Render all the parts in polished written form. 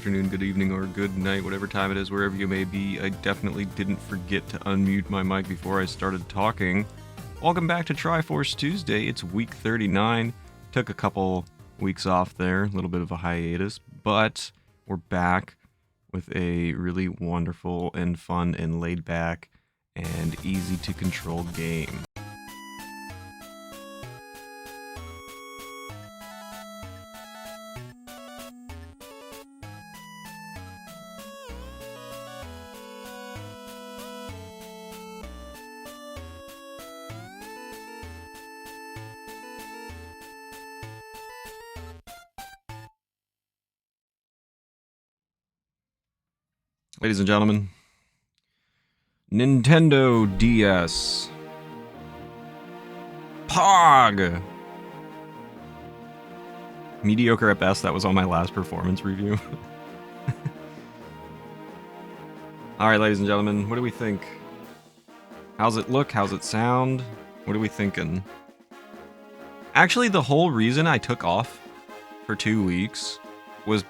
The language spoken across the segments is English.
afternoon, good evening, or good night, whatever time it is, wherever you may be. I definitely didn't forget to unmute my mic before I started talking. Welcome back to Triforce Tuesday. It's week 39. Took a couple weeks off there, a little bit of a hiatus, but we're back with a really wonderful and fun and laid back and easy to control game. Ladies and gentlemen, Nintendo DS. Pog! Mediocre at best, that was on my last performance review. Alright, ladies and gentlemen, what do we think? How's it look? How's it sound? What are we thinking? Actually, the whole reason I took off for 2 weeks was...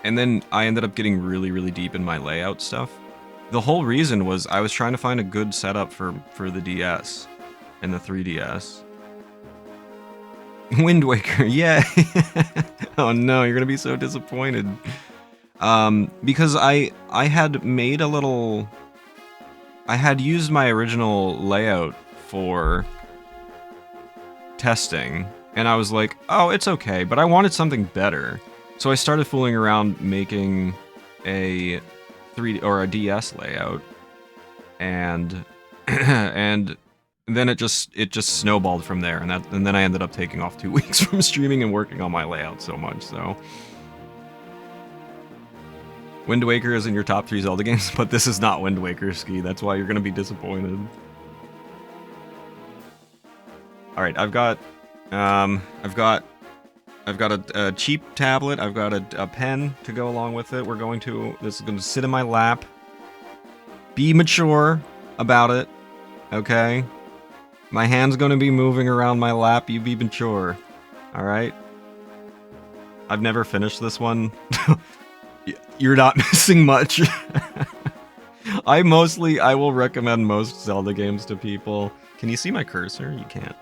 And then I ended up getting really deep in my layout stuff. The whole reason was I was trying to find a good setup for the DS and the 3DS. Wind Waker, yeah. Oh no, you're gonna be so disappointed. Because I had made a little... I had used my original layout for testing, and I was like, oh, it's okay, but I wanted something better. So I started fooling around making a 3D or a DS layout, and and then it just snowballed from there, and then I ended up taking off 2 weeks from streaming and working on my layout so much. So Wind Waker is in your top 3 Zelda games, but this is not Wind Waker, Ski. That's why you're gonna be disappointed. All right, I've got a cheap tablet, I've got a pen to go along with it. This is going to sit in my lap. Be mature about it, okay? My hand's going to be moving around my lap, you be mature, alright? I've never finished this one. You're not missing much. I will recommend most Zelda games to people. Can you see my cursor? You can't.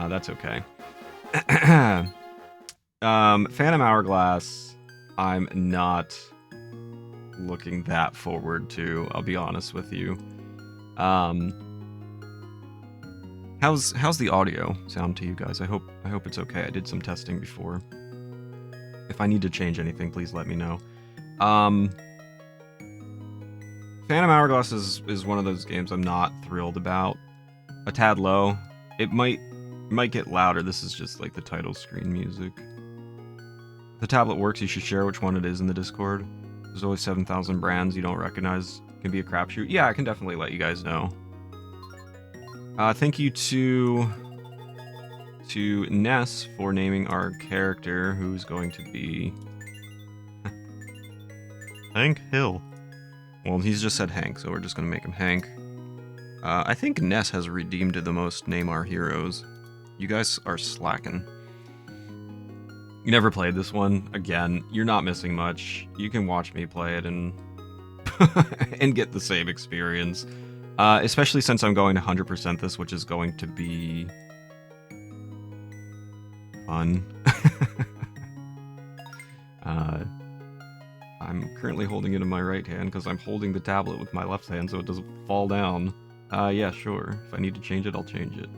That's okay. Phantom Hourglass, I'm not looking that forward to, I'll be honest with you. How's the audio sound to you guys? I hope it's okay. I did some testing before. If I need to change anything, please let me know. Phantom Hourglass is one of those games I'm not thrilled about. A tad low. It might get louder. This is just like the title screen music. If the tablet works, you should share which one it is in the Discord. There's always 7,000 brands you don't recognize. It can be a crapshoot. Yeah, I can definitely let you guys know. Thank you to Ness for naming our character, who's going to be Hank Hill. Well, he's just said Hank, so we're just gonna make him Hank. I think Ness has redeemed the most name our heroes. You guys are slacking. You never played this one. Again, you're not missing much. You can watch me play it and and get the same experience. Especially since I'm going to 100% this, which is going to be fun. I'm currently holding it in my right hand because I'm holding the tablet with my left hand so it doesn't fall down. Yeah, sure. If I need to change it, I'll change it.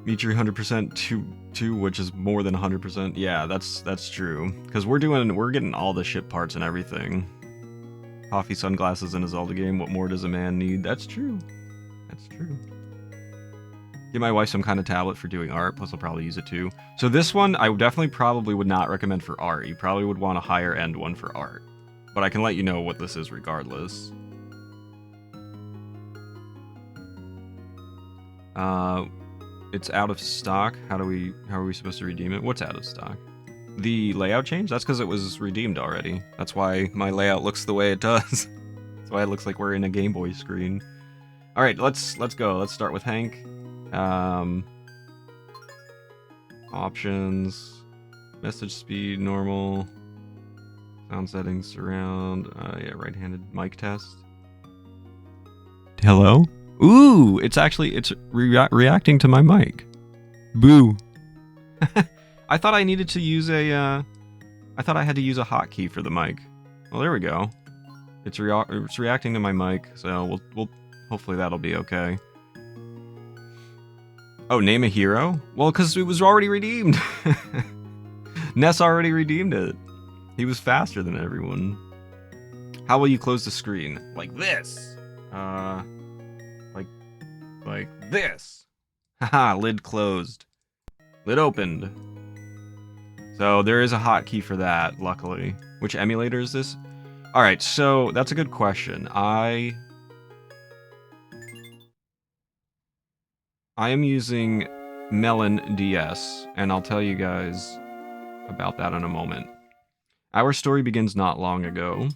Meet your 100% to which is more than 100%. Yeah, that's true. Because we're getting all the ship parts and everything. Coffee, sunglasses, in a Zelda game. What more does a man need? That's true. That's true. Give my wife some kind of tablet for doing art, plus I'll probably use it too. So this one, I definitely probably would not recommend for art. You probably would want a higher end one for art. But I can let you know what this is regardless. It's out of stock. How are we supposed to redeem it? What's out of stock? The layout change? That's because it was redeemed already. That's why my layout looks the way it does. That's why it looks like we're in a Game Boy screen. All right, let's go. Let's start with Hank. Options, message speed, normal. Sound settings, surround. Yeah, right-handed mic test. Hello? Ooh, it's reacting to my mic. Boo. I thought I needed to use a, I thought I had to use a hotkey for the mic. Well, there we go. It's reacting to my mic, so we'll hopefully that'll be okay. Oh, name a hero? Well, because it was already redeemed. Ness already redeemed it. He was faster than everyone. How will you close the screen? Like this. Like this. Haha, lid closed. Lid opened. So there is a hotkey for that, luckily. Which emulator is this? Alright, so that's a good question. I am using Melon DS, and I'll tell you guys about that in a moment. Our story begins not long ago.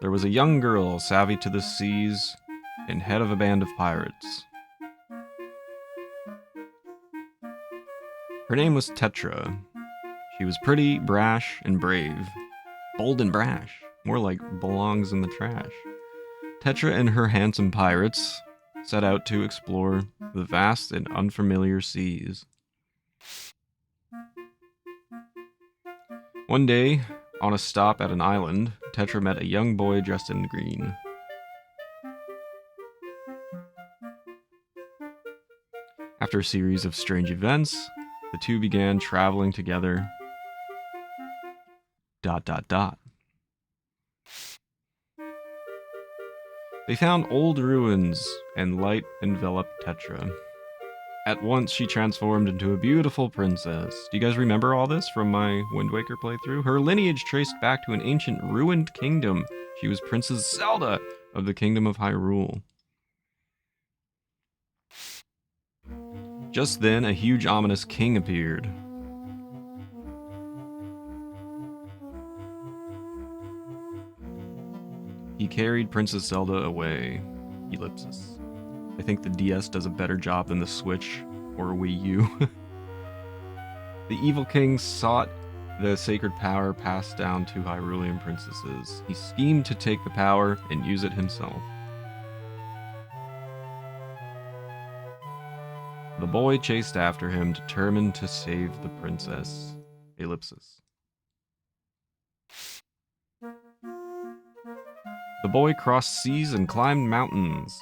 There was a young girl savvy to the seas and head of a band of pirates. Her name was Tetra. She was pretty, brash, and brave. Bold and brash. More like belongs in the trash. Tetra and her handsome pirates set out to explore the vast and unfamiliar seas. One day, on a stop at an island, Tetra met a young boy dressed in green. After a series of strange events, the two began traveling together. ... They found old ruins, and light enveloped Tetra. At once, she transformed into a beautiful princess. Do you guys remember all this from my Wind Waker playthrough? Her lineage traced back to an ancient ruined kingdom. She was Princess Zelda of the Kingdom of Hyrule. Just then, a huge ominous king appeared. He carried Princess Zelda away. Ellipsis. I think the DS does a better job than the Switch or Wii U. The evil king sought the sacred power passed down to Hyrulean princesses. He schemed to take the power and use it himself. The boy chased after him, determined to save the princess. Ellipsis. The boy crossed seas and climbed mountains.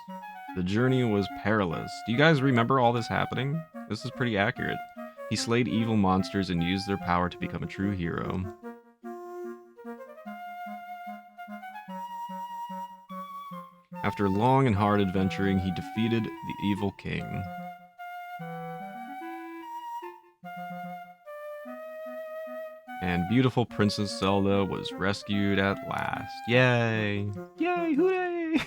The journey was perilous. Do you guys remember all this happening? This is pretty accurate. He slayed evil monsters and used their power to become a true hero. After long and hard adventuring, he defeated the evil king. And beautiful Princess Zelda was rescued at last. Yay! Yay! Hooray!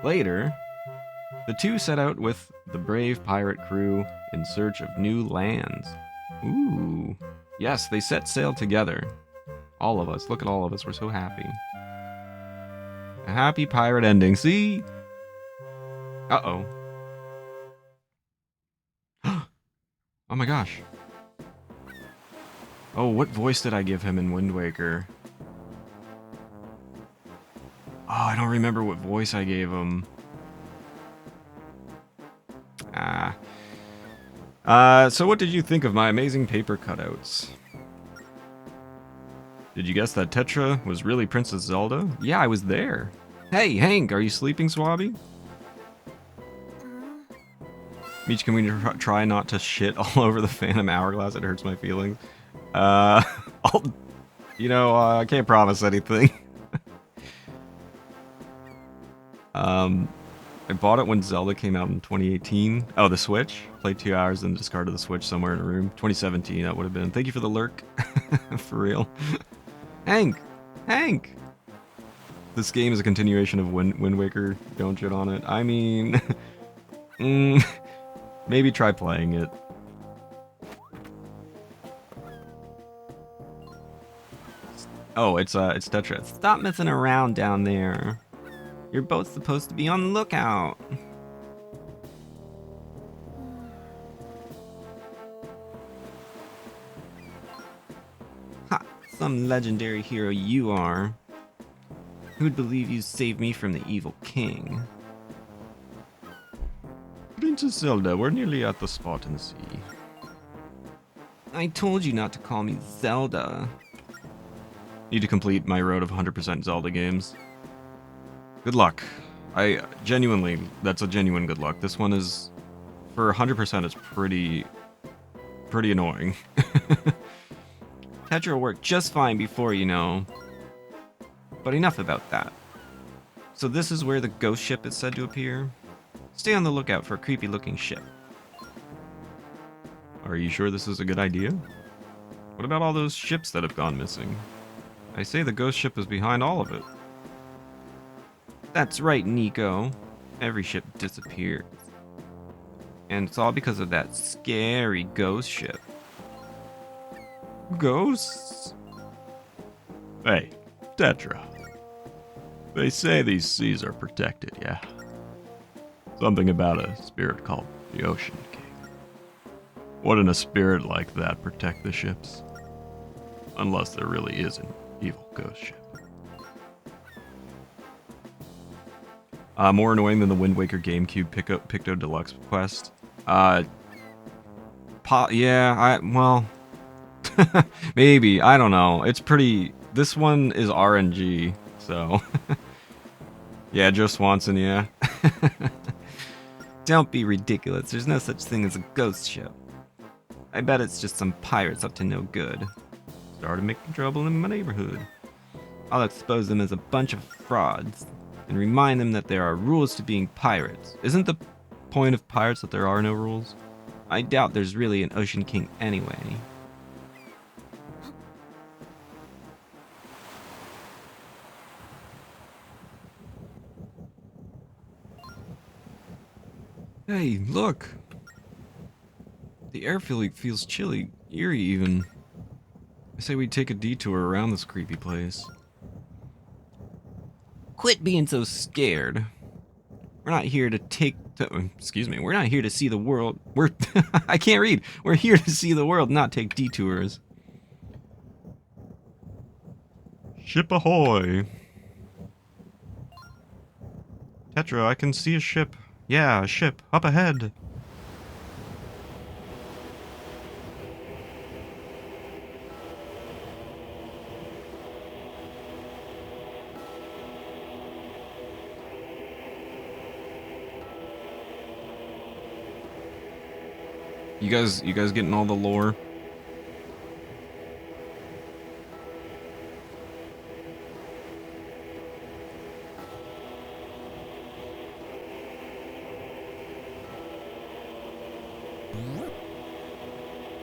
Later, the two set out with the brave pirate crew in search of new lands. Ooh. Yes, they set sail together. All of us. Look at all of us. We're so happy. A happy pirate ending. See? Uh-oh. Oh my gosh. Oh, what voice did I give him in Wind Waker? Oh, I don't remember what voice I gave him. So what did you think of my amazing paper cutouts? Did you guess that Tetra was really Princess Zelda? Yeah, I was there. Hey, Hank, are you sleeping, Swabby? Meech, can we try not to shit all over the Phantom Hourglass? It hurts my feelings. I can't promise anything. I bought it when Zelda came out in 2018. Oh, the Switch. Played 2 hours and discarded the Switch somewhere in a room. 2017, that would have been. Thank you for the lurk. For real. Hank! Hank! This game is a continuation of Wind Waker. Don't shit on it. I mean... maybe try playing it. Oh, it's Tetra. Stop messing around down there. You're both supposed to be on the lookout. some legendary hero you are. Who'd believe you saved me from the evil king? Princess Zelda, we're nearly at the spot in the sea. I told you not to call me Zelda. Need to complete my road of 100% Zelda games. Good luck. That's a genuine good luck. This one is, for 100%, it's pretty annoying. Tetra will work just fine before, you know. But enough about that. So this is where the ghost ship is said to appear. Stay on the lookout for a creepy looking ship. Are you sure this is a good idea? What about all those ships that have gone missing? I say the ghost ship is behind all of it. That's right, Nico. Every ship disappears. And it's all because of that scary ghost ship. Ghosts? Hey, Tetra. They say these seas are protected, yeah? Something about a spirit called the Ocean King. Wouldn't a spirit like that protect the ships? Unless there really is an evil ghost ship. More annoying than the Wind Waker GameCube Picto Deluxe quest. Well, maybe, I don't know. It's pretty, this one is RNG, so. Yeah, Joe Swanson, yeah. Don't be ridiculous, there's no such thing as a ghost ship. I bet it's just some pirates up to no good. Started making trouble in my neighborhood. I'll expose them as a bunch of frauds, and remind them that there are rules to being pirates. Isn't the point of pirates that there are no rules? I doubt there's really an Ocean King anyway. Hey, look! The air feels chilly, eerie even. I say we take a detour around this creepy place. Quit being so scared. We're not here to we're not here to see the world. I can't read. We're here to see the world, not take detours. Ship ahoy. Tetra, I can see a ship. Yeah, a ship. Up ahead. You guys getting all the lore?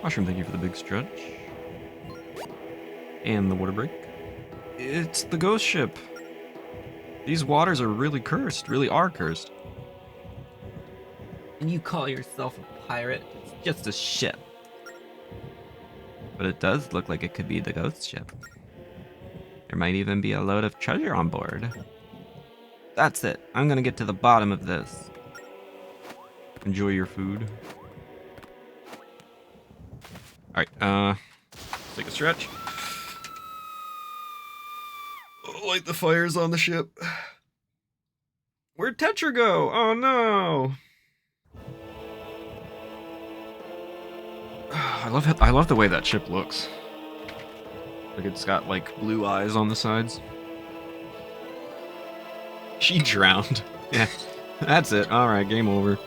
Mushroom, thank you for the big stretch. And the water break. It's the ghost ship. These waters are really cursed, really are cursed. And you call yourself a pirate? It's just a ship. But it does look like it could be the ghost ship. There might even be a load of treasure on board. That's it. I'm gonna get to the bottom of this. Enjoy your food. Alright, let's take a stretch. Light the fires on the ship. Where'd Tetra go? Oh no! I love the way that ship looks. Like it's got like blue eyes on the sides. She drowned. Yeah, that's it. All right, game over.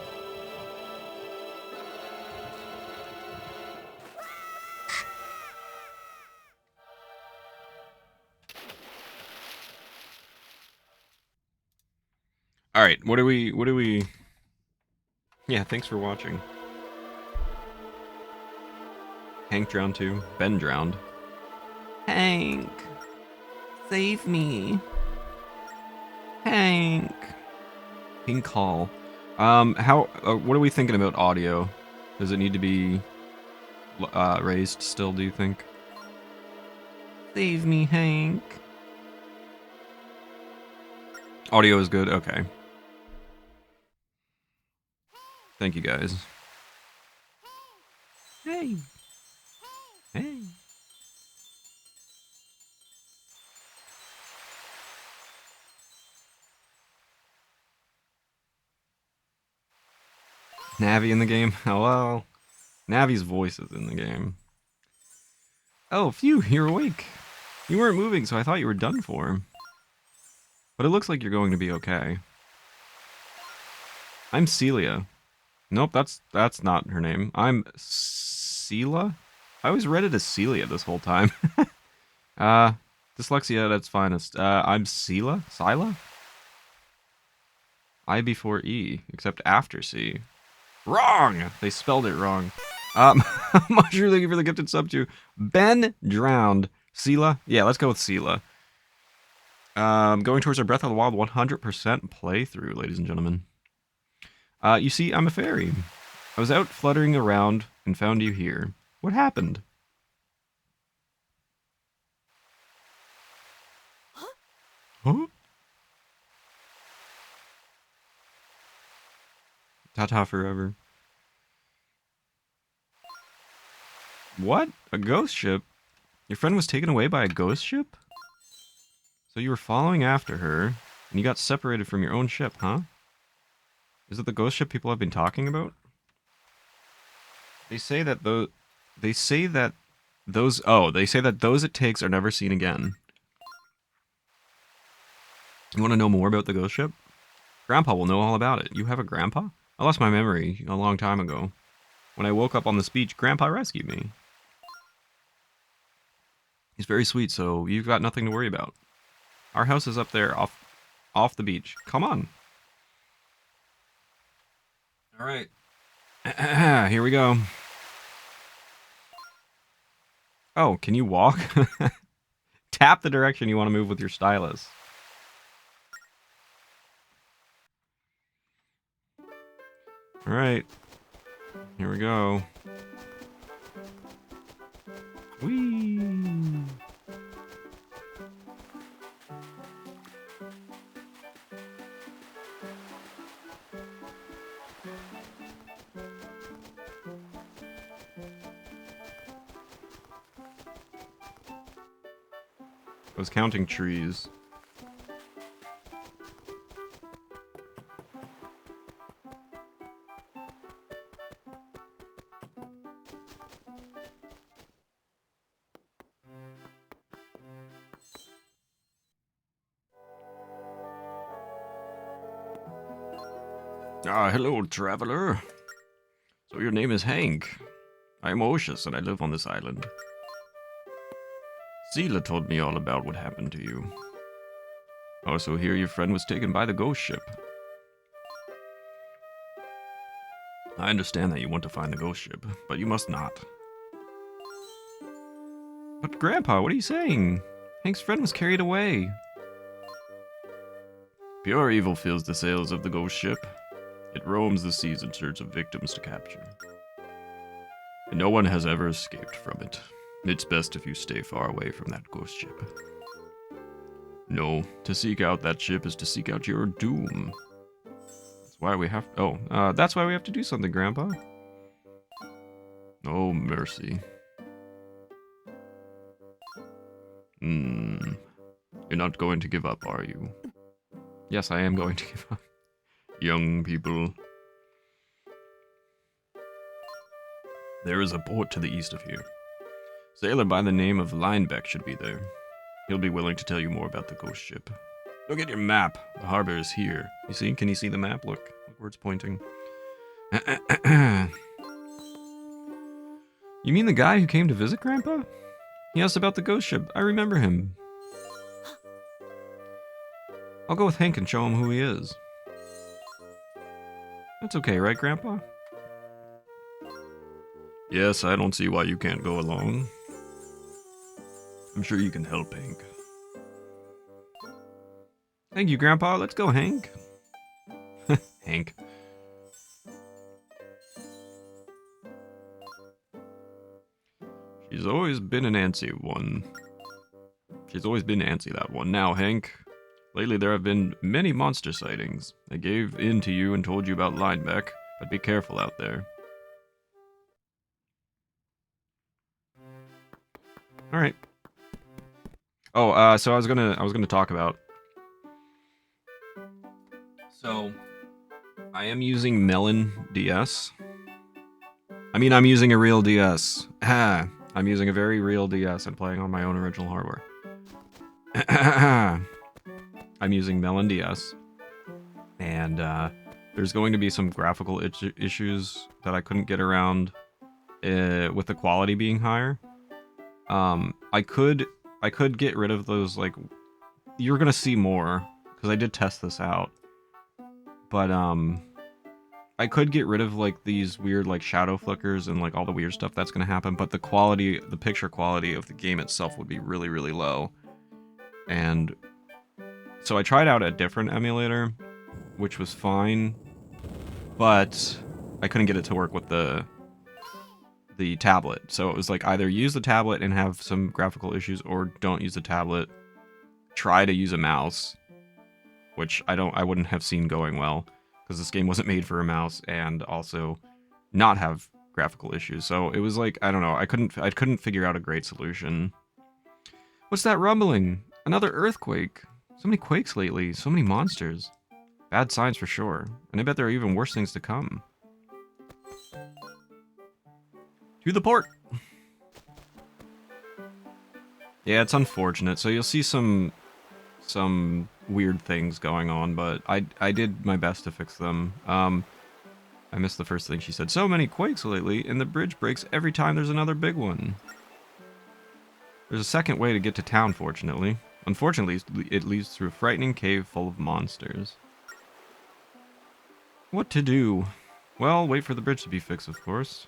All right, what do we? Yeah, thanks for watching. Hank drowned too. Ben drowned. Hank, save me. Hank. Pink Hall. What are we thinking about audio? Does it need to be raised still, do you think? Save me, Hank. Audio is good? Okay. Thank you, guys. Hey. Hey. Navi in the game? Oh, well. Navi's voice is in the game. Oh, phew, you're awake. You weren't moving, so I thought you were done for. But it looks like you're going to be okay. I'm Celia. Nope, that's not her name. I'm Celia? I always read it as Celia this whole time. Dyslexia at its finest. I'm Celia? Sila? I before E, except after C. Wrong! They spelled it wrong. Mushroom, thank you for the gifted sub to Ben Drowned. Sela? Yeah, let's go with Sela. Going towards our Breath of the Wild 100% playthrough, ladies and gentlemen. You see, I'm a fairy. I was out fluttering around and found you here. What happened? Huh? Ta-ta forever. What? A ghost ship? Your friend was taken away by a ghost ship? So you were following after her, and you got separated from your own ship, huh? Is it the ghost ship people have been talking about? They say that those it takes are never seen again. You want to know more about the ghost ship? Grandpa will know all about it. You have a grandpa? I lost my memory a long time ago. When I woke up on this beach, Grandpa rescued me. He's very sweet, so you've got nothing to worry about. Our house is up there off the beach. Come on. All right. Here we go. Oh, can you walk? Tap the direction you want to move with your stylus. All right. Here we go. Whee! I was counting trees. Hello, traveler. So your name is Hank. I'm Oshus and I live on this island. Sela told me all about what happened to you. Also, here your friend was taken by the ghost ship. I understand that you want to find the ghost ship, but you must not. But Grandpa, what are you saying? Hank's friend was carried away. Pure evil fills the sails of the ghost ship. It roams the seas in search of victims to capture. And no one has ever escaped from it. It's best if you stay far away from that ghost ship. No, to seek out that ship is to seek out your doom. That's why we have... that's why we have to do something, Grandpa. Oh, mercy. You're not going to give up, are you? Yes, I am going to give up. Young people. There is a port to the east of here. A sailor by the name of Linebeck should be there. He'll be willing to tell you more about the ghost ship. Look at your map. The harbor is here. You see? Can you see the map? Look where it's pointing. You mean the guy who came to visit Grandpa? He asked about the ghost ship. I remember him. I'll go with Hank and show him who he is. That's okay, right, Grandpa? Yes, I don't see why you can't go along. I'm sure you can help, Hank. Thank you, Grandpa. Let's go, Hank. Hank. She's always been an antsy one. She's always been antsy, that one. Now, Hank. Lately there have been many monster sightings. They gave in to you and told you about Linebeck, but be careful out there. Alright. Oh, so I was gonna talk about... So, I am using Melon DS. I mean, I'm using a real DS. Ha! I'm using a very real DS and playing on my own original hardware. I'm using Melon DS. And there's going to be some graphical issues that I couldn't get around with the quality being higher. I could get rid of those, like, you're gonna see more because I did test this out, but I could get rid of like these weird like shadow flickers and like all the weird stuff that's gonna happen, but the quality, the picture quality of the game itself would be really, really low. And so I tried out a different emulator, which was fine, but I couldn't get it to work with the tablet. So it was like either use the tablet and have some graphical issues, or don't use the tablet. Try to use a mouse, which I wouldn't have seen going well because this game wasn't made for a mouse, and also not have graphical issues. So it was like, I don't know, I couldn't figure out a great solution. What's that rumbling? Another earthquake. So many quakes lately, so many monsters. Bad signs for sure, and I bet there are even worse things to come. To the port! Yeah, it's unfortunate. So you'll see some weird things going on, but I did my best to fix them. I missed the first thing she said. So many quakes lately, and the bridge breaks every time there's another big one. There's a second way to get to town, fortunately. Unfortunately, it leads through a frightening cave full of monsters. What to do? Well, wait for the bridge to be fixed, of course.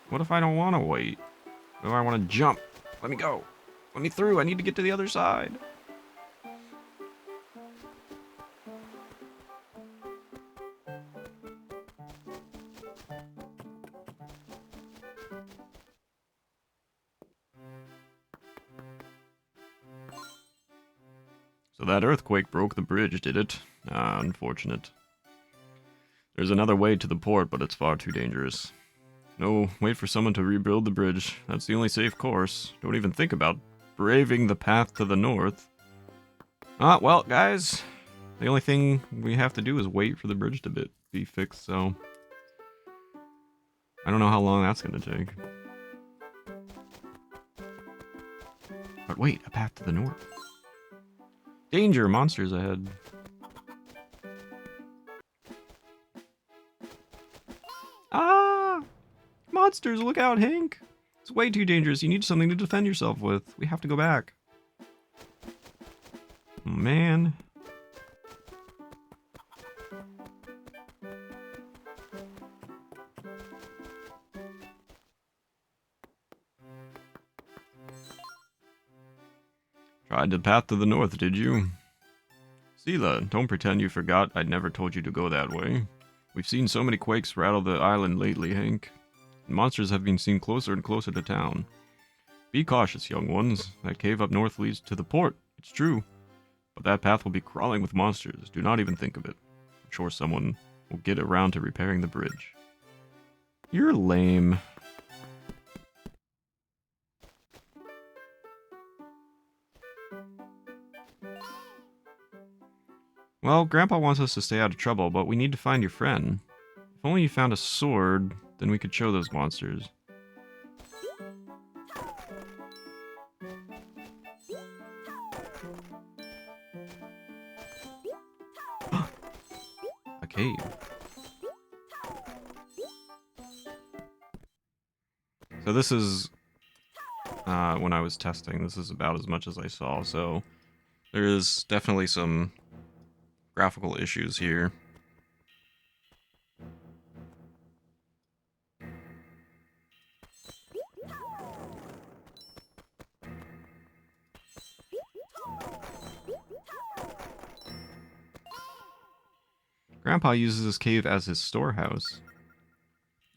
What if I don't want to wait? What if I want to jump? Let me go. Let me through. I need to get to the other side. So that earthquake broke the bridge, did it? Ah, unfortunate. There's another way to the port, but it's far too dangerous. No, wait for someone to rebuild the bridge. That's the only safe course. Don't even think about braving the path to the north. Ah, well, guys, the only thing we have to do is wait for the bridge to be fixed, so... I don't know how long that's gonna take. But wait, a path to the north. Danger! Monsters ahead. Ah! Monsters, look out, Hank! It's way too dangerous. You need something to defend yourself with. We have to go back. Oh, man. Tried the path to the north, did you? Sela, don't pretend you forgot I'd never told you to go that way. We've seen so many quakes rattle the island lately, Hank. Monsters have been seen closer and closer to town. Be cautious, young ones. That cave up north leads to the port, it's true. But that path will be crawling with monsters. Do not even think of it. I'm sure someone will get around to repairing the bridge. You're lame. Well, Grandpa wants us to stay out of trouble, but we need to find your friend. If only you found a sword, then we could show those monsters. A cave. So this is, when I was testing, this is about as much as I saw, so there is definitely some graphical issues here. Grandpa uses this cave as his storehouse.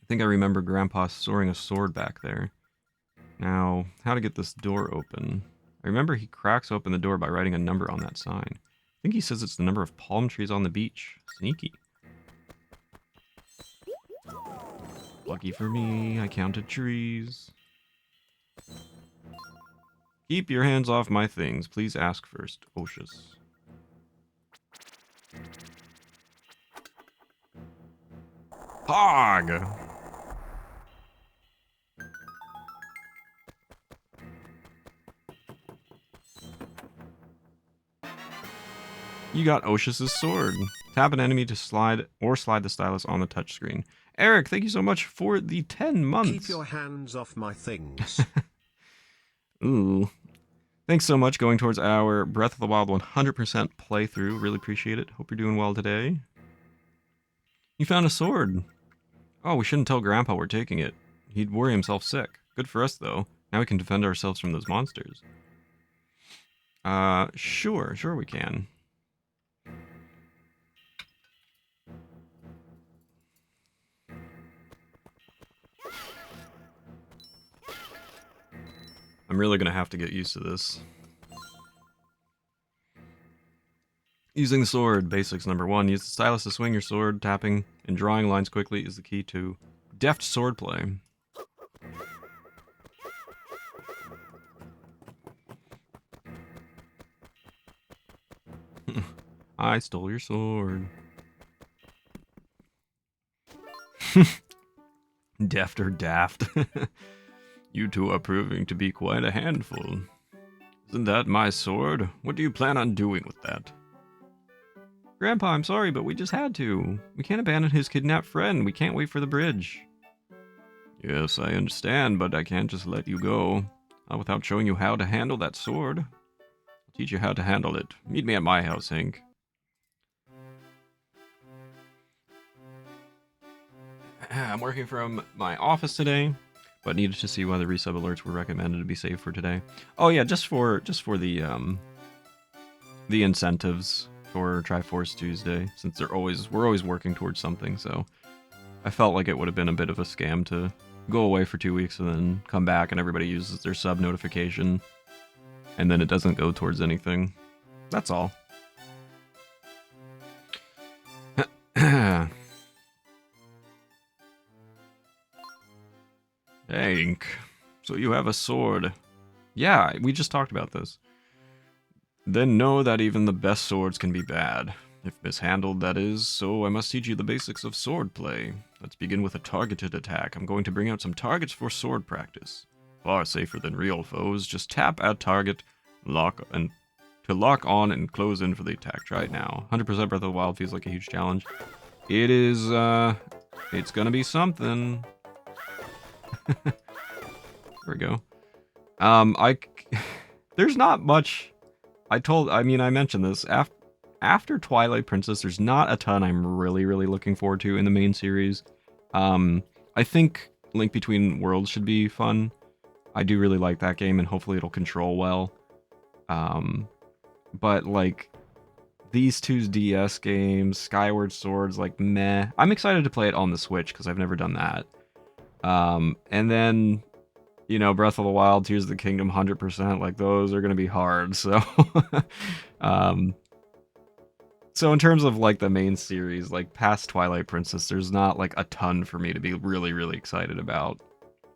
I think I remember Grandpa storing a sword back there. Now, how to get this door open? I remember he cracks open the door by writing a number on that sign. I think he says it's the number of palm trees on the beach. Sneaky. Lucky for me, I counted trees. Keep your hands off my things. Please ask first. Oshus. Hog! You got Oshus' sword. Tap an enemy to slide the stylus on the touchscreen. Eric, thank you so much for the 10 months. Keep your hands off my things. Ooh. Thanks so much going towards our Breath of the Wild 100% playthrough. Really appreciate it. Hope you're doing well today. You found a sword. Oh, we shouldn't tell Grandpa we're taking it. He'd worry himself sick. Good for us, though. Now we can defend ourselves from those monsters. Sure we can. I'm really gonna have to get used to this. Using the sword, basics number 1. Use the stylus to swing your sword. Tapping and drawing lines quickly is the key to deft swordplay. I stole your sword. Deft or daft? You two are proving to be quite a handful. Isn't that my sword? What do you plan on doing with that? Grandpa, I'm sorry, but we just had to. We can't abandon his kidnapped friend. We can't wait for the bridge. Yes, I understand, but I can't just let you go. Not without showing you how to handle that sword. I'll teach you how to handle it. Meet me at my house, Hank. I'm working from my office today, but needed to see whether resub alerts were recommended to be saved for today. Oh yeah, just for the incentives for Triforce Tuesday, since we're always working towards something. So I felt like it would have been a bit of a scam to go away for 2 weeks and then come back and everybody uses their sub notification, and then it doesn't go towards anything. That's all. Hank, so you have a sword. Yeah, we just talked about this. Then know that even the best swords can be bad. If mishandled, that is, so I must teach you the basics of swordplay. Let's begin with a targeted attack. I'm going to bring out some targets for sword practice. Far safer than real foes. Just tap at target, lock on and close in for the attack. Try it now. 100% Breath of the Wild feels like a huge challenge. It is, it's gonna be something. There we go. There's not much. I mentioned this. After Twilight Princess, there's not a ton I'm really looking forward to in the main series. I think Link Between Worlds should be fun. I do really like that game, and hopefully it'll control well. But, like, these two DS games, Skyward Sword's like, meh. I'm excited to play it on the Switch, because I've never done that. And then, you know, Breath of the Wild, Tears of the Kingdom, 100%, like, those are going to be hard, so... So in terms of, like, the main series, like, past Twilight Princess, there's not, like, a ton for me to be really excited about,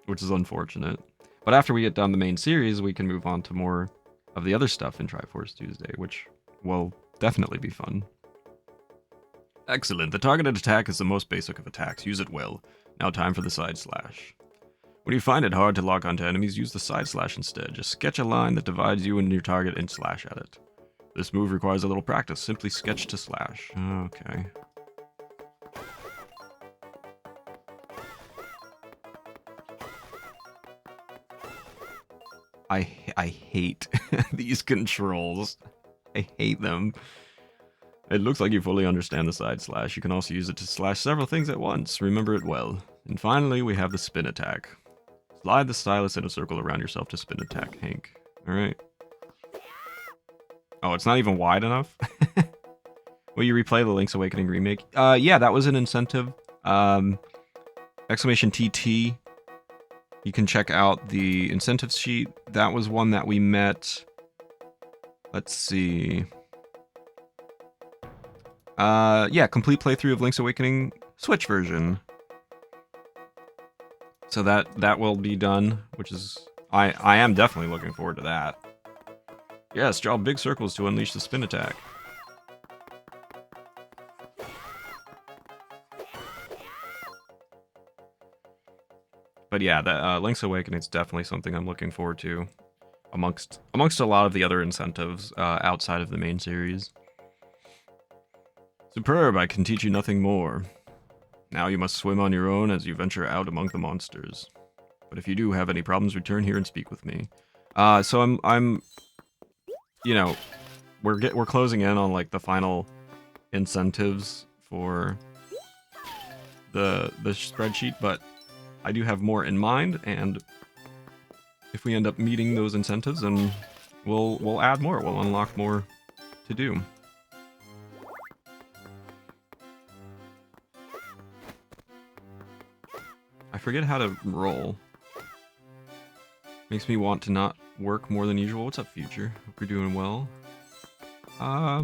which is unfortunate. But after we get done the main series, we can move on to more of the other stuff in Triforce Tuesday, which will definitely be fun. Excellent. The targeted attack is the most basic of attacks. Use it well. Now time for the side slash. When you find it hard to lock onto enemies, use the side slash instead. Just sketch a line that divides you and your target and slash at it. This move requires a little practice. Simply sketch to slash. Okay. I hate these controls. I hate them. It looks like you fully understand the side slash. You can also use it to slash several things at once. Remember it well. And finally, we have the spin attack. Slide the stylus in a circle around yourself to spin attack, Hank. Alright. Oh, it's not even wide enough? Will you replay the Link's Awakening remake? Yeah, that was an incentive. Exclamation TT. You can check out the incentives sheet. That was one that we met. Let's see. Yeah, complete playthrough of Link's Awakening Switch version. So that will be done, which is... I am definitely looking forward to that. Yes, draw big circles to unleash the spin attack. But yeah, that Link's Awakening is definitely something I'm looking forward to, amongst a lot of the other incentives outside of the main series. Superb! I can teach you nothing more. Now you must swim on your own as you venture out among the monsters. But if you do have any problems, return here and speak with me. So I'm, you know, we're closing in on like the final incentives for the spreadsheet, but I do have more in mind, and if we end up meeting those incentives, then we'll add more. We'll unlock more to do. I forget how to roll. Makes me want to not work more than usual. What's up, Future? Hope you're doing well.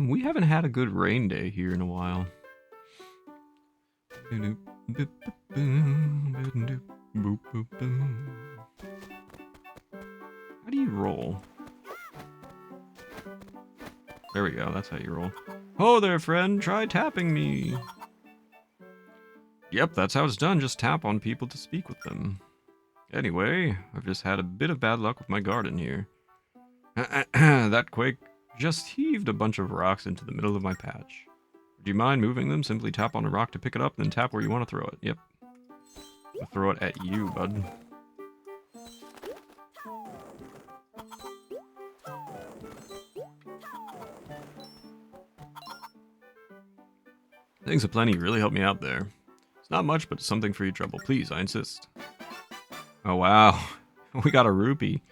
We haven't had a good rain day here in a while. How do you roll? There we go, that's how you roll. Oh there, friend, try tapping me. Yep, that's how it's done, just tap on people to speak with them. Anyway, I've just had a bit of bad luck with my garden here. That quake just heaved a bunch of rocks into the middle of my patch. Do you mind moving them? Simply tap on a rock to pick it up, then tap where you want to throw it. Yep. I'll throw it at you, bud. Thanks aplenty, really helped me out there. It's not much, but something for your trouble. Please, I insist. Oh, wow. We got a rupee.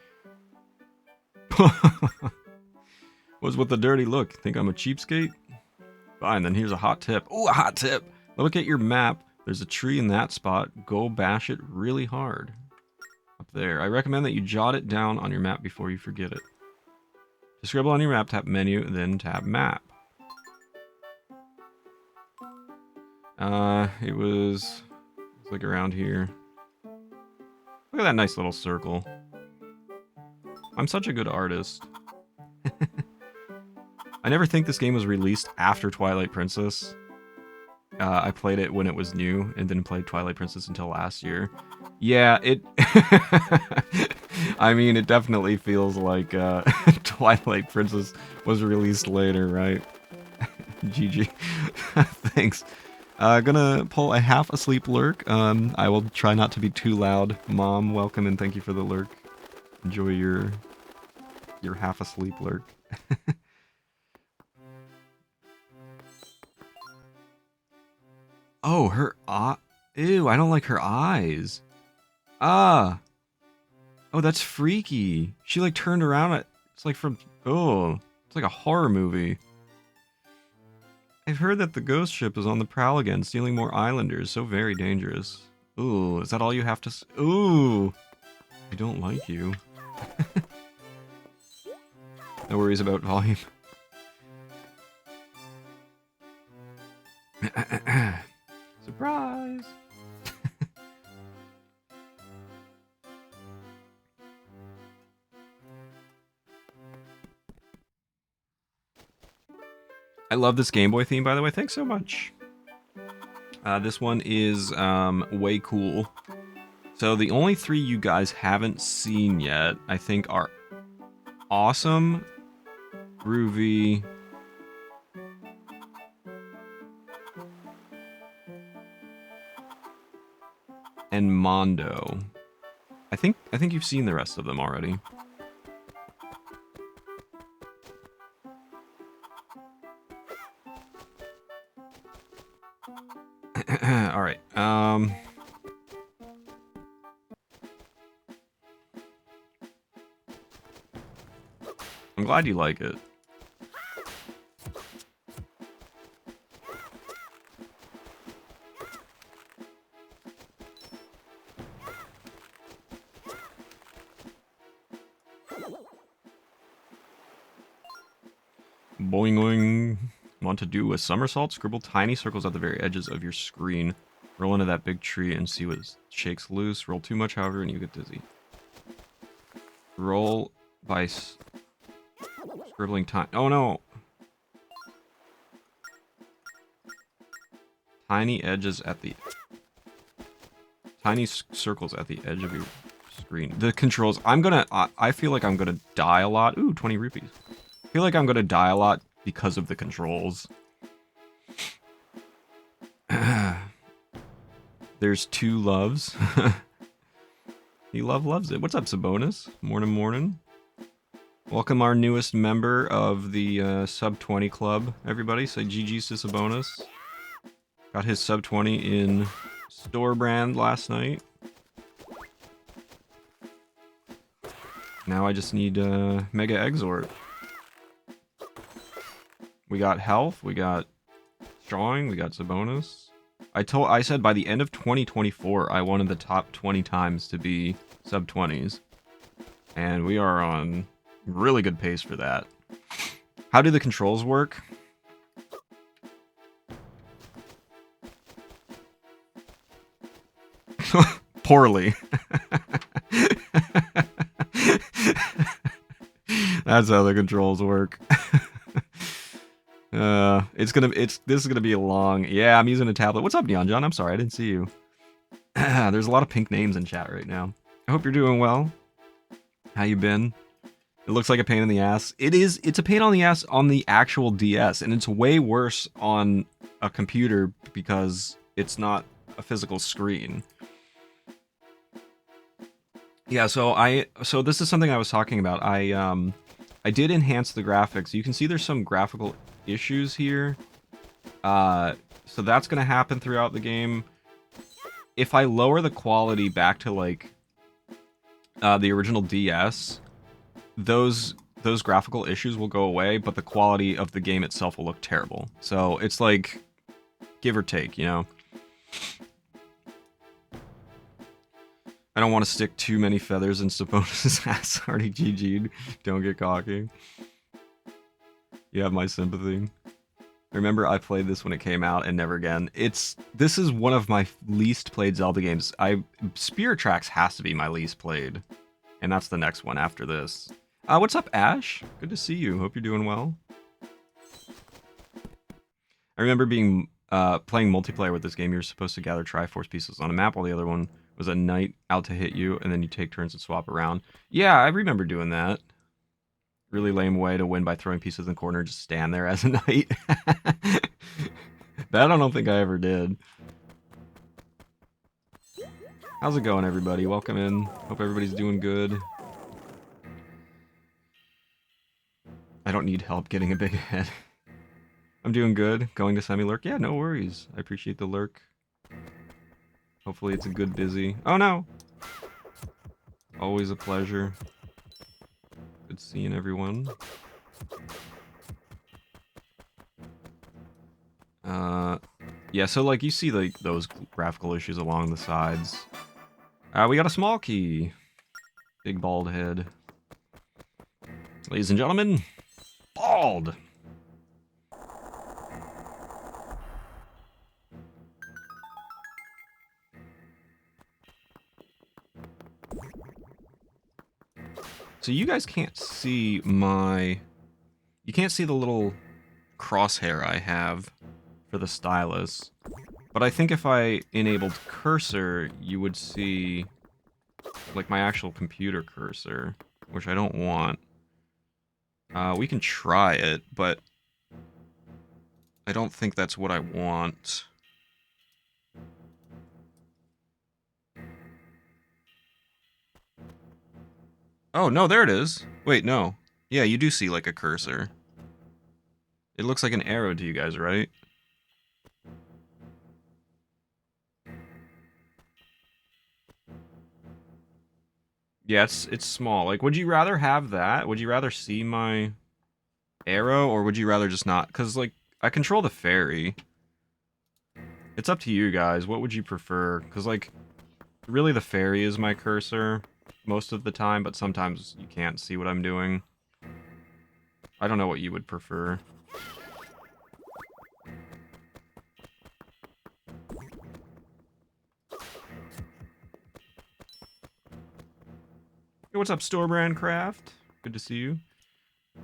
What's with the dirty look? Think I'm a cheapskate? Fine, then here's a hot tip. Oh, a hot tip! Look at your map. There's a tree in that spot. Go bash it really hard. Up there. I recommend that you jot it down on your map before you forget it. To scribble on your map, tap menu, then tab map. It was like around here. Look at that nice little circle. I'm such a good artist. I never think this game was released after Twilight Princess. I played it when it was new and didn't play Twilight Princess until last year. Yeah, it... I mean, it definitely feels like Twilight Princess was released later, right? GG. Thanks. Gonna pull a half asleep lurk. I will try not to be too loud. Mom, welcome and thank you for the lurk. Enjoy your half asleep lurk. Oh, her ew, I don't like her eyes. Ah. Oh, that's freaky. She like turned around. It's like from, oh, it's like a horror movie. I've heard that the ghost ship is on the prowl again, stealing more islanders. So very dangerous. Ooh, is that all you have to say? Ooh. I don't like you. No worries about volume. Surprise! I love this Game Boy theme, by the way. Thanks so much. This one is way cool. So the only three you guys haven't seen yet, I think, are Awesome, Groovy, and Mondo. I think you've seen the rest of them already. All right. I'm glad you like it. Boing boing. Want to do a somersault? Scribble tiny circles at the very edges of your screen. Roll into that big tree and see what shakes loose. Roll too much, however, and you get dizzy. Roll by scribbling tiny... Oh no! Tiny edges at the... Tiny circles at the edge of your screen. The controls. I feel like I'm gonna die a lot. Ooh, 20 rupees. I feel like I'm gonna die a lot because of the controls. There's two loves. He loves it. What's up, Sabonis? Morning. Welcome our newest member of the sub 20 club. Everybody, say GG's to Sabonis. Got his sub 20 in store brand last night. Now I just need Mega Exort. We got health, we got strong, we got Sabonis. I said by the end of 2024 I wanted the top 20 times to be sub 20s. And we are on really good pace for that. How do the controls work? Poorly. That's how the controls work. This is gonna be a long. Yeah, I'm using a tablet. What's up, Neon John? I'm sorry, I didn't see you. There's a lot of pink names in chat right now. I hope you're doing well. How you been? It looks like a pain in the ass. It's a pain on the ass on the actual DS, and it's way worse on a computer because it's not a physical screen. Yeah, so this is something I was talking about. I did enhance the graphics. You can see there's some graphical issues here. So that's gonna happen throughout the game. If I lower the quality back to like the original DS, those graphical issues will go away, but the quality of the game itself will look terrible. So it's like give or take, you know. I don't want to stick too many feathers in Sabonis' ass. Already GG'd. Don't get cocky. You have my sympathy. Remember, I played this when it came out and never again. This is one of my least played Zelda games. Spirit Tracks has to be my least played. And that's the next one after this. What's up, Ash? Good to see you. Hope you're doing well. I remember playing multiplayer with this game. You're supposed to gather Triforce pieces on a map, while the other one was a knight out to hit you, and then you take turns and swap around. Yeah, I remember doing that. Really lame way to win by throwing pieces in the corner, just stand there as a knight. That I don't think I ever did. How's it going, everybody? Welcome in. Hope everybody's doing good. I don't need help getting a big head. I'm doing good. Going to semi-lurk? Yeah, no worries. I appreciate the lurk. Hopefully it's a good busy. Oh no! Always a pleasure. Good seeing everyone. Yeah, so like you see like those graphical issues along the sides. We got a small key. Big bald head. Ladies and gentlemen, bald! So you guys can't see you can't see the little crosshair I have for the stylus. But I think if I enabled cursor, you would see like my actual computer cursor, which I don't want. We can try it, but I don't think that's what I want. Oh, no, there it is. Wait, no. Yeah, you do see, like, a cursor. It looks like an arrow to you guys, right? Yeah, it's small. Like, would you rather have that? Would you rather see my arrow, or would you rather just not? Because, like, I control the fairy. It's up to you guys. What would you prefer? Because, like, really the fairy is my cursor most of the time, but sometimes you can't see what I'm doing. I don't know what you would prefer. Hey, what's up, Store Brand Craft? Good to see you.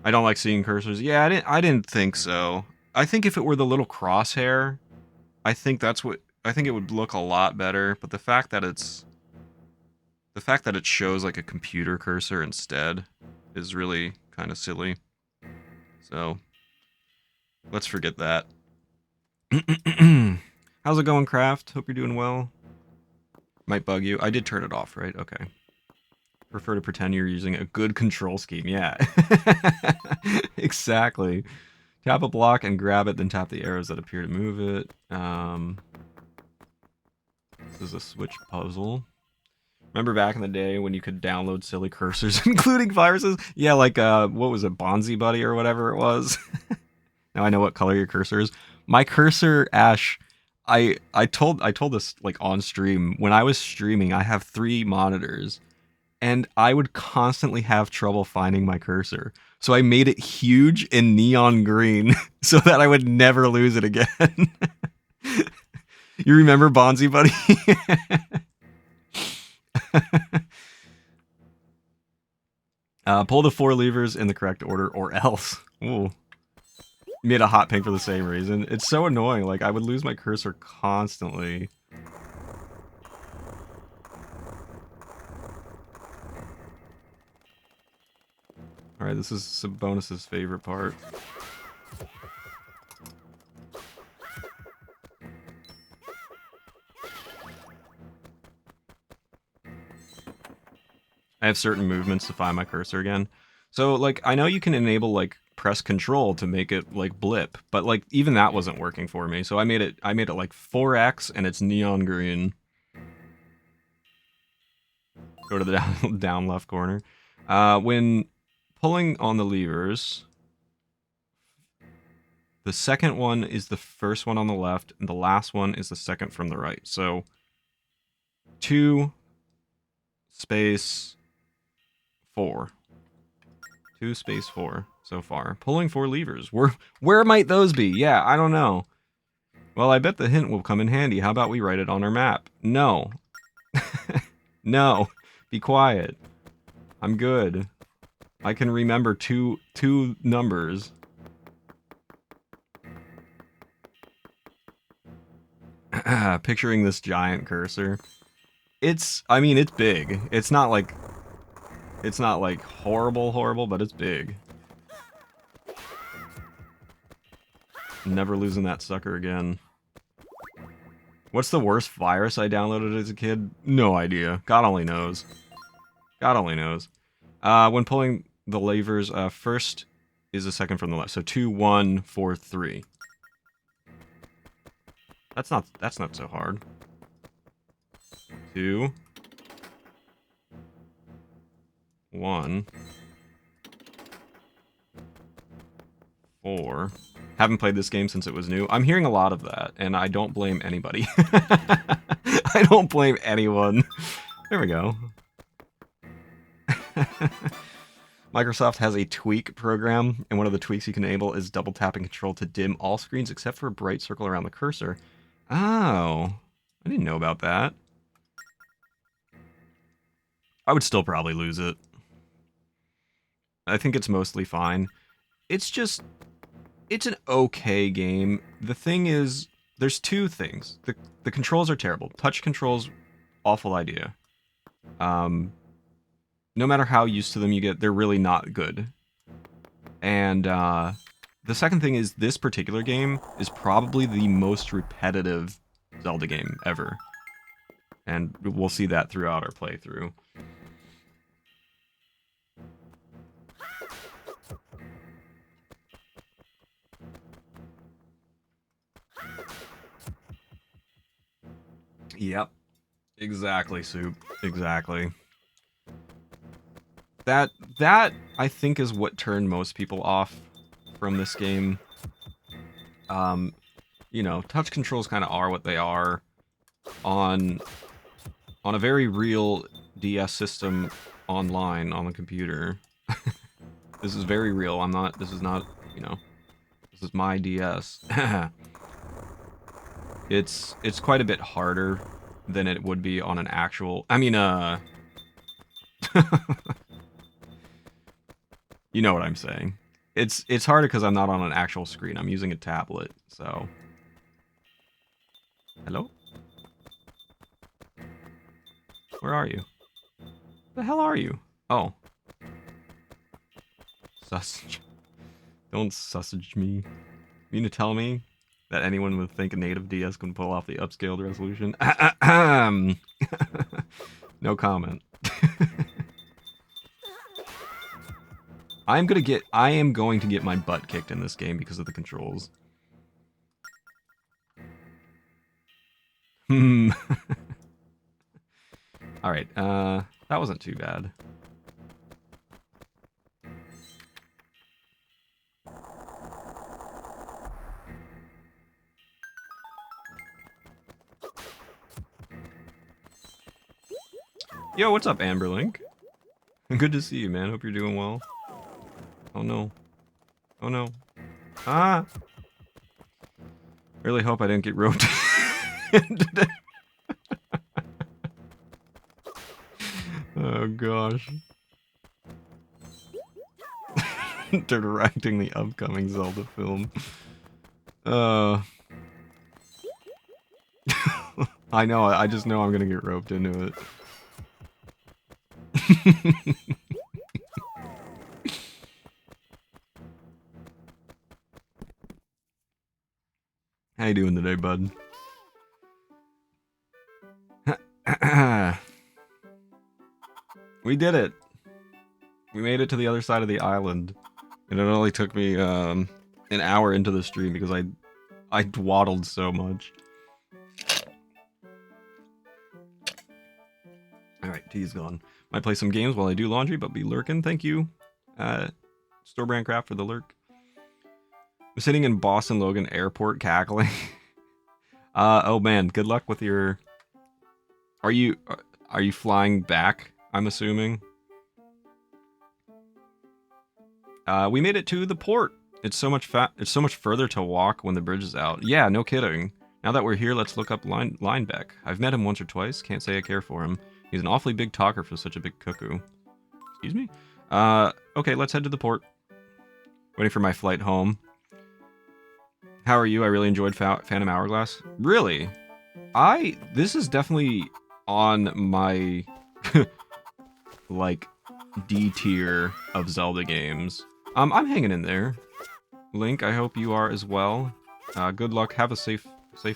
I don't like seeing cursors. Yeah, I didn't think so. I think if it were the little crosshair, I think that's what I think it would look a lot better, but the fact that it shows like a computer cursor instead is really kind of silly. So let's forget that. How's it going, Craft? Hope you're doing well. Might bug you. I did turn it off, right? Okay. Prefer to pretend you're using a good control scheme. Yeah. Exactly. Tap a block and grab it, then tap the arrows that appear to move it. This is a Switch puzzle. Remember back in the day when you could download silly cursors, including viruses? Yeah, like, what was it, Bonzi Buddy or whatever it was? Now I know what color your cursor is. My cursor, Ash, I told this like on stream. When I was streaming, I have 3 monitors, and I would constantly have trouble finding my cursor. So I made it huge in neon green so that I would never lose it again. You remember Bonzi Buddy? Pull the 4 levers in the correct order or else. Ooh. Made a hot pink for the same reason. It's so annoying. Like, I would lose my cursor constantly. Alright, this is Sabonis's favorite part. I have certain movements to find my cursor again. So, like, I know you can enable, like, press control to make it, like, blip, but, like, even that wasn't working for me. So I made it like 4x, and it's neon green. Go to the down left corner. When pulling on the levers, the second one is the first one on the left, and the last one is the second from the right. So 2 space 4. 2 space 4 so far. Pulling 4 levers. Where might those be? Yeah, I don't know. Well, I bet the hint will come in handy. How about we write it on our map? No. No. Be quiet. I'm good. I can remember two numbers. Picturing this giant cursor. I mean, it's big. It's not like horrible, but it's big. Never losing that sucker again. What's the worst virus I downloaded as a kid? No idea. God only knows. God only knows. When pulling the levers, first is the second from the left. So 2, 1, 4, 3. That's not so hard. 2, 1, 4. Haven't played this game since it was new. I'm hearing a lot of that, and I don't blame anybody. I don't blame anyone. There we go. Microsoft has a tweak program, and one of the tweaks you can enable is double tapping control to dim all screens except for a bright circle around the cursor. Oh, I didn't know about that. I would still probably lose it. I think it's mostly fine. It's an okay game. The thing is, there's 2 things. The controls are terrible. Touch controls, awful idea. No matter how used to them you get, they're really not good. And the second thing is this particular game is probably the most repetitive Zelda game ever. And we'll see that throughout our playthrough. Yep. Exactly, Soup. Exactly. That I think is what turned most people off from this game. You know, touch controls kind of are what they are on a very real DS system online on the computer. This is very real. This is not, you know, this is my DS. It's quite a bit harder than it would be on an actual, I mean, you know what I'm saying. It's harder because I'm not on an actual screen. I'm using a tablet, so. Hello? Where are you? The hell are you? Oh. Sausage. Don't sausage me. You mean to tell me that anyone would think a native DS can pull off the upscaled resolution? No comment. I am going to get my butt kicked in this game because of the controls. Alright, that wasn't too bad. Yo, what's up, Amberlink? Good to see you, man. Hope you're doing well. Oh no. Oh no. Ah! Really hope I didn't get roped today. Oh gosh. Directing the upcoming Zelda film. I know, I just know I'm gonna get roped into it. How you doing today, bud? We did it! We made it to the other side of the island. And it only took me an hour into the stream because I dwaddled so much. Alright, tea's gone. Might play some games while I do laundry, but be lurking. Thank you, Store Brand Craft, for the lurk. I'm sitting in Boston Logan Airport cackling. Oh man, good luck with your... Are you flying back, I'm assuming? We made it to the port. It's so much further to walk when the bridge is out. Yeah, no kidding. Now that we're here, let's look up Linebeck. I've met him once or twice. Can't say I care for him. He's an awfully big talker for such a big cuckoo. Excuse me? Okay, let's head to the port. Waiting for my flight home. How are you? I really enjoyed Phantom Hourglass. Really? This is definitely on my, like, D tier of Zelda games. I'm hanging in there. Link, I hope you are as well. Good luck. Have a safe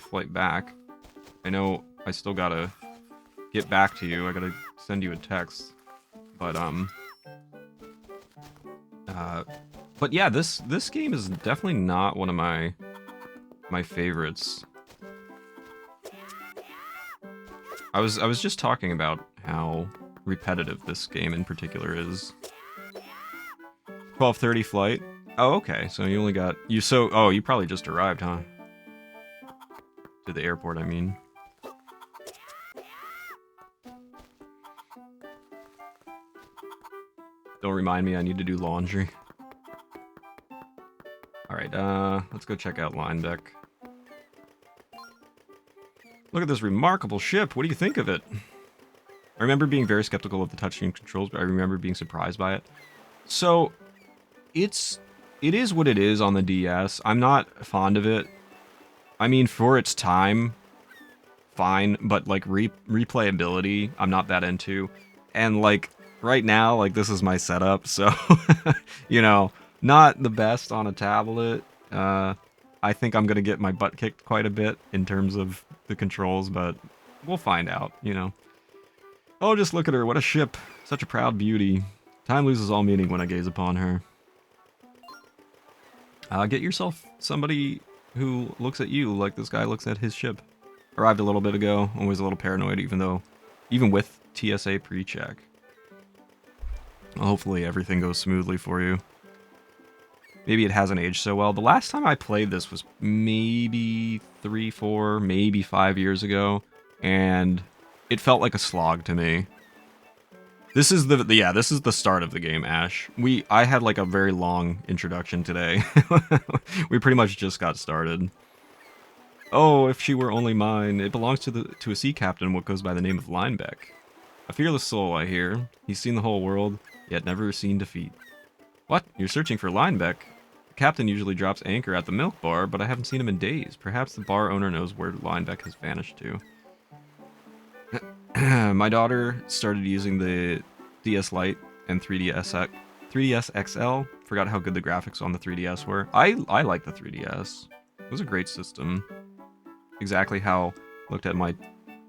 flight back. I know I still gotta get back to you. I gotta send you a text. But yeah, this game is definitely not one of my favorites. I was just talking about how repetitive this game in particular is. 12:30 flight. Oh, okay. So you only got you probably just arrived, huh? To the airport, I mean. Don't remind me, I need to do laundry. Alright, let's go check out Linebeck. Look at this remarkable ship. What do you think of it? I remember being very skeptical of the touchscreen controls, but I remember being surprised by it. So, it is what it is on the DS. I'm not fond of it. I mean, for its time, fine, but like replayability, I'm not that into. And like right now, like this is my setup, so you know, not the best on a tablet. I think I'm gonna get my butt kicked quite a bit in terms of the controls, but we'll find out, you know. Oh, just look at her, what a ship. Such a proud beauty. Time loses all meaning when I gaze upon her. Get yourself somebody who looks at you like this guy looks at his ship. Arrived a little bit ago, always a little paranoid even with TSA pre-check. Well, hopefully everything goes smoothly for you. Maybe it hasn't aged so well. The last time I played this was maybe 3, 4, maybe 5 years ago, and it felt like a slog to me. This is the start of the game, Ash. I had like a very long introduction today. We pretty much just got started. Oh, if she were only mine. It belongs to a sea captain what goes by the name of Linebeck. A fearless soul, I hear. He's seen the whole world, yet never seen defeat. What? You're searching for Linebeck? The captain usually drops anchor at the milk bar, but I haven't seen him in days. Perhaps the bar owner knows where Linebeck has vanished to. My daughter started using the DS Lite and 3DS XL. Forgot how good the graphics on the 3DS were. I like the 3DS. It was a great system. Exactly how I looked at my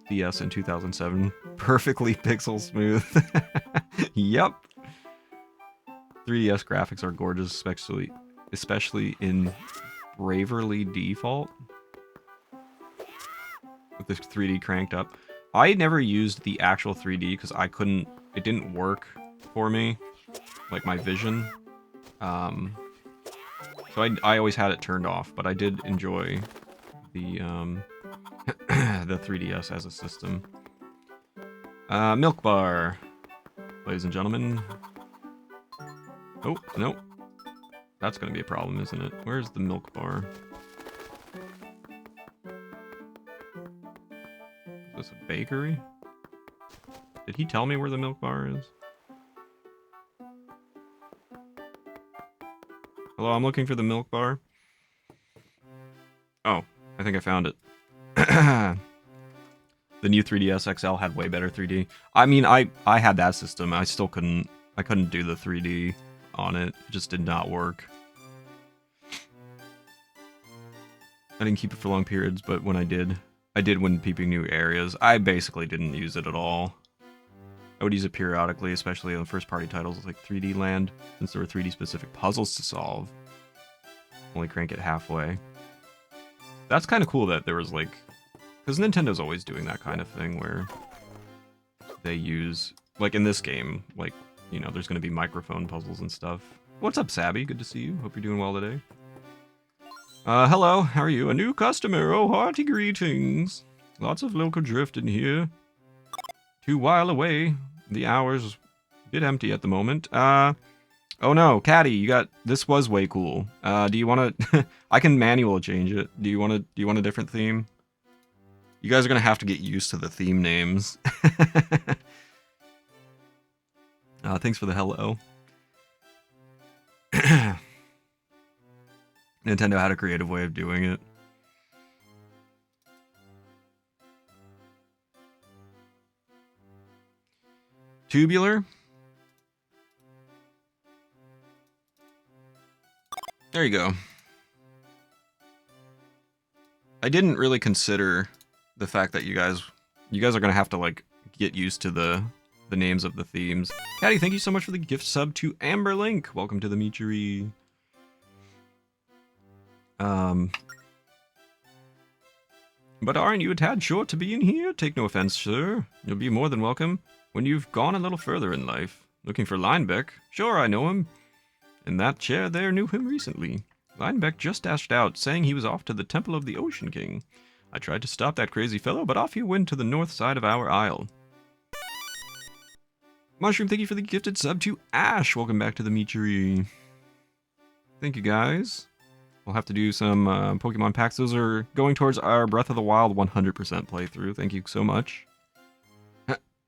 DS in 2007. Perfectly pixel smooth. Yep. 3DS graphics are gorgeous, especially in Bravely Default. With this 3D cranked up. I never used the actual 3D because it didn't work for me. Like my vision. So I always had it turned off, but I did enjoy the the 3DS as a system. Milk bar, ladies and gentlemen. Oh, no. That's gonna be a problem, isn't it? Where's the milk bar? Is this a bakery? Did he tell me where the milk bar is? Hello, I'm looking for the milk bar. Oh, I think I found it. The new 3DS XL had way better 3D. I mean, I had that system. I couldn't do the 3D on it. It just did not work. I didn't keep it for long periods, but when I did when peeping new areas. I basically didn't use it at all. I would use it periodically, especially on first-party titles like 3D Land, since there were 3D specific puzzles to solve. Only crank it halfway. That's kind of cool that there was like, because Nintendo's always doing that kind of thing where they use, like in this game, like, you know, there's going to be microphone puzzles and stuff. What's up, Sabby? Good to see you. Hope you're doing well today. Hello, how are you? A new customer. Oh, hearty greetings. Lots of local drift in here. To while away. The hour's a bit empty at the moment. Oh no, Caddy, this was way cool. Do you want to, I can manual change it. Do you want a different theme? You guys are going to have to get used to the theme names. Thanks for the hello. Nintendo had a creative way of doing it. Tubular? There you go. I didn't really consider the fact that you guys are gonna have to like get used to the names of the themes. Caddy, thank you so much for the gift sub to Amberlink. Welcome to the Meachery. But aren't you a tad short to be in here? Take no offense, sir. You'll be more than welcome when you've gone a little further in life. Looking for Linebeck? Sure, I know him. And that chair there knew him recently. Linebeck just dashed out, saying he was off to the Temple of the Ocean King. I tried to stop that crazy fellow, but off he went to the north side of our isle. Mushroom, thank you for the gifted sub to Ash. Welcome back to the Meachery. Thank you, guys. We'll have to do some Pokemon packs. Those are going towards our Breath of the Wild 100% playthrough. Thank you so much.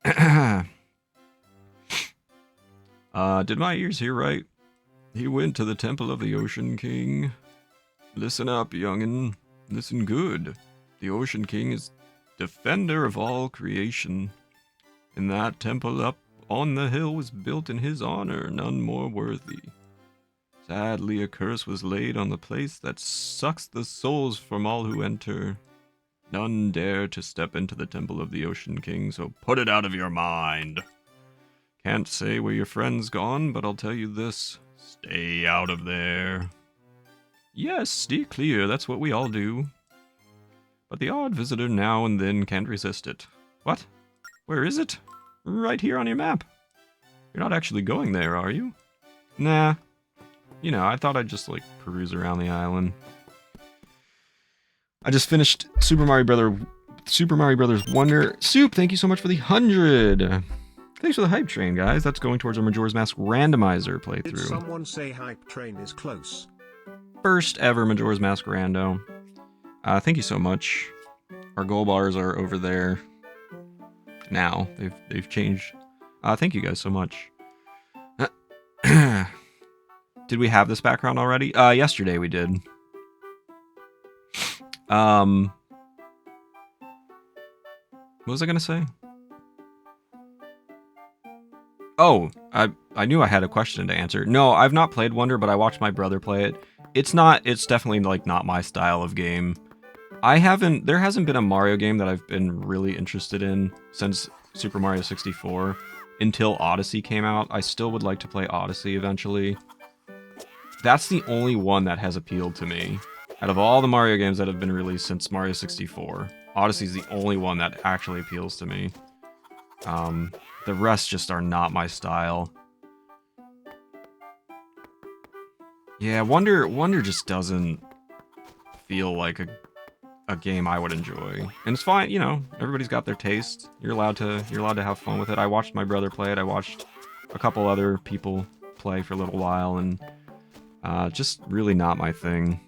Did my ears hear right? He went to the Temple of the Ocean King. Listen up, youngin'. Listen good. The Ocean King is defender of all creation. And that temple up on the hill was built in his honor, none more worthy. Sadly, a curse was laid on the place that sucks the souls from all who enter. None dare to step into the Temple of the Ocean King, so put it out of your mind. Can't say where your friend's gone, but I'll tell you this. Stay out of there. Yes, stay clear, that's what we all do. But the odd visitor now and then can't resist it. What? Where is it? Right here on your map. You're not actually going there, are you? Nah. You know, I thought I'd just, like, peruse around the island. I just finished Super Mario Brothers Wonder. Soup, thank you so much for the 100. Thanks for the hype train, guys. That's going towards our Majora's Mask randomizer playthrough. Did someone say hype train is close? First ever Majora's Mask rando. Thank you so much. Our goal bars are over there now. They've changed. Thank you guys so much. Did we have this background already? Yesterday we did. What was I gonna say? Oh, I knew I had a question to answer. No, I've not played Wonder, but I watched my brother play it. It's definitely like not my style of game. There hasn't been a Mario game that I've been really interested in since Super Mario 64 until Odyssey came out. I still would like to play Odyssey eventually. That's the only one that has appealed to me. Out of all the Mario games that have been released since Mario 64, Odyssey's the only one that actually appeals to me. The rest just are not my style. Yeah, Wonder just doesn't feel like a game I would enjoy. And it's fine, you know, everybody's got their taste. You're allowed to have fun with it. I watched my brother play it. I watched a couple other people play for a little while, and just really not my thing.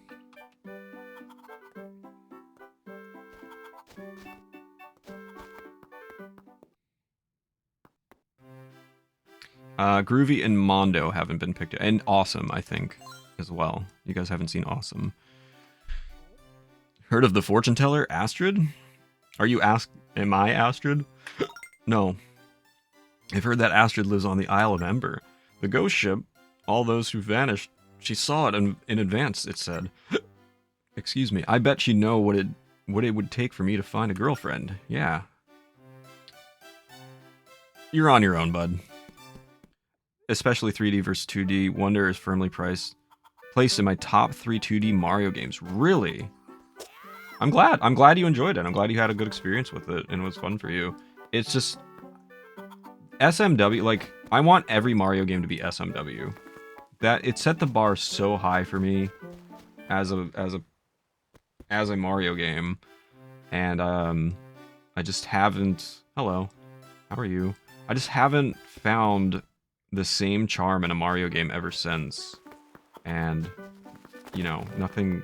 Groovy and Mondo haven't been picked up. And Awesome, I think, as well. You guys haven't seen Awesome. Heard of the fortune teller, Astrid? Am I Astrid? No. I've heard that Astrid lives on the Isle of Ember. The ghost ship, all those who vanished, she saw it in advance, it said. Excuse me. I bet she'd know what it would take for me to find a girlfriend. Yeah. You're on your own, bud. Especially 3D versus 2D, Wonder is firmly placed in my top 3 2D Mario games. Really? I'm glad you enjoyed it. I'm glad you had a good experience with it and it was fun for you. It's just SMW, like, I want every Mario game to be SMW. That it set the bar so high for me as a Mario game. And I just haven't. Hello. How are you? I just haven't found the same charm in a Mario game ever since. And, you know, nothing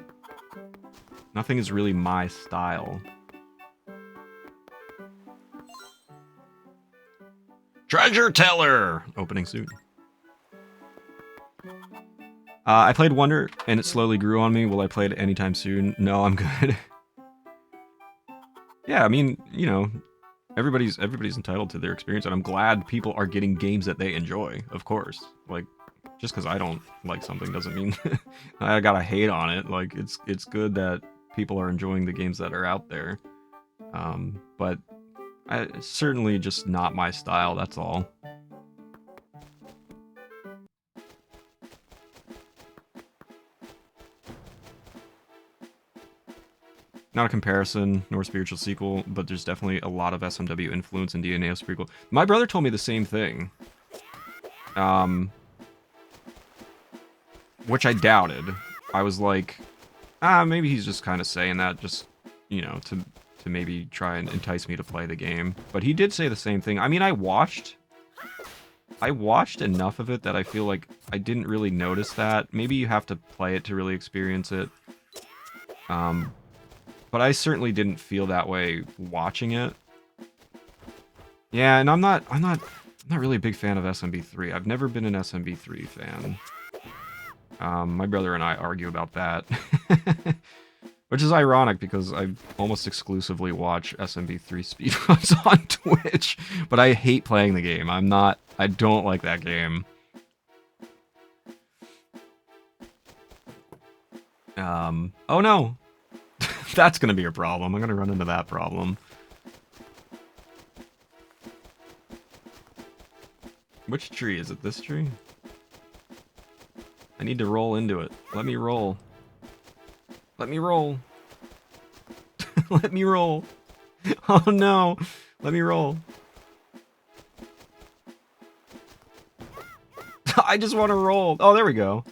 is really my style. Treasure Teller! Opening soon. I played Wonder, and it slowly grew on me. Will I play it anytime soon? No, I'm good. Yeah, I mean, you know, everybody's entitled to their experience, and I'm glad people are getting games that they enjoy, of course. Like, just because I don't like something doesn't mean I gotta hate on it. Like, it's good that people are enjoying the games that are out there. But it's certainly just not my style, that's all. Not a comparison, nor a spiritual sequel, but there's definitely a lot of SMW influence in DNA of prequel. My brother told me the same thing. Which I doubted. I was like, maybe he's just kind of saying that just, you know, to maybe try and entice me to play the game. But he did say the same thing. I mean, I watched enough of it that I feel like I didn't really notice that. Maybe you have to play it to really experience it. But I certainly didn't feel that way watching it. Yeah, and I'm not really a big fan of SMB3. I've never been an SMB3 fan. My brother and I argue about that. Which is ironic because I almost exclusively watch SMB3 speedruns on Twitch. But I hate playing the game. I don't like that game. Oh no! That's gonna be a problem. I'm gonna run into that problem. Which tree? Is it this tree? I need to roll into it. Let me roll. Let me roll. Let me roll. Oh no. Let me roll. I just want to roll. Oh, there we go.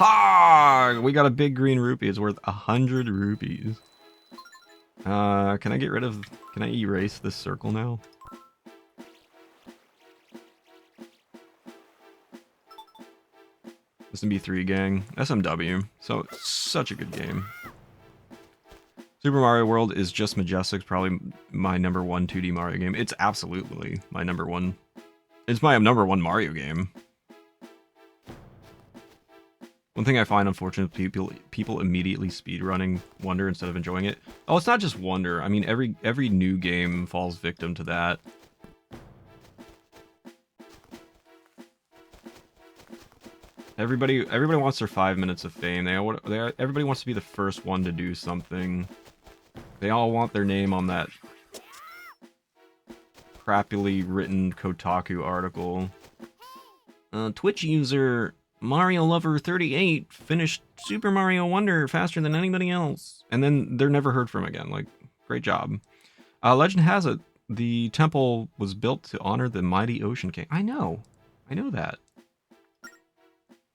Ah, we got a big green rupee. It's worth 100 rupees. Can I erase this circle now? SMB3 gang. SMW. So, such a good game. Super Mario World is just majestic. Probably my number 1 2D Mario game. It's absolutely my number 1. It's my number 1 Mario game. One thing I find unfortunate, people immediately speedrunning Wonder instead of enjoying it. Oh, it's not just Wonder. I mean, every new game falls victim to that. Everybody wants their 5 minutes of fame. Everybody wants to be the first one to do something. They all want their name on that crappily written Kotaku article. Twitch user Mario Lover 38 finished Super Mario Wonder faster than anybody else. And then they're never heard from again. Like, great job. Legend has it, the temple was built to honor the mighty Ocean King. I know that.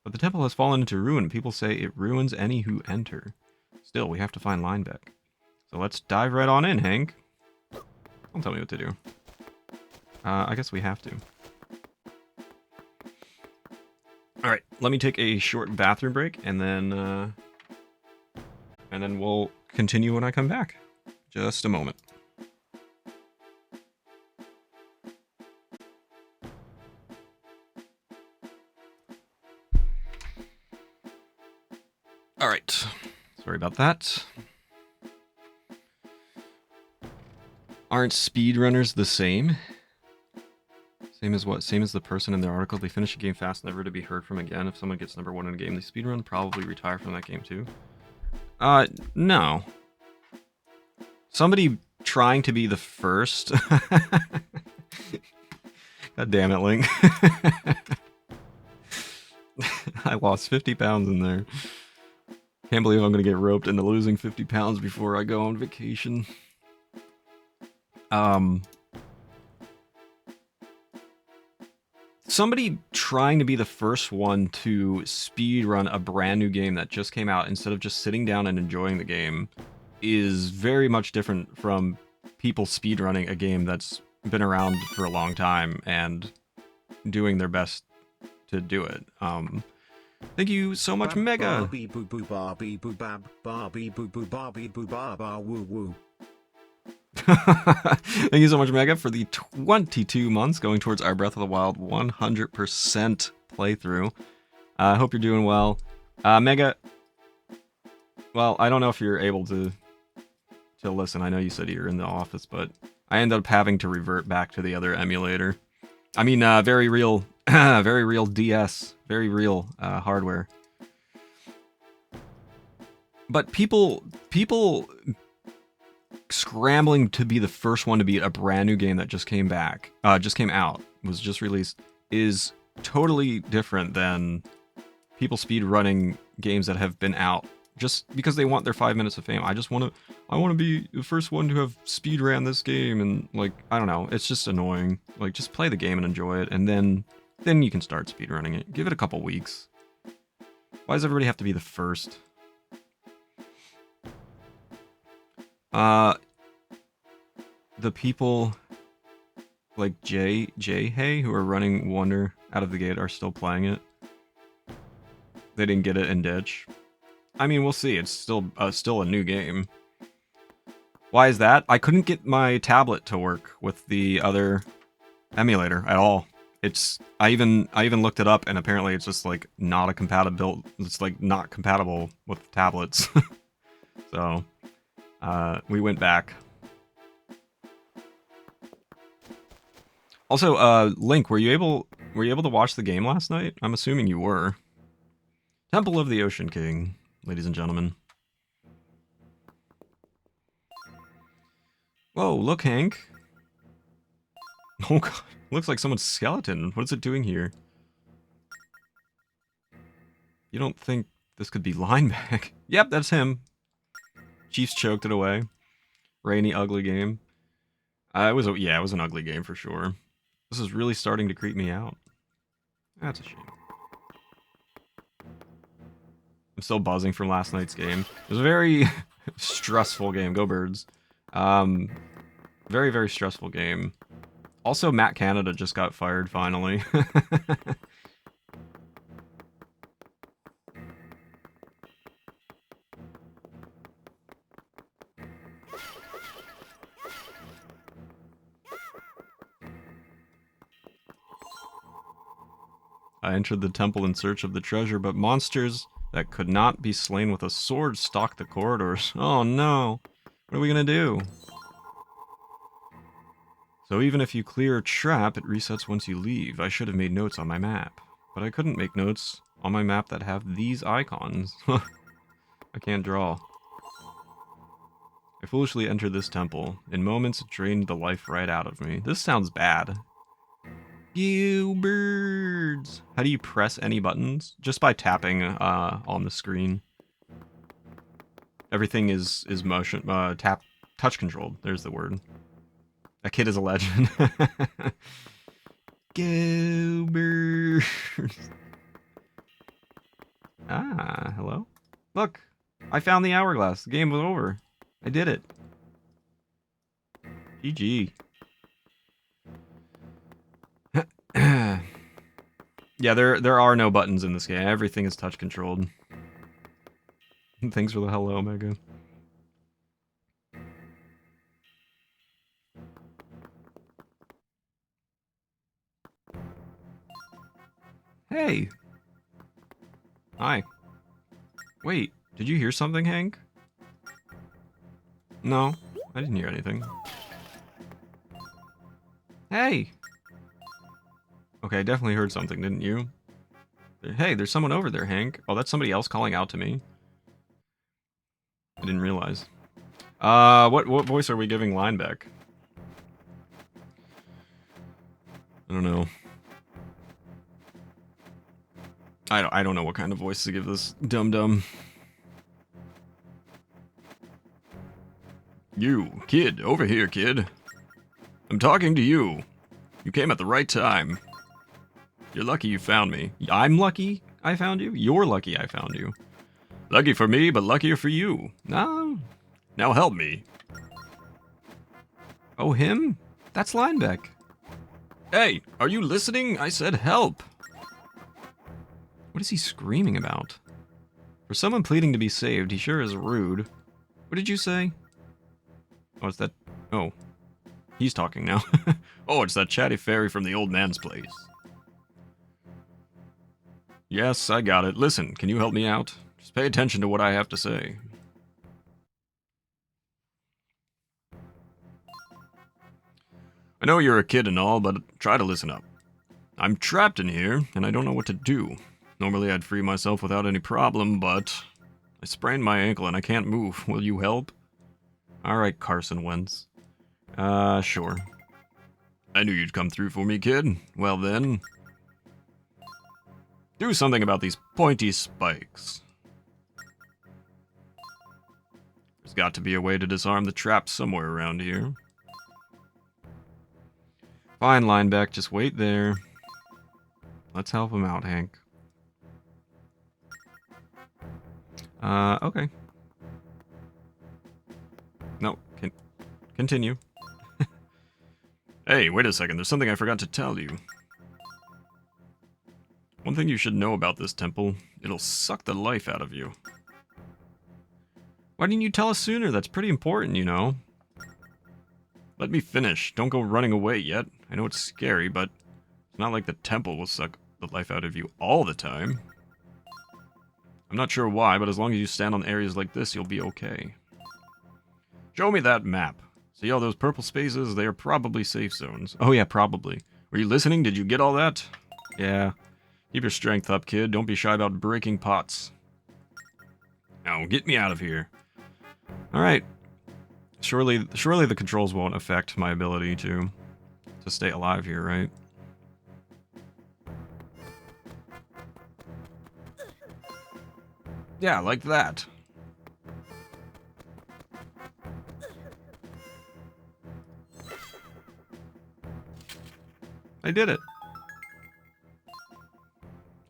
But the temple has fallen into ruin. People say it ruins any who enter. Still, we have to find Linebeck. So let's dive right on in, Hank. Don't tell me what to do. I guess we have to. Alright, let me take a short bathroom break, and then we'll continue when I come back. Just a moment. Alright, sorry about that. Aren't speedrunners the same? Same as what? Same as the person in their article. They finish a game fast, never to be heard from again. If someone gets number 1 in a game, they speedrun, probably retire from that game too. No. Somebody trying to be the first. God damn it, Link. I lost 50 pounds in there. Can't believe I'm gonna get roped into losing 50 pounds before I go on vacation. Somebody trying to be the first one to speedrun a brand new game that just came out instead of just sitting down and enjoying the game is very much different from people speedrunning a game that's been around for a long time and doing their best to do it. Thank you so much, Mega! Barbie boo boo Barbie boo bab Barbie boo boo Barbie boo ba ba woo woo. Thank you so much, Mega, for the 22 months going towards our Breath of the Wild 100% playthrough. I hope you're doing well. Mega, well, I don't know if you're able to listen. I know you said you're in the office, but I ended up having to revert back to the other emulator. I mean, very real, very real DS, very real hardware. But people scrambling to be the first one to beat a brand new game that just came out, was just released, is totally different than people speed running games that have been out just because they want their 5 minutes of fame. I want to be the first one to have speed ran this game, and like, I don't know, it's just annoying. Like, just play the game and enjoy it, and then you can start speed running it. Give it a couple weeks. Why does everybody have to be the first? The people like Jay Hey, who are running Wonder out of the gate, are still playing it. They didn't get it in ditch. I mean, we'll see. It's still a new game. Why is that? I couldn't get my tablet to work with the other emulator at all. I even looked it up, and apparently it's just like not a compatible. It's like not compatible with tablets. So we went back. Also, Link, were you able to watch the game last night? I'm assuming you were. Temple of the Ocean King, ladies and gentlemen. Whoa, look, Hank. Oh god, looks like someone's skeleton. What is it doing here? You don't think this could be Linebeck? Yep, that's him. Chiefs choked it away. Rainy, ugly game. It was an ugly game for sure. This is really starting to creep me out. That's a shame. I'm still buzzing from last night's game. It was a very stressful game. Go Birds. Very, very stressful game. Also, Matt Canada just got fired finally. I entered the temple in search of the treasure, but monsters that could not be slain with a sword stalked the corridors. Oh no! What are we gonna do? So even if you clear a trap, it resets once you leave. I should have made notes on my map. But I couldn't make notes on my map that have these icons. I can't draw. I foolishly entered this temple. In moments, it drained the life right out of me. This sounds bad. You birds! How do you press any buttons? Just by tapping on the screen. Everything is motion touch controlled. There's the word. That kid is a legend. Go birds! Ah, hello. Look, I found the hourglass. The game was over. I did it. GG. Yeah, there are no buttons in this game. Everything is touch controlled. Thanks for the hello, Omega. Hey. Hi. Wait, did you hear something, Hank? No, I didn't hear anything. Hey. Okay, I definitely heard something, didn't you? Hey, there's someone over there, Hank. Oh, that's somebody else calling out to me. I didn't realize. What voice are we giving Lineback? I don't know. I don't know what kind of voice to give this dum-dum. You, kid, over here, kid. I'm talking to you. You came at the right time. You're lucky you found me. I'm lucky I found you? You're lucky I found you. Lucky for me, but luckier for you. No. Now help me. Oh, him? That's Lineback. Hey, are you listening? I said help. What is he screaming about? For someone pleading to be saved, he sure is rude. What did you say? Oh, it's that... Oh. He's talking now. Oh, it's that chatty fairy from the old man's place. Yes, I got it. Listen, can you help me out? Just pay attention to what I have to say. I know you're a kid and all, but try to listen up. I'm trapped in here, and I don't know what to do. Normally I'd free myself without any problem, but... I sprained my ankle and I can't move. Will you help? Alright, Carson Wentz. Sure. I knew you'd come through for me, kid. Well then... do something about these pointy spikes. There's got to be a way to disarm the trap somewhere around here. Fine, Lineback, just wait there. Let's help him out, Hank. Okay. No, continue. Hey, wait a second, there's something I forgot to tell you. One thing you should know about this temple, it'll suck the life out of you. Why didn't you tell us sooner? That's pretty important, you know. Let me finish. Don't go running away yet. I know it's scary, but it's not like the temple will suck the life out of you all the time. I'm not sure why, but as long as you stand on areas like this, you'll be okay. Show me that map. See all those purple spaces? They are probably safe zones. Oh yeah, probably. Were you listening? Did you get all that? Yeah. Keep your strength up, kid. Don't be shy about breaking pots. Now, get me out of here. Alright. Surely the controls won't affect my ability to stay alive here, right? Yeah, like that. I did it.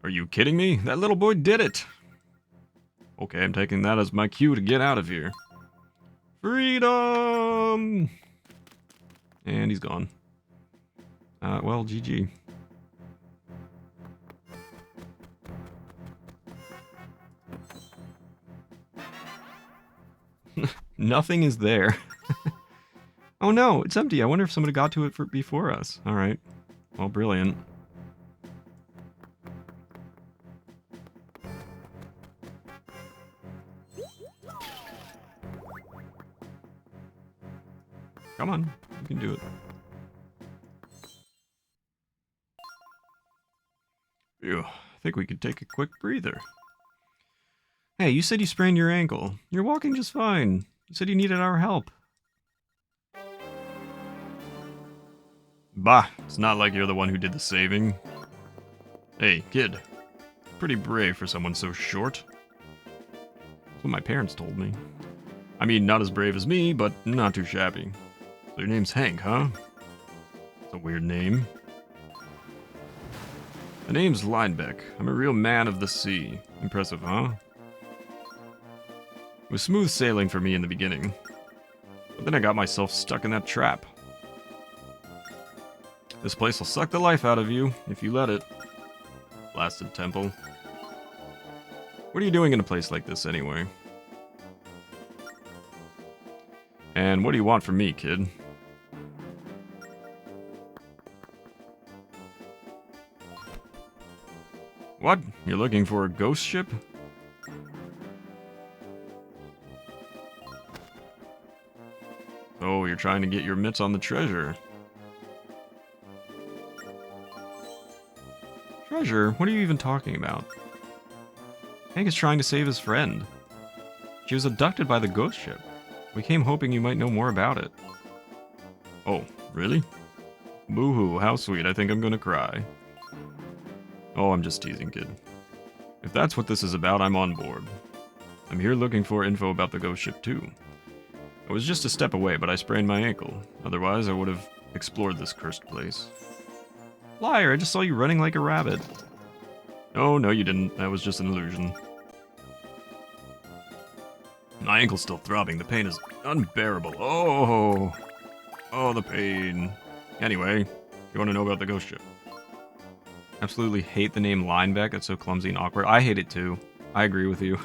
Are you kidding me? That little boy did it. Okay, I'm taking that as my cue to get out of here. Freedom! And he's gone. Well, GG. Nothing is there. Oh no, it's empty. I wonder if somebody got to it before us. Alright. Well, brilliant. Come on, you can do it. Phew, think we could take a quick breather. Hey, you said you sprained your ankle. You're walking just fine. You said you needed our help. Bah, it's not like you're the one who did the saving. Hey, kid. Pretty brave for someone so short. That's what my parents told me. I mean, not as brave as me, but not too shabby. So your name's Hank, huh? It's a weird name. The name's Linebeck. I'm a real man of the sea. Impressive, huh? It was smooth sailing for me in the beginning. But then I got myself stuck in that trap. This place will suck the life out of you, if you let it. Blasted temple. What are you doing in a place like this, anyway? And what do you want from me, kid? What? You're looking for a ghost ship? Oh, you're trying to get your mitts on the treasure. Treasure? What are you even talking about? Hank is trying to save his friend. She was abducted by the ghost ship. We came hoping you might know more about it. Oh, really? Boo-hoo, how sweet, I think I'm gonna cry. Oh, I'm just teasing, kid. If that's what this is about, I'm on board. I'm here looking for info about the ghost ship, too. I was just a step away, but I sprained my ankle. Otherwise, I would have explored this cursed place. Liar, I just saw you running like a rabbit. Oh, no, you didn't. That was just an illusion. My ankle's still throbbing. The pain is unbearable. Oh! Oh, the pain. Anyway, you want to know about the ghost ship? Absolutely hate the name Linebeck. It's so clumsy and awkward. I hate it too. I agree with you.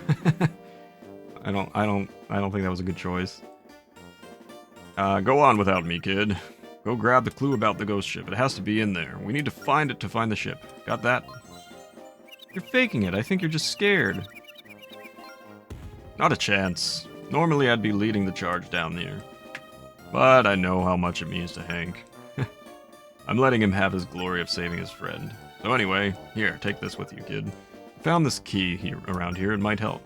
I don't think that was a good choice. Go on without me, kid. Go grab the clue about the ghost ship. It has to be in there. We need to find it to find the ship. Got that? You're faking it. I think you're just scared. Not a chance. Normally I'd be leading the charge down there. But I know how much it means to Hank. I'm letting him have his glory of saving his friend. So anyway, here, take this with you, kid. I found this key here around here. It might help.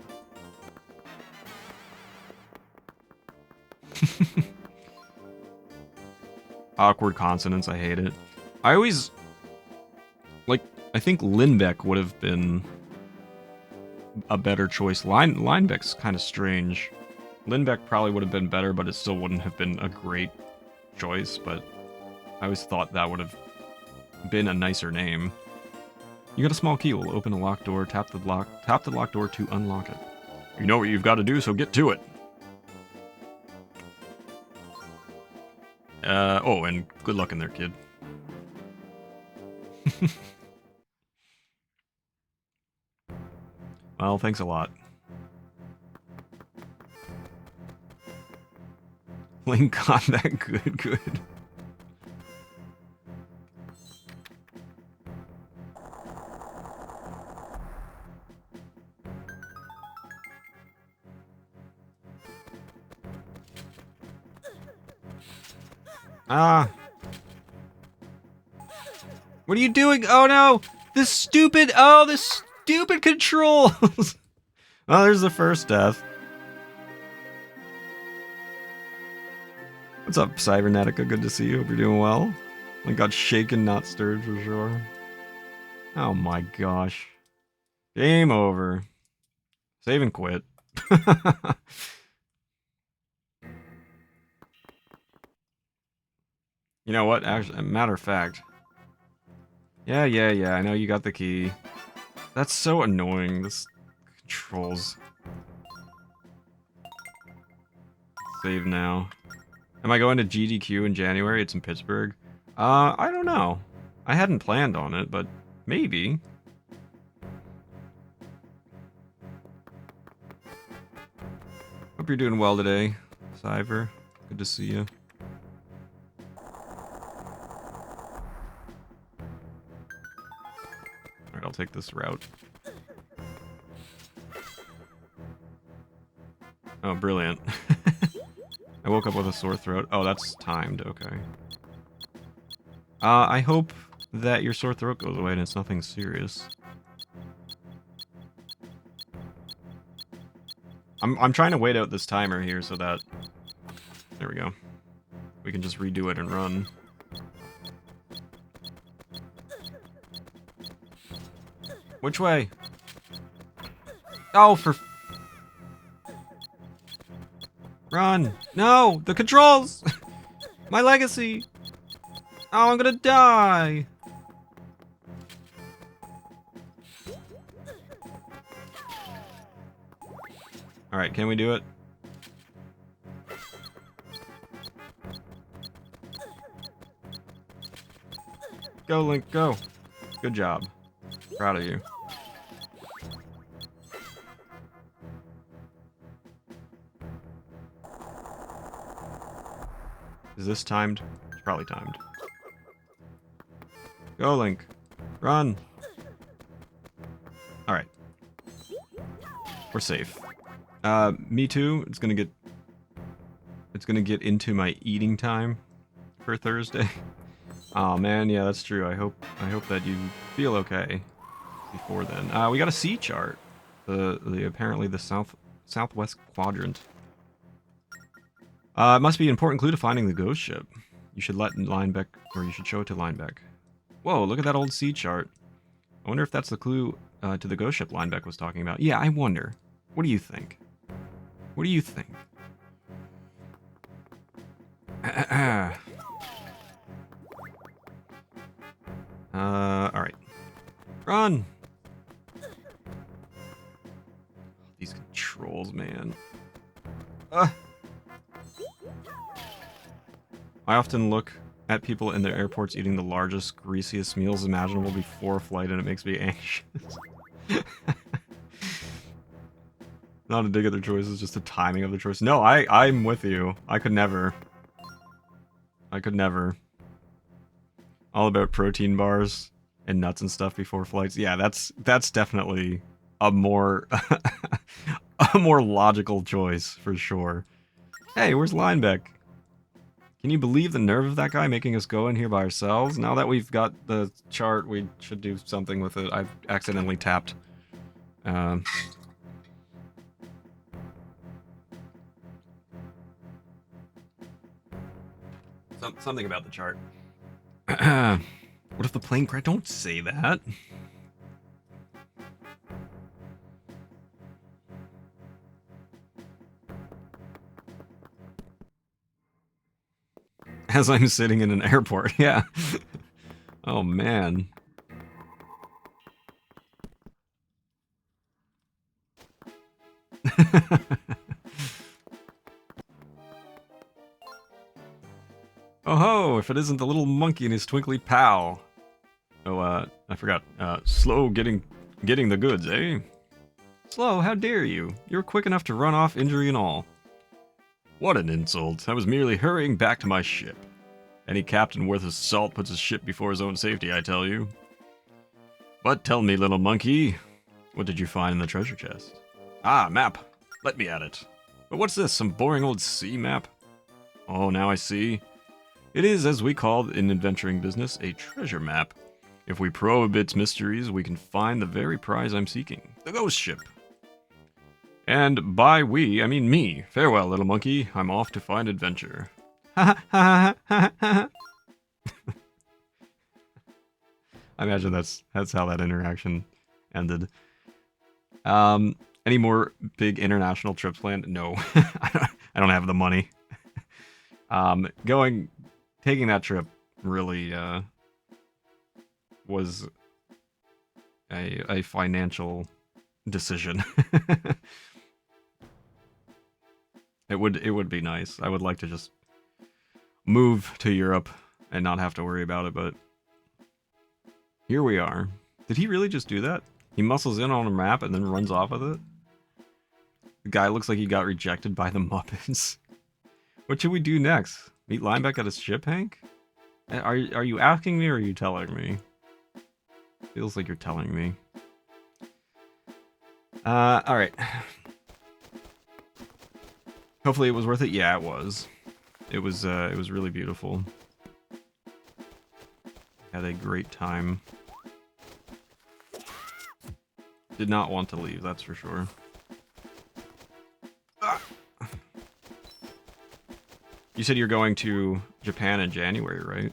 Awkward consonants, I hate it. I always... I think Linebeck would have been a better choice. Linebeck's kind of strange. Linebeck probably would have been better, but it still wouldn't have been a great choice, but I always thought that would have been a nicer name. You got a small key. Will open a locked door. Tap the locked door to unlock it. You know what you've got to do, so get to it. Oh, and good luck in there, kid. Well, thanks a lot. Link combat, good. Ah. What are you doing? Oh no! This stupid controls! Oh, there's the first death. What's up, Cybernetica? Good to see you. Hope you're doing well. I got shaken, not stirred for sure. Oh my gosh. Game over. Save and quit. You know what? Actually, matter of fact. Yeah, I know you got the key. That's so annoying, this controls. Save now. Am I going to GDQ in January? It's in Pittsburgh. I don't know. I hadn't planned on it, but maybe. Hope you're doing well today, Cyber. Good to see you. Alright, I'll take this route. Oh, brilliant. I woke up with a sore throat. Oh, that's timed, okay. I hope that your sore throat goes away and it's nothing serious. I'm trying to wait out this timer here so that... There we go. We can just redo it and run. Which way? Oh, for... Run! No! The controls! My legacy! Oh, I'm gonna die! Alright, can we do it? Go, Link, go! Good job. Proud of you. Is this timed? It's probably timed. Go, Link. Run! Alright. We're safe. Me too. It's gonna get into my eating time for Thursday. Oh man, yeah, that's true. I hope that you feel okay before then. We got a sea chart. Apparently the southwest quadrant. It must be an important clue to finding the ghost ship. You should let Linebeck, or you should show it to Linebeck. Whoa, look at that old sea chart. I wonder if that's the clue to the ghost ship Linebeck was talking about. Yeah, I wonder. What do you think? What do you think? Alright. Run! These controls, man. I often look at people in their airports eating the largest, greasiest meals imaginable before a flight, and it makes me anxious. Not a dig at their choices, just the timing of their choices. No, I'm with you. I could never. I could never. All about protein bars and nuts and stuff before flights. Yeah, that's definitely a more a more logical choice for sure. Hey, where's Linebeck? Can you believe the nerve of that guy making us go in here by ourselves? Now that we've got the chart, we should do something with it. I've accidentally tapped. Something about the chart. What if the plane crashed? Don't say that. As I'm sitting in an airport, yeah. Oh, man. Oh ho, if it isn't the little monkey and his twinkly pal. Oh, I forgot. Slow getting the goods, eh? Slow, how dare you? You were quick enough to run off, injury and all. What an insult. I was merely hurrying back to my ship. Any captain worth his salt puts his ship before his own safety, I tell you. But tell me, little monkey, what did you find in the treasure chest? Ah, map. Let me at it. But what's this, some boring old sea map? Oh, now I see. It is, as we call in adventuring business, a treasure map. If we probe its mysteries, we can find the very prize I'm seeking, the ghost ship. And by we, I mean me. Farewell, little monkey. I'm off to find adventure. Ha ha ha ha. I imagine that's how that interaction ended. Any more big international trips planned? No, I don't have the money. Taking that trip really was a financial decision. It would be nice. I would like to just move to Europe and not have to worry about it, but here we are. Did he really just do that? He muscles in on a map and then runs off with it? The guy looks like he got rejected by the Muppets. What should we do next? Meet Linebeck at his ship, Hank? Are you asking me or are you telling me? Feels like you're telling me. Alright. Hopefully it was worth it. Yeah, it was. It was really beautiful. Had a great time. Did not want to leave, that's for sure. You said you're going to Japan in January, right?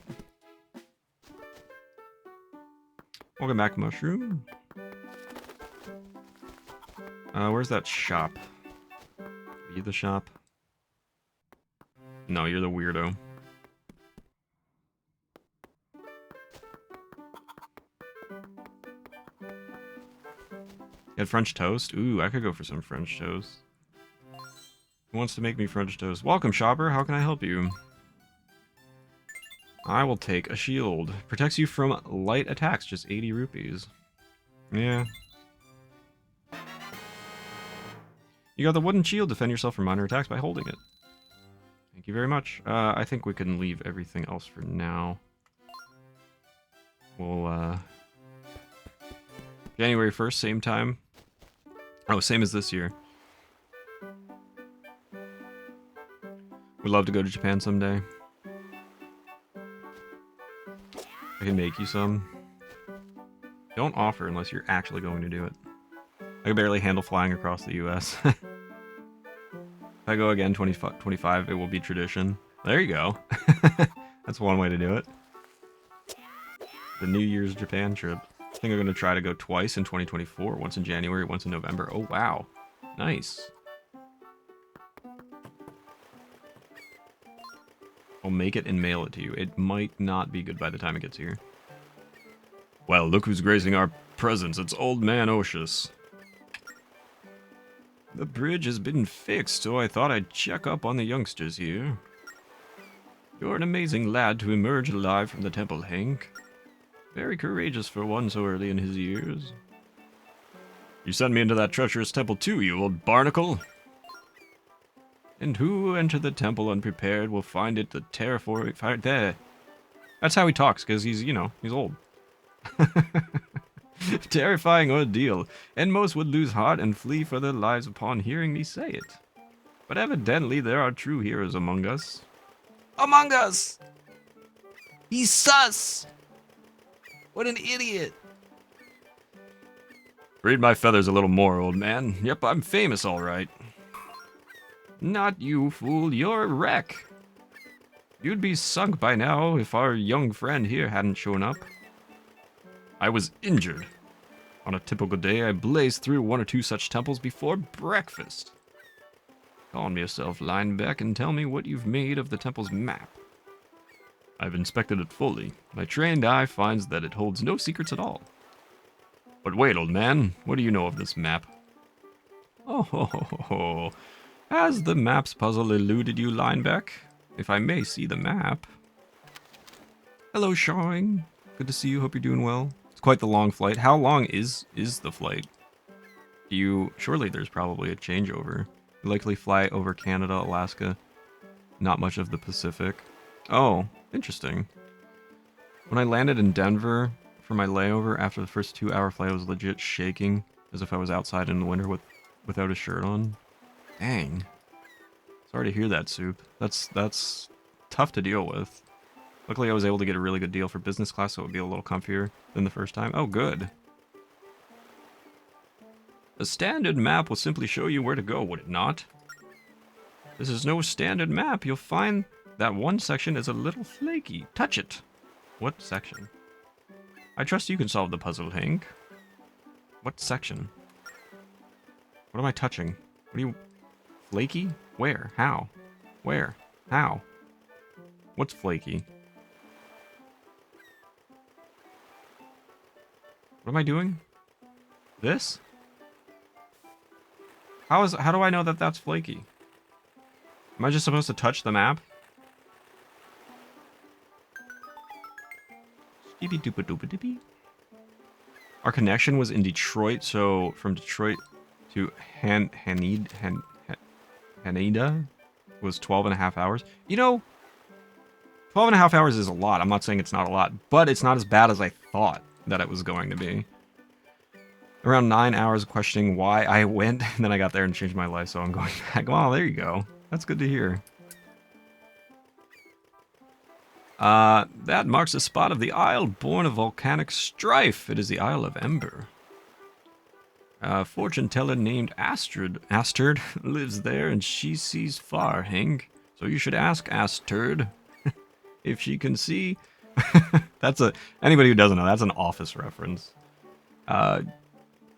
Welcome back, Mushroom. Where's that shop? Are you the shop? No, you're the weirdo. You had French toast? Ooh, I could go for some French toast. Who wants to make me French toast? Welcome, shopper. How can I help you? I will take a shield. Protects you from light attacks, just 80 rupees. Yeah. You got the wooden shield. Defend yourself from minor attacks by holding it. Thank you very much. I think we can leave everything else for now. We'll, January 1st, same time. Oh, same as this year. We'd love to go to Japan someday. I can make you some. Don't offer unless you're actually going to do it. I can barely handle flying across the US. If I go again 25, it will be tradition. There you go. That's one way to do it. The New Year's Japan trip. I think I'm going to try to go twice in 2024. Once in January, once in November. Oh, wow. Nice. I'll make it and mail it to you. It might not be good by the time it gets here. Well, look who's gracing our presence. It's Old Man Oshus. The bridge has been fixed, so I thought I'd check up on the youngsters here. You're an amazing lad to emerge alive from the temple, Hank. Very courageous for one so early in his years. You sent me into that treacherous temple too, you old barnacle. And who enter the temple unprepared will find it the terrifying... There. That's how he talks, because he's, you know, he's old. Terrifying ordeal, and most would lose heart and flee for their lives upon hearing me say it. But evidently there are true heroes among us. Among us! He's sus! What an idiot! Read my feathers a little more, old man. Yep, I'm famous, all right. Not you, fool. You're a wreck. You'd be sunk by now if our young friend here hadn't shown up. I was injured. On a typical day, I blazed through one or two such temples before breakfast. Calm yourself, Linebeck, and tell me what you've made of the temple's map. I've inspected it fully. My trained eye finds that it holds no secrets at all. But wait, old man, what do you know of this map? Oh, has the map's puzzle eluded you, Linebeck? If I may see the map. Hello, Shawing. Good to see you. Hope you're doing well. It's quite the long flight. How long is the flight? Surely there's probably a changeover. You likely fly over Canada, Alaska. Not much of the Pacific. Oh, interesting. When I landed in Denver for my layover, after the first 2-hour flight, I was legit shaking, as if I was outside in the winter without a shirt on. Dang. Sorry to hear that, Soup. That's tough to deal with. Luckily, I was able to get a really good deal for business class, so it would be a little comfier than the first time. Oh, good. A standard map will simply show you where to go, would it not? This is no standard map. You'll find that one section is a little flaky. Touch it. What section? I trust you can solve the puzzle, Hank. What section? What am I touching? What are you... Flaky? Where? How? Where? How? What's flaky? What am I doing? This? How do I know that that's flaky? Am I just supposed to touch the map? Our connection was in Detroit, so from Detroit to Haneda was 12.5 hours. You know, 12.5 hours is a lot. I'm not saying it's not a lot, but it's not as bad as I thought that it was going to be. Around 9 hours questioning why I went, and then I got there and changed my life, so I'm going back. Well, there you go. That's good to hear. That marks a spot of the isle born of volcanic strife. It is the Isle of Ember. A fortune teller named Astrid lives there, and she sees far, Hank. So you should ask Astrid if she can see. Anybody who doesn't know, that's an Office reference.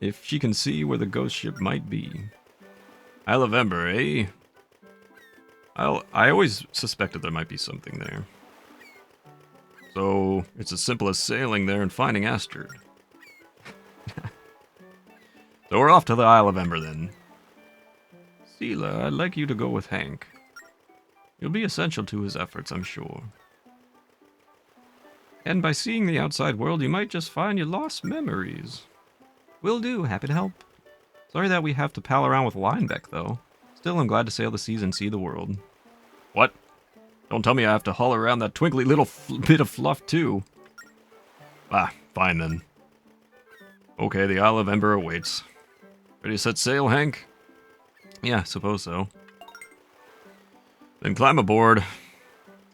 If she can see where the ghost ship might be. Isle of Ember, eh? I always suspected there might be something there. So it's as simple as sailing there and finding Astrid. So we're off to the Isle of Ember then. Sela, I'd like you to go with Hank. You'll be essential to his efforts, I'm sure. And by seeing the outside world, you might just find you lost memories. Will do, happy to help. Sorry that we have to pal around with Linebeck, though. Still, I'm glad to sail the seas and see the world. What? Don't tell me I have to haul around that twinkly little bit of fluff, too. Ah, fine then. Okay, the Isle of Ember awaits. Ready to set sail, Hank? Yeah, suppose so. Then climb aboard.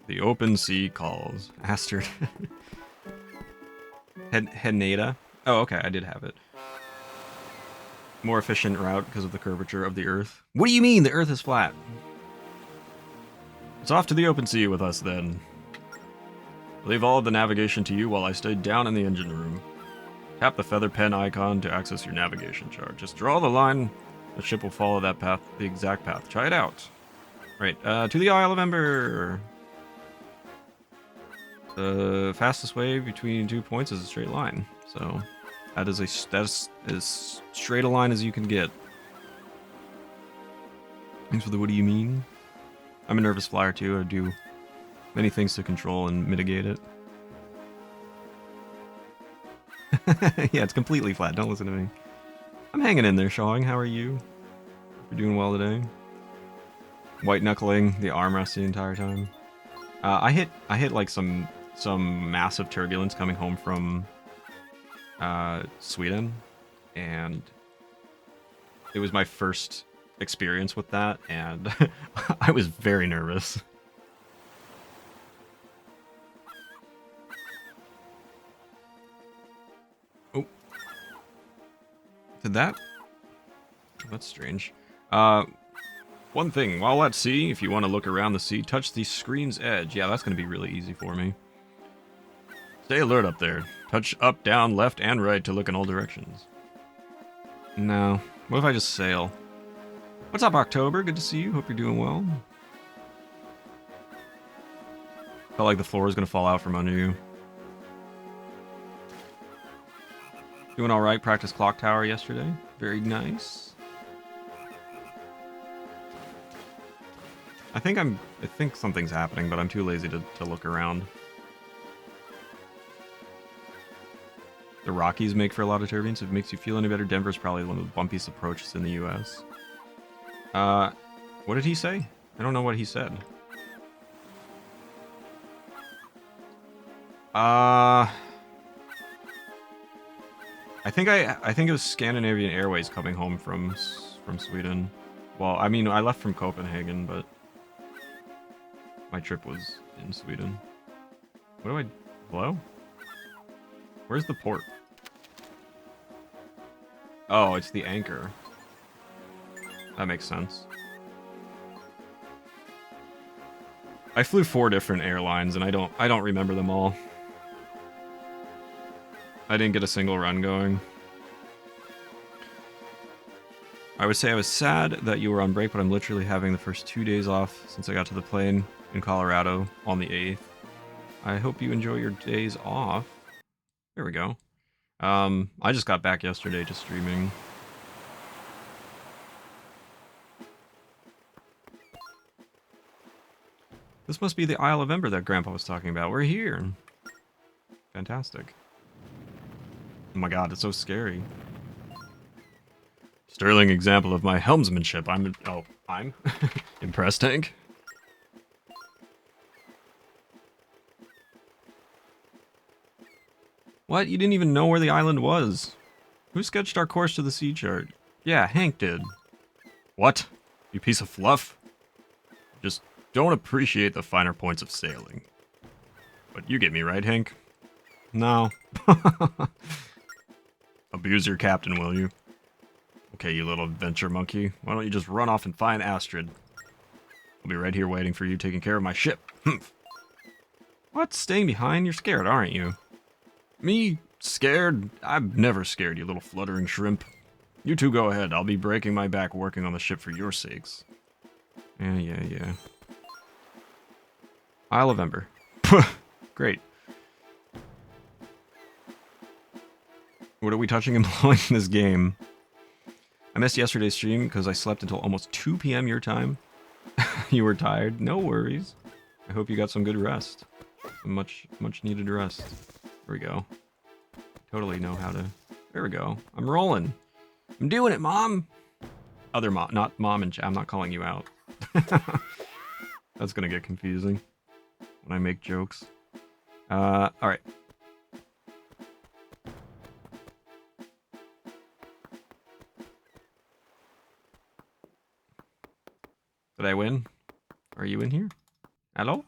The open sea calls. Astrid. Heneda? Oh, okay, I did have it. More efficient route because of the curvature of the Earth. What do you mean the Earth is flat? It's off to the open sea with us, then. I'll leave all of the navigation to you while I stay down in the engine room. Tap the feather pen icon to access your navigation chart. Just draw the line. The ship will follow that path, the exact path. Try it out. Right, to the Isle of Ember. The fastest way between 2 points is a straight line. So that is as straight a line as you can get. Thanks for the what do you mean? I'm a nervous flyer too. I do many things to control and mitigate it. Yeah, it's completely flat. Don't listen to me. I'm hanging in there, Shawing. How are you? You're doing well today. White knuckling the armrest the entire time. I hit like some massive turbulence coming home from Sweden, and it was my first experience with that, and I was very nervous. Oh, did that? That's strange. One thing, while at sea, if you want to look around the sea, touch the screen's edge. Yeah, that's going to be really easy for me. Stay alert up there. Touch up, down, left, and right to look in all directions. No. What if I just sail? What's up, October? Good to see you. Hope you're doing well. Felt like the floor was going to fall out from under you. Doing alright. Practice clock tower yesterday. Very nice. I think something's happening, but I'm too lazy to look around. The Rockies make for a lot of turbulence. If it makes you feel any better, Denver's probably one of the bumpiest approaches in the US. What did he say? I don't know what he said. I think it was Scandinavian Airways coming home from Sweden. Well, I mean, I left from Copenhagen, but my trip was in Sweden. What do I... Hello? Where's the port? Oh, it's the anchor. That makes sense. I flew 4 different airlines, and I don't remember them all. I didn't get a single run going. I would say I was sad that you were on break, but I'm literally having the first 2 days off since I got to the plane in Colorado on the 8th. I hope you enjoy your days off. There we go. I just got back yesterday to streaming. This must be the Isle of Ember that Grandpa was talking about. We're here. Fantastic. Oh my god, it's so scary. Sterling example of my helmsmanship. I'm impressed, Hank. What? You didn't even know where the island was? Who sketched our course to the sea chart? Yeah, Hank did. What? You piece of fluff? Just don't appreciate the finer points of sailing. But you get me right, Hank? No. Abuse your captain, will you? Okay, you little adventure monkey. Why don't you just run off and find Astrid? I'll be right here waiting for you, taking care of my ship. Humph. What? Staying behind? You're scared, aren't you? Me? Scared? I'm never scared, you little fluttering shrimp. You two go ahead. I'll be breaking my back working on the ship for your sakes. Yeah. Isle of Ember. Great. What are we touching and blowing in this game? I missed yesterday's stream because I slept until almost 2 p.m. your time. You were tired? No worries. I hope you got some good rest. Some much needed rest. There we go. Totally know how to... There we go. I'm rolling. I'm doing it, Mom! Other mom, not Mom and chat. I'm not calling you out. That's gonna get confusing when I make jokes. Alright. Did I win? Are you in here? Hello?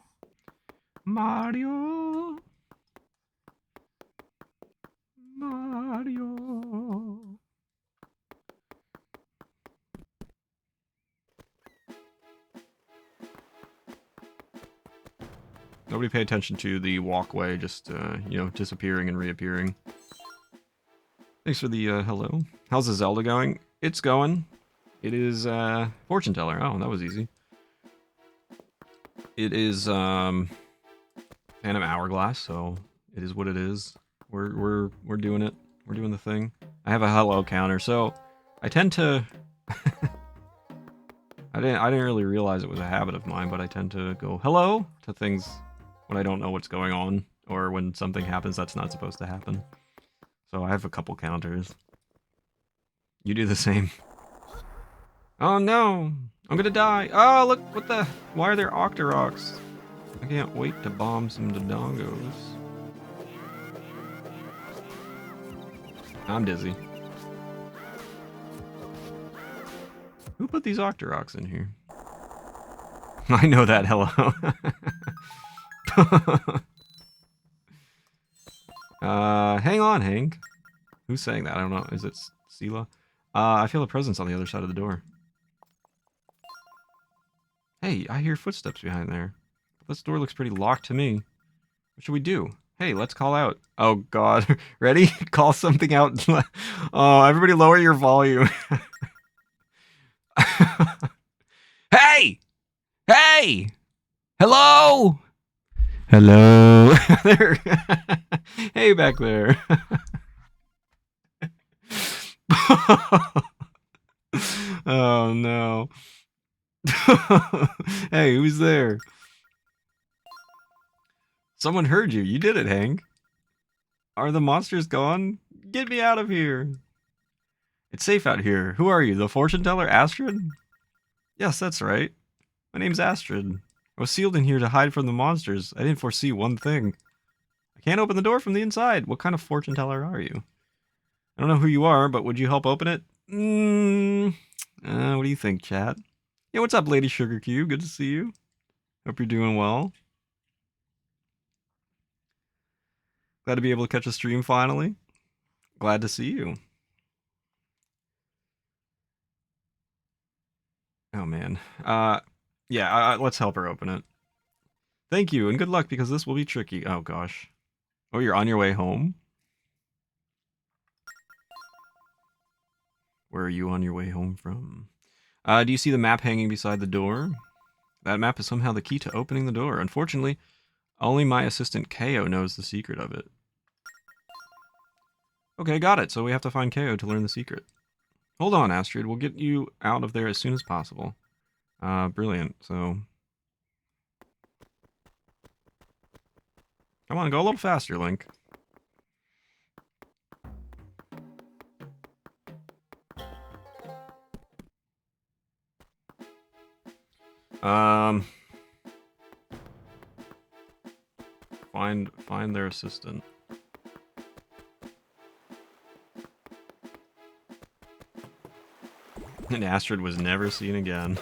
Mario? Mario? Nobody pay attention to the walkway, just, you know, disappearing and reappearing. Thanks for the, hello. How's the Zelda going? It's going. It is, Fortune Teller. Oh, that was easy. It is, Phantom Hourglass, so it is what it is. We're doing it. We're doing the thing. I have a hello counter, so I tend to... I didn't really realize it was a habit of mine, but I tend to go hello to things when I don't know what's going on, or when something happens that's not supposed to happen. So I have a couple counters. You do the same. Oh no! I'm gonna die! Oh, look, what the... Why are there Octoroks? I can't wait to bomb some Dodongos. I'm dizzy. Who put these Octoroks in here? I know that, hello. Hang on, Hank. Who's saying that? I don't know. Is it Sela? I feel a presence on the other side of the door. Hey, I hear footsteps behind there. This door looks pretty locked to me. What should we do? Hey, let's call out. Oh, God. Ready? Call something out. Oh, everybody lower your volume. Hey! Hey! Hello! Hello! There. Hey, back there. Oh, no. Hey, who's there? Someone heard you. You did it, Hank. Are the monsters gone? Get me out of here. It's safe out here. Who are you? The fortune teller, Astrid? Yes, that's right. My name's Astrid. I was sealed in here to hide from the monsters. I didn't foresee one thing. I can't open the door from the inside. What kind of fortune teller are you? I don't know who you are, but would you help open it? What do you think, chat? Yeah, what's up, Lady Sugar Cube? Good to see you. Hope you're doing well. Glad to be able to catch a stream finally. Glad to see you. Oh, man. Yeah, let's help her open it. Thank you, and good luck, because this will be tricky. Oh, gosh. Oh, you're on your way home? Where are you on your way home from? Do you see the map hanging beside the door? That map is somehow the key to opening the door. Unfortunately, only my assistant KO knows the secret of it. Okay, got it. So we have to find KO to learn the secret. Hold on, Astrid. We'll get you out of there as soon as possible. Brilliant. So... Come on, go a little faster, Link. Find their assistant. And Astrid was never seen again.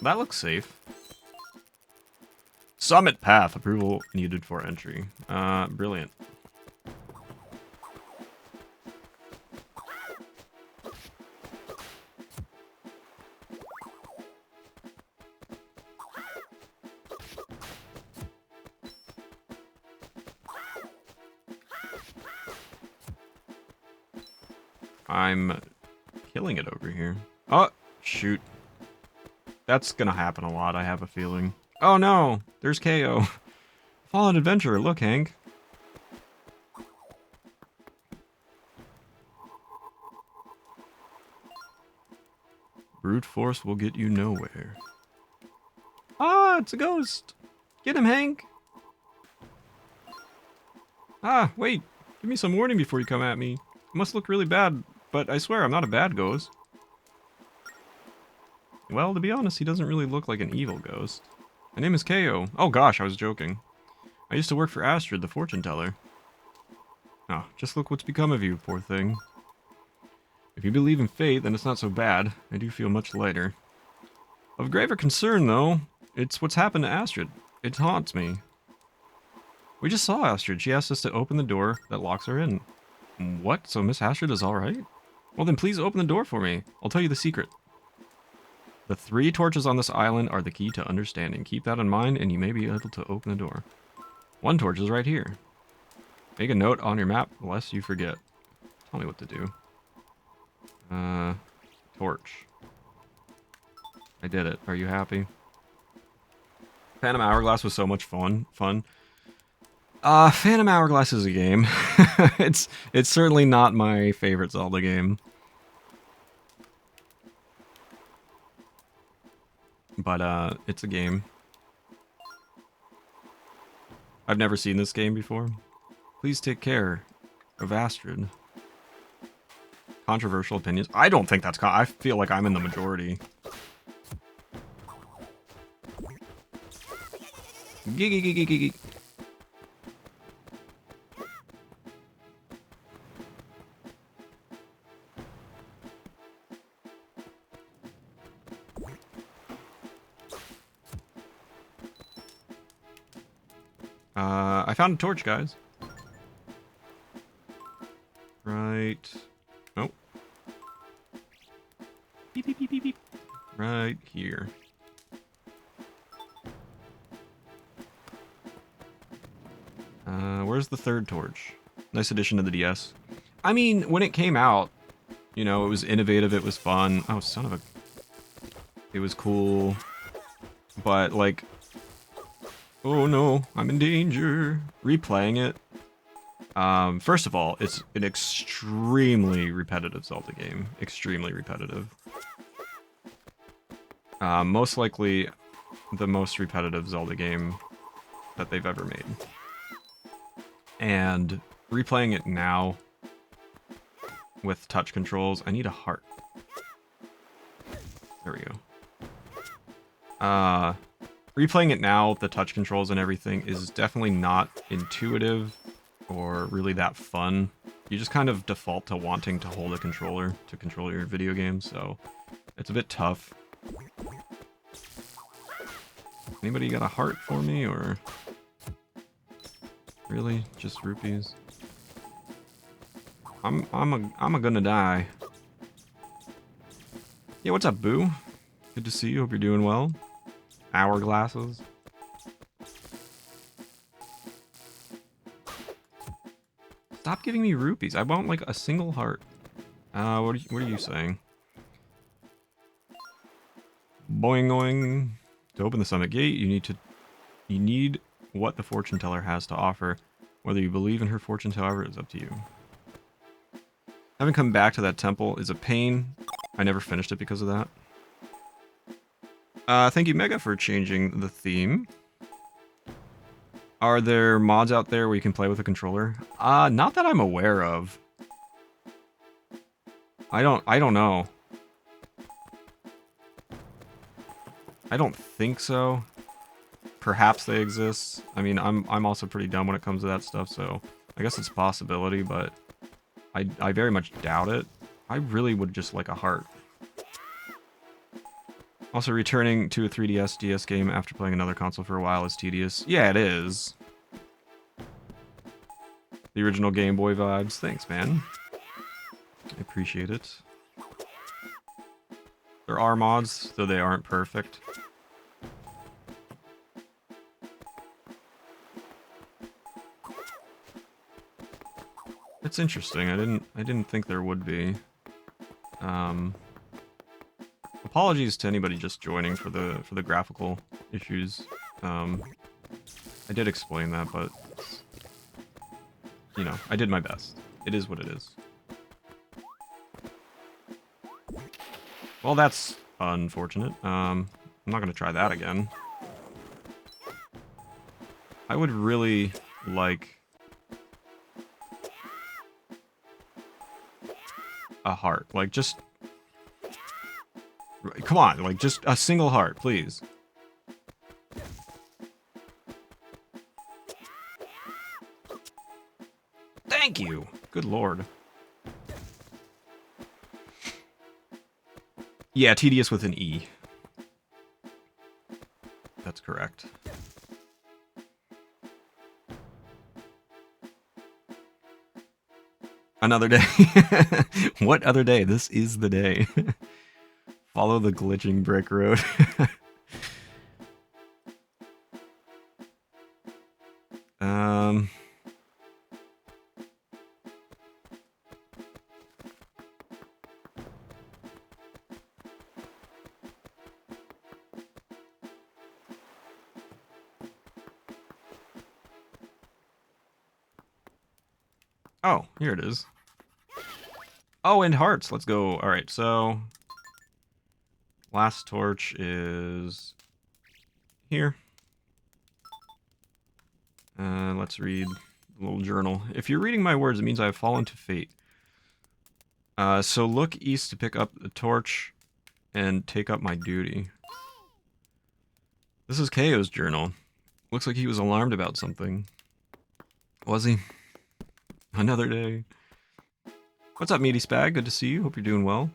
That looks safe. Summit path. Approval needed for entry. Brilliant. I'm killing it over here. Oh, shoot. That's gonna happen a lot, I have a feeling. Oh no, there's KO. Fallen Adventurer, look, Hank. Brute force will get you nowhere. Ah, it's a ghost. Get him, Hank. Ah, wait. Give me some warning before you come at me. It must look really bad, but I swear I'm not a bad ghost. Well, to be honest, he doesn't really look like an evil ghost. My name is KO. Oh gosh, I was joking. I used to work for Astrid, the fortune teller. Oh, just look what's become of you, poor thing. If you believe in fate, then it's not so bad. I do feel much lighter. Of graver concern, though, it's what's happened to Astrid. It haunts me. We just saw Astrid. She asked us to open the door that locks her in. What? So Miss Astrid is alright? Well then please open the door for me. I'll tell you the secret. The 3 torches on this island are the key to understanding. Keep that in mind and you may be able to open the door. 1 torch is right here. Make a note on your map lest you forget. Tell me what to do. Torch. I did it. Are you happy? Phantom Hourglass was so much fun. Phantom Hourglass is a game. It's certainly not my favorite Zelda game. But, it's a game. I've never seen this game before. Please take care of Astrid. Controversial opinions. I don't think that's I feel like I'm in the majority. Gee. I found a torch, guys. Right. Oh. Beep, beep, beep, beep, beep. Right here. Where's the 3rd torch? Nice addition to the DS. I mean, when it came out, you know, it was innovative, it was fun. Oh, son of a... It was cool. But, like... Oh no, I'm in danger. Replaying it. First of all, it's an extremely repetitive Zelda game. Extremely repetitive. Most likely the most repetitive Zelda game that they've ever made. And replaying it now with touch controls, I need a heart. There we go. Replaying it now, the touch controls and everything is definitely not intuitive or really that fun. You just kind of default to wanting to hold a controller to control your video game, so it's a bit tough. Anybody got a heart for me, or... Really? Just rupees? I'm gonna die. Yeah, what's up, Boo? Good to see you. Hope you're doing well. Hourglasses. Stop giving me rupees. I want like a single heart. What are you saying? Boing boing. To open the summit gate, you need what the fortune teller has to offer. Whether you believe in her fortunes, however, is up to you. Having come back to that temple is a pain. I never finished it because of that. Thank you, Mega, for changing the theme. Are there mods out there where you can play with a controller? Not that I'm aware of. I don't know. I don't think so. Perhaps they exist. I mean, I'm also pretty dumb when it comes to that stuff, so I guess it's a possibility, but I very much doubt it. I really would just like a heart. Also, returning to a 3DS DS game after playing another console for a while is tedious. Yeah, it is. The original Game Boy vibes. Thanks, man. I appreciate it. There are mods, though they aren't perfect. It's interesting. I didn't think there would be. Apologies to anybody just joining for the graphical issues. I did explain that, but you know, I did my best. It is what it is. Well, that's unfortunate. I'm not gonna try that again. I would really like a heart. Like, just... Come on, like, just a single heart, please. Thank you! Good lord. Yeah, tedious with an E. That's correct. Another day. What other day? This is the day. Follow the glitching brick road. Oh, here it is. Oh, and hearts. Let's go. All right, so last torch is here. Let's read the little journal. If you're reading my words, it means I have fallen to fate. So look east to pick up the torch and take up my duty. This is KO's journal. Looks like he was alarmed about something. Was he? Another day. What's up, Meaty Spag? Good to see you. Hope you're doing well.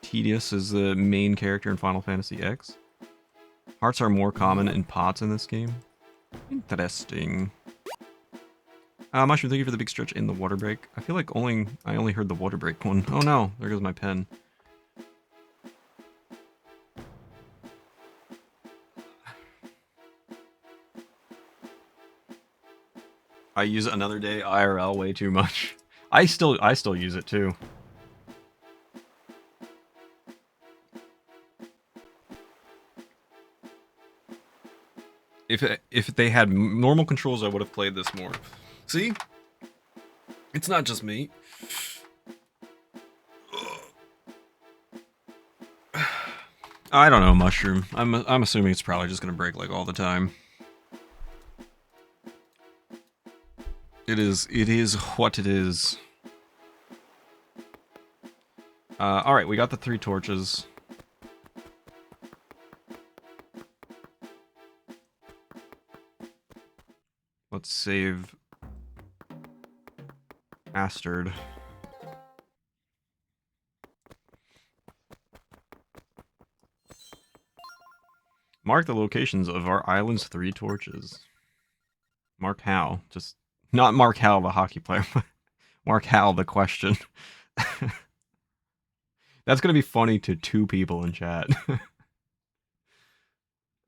Tedious is the main character in Final Fantasy X. Hearts are more common in pots in this game. Interesting. Mushroom, thank you for the big stretch in the water break. I feel like I only heard the water break one. Oh no, there goes my pen. I use Another Day IRL way too much. I still use it too. If they had normal controls, I would have played this more. See? It's not just me. I don't know, Mushroom. I'm assuming it's probably just gonna break like all the time. It is what it is. Alright, we got the 3 torches. Let's save Asterd. Mark the locations of our island's 3 torches. Mark how? Just not Mark Howell, the hockey player. Mark Howell, the question. That's gonna be funny to 2 people in chat.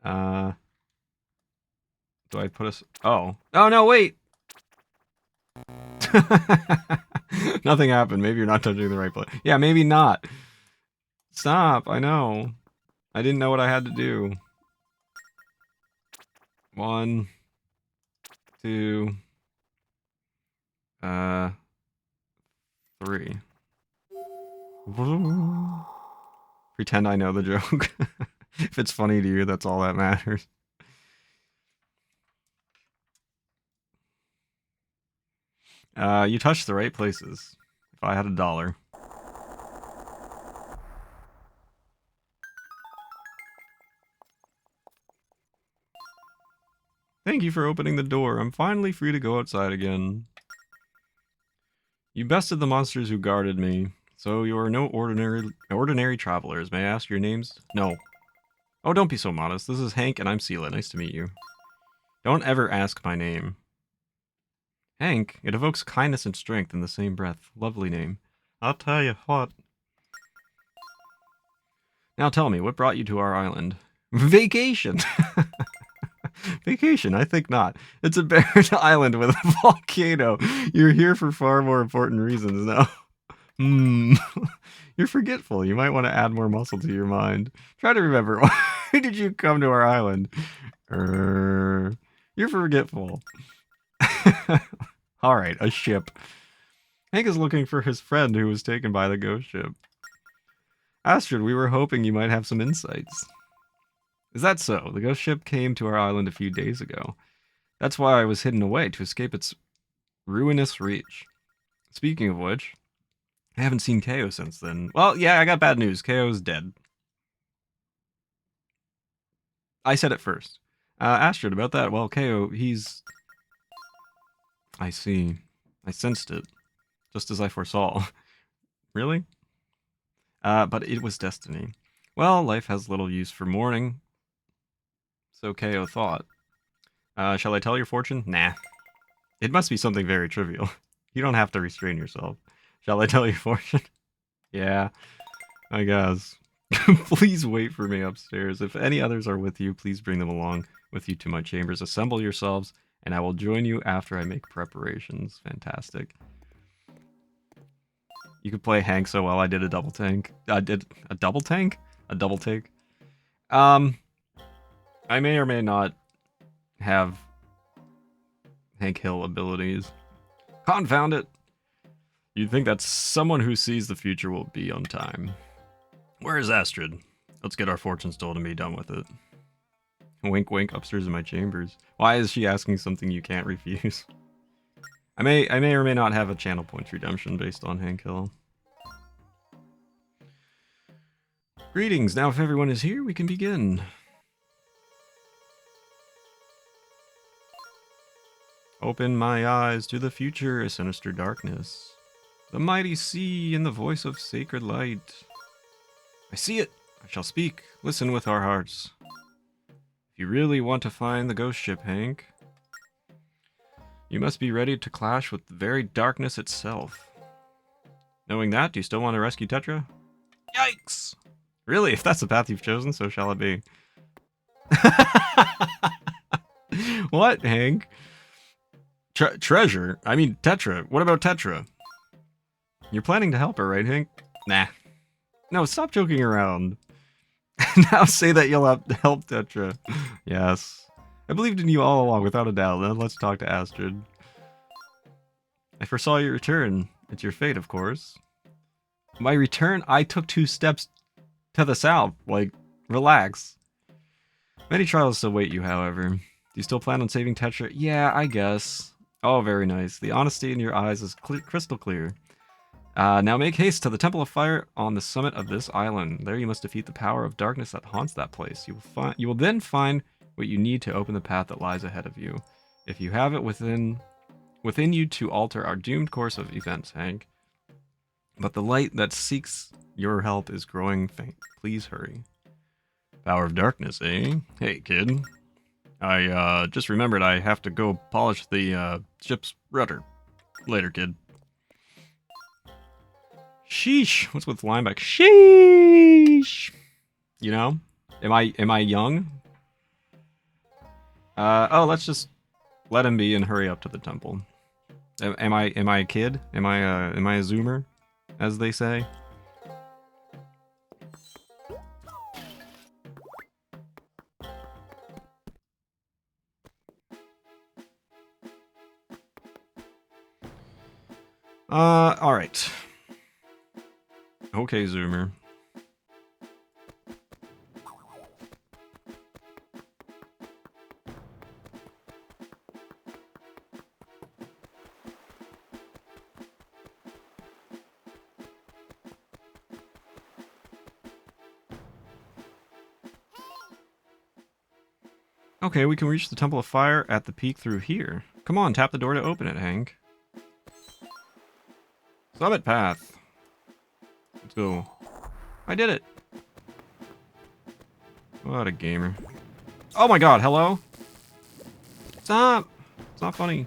Do I put us? Oh no! Wait. Nothing happened. Maybe you're not touching the right place. Yeah, maybe not. Stop. I know. I didn't know what I had to do. 1, 2, 3. Pretend I know the joke. If it's funny to you, that's all that matters. You touched the right places. If I had $1. Thank you for opening the door. I'm finally free to go outside again. You bested the monsters who guarded me. So you're no ordinary travelers. May I ask your names? No. Oh, don't be so modest. This is Hank, and I'm Sela. Nice to meet you. Don't ever ask my name. Hank? It evokes kindness and strength in the same breath. Lovely name. I'll tell you what. Now tell me, what brought you to our island? Vacation! Vacation? I think not. It's a barren island with a volcano. You're here for far more important reasons now. You're forgetful. You might want to add more muscle to your mind. Try to remember, why did you come to our island? You're forgetful. Alright, a ship. Hank is looking for his friend who was taken by the ghost ship. Astrid, we were hoping you might have some insights. Is that so? The ghost ship came to our island a few days ago. That's why I was hidden away, to escape its ruinous reach. Speaking of which, I haven't seen KO since then. Well, yeah, I got bad news. KO's dead. I said it first. Astrid, about that. Well, KO, he's... I see. I sensed it. Just as I foresaw. Really? But it was destiny. Well, life has little use for mourning. So KO thought. Shall I tell your fortune? Nah. It must be something very trivial. You don't have to restrain yourself. Shall I tell your fortune? Yeah, I guess. Please wait for me upstairs. If any others are with you, please bring them along with you to my chambers. Assemble yourselves, and I will join you after I make preparations. Fantastic. You could play Hank so well. I did a double tank. I did a double tank? A double take? I may or may not have Hank Hill abilities. Confound it! You'd think that someone who sees the future will be on time. Where is Astrid? Let's get our fortunes told and be done with it. Wink wink, upstairs in my chambers. Why is she asking something you can't refuse? I may or may not have a channel points redemption based on Hank Hill. Greetings, now if everyone is here, we can begin. Open my eyes to the future, a sinister darkness. The mighty sea in the voice of sacred light. I see it! I shall speak. Listen with our hearts. If you really want to find the ghost ship, Hank, you must be ready to clash with the very darkness itself. Knowing that, do you still want to rescue Tetra? Yikes! Really, if that's the path you've chosen, so shall it be. What, Hank? Treasure? I mean, Tetra. What about Tetra? You're planning to help her, right, Hank? Nah. No, stop joking around. Now say that you'll help Tetra. Yes. I believed in you all along, without a doubt. Now let's talk to Astrid. I foresaw your return. It's your fate, of course. My return? I took 2 steps to the south. Like, relax. Many trials still await you, however. Do you still plan on saving Tetra? Yeah, I guess. Oh, very nice. The honesty in your eyes is crystal clear. Now make haste to the Temple of Fire on the summit of this island. There you must defeat the power of darkness that haunts that place. You will then find what you need to open the path that lies ahead of you. If you have it within you to alter our doomed course of events, Hank. But the light that seeks your help is growing faint. Please hurry. Power of darkness, eh? Hey, kid. I just remembered I have to go polish the ship's rudder. Later, kid. Sheesh. What's with lineback? Sheesh. You know? Am I young? Oh, let's just let him be and hurry up to the temple. Am I a kid? Am I a zoomer, as they say? All right. Okay, zoomer. Okay, we can reach the Temple of Fire at the peak through here. Come on, tap the door to open it, Hank. Summit path. Let's go. I did it. What a gamer. Oh my god, hello? Stop! It's not funny.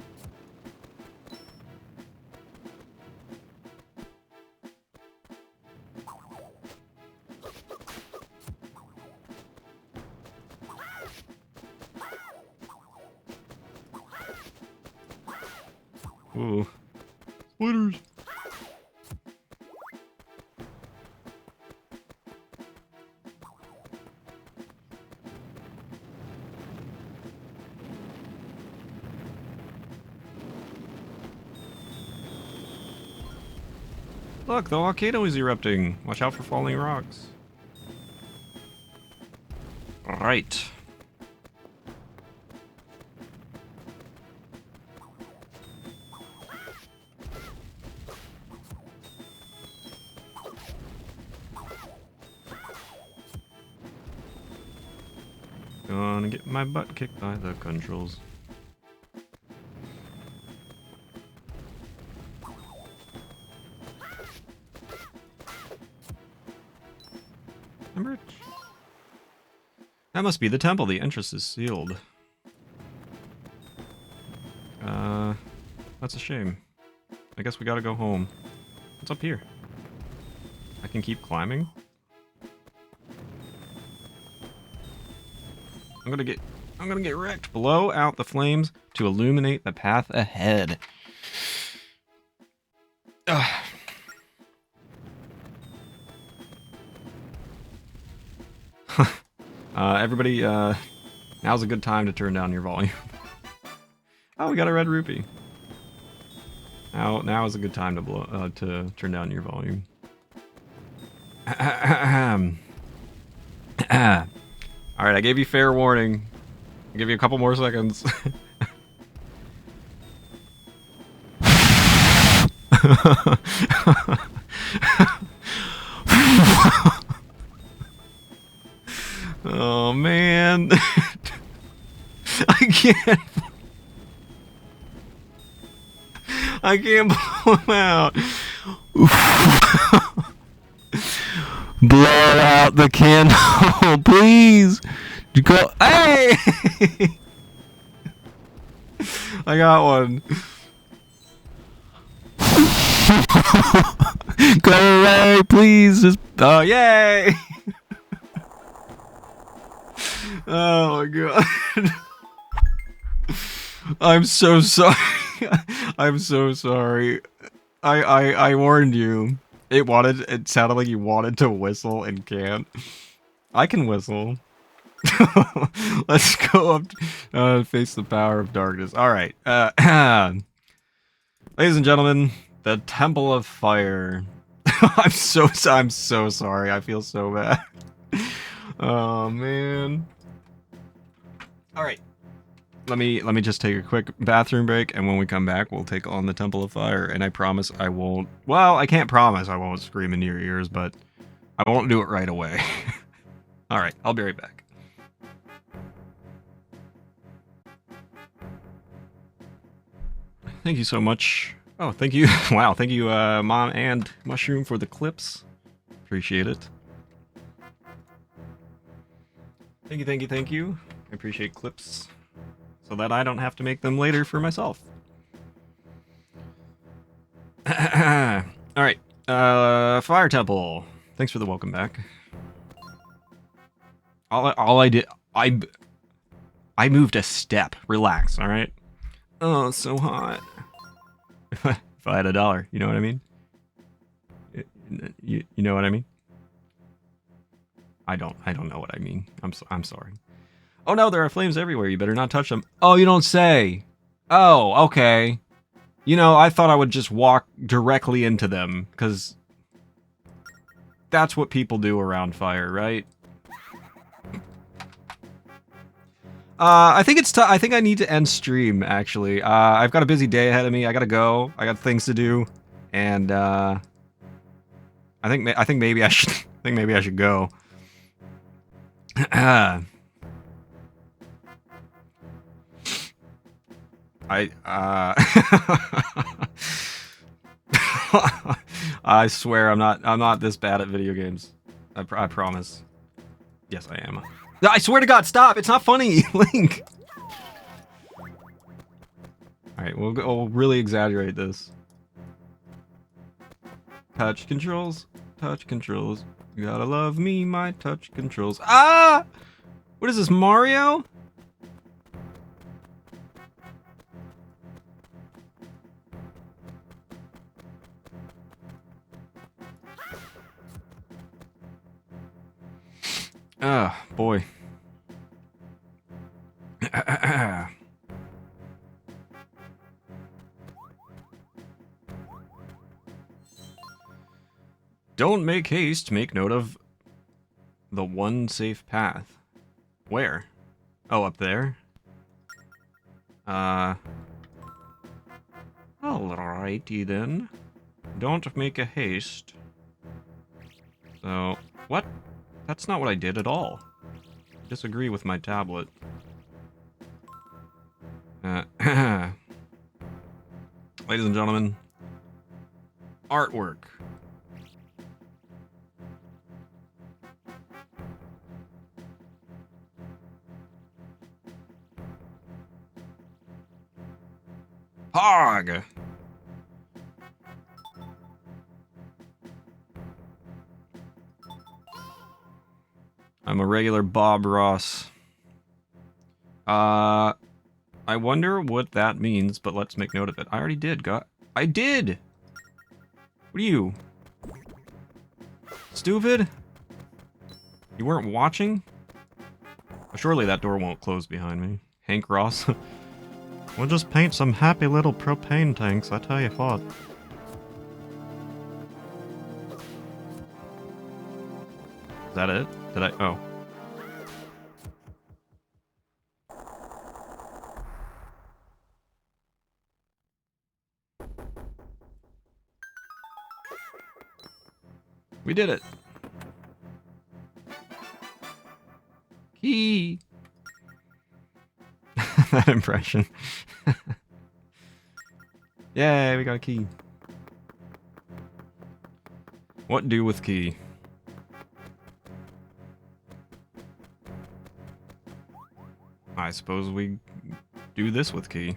Ooh. Splitters! Look, the volcano is erupting. Watch out for falling rocks. Alright. Gonna get my butt kicked by the controls. That must be the temple. The entrance is sealed. That's a shame. I guess we gotta go home. What's up here? I can keep climbing? I'm gonna get wrecked. Blow out the flames to illuminate the path ahead. Ugh. Everybody, now's a good time to turn down your volume. Oh, we got a red rupee. Now is a good time to turn down your volume. Alright, I gave you fair warning. I'll give you a couple more seconds. Oh man. I can't blow him out. Blow out the candle, please. Go. Hey! I got one. Go away, please. Just. Oh, yay! Oh my god. I'm so sorry. I'm so sorry. I warned you. It sounded like you wanted to whistle and can't. I can whistle. Let's go up face the power of darkness. Alright. Ladies and gentlemen, the Temple of Fire. I'm so sorry. I feel so bad. Oh man. Alright. Let me just take a quick bathroom break, and when we come back, we'll take on the Temple of Fire, and I promise I won't... Well, I can't promise I won't scream into your ears, but I won't do it right away. Alright, I'll be right back. Thank you so much. Oh, thank you. Wow, thank you, Mom and Mushroom, for the clips. Appreciate it. Thank you. I appreciate clips, so that I don't have to make them later for myself. Alright, Fire Temple. Thanks for the welcome back. All I did, I moved a step. Relax, alright? Oh, it's so hot. If I had $1, you know what I mean? You know what I mean? I don't know what I mean. I'm sorry. Oh no, there are flames everywhere. You better not touch them. Oh, you don't say. Oh, okay. You know, I thought I would just walk directly into them, because that's what people do around fire, right? I think it's I think I need to end stream, actually. I've got a busy day ahead of me. I gotta go. I got things to do, and I think maybe I should go. I swear I'm not this bad at video games. I promise. Yes, I am. I swear to God, stop! It's not funny, Link. All right, we'll really exaggerate this. Touch controls, touch controls. You gotta love me, my touch controls. Ah! What is this, Mario? Ah, boy. Don't make haste, make note of the one safe path. Where? Oh, up there? Alrighty then. Don't make a haste. So, what? That's not what I did at all. I disagree with my tablet. Ladies and gentlemen, artwork. Hog! I'm a regular Bob Ross. I wonder what that means, but let's make note of it. I already did, I did! What are you? Stupid? You weren't watching? Surely that door won't close behind me. Hank Ross. We'll just paint some happy little propane tanks, I tell you what. Is that it? Did I? Oh. We did it. Key. That impression. Yay, we got a key. What do with key? I suppose we do this with key.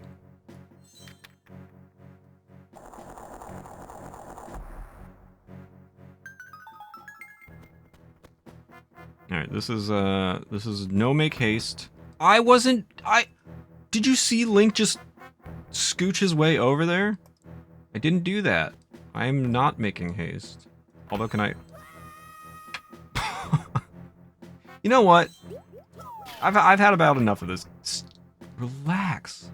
Alright, this is no make haste. Did you see Link just scooch his way over there? I didn't do that. I'm not making haste. Although, can I... You know what? I've had about enough of this. Relax.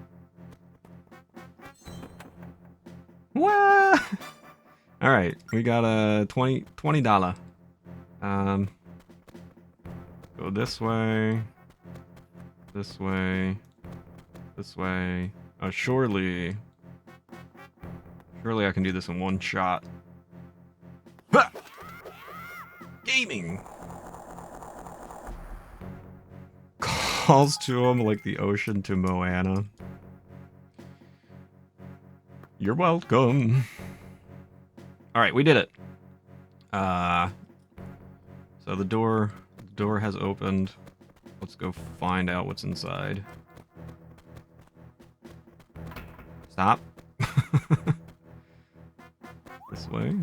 What? Alright, we got a $20. Go this way. This way. This way. Oh, surely I can do this in one shot. Ha! Gaming! Calls to him like the ocean to Moana. You're welcome. Alright, we did it. So the door has opened. Let's go find out what's inside. Stop. This way.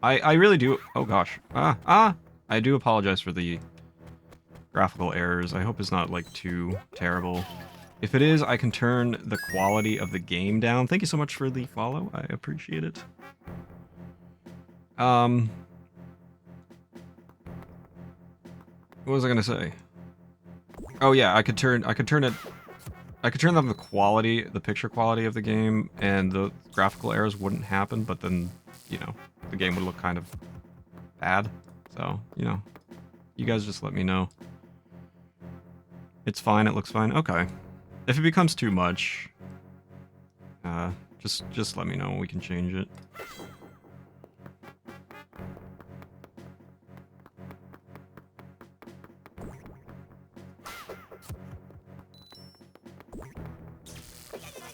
I really do. Oh gosh. I do apologize for the graphical errors. I hope it's not like too terrible. If it is, I can turn the quality of the game down. Thank you so much for the follow. I appreciate it. What was I gonna say? Oh yeah, I could turn down the quality, the picture quality of the game, and the graphical errors wouldn't happen, but then, you know, the game would look kind of bad. So, you know, you guys just let me know. It's fine, it looks fine. Okay. If it becomes too much, just let me know, we can change it.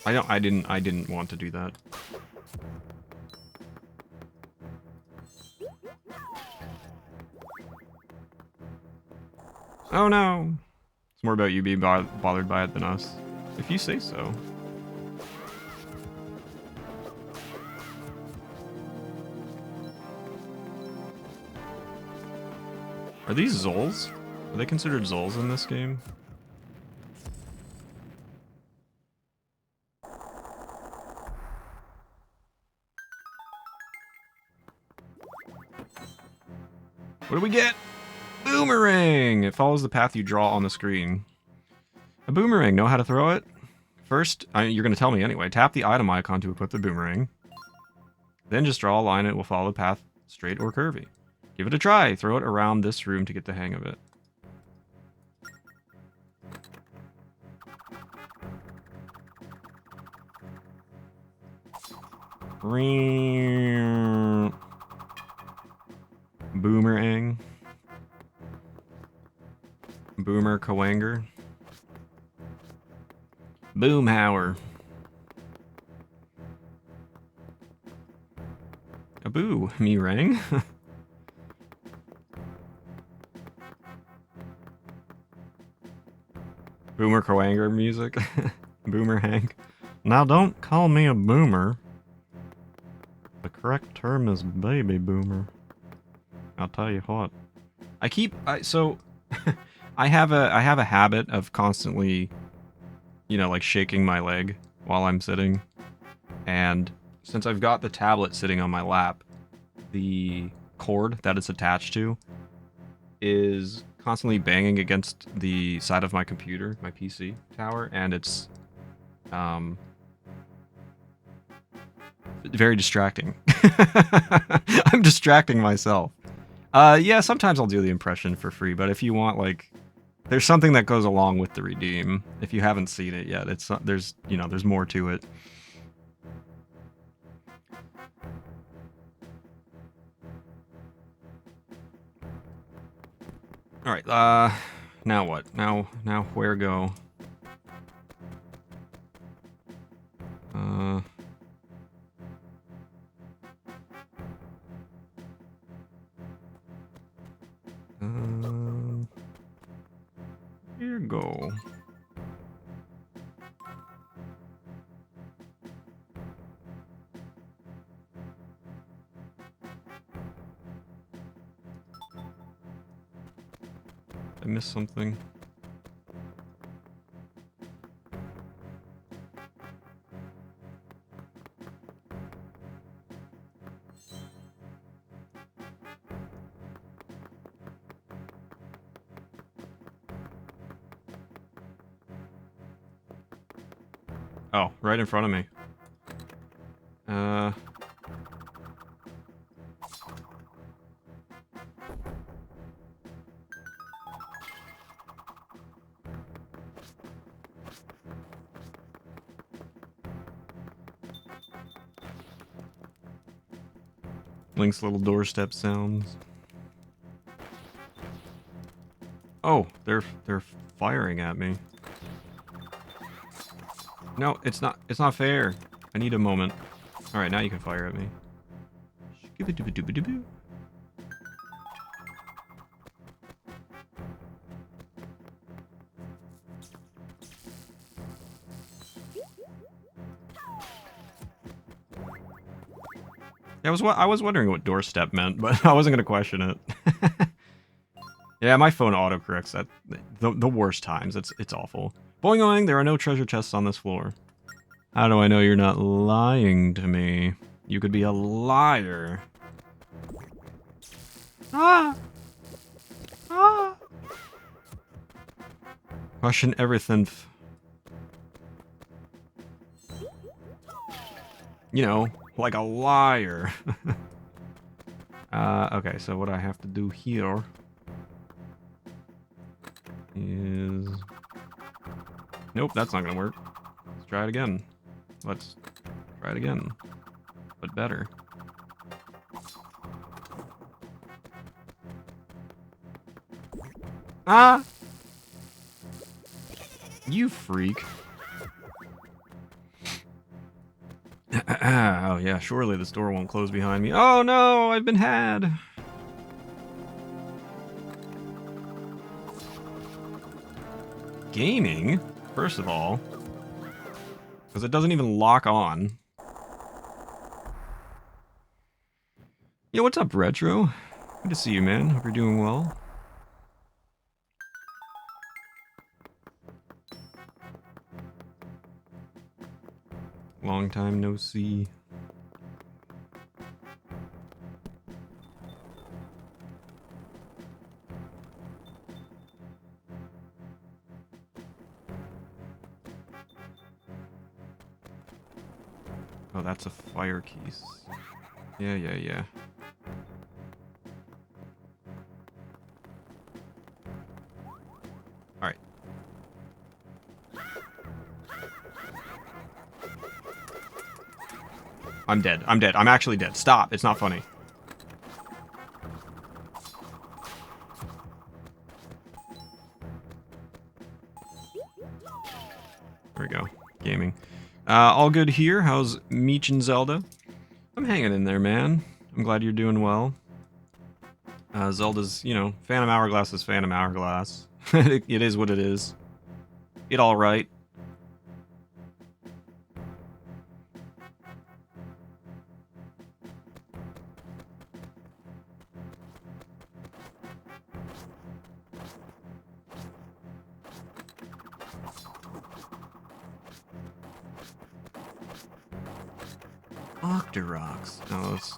I didn't want to do that. Oh no! It's more about you being bothered by it than us. If you say so. Are these Zols? Are they considered Zols in this game? What do we get? Boomerang! It follows the path you draw on the screen. A boomerang. Know how to throw it? First, you're going to tell me anyway. Tap the item icon to equip the boomerang. Then just draw a line. It will follow the path straight or curvy. Give it a try. Throw it around this room to get the hang of it. Boomerang. Boomer Kawanger. Boomhauer. A boo, me rang. Boomer Kawanger music. Boomer Hank. Now don't call me a boomer. The correct term is baby boomer. I'll tell you what. I have a habit of constantly, you know, like shaking my leg while I'm sitting. And since I've got the tablet sitting on my lap, the cord that it's attached to is constantly banging against the side of my computer, my PC tower, and it's very distracting. I'm distracting myself. Yeah, sometimes I'll do the impression for free, but if you want, like, there's something that goes along with the redeem. If you haven't seen it yet, it's not, there's more to it. All right. Now what? Now where go? Here go. I missed something. Oh, right in front of me. Link's little doorstep sounds. Oh, they're firing at me. No, it's not fair. I need a moment. All right, now you can fire at me. Skibidi-doo-ba-doo-ba-doo. Yeah, I was wondering what doorstep meant, but I wasn't gonna question it. Yeah, my phone autocorrects that the worst times. It's awful. Boing oing, there are no treasure chests on this floor. How do I know you're not lying to me? You could be a liar. Ah! Ah! Question everything. You know, like a liar. Okay, so what I have to do here is... Nope, that's not gonna work. Let's try it again. Let's try it again. But better. Ah! You freak. Oh yeah, surely this door won't close behind me. Oh no, I've been had. gaming, first of all. Because it doesn't even lock on. Yo, what's up, Retro? Good to see you, man. Hope you're doing well. Long time no see. Oh, that's a fire keys. Yeah. Alright. I'm dead. I'm actually dead. Stop. It's not funny. There we go. Gaming. All good here. How's Meech and Zelda? I'm hanging in there, man. I'm glad you're doing well. Zelda's, you know, Phantom Hourglass is Phantom Hourglass. It is what it is. It alright. Octoroks. Oh, that's...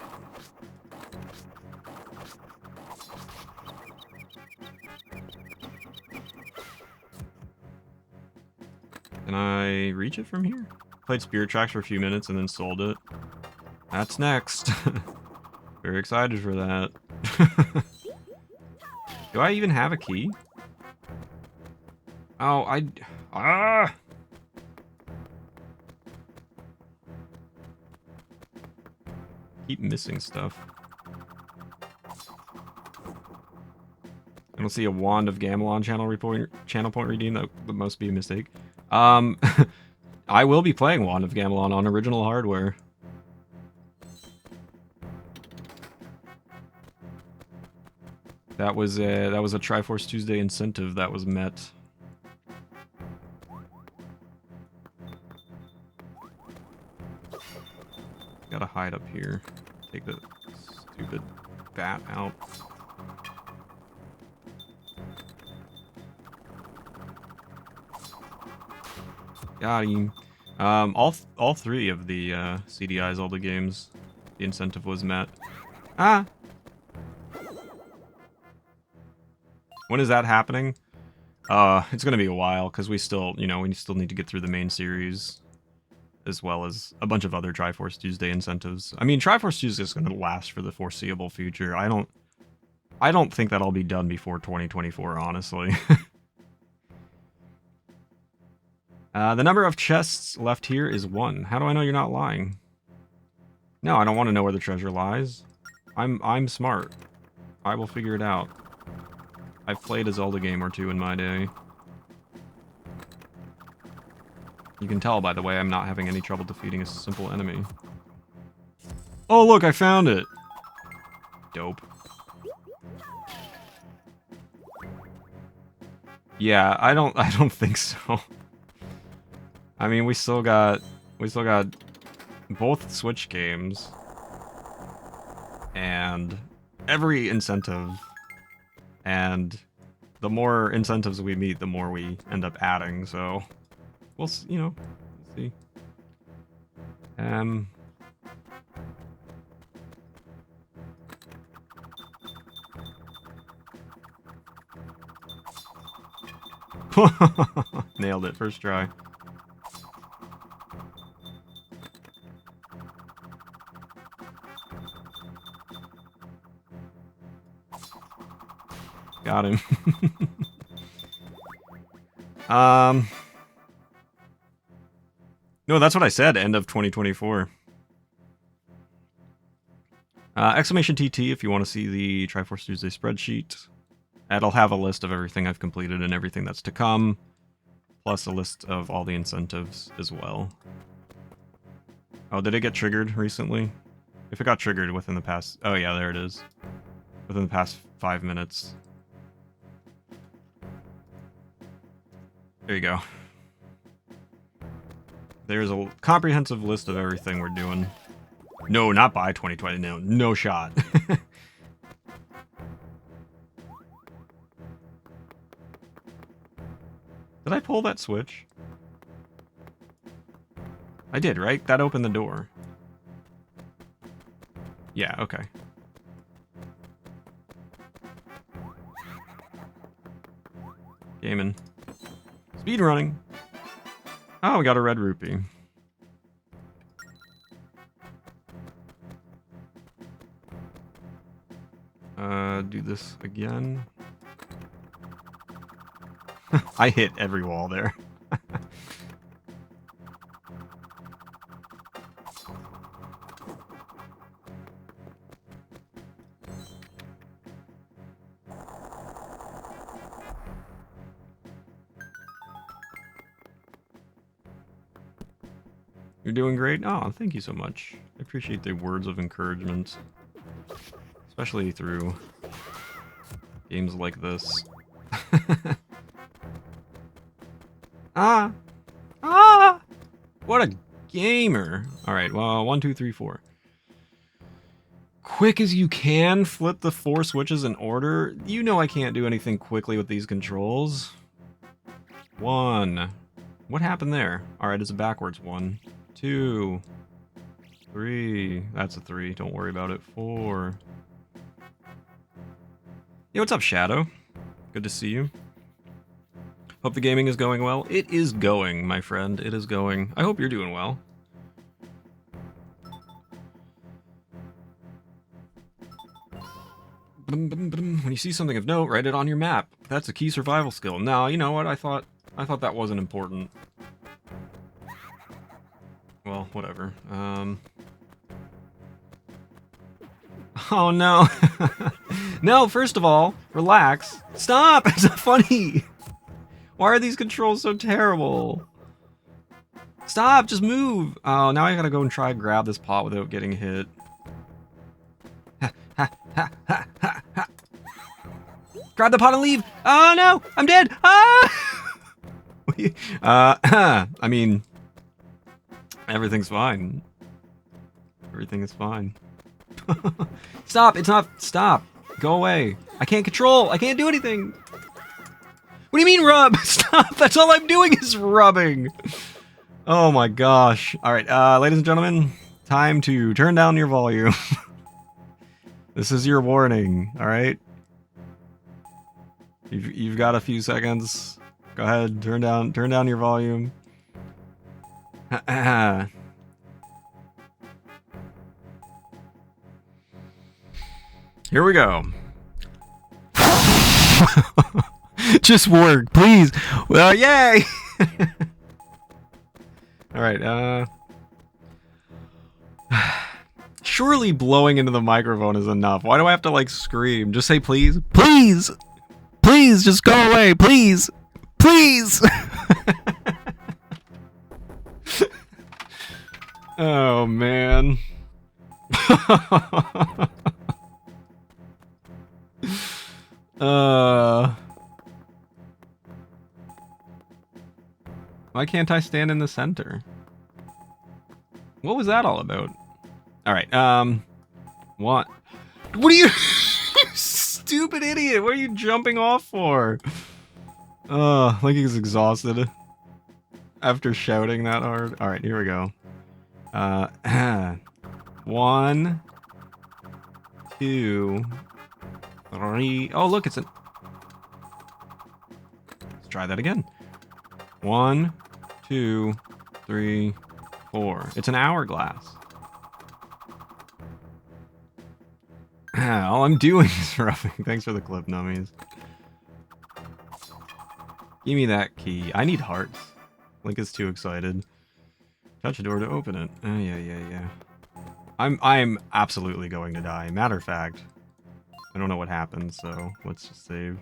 Can I reach it from here? Played Spirit Tracks for a few minutes and then sold it. That's next. Very excited for that. Do I even have a key? Oh, keep missing stuff. I don't see a Wand of Gamelon channel point redeem. That must be a mistake. I will be playing Wand of Gamelon on original hardware. That was a Triforce Tuesday incentive that was met. Gotta hide up here. Take the stupid bat out. Got him. All three of the CDIs, all the games, the incentive was met. Ah! When is that happening? It's gonna be a while, because we still need to get through the main series, as well as a bunch of other Triforce Tuesday incentives. I mean, Triforce Tuesday is gonna last for the foreseeable future. I don't think that'll be done before 2024, honestly. The number of chests left here is 1. How do I know you're not lying? No, I don't want to know where the treasure lies. I'm smart. I will figure it out. I've played a Zelda game or two in my day. You can tell, by the way, I'm not having any trouble defeating a simple enemy. Oh, look, I found it! Dope. Yeah, I don't think so. I mean, we still got both Switch games and every incentive, and the more incentives we meet, the more we end up adding. So we'll we'll see. Nailed it, first try. Got him. No, that's what I said, end of 2024. Exclamation TT if you want to see the Triforce Tuesday spreadsheet. That'll have a list of everything I've completed and everything that's to come, plus a list of all the incentives as well. Oh, did it get triggered recently? If it got triggered within the past... Oh yeah, there it is. Within the past 5 minutes. There you go. There's a comprehensive list of everything we're doing. No, not by 2020. No, no shot. Did I pull that switch? I did, right? That opened the door. Yeah, okay. Gaming. Speed running. Oh, we got a red rupee. Do this again. I hit every wall there. You're doing great? Oh, thank you so much. I appreciate the words of encouragement. Especially through games like this. Ah! Ah! What a gamer! Alright, well, 1, 2, 3, 4. Quick as you can, flip the 4 switches in order. You know I can't do anything quickly with these controls. 1. What happened there? Alright, it's a backwards 1. 2. 3. That's a 3. Don't worry about it. 4. Yo, what's up, Shadow? Good to see you. Hope the gaming is going well. It is going, my friend. It is going. I hope you're doing well. When you see something of note, write it on your map. That's a key survival skill. No, you know what? I thought that wasn't important. Well, whatever. Oh no. No, first of all, relax. Stop! It's not funny. Why are these controls so terrible? Stop, just move. Oh, now I gotta go and try and grab this pot without getting hit. Ha, ha, ha, ha, ha, ha. Grab the pot and leave. Oh no, I'm dead. Ah! I mean, everything's fine. Everything is fine. Stop, it's not, stop. Go away. I can't control, I can't do anything. What do you mean rub? Stop, that's all I'm doing is rubbing. Oh my gosh. Alright, ladies and gentlemen, time to turn down your volume. This is your warning, alright? You've got a few seconds. Go ahead, turn down your volume. Here we go. Just work, please. Well, yay! Alright, surely blowing into the microphone is enough. Why do I have to, like, scream? Just say please. Please! Please, just go away, please! Please! Oh, man. Why can't I stand in the center? What was that all about? Alright, what? What are you... Stupid idiot! What are you jumping off for? Like he's exhausted. After shouting that hard. Alright, here we go. 1, 2, 3. Oh, look, it's an... Let's try that again. 1, 2, 3, 4. It's an hourglass. All I'm doing is roughing. Thanks for the clip, nummies. Give me that key. I need hearts. Link is too excited. Touch a door to open it. Oh, yeah. I'm absolutely going to die. Matter of fact, I don't know what happened, so let's just save.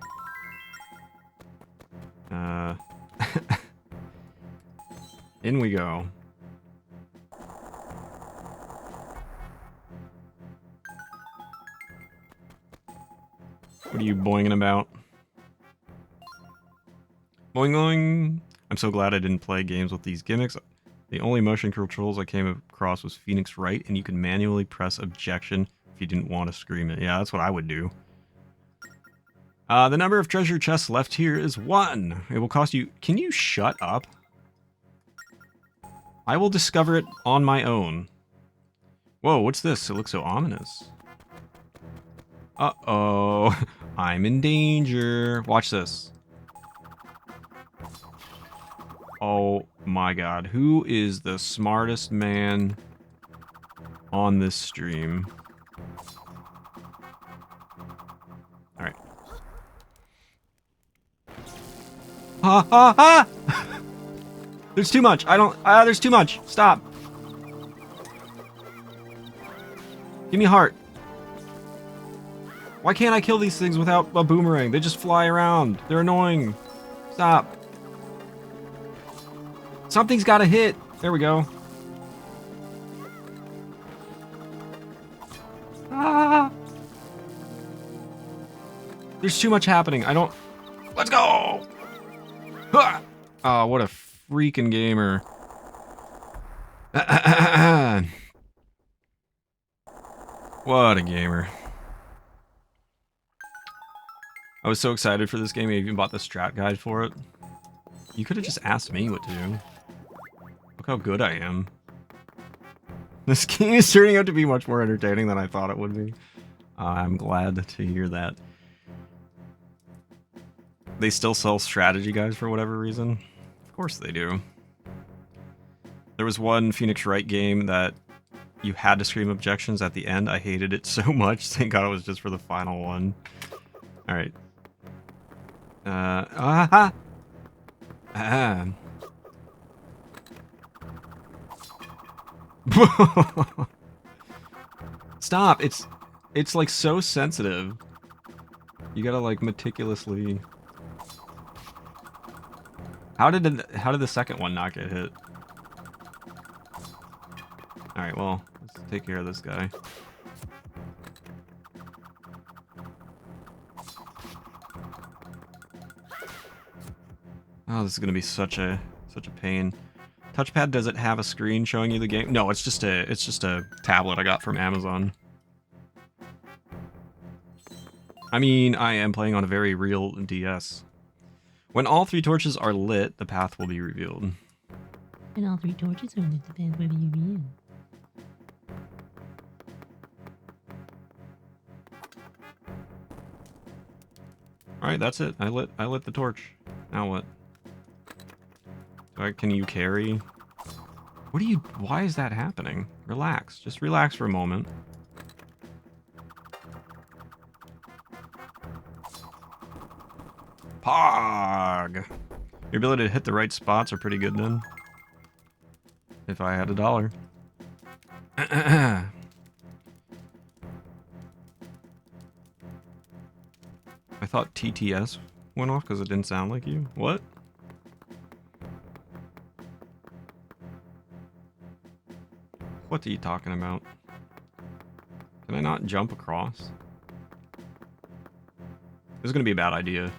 In we go. What are you boinging about? Boing boing. I'm so glad I didn't play games with these gimmicks. The only motion controls I came across was Phoenix Wright, and you can manually press objection if you didn't want to scream it. Yeah, that's what I would do. The number of treasure chests left here is 1. It will cost you... Can you shut up? I will discover it on my own. Whoa, what's this? It looks so ominous. Uh-oh. I'm in danger. Watch this. Oh my god. Who is the smartest man on this stream? Alright. Ha ha ha! There's too much. There's too much. Stop. Give me a heart. Why can't I kill these things without a boomerang? They just fly around. They're annoying. Stop. Something's gotta hit. There we go. Ah. There's too much happening. I don't... Let's go! Ah! Oh, what a freaking gamer. What a gamer. I was so excited for this game, I even bought the strat guide for it. You could have just asked me what to do. Look how good I am. This game is turning out to be much more entertaining than I thought it would be. I'm glad to hear that. They still sell strategy guides for whatever reason. Of course they do. There was one Phoenix Wright game that you had to scream objections at the end. I hated it so much. Thank God it was just for the final one. Alright. Stop! It's like so sensitive. You gotta like meticulously... How did the second one not get hit? Alright, well, let's take care of this guy. Oh, this is gonna be such a pain. Touchpad, does it have a screen showing you the game? No, it's just a tablet I got from Amazon. I mean, I am playing on a very real DS. When all 3 torches are lit, the path will be revealed. And all 3 torches are lit, the path will be revealed. Alright, that's it. I lit the torch. Now what? Can you carry? Why is that happening? Relax. Just relax for a moment. Pog! Your ability to hit the right spots are pretty good then. If I had $1. I thought TTS went off because it didn't sound like you. What? What are you talking about? Can I not jump across? This is gonna be a bad idea.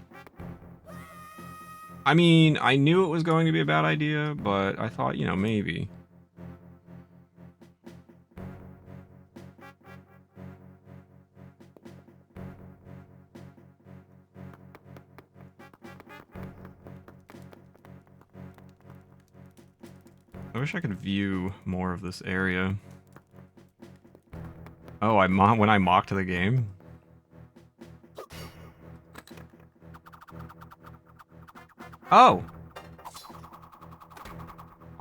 I mean, I knew it was going to be a bad idea, but I thought, you know, maybe. I wish I could view more of this area. Oh, when I mocked the game? Oh!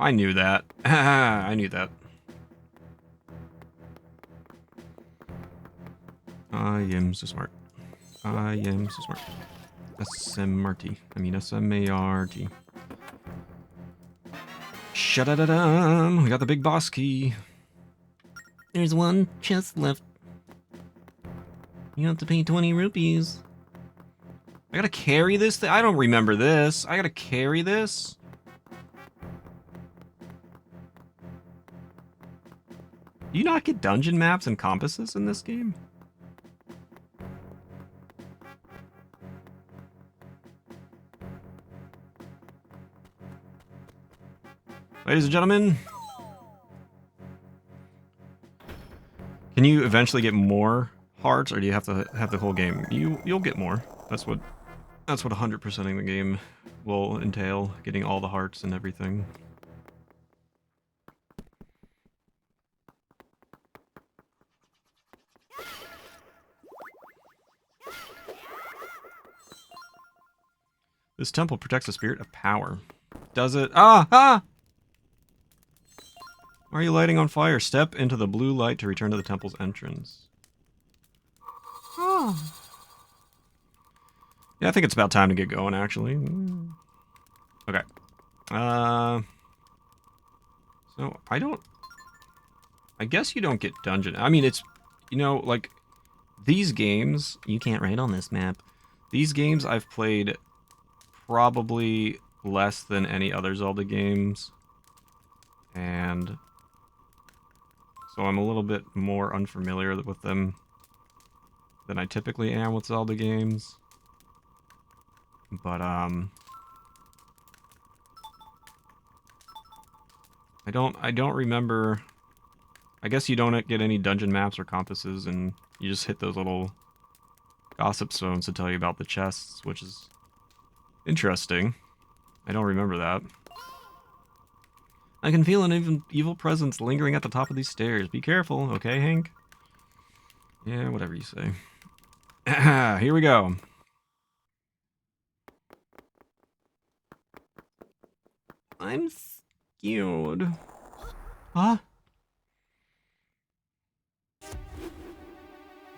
I knew that. I knew that. I am so smart. I am so smart. S-M-R-T. I mean S-M-A-R-T. Shut-da-da-dum! We got the big boss key. There's 1 chest left. You have to pay 20 rupees. I gotta carry this thing? I don't remember this. I gotta carry this? Do you not get dungeon maps and compasses in this game? Ladies and gentlemen, can you eventually get more hearts, or do you have to have the whole game? You'll get more. That's what 100%ing the game will entail, getting all the hearts and everything. This temple protects the spirit of power. Does it? Ah! Ah! Why are you lighting on fire? Step into the blue light to return to the temple's entrance. Oh. Yeah, I think it's about time to get going, actually. Okay. So, I guess you don't get dungeon. I mean, it's, you know, like, these games, you can't write on this map. These games I've played probably less than any other Zelda games. And so I'm a little bit more unfamiliar with them than I typically am with Zelda games. But, I don't remember. I guess you don't get any dungeon maps or compasses, and you just hit those little gossip stones to tell you about the chests, which is interesting. I don't remember that. I can feel an evil presence lingering at the top of these stairs. Be careful, okay, Hank? Yeah, whatever you say. Here we go. I'm scared. Huh?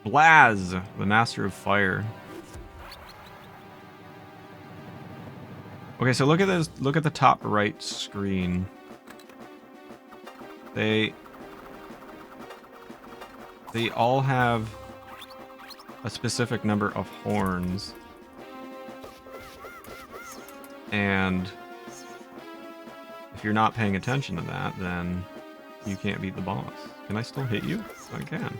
Blaz, the master of fire. Okay, so look at this. Look at the top right screen. They all have a specific number of horns. And if you're not paying attention to that, then you can't beat the boss. Can I still hit you? I can.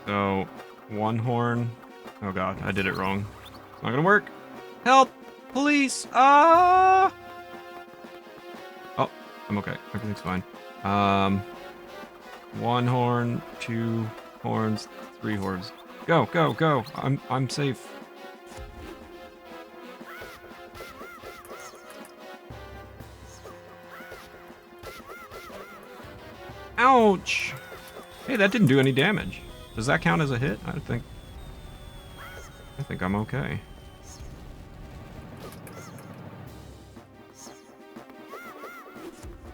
So, one horn. Oh god, I did it wrong. It's not gonna work. Help! Police! Ah! Oh, I'm okay. Everything's fine. One horn, two horns, three horns. Go, go, go! I'm safe. Ouch! Hey, that didn't do any damage. Does that count as a hit? I think I'm okay.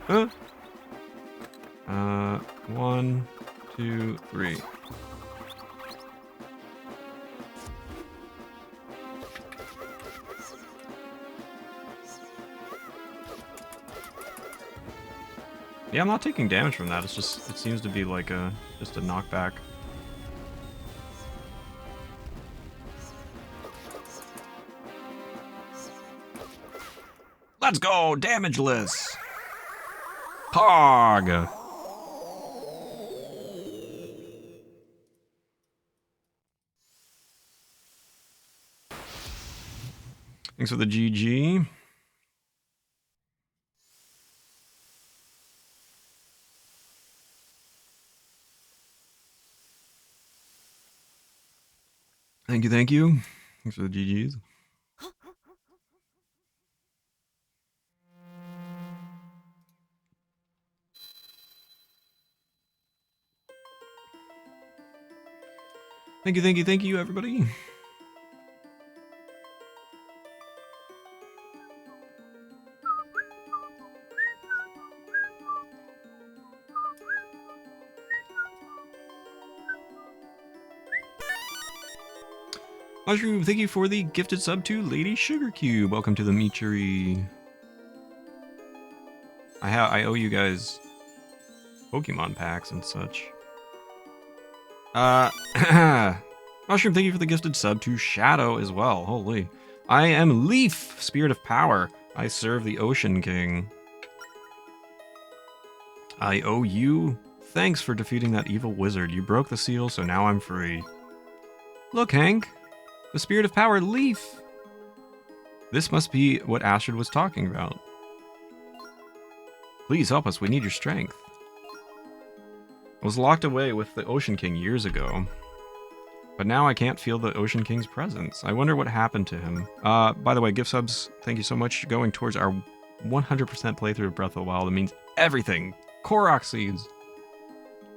Huh? 1, 2, 3. Yeah, I'm not taking damage from that. It's just, it seems to be like just a knockback. Let's go, damageless. Pog. Thanks for the GG. Thank you, thank you. Thanks for the GGs. Thank you, thank you, thank you, everybody. Mushroom, thank you for the gifted sub to Lady Sugar Cube. Welcome to the meatery. I owe you guys Pokemon packs and such. Mushroom, thank you for the gifted sub to Shadow as well. Holy. I am Leaf, Spirit of Power. I serve the Ocean King. I owe you. Thanks for defeating that evil wizard. You broke the seal, so now I'm free. Look, Hank. The Spirit of Power, Leaf. This must be what Astrid was talking about. Please help us. We need your strength. I was locked away with the Ocean King years ago. But now I can't feel the Ocean King's presence. I wonder what happened to him. By the way, gift subs, thank you so much. Going towards our 100% playthrough of Breath of the Wild. It means everything. Korok seeds.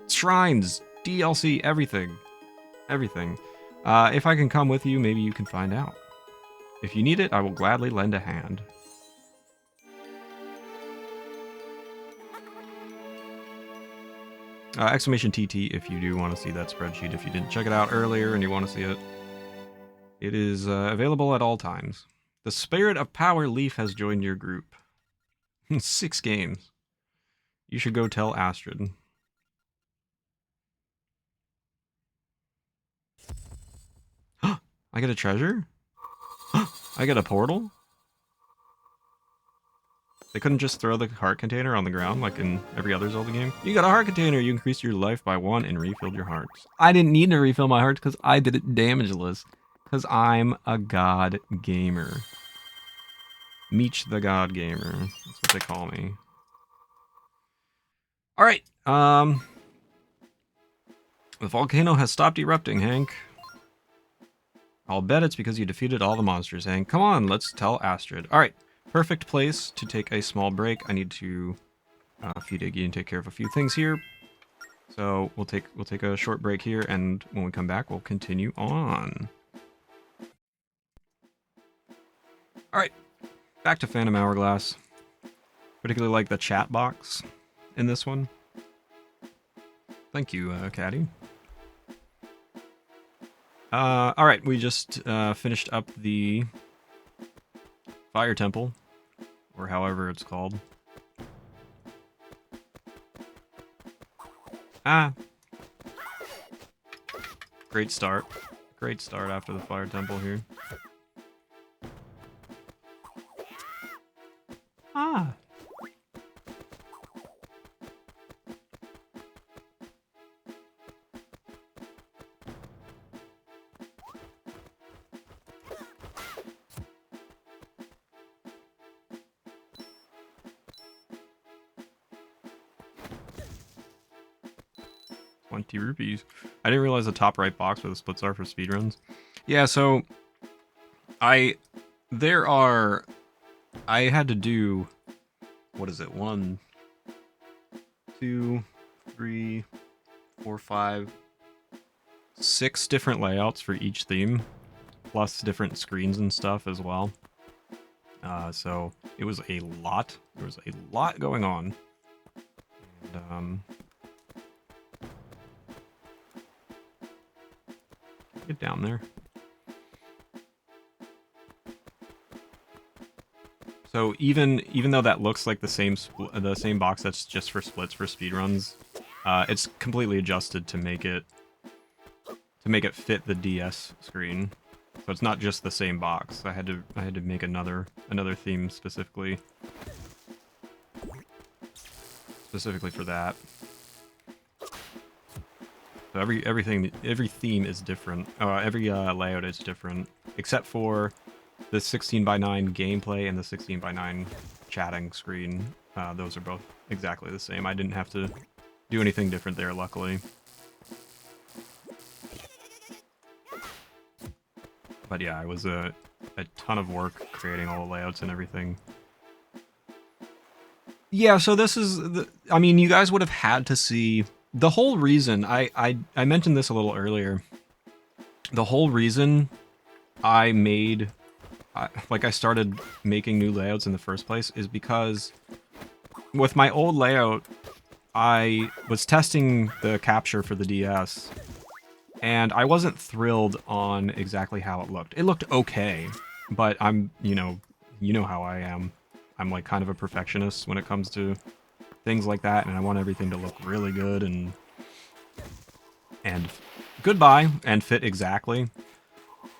Shrines. DLC. Everything. Everything. If I can come with you, maybe you can find out. If you need it, I will gladly lend a hand. Exclamation TT if you do want to see that spreadsheet. If you didn't check it out earlier and you want to see it, it is available at all times. The Spirit of Power Leaf has joined your group. 6 games. You should go tell Astrid. I get a treasure? I get a portal? They couldn't just throw the heart container on the ground like in every other Zelda game? You got a heart container, you increased your life by 1 and refilled your hearts. I didn't need to refill my hearts because I did it damageless. Because I'm a god gamer. Meech the god gamer. That's what they call me. Alright, the volcano has stopped erupting, Hank. I'll bet it's because you defeated all the monsters, Hank. Come on, let's tell Astrid. Alright. Perfect place to take a small break. I need to feed Iggy and take care of a few things here. So we'll take a short break here, and when we come back, we'll continue on. All right, back to Phantom Hourglass. Particularly like the chat box in this one. Thank you, Caddy. All right, we just finished up the Fire Temple, or however it's called. Great start. Great start after the Fire Temple here. Rupees. I didn't realize the top right box where the splits are for speedruns. Yeah, so I had to do, what is it, 1, 2, 3, 4, 5, 6 different layouts for each theme, plus different screens and stuff as well. So it was a lot. There was a lot going on. And, get down there. So even though that looks like the same box that's just for splits for speedruns, it's completely adjusted to make it fit the DS screen. So it's not just the same box. I had to make another theme specifically for that. So every theme is different. Every layout is different, except for the 16:9 gameplay and the 16:9 chatting screen. Those are both exactly the same. I didn't have to do anything different there, luckily. But yeah, it was a ton of work creating all the layouts and everything. Yeah, so this is I mean, you guys would have had to see. The whole reason, I mentioned this a little earlier, the whole reason I started making new layouts in the first place is because with my old layout, I was testing the capture for the DS, and I wasn't thrilled on exactly how it looked. It looked okay, but I'm, you know how I am. I'm like kind of a perfectionist when it comes to things like that, and I want everything to look really good and goodbye and fit exactly.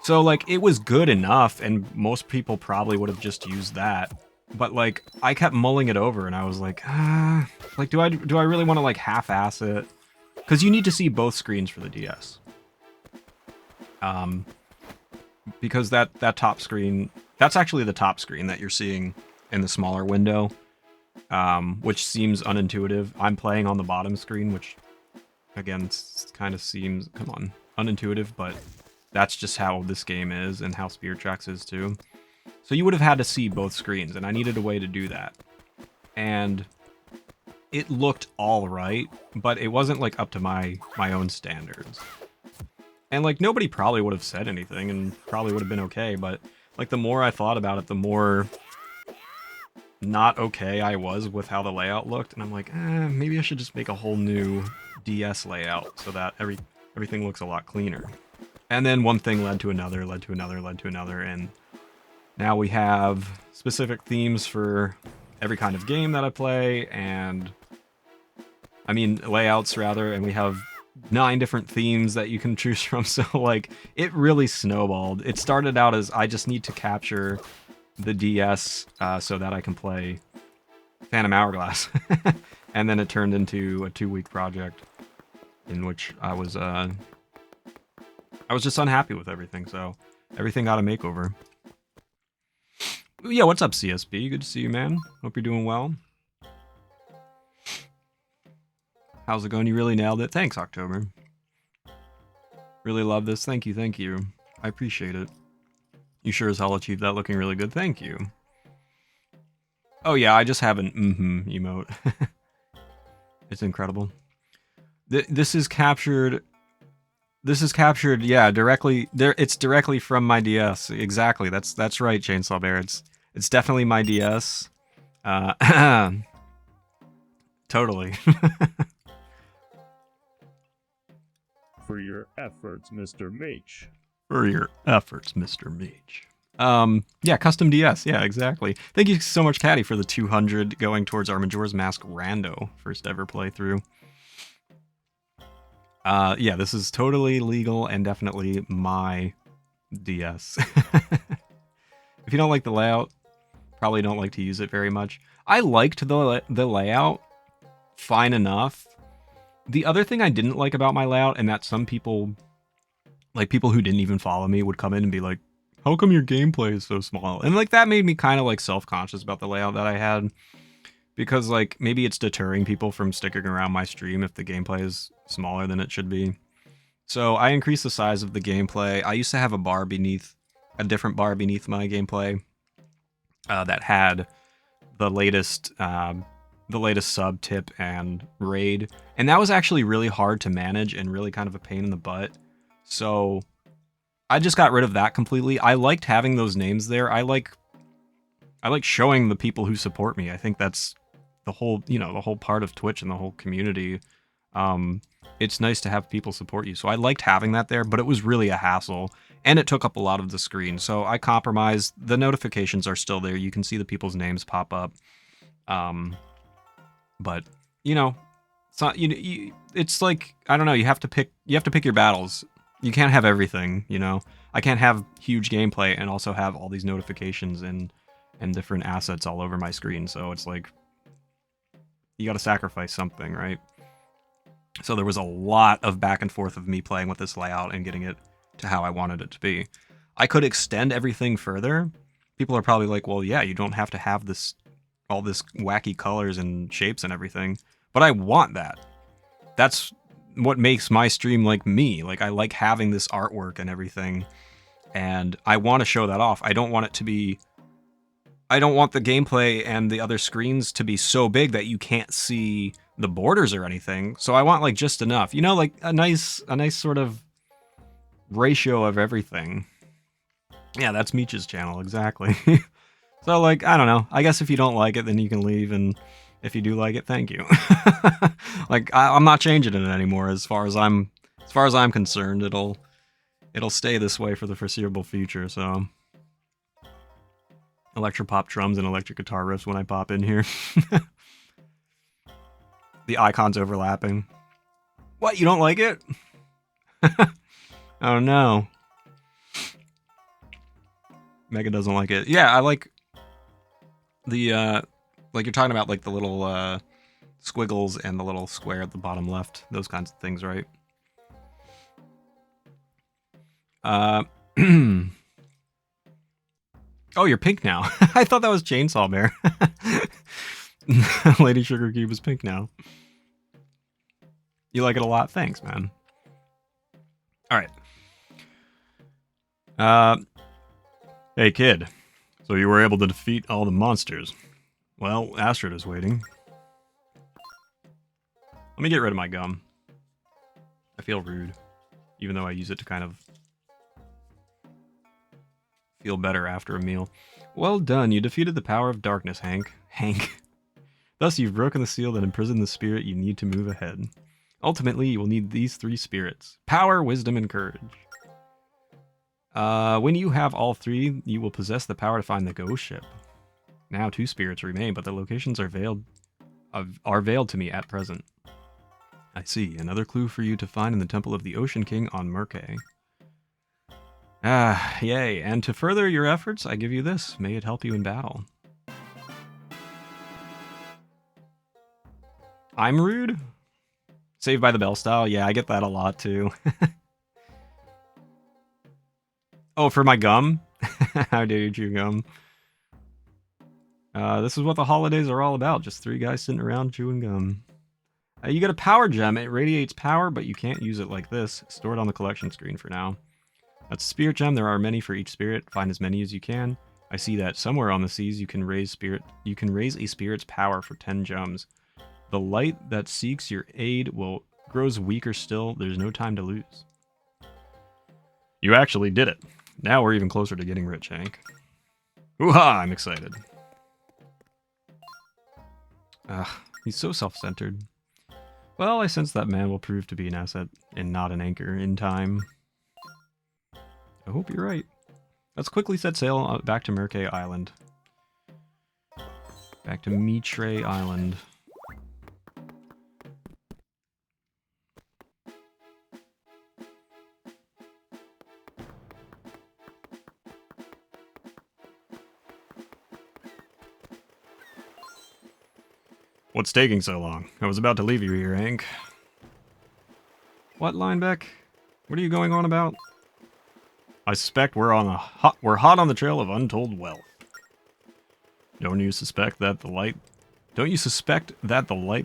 So, like, it was good enough, and most people probably would have just used that. But, like, I kept mulling it over, and I was like, like, do I really want to, like, half-ass it? Because you need to see both screens for the DS. Because that top screen, that's actually the top screen that you're seeing in the smaller window, which seems unintuitive. I'm playing on the bottom screen, which, again, kind of seems, come on, unintuitive, but that's just how this game is and how Spirit Tracks is too. So you would have had to see both screens, and I needed a way to do that. And it looked all right, but it wasn't like up to my own standards. And like nobody probably would have said anything and probably would have been okay, but like the more I thought about it, the more not okay I was with how the layout looked, and I'm like, maybe I should just make a whole new DS layout so that everything looks a lot cleaner. And then one thing led to another, led to another, led to another, and now we have specific themes for every kind of game that I play, and I mean layouts rather, and we have 9 different themes that you can choose from, so like it really snowballed. It started out as I just need to capture the DS so that I can play Phantom Hourglass, and then it turned into a 2-week project in which I was just unhappy with everything, so everything got a makeover. Yeah, what's up, CSB? Good to see you, man. Hope you're doing well. How's it going? You really nailed it. Thanks, October. Really love this. Thank you, thank you. I appreciate it. You sure as hell achieved that, looking really good. Thank you. Oh yeah, I just have an emote. It's incredible. This is captured... This is captured, yeah, directly there. It's directly from my DS. Exactly. That's right, Chainsaw Bear. It's definitely my DS. Totally. For your efforts, Mr. Mage. For your efforts, Mr. Mage. Yeah, custom DS. Yeah, exactly. Thank you so much, Caddy, for the 200 going towards our Majora's Mask Rando first ever playthrough. Yeah, this is totally legal and definitely my DS. If you don't like the layout, probably don't like to use it very much. I liked the layout fine enough. The other thing I didn't like about my layout, and that some people, like people who didn't even follow me, would come in and be like, how come your gameplay is so small? And like that made me kind of like self-conscious about the layout that I had. Because, like, maybe it's deterring people from sticking around my stream if the gameplay is smaller than it should be. So I increased the size of the gameplay. I used to have a different bar beneath my gameplay that had the latest sub, tip, and raid. And that was actually really hard to manage and really kind of a pain in the butt. So I just got rid of that completely. I liked having those names there. I like showing the people who support me. I think that's the whole, the whole part of Twitch and the whole community. It's nice to have people support you. So I liked having that there, but it was really a hassle and it took up a lot of the screen. So I compromised. The notifications are still there. You can see the people's names pop up. But it's not, it's like, I don't know, you have to pick your battles. You can't have everything, I can't have huge gameplay and also have all these notifications and different assets all over my screen. So it's like, you got to sacrifice something, right? So there was a lot of back and forth of me playing with this layout and getting it to how I wanted it to be. I could extend everything further. People are probably like, well, yeah, you don't have to have all this wacky colors and shapes and everything, but I want that. That's what makes my stream like me. Like, I like having this artwork and everything, and I want to show that off. I don't want the gameplay and the other screens to be so big that you can't see the borders or anything. So I want like just enough, like a nice sort of ratio of everything. Yeah, that's Meech's channel, exactly. So like, I don't know. I guess if you don't like it, then you can leave, and if you do like it, thank you. Like, I'm not changing it anymore as far as I'm concerned. It'll stay this way for the foreseeable future, so electropop drums and electric guitar riffs when I pop in here. The icons overlapping. What, you don't like it? Oh no. Mega doesn't like it. Yeah, I like the, like you're talking about like the little, squiggles and the little square at the bottom left. Those kinds of things, right? Oh, you're pink now. I thought that was Chainsaw Bear. Lady Sugar Cube is pink now. You like it a lot? Thanks, man. Alright. Hey, kid. So you were able to defeat all the monsters. Well, Astrid is waiting. Let me get rid of my gum. I feel rude. Even though I use it to kind of feel better after a meal. Well done, you defeated the power of darkness, Hank. Thus, you've broken the seal that imprisoned the spirit you need to move ahead. Ultimately, you will need these 3 spirits. Power, wisdom, and courage. When you have all 3, you will possess the power to find the ghost ship. Now 2 spirits remain, but the locations are veiled to me at present. I see. Another clue for you to find in the Temple of the Ocean King on Murkay. Ah, yay. And to further your efforts, I give you this. May it help you in battle. I'm rude? Saved by the Bell style? Yeah, I get that a lot, too. Oh, for my gum? How dare you chew gum? This is what the holidays are all about. Just 3 guys sitting around chewing gum. You get a power gem. It radiates power, but you can't use it like this. Store it on the collection screen for now. That's a spirit gem. There are many for each spirit. Find as many as you can. I see that somewhere on the seas you can raise a spirit's power for 10 gems. The light that seeks your aid grows weaker still. There's no time to lose. You actually did it. Now we're even closer to getting rich, Hank. Hoo-ha! I'm excited. He's so self-centered. Well, I sense that man will prove to be an asset and not an anchor in time. I hope you're right. Let's quickly set sail back to Murkay Island. Back to Mitre Island. What's taking so long? I was about to leave you here, Hank. What, Linebeck? What are you going on about? I suspect we're hot on the trail of untold wealth. Don't you suspect that the light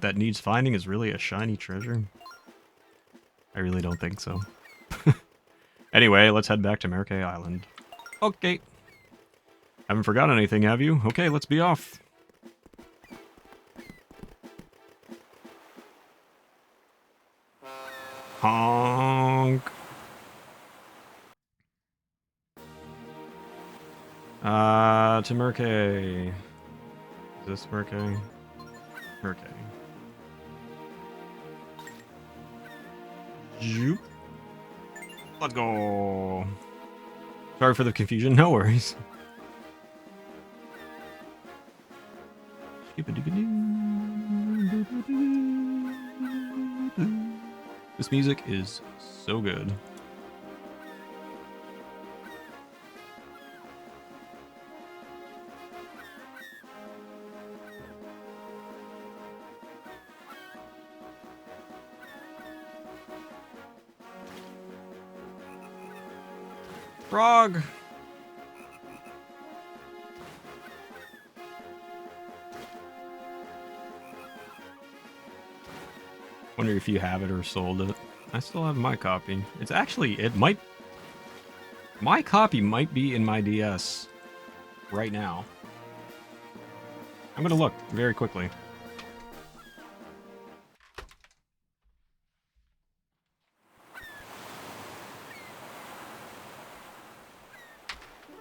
that needs finding is really a shiny treasure? I really don't think so. Anyway, let's head back to Murkay Island. Okay. Haven't forgotten anything, have you? Okay, let's be off. Honk. To Murkay. Is this Murkay? Murkay. Zoop. Let's go. Sorry for the confusion, no worries. This music is so good. Frog! Wonder if you have it or sold it. I still have my copy. It's actually, my copy might be in my DS right now. I'm gonna look very quickly.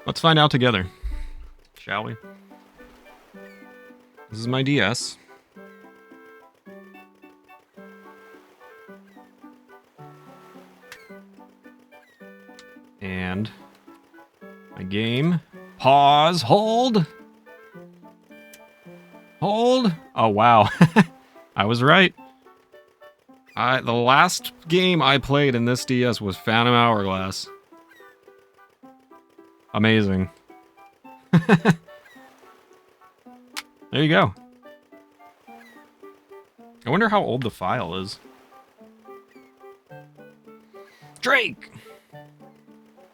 Let's find out together, shall we? This is my DS. And my game. Pause. Hold. Hold. Oh, wow. I was right. The last game I played in this DS was Phantom Hourglass. Amazing. There you go. I wonder how old the file is. Drake!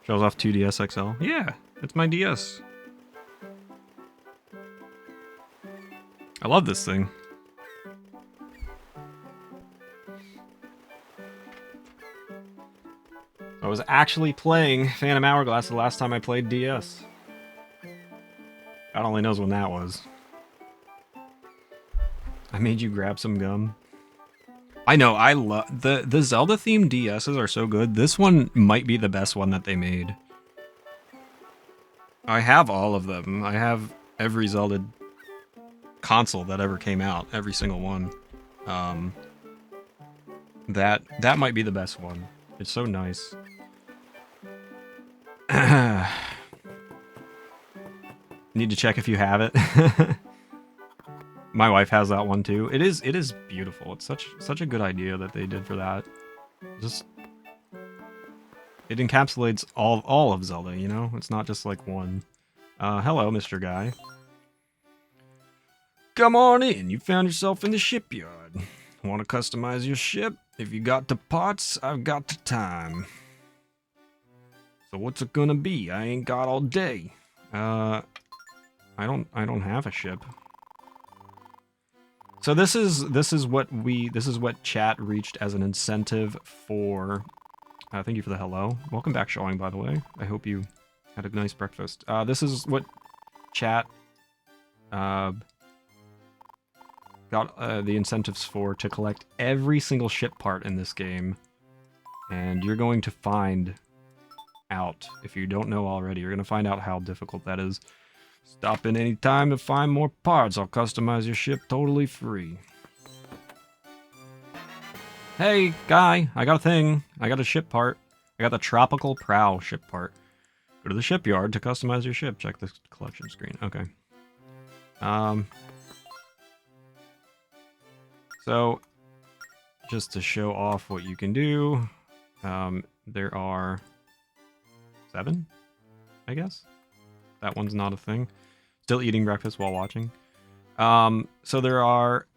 Shows off 2DS XL. Yeah, it's my DS. I love this thing. I was actually playing Phantom Hourglass the last time I played DS. God only knows when that was. I made you grab some gum. I know, I love... The Zelda-themed DSs are so good. This one might be the best one that they made. I have all of them. I have every Zelda console that ever came out. Every single one. That might be the best one. It's so nice. Need to check if you have it. My wife has that one too. It is beautiful. It's such a good idea that they did for that. Just it encapsulates all of Zelda, you know? It's not just like one. Hello, Mr. Guy. Come on in. You found yourself in the shipyard. Want to customize your ship? If you got the parts, I've got the time. So what's it gonna be? I ain't got all day. I don't have a ship. So this is what chat reached as an incentive for. Thank you for the hello. Welcome back, Showing, by the way. I hope you had a nice breakfast. This is what chat got the incentives for, to collect every single ship part in this game. And you're going to find out, if you don't know already, you're going to find out how difficult that is. Stop in any time to find more parts. I'll customize your ship totally free. Hey, guy, I got a thing. I got a ship part. I got the Tropical Prow ship part. Go to the shipyard to customize your ship. Check the collection screen. Okay. So, just to show off what you can do, there are 7, I guess? That one's not a thing. Still eating breakfast while watching. So there are,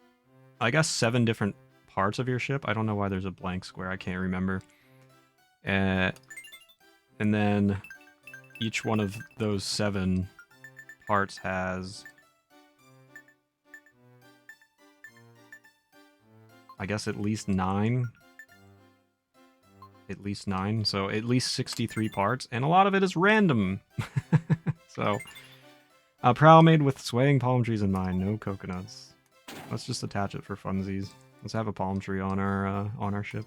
I guess, 7 different parts of your ship. I don't know why there's a blank square. I can't remember. And then each one of those 7 parts has, I guess, at least 9. At least 9. So at least 63 parts. And a lot of it is random. So, a prow made with swaying palm trees in mind, no coconuts. Let's just attach it for funsies. Let's have a palm tree on our ship.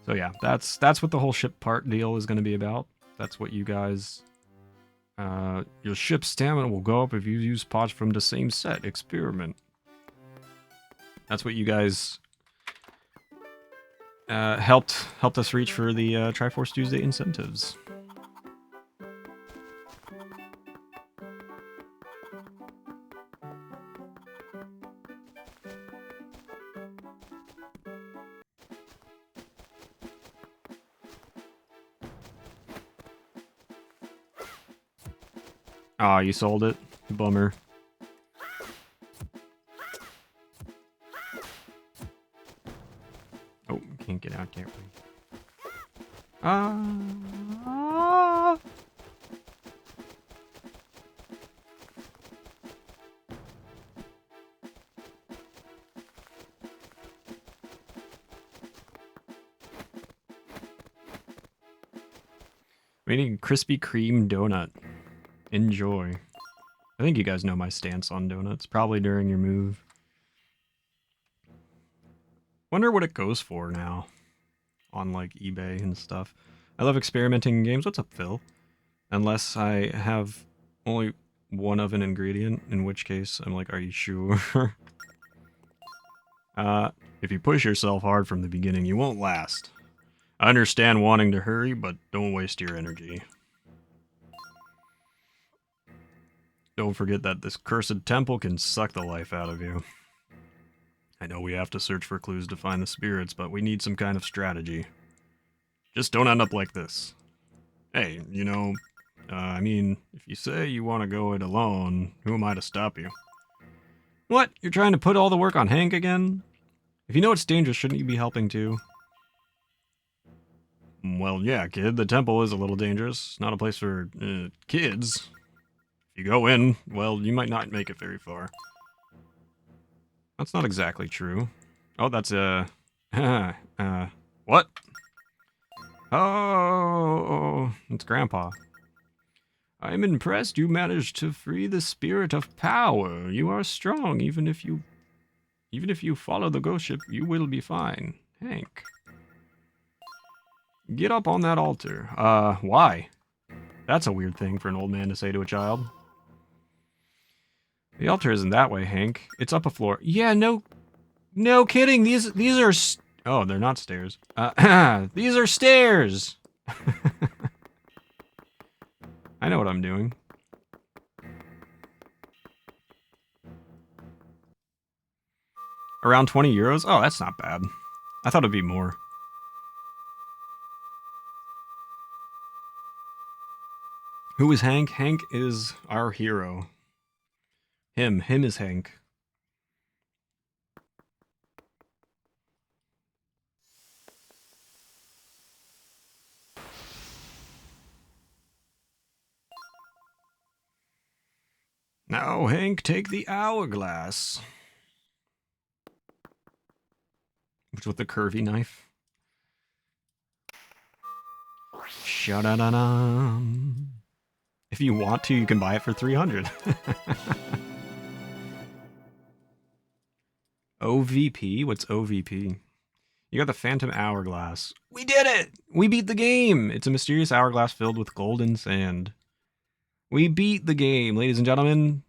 So yeah, that's what the whole ship part deal is going to be about. That's what you guys... your ship's stamina will go up if you use parts from the same set. Experiment. That's what you guys helped us reach for the Triforce Tuesday incentives. Ah, you sold it? Bummer. Oh, can't get out, can't we? We need Krispy Kreme donut. Enjoy. I think you guys know my stance on donuts, probably during your move. Wonder what it goes for now on like eBay and stuff. I love experimenting in games. What's up, Phil? Unless I have only one of an ingredient, in which case I'm like, are you sure? If you push yourself hard from the beginning, you won't last. I understand wanting to hurry, but don't waste your energy. Don't forget that this cursed temple can suck the life out of you. I know we have to search for clues to find the spirits, but we need some kind of strategy. Just don't end up like this. Hey, you know, I mean, if you say you want to go it alone, who am I to stop you? What? You're trying to put all the work on Hank again? If you know it's dangerous, shouldn't you be helping too? Well, yeah, kid, the temple is a little dangerous. It's not a place for, kids. If you go in, well, you might not make it very far. That's not exactly true. Oh, that's, what? Oh, it's Grandpa. I'm impressed you managed to free the spirit of power. You are strong, even if you follow the ghost ship, you will be fine. Hank. Get up on that altar. Why? That's a weird thing for an old man to say to a child. The altar isn't that way, Hank. It's up a floor. Yeah, no kidding. These are... Oh, they're not stairs. These are stairs! I know what I'm doing. Around 20 euros? Oh, that's not bad. I thought it'd be more. Who is Hank? Hank is our hero. Him is Hank. Now, Hank, take the hourglass. Which with the curvy knife. Sha-da-da-dum. If you want to, you can buy it for 300. OVP? What's OVP? You got the Phantom Hourglass. We did it! We beat the game! It's a mysterious hourglass filled with golden sand. We beat the game, ladies and gentlemen.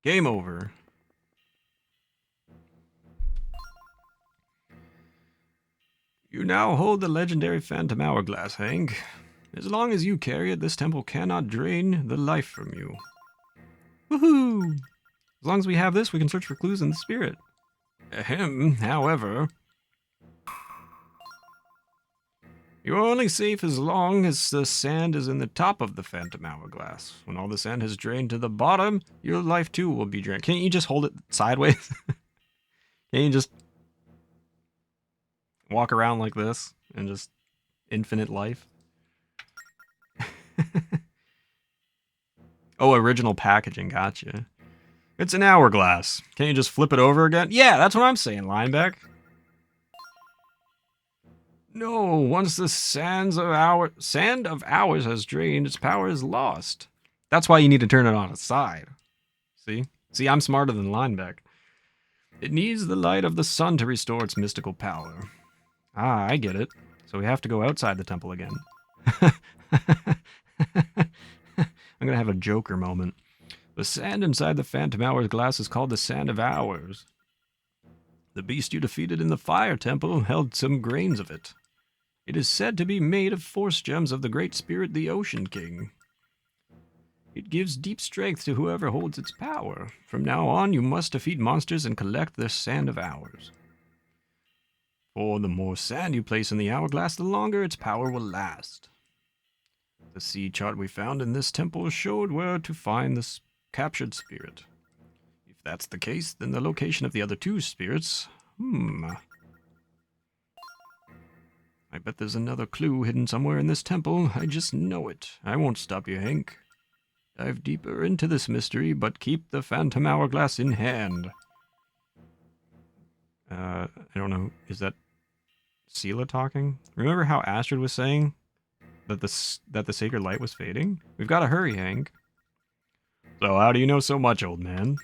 Game over. You now hold the legendary Phantom Hourglass, Hank. As long as you carry it, this temple cannot drain the life from you. Woohoo! As long as we have this, we can search for clues in the spirit. Ahem, however... You're only safe as long as the sand is in the top of the Phantom Hourglass. When all the sand has drained to the bottom, your life too will be drained. Can't you just hold it sideways? Can't you just walk around like this and just infinite life? Oh, original packaging, gotcha. It's an hourglass. Can't you just flip it over again? Yeah, that's what I'm saying, Lineback. No, once the sand of hours has drained, its power is lost. That's why you need to turn it on its side. See, I'm smarter than Lineback. It needs the light of the sun to restore its mystical power. Ah, I get it. So we have to go outside the temple again. I'm gonna have a Joker moment. The sand inside the Phantom Hourglass is called the Sand of Hours. The beast you defeated in the Fire Temple held some grains of it. It is said to be made of force gems of the Great Spirit, the Ocean King. It gives deep strength to whoever holds its power. From now on, you must defeat monsters and collect the Sand of Hours. For the more sand you place in the hourglass, the longer its power will last. The sea chart we found in this temple showed where to find the captured spirit. If that's the case, then the location of the other two spirits... I bet there's another clue hidden somewhere in this temple. I just know it. I won't stop you, Hank. Dive deeper into this mystery, but keep the Phantom Hourglass in hand. I don't know. Is that Sela talking? Remember how Astrid was saying that the sacred light was fading? We've got to hurry, Hank. So how do you know so much, old man?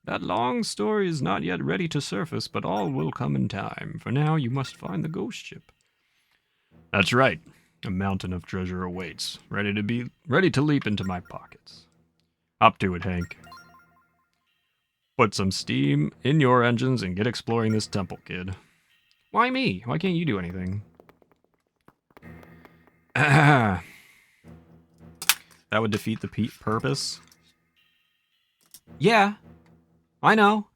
That long story is not yet ready to surface, but all will come in time. For now, you must find the ghost ship. That's right. A mountain of treasure awaits, ready to leap into my pockets. Up to it, Hank. Put some steam in your engines and get exploring this temple, kid. Why me? Why can't you do anything? That would defeat the purpose. Yeah, I know.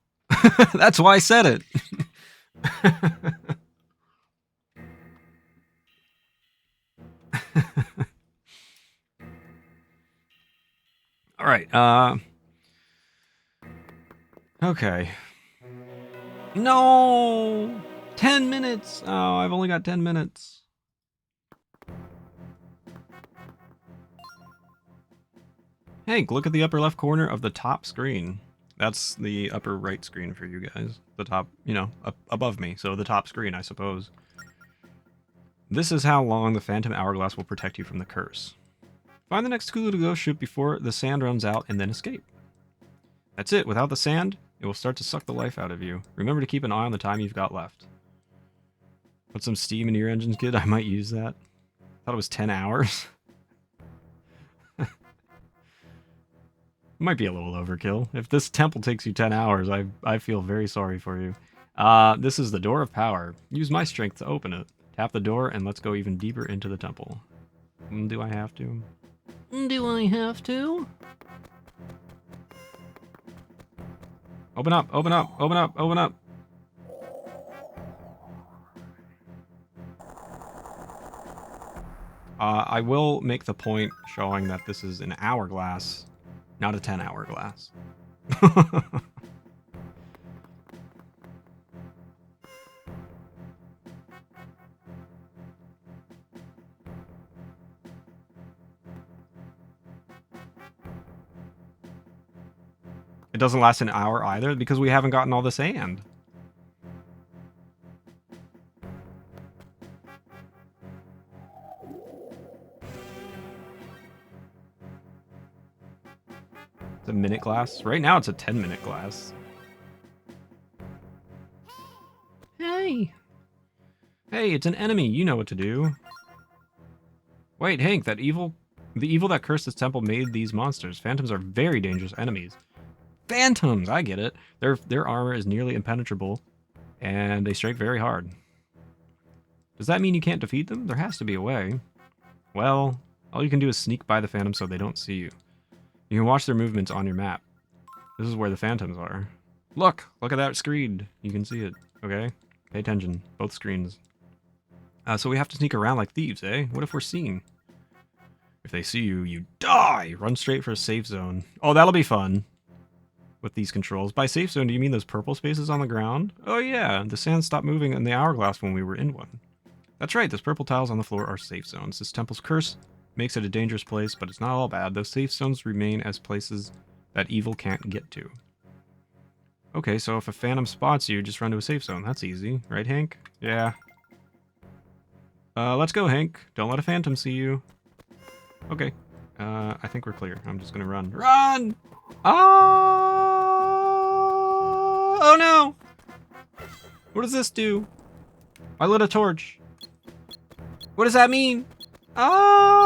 That's why I said it. Alright, okay. No! 10 minutes! Oh, I've only got 10 minutes. Hank, look at the upper left corner of the top screen. That's the upper right screen for you guys. The top, you know, up above me. So the top screen, I suppose. This is how long the Phantom Hourglass will protect you from the curse. Find the next clue to go shoot before the sand runs out and then escape. That's it. Without the sand, it will start to suck the life out of you. Remember to keep an eye on the time you've got left. Put some steam into your engines, kid. I might use that. Thought it was 10 hours. Might be a little overkill. If this temple takes you 10 hours, I feel very sorry for you. This is the Door of Power. Use my strength to open it. Tap the door and let's go even deeper into the temple. Do I have to? Do I have to? Open up, open up, open up, open up. I will make the point showing that this is an hourglass, not a 10-hour glass. It doesn't last an hour either because we haven't gotten all the sand. It's a minute glass. Right now it's a 10-minute glass. Hey! Hey, it's an enemy. You know what to do. Wait, Hank, the evil that cursed this temple made these monsters. Phantoms are very dangerous enemies. Phantoms! I get it. Their armor is nearly impenetrable, and they strike very hard. Does that mean you can't defeat them? There has to be a way. Well, all you can do is sneak by the Phantoms so they don't see you. You can watch their movements on your map. This is where the Phantoms are. Look at that screen. You can see it, okay? Pay attention, both screens. So we have to sneak around like thieves, eh? What if we're seen? If they see you, you die! Run straight for a safe zone. Oh, that'll be fun. With these controls. By safe zone, do you mean those purple spaces on the ground? Oh yeah, the sand stopped moving in the hourglass when we were in one. That's right, those purple tiles on the floor are safe zones. This temple's curse makes it a dangerous place, but it's not all bad. Those safe zones remain as places that evil can't get to. Okay, so if a phantom spots you, just run to a safe zone. That's easy, right, Hank? Yeah. Let's go, Hank. Don't let a phantom see you. Okay. I think we're clear. I'm just gonna run. Run! Oh no! What does this do? I lit a torch. What does that mean? Ah!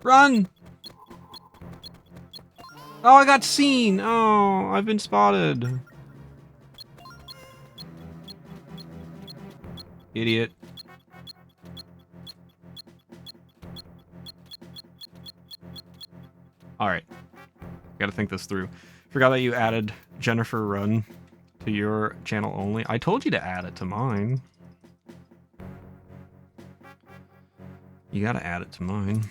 Run! Oh, I got seen! Oh, I've been spotted. Idiot. Alright. Gotta think this through. Forgot that you added Jennifer Run to your channel only. I told you to add it to mine. You gotta add it to mine.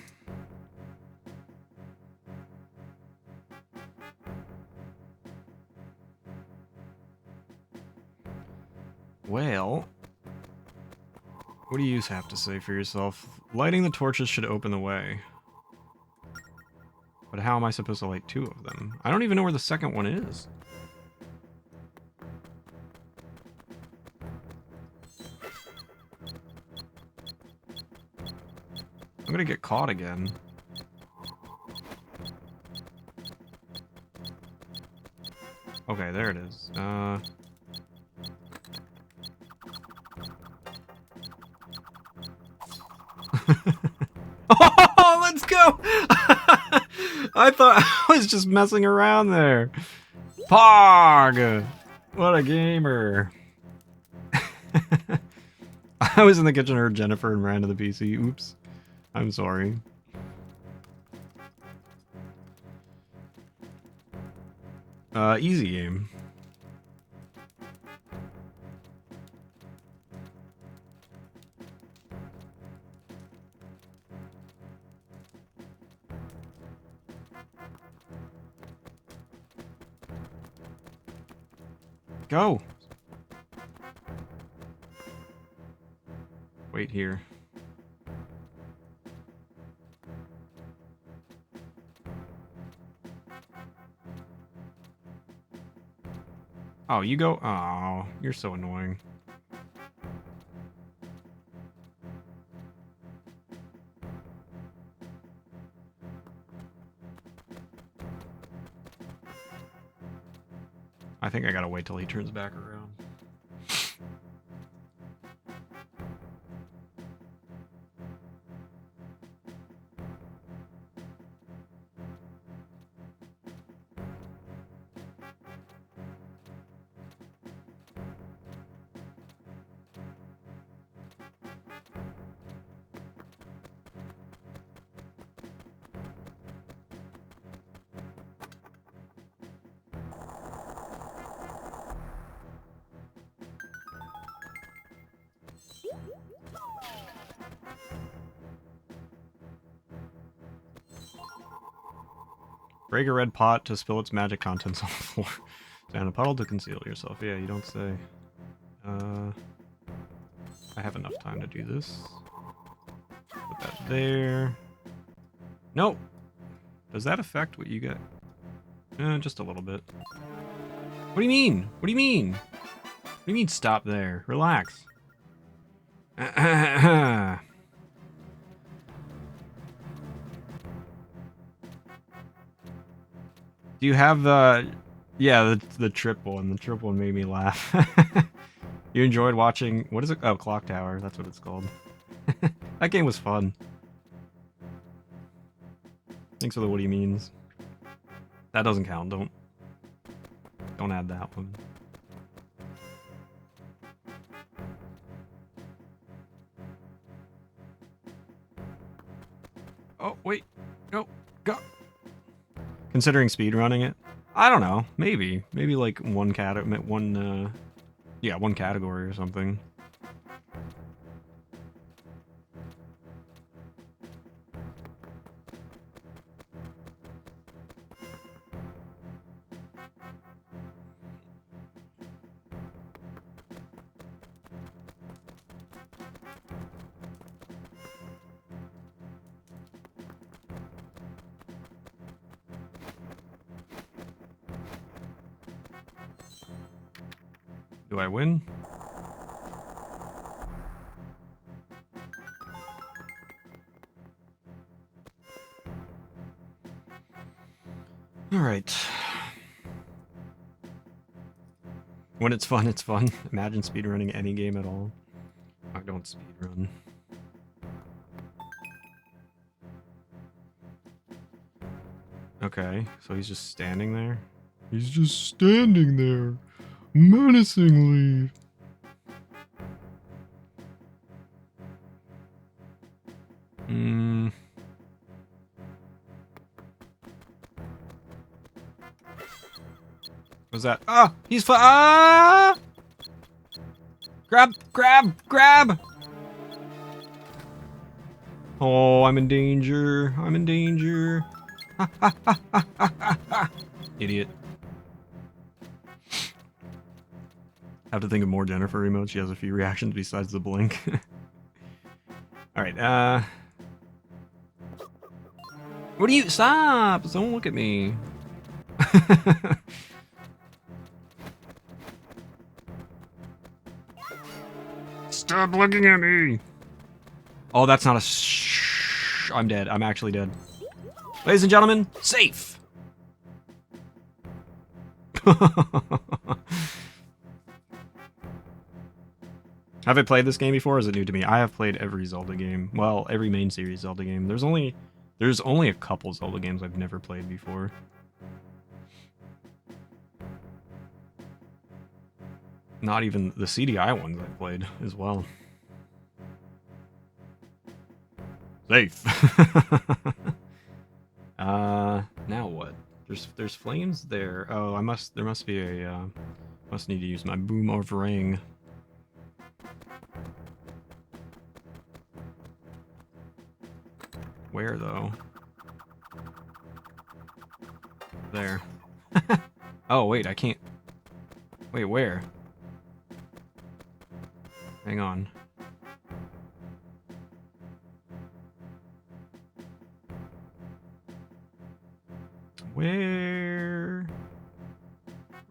Well, what do you have to say for yourself? Lighting the torches should open the way. But how am I supposed to light two of them? I don't even know where the second one is. I'm gonna get caught again. Okay, there it is. Oh, let's go! I thought I was just messing around there. Pog! What a gamer. I was in the kitchen, heard Jennifer, and ran to the PC. Oops. I'm sorry. Easy game. Go! Wait here. Oh, you go? Oh, you're so annoying. I think I gotta wait till he turns back around. Break a red pot to spill its magic contents on the floor. Stand in a puddle to conceal yourself. Yeah, you don't say. I have enough time to do this. Put that there. Nope. Does that affect what you get? Just a little bit. What do you mean? What do you mean? What do you mean stop there? Relax. Do you have the... Yeah, the trip one. The trip one made me laugh. You enjoyed watching... What is it? Oh, Clock Tower. That's what it's called. That game was fun. Thanks for the what he means. That doesn't count. Don't add that one. Oh, wait. No. Go. Considering speedrunning it? I don't know. Maybe. Maybe like one category or something. Do I win? All right. When it's fun, it's fun. Imagine speedrunning any game at all. I don't speedrun. Okay, so he's just standing there? He's just standing there, menacingly. What's that? Ah! He's ah! Grab! Grab! Grab! Oh, I'm in danger. I'm in danger. Idiot. Have to think of more Jennifer emotes. She has a few reactions besides the blink. Alright, what do you... Stop! Don't look at me. Stop looking at me! Oh, that's not a I'm dead. I'm actually dead. Ladies and gentlemen, safe! Have I played this game before, or is it new to me? I have played every Zelda game. Well, every main series Zelda game. There's only a couple Zelda games I've never played before. Not even the CDI ones I've played as well. Safe. Now what? There's flames there. Oh, there must be a must need to use my boom of ring. Where though? There. Oh wait, I can't. Wait, where? Hang on. Where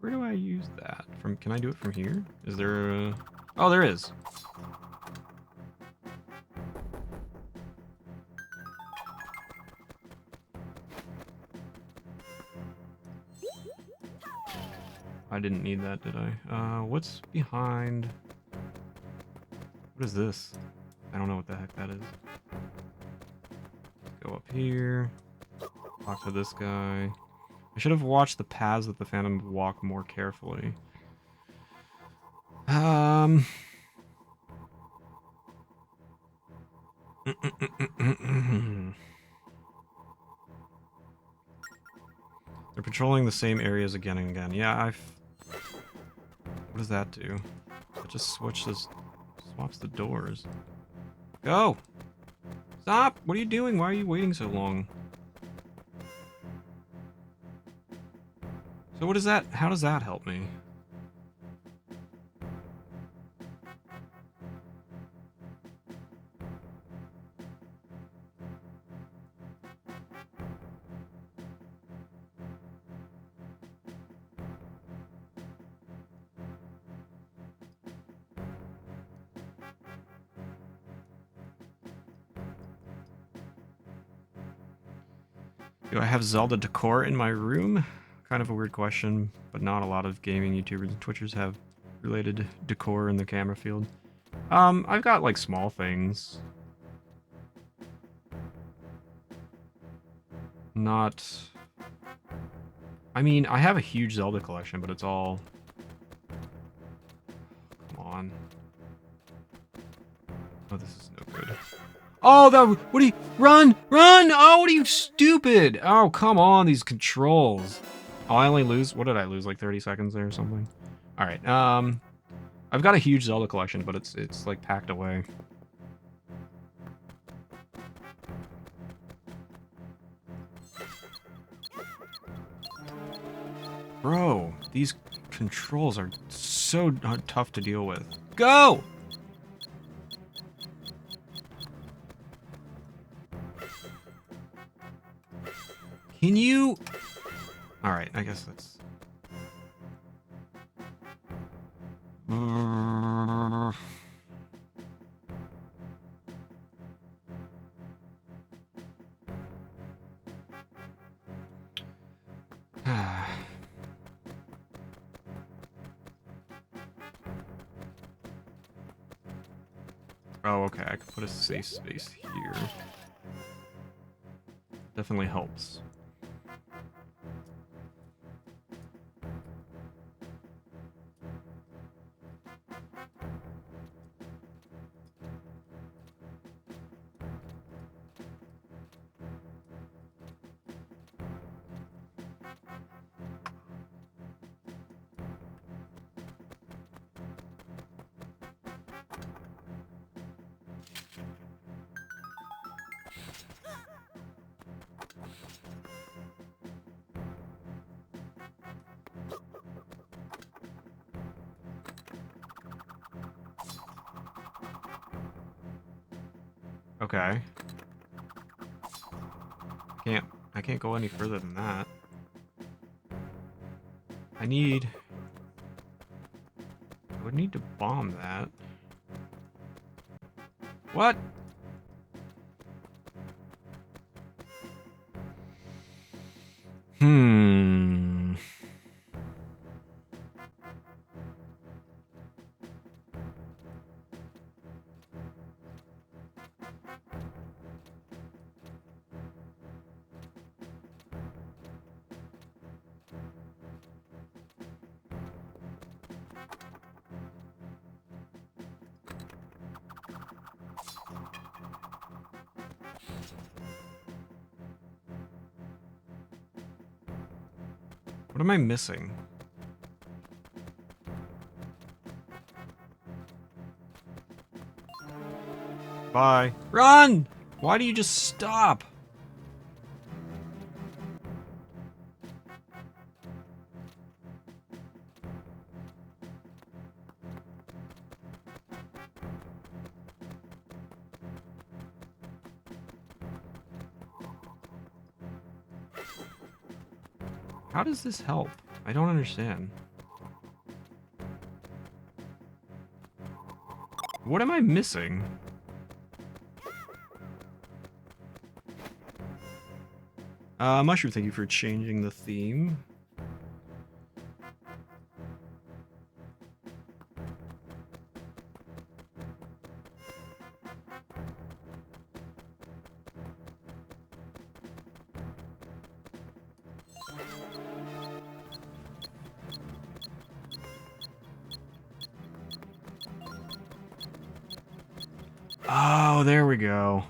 do I use that? Can I do it from here? Is there a... Oh, there is. I didn't need that, did I? What's behind... What is this? I don't know what the heck that is. Go up here. Talk to this guy. I should have watched the paths that the Phantom would walk more carefully. They're patrolling the same areas again and again. Yeah, what does that do? It just swaps the doors. Go! Stop! What are you doing? Why are you waiting so long? So what is that? How does that help me? Do I have Zelda decor in my room? Kind of a weird question, but not a lot of gaming YouTubers and Twitchers have related decor in the camera field. I've got like small things. Not... I mean, I have a huge Zelda collection, but it's all... Come on. Oh, this is no good. Oh, what do you... Run! Run! Oh, what are you stupid? Oh, come on, these controls. Oh, I only lose... What did I lose? Like 30 seconds there or something? Alright, I've got a huge Zelda collection, but it's like packed away. Bro, these controls are so tough to deal with. Go! Can you... Alright, I guess that's... Oh, okay, I could put a safe space here. Definitely helps. Okay. I can't go any further than that. I would need to bomb that. What? What am I missing? Bye. Run! Why do you just stop? How does this help? I don't understand. What am I missing? Mushroom, thank you for changing the theme. Oh, there we go.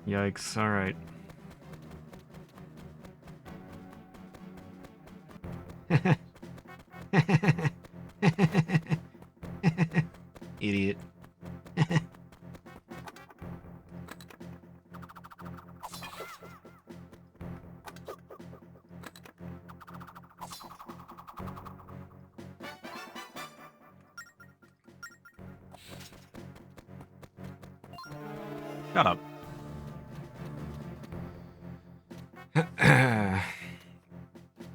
Yikes, alright. Idiot. Shut up.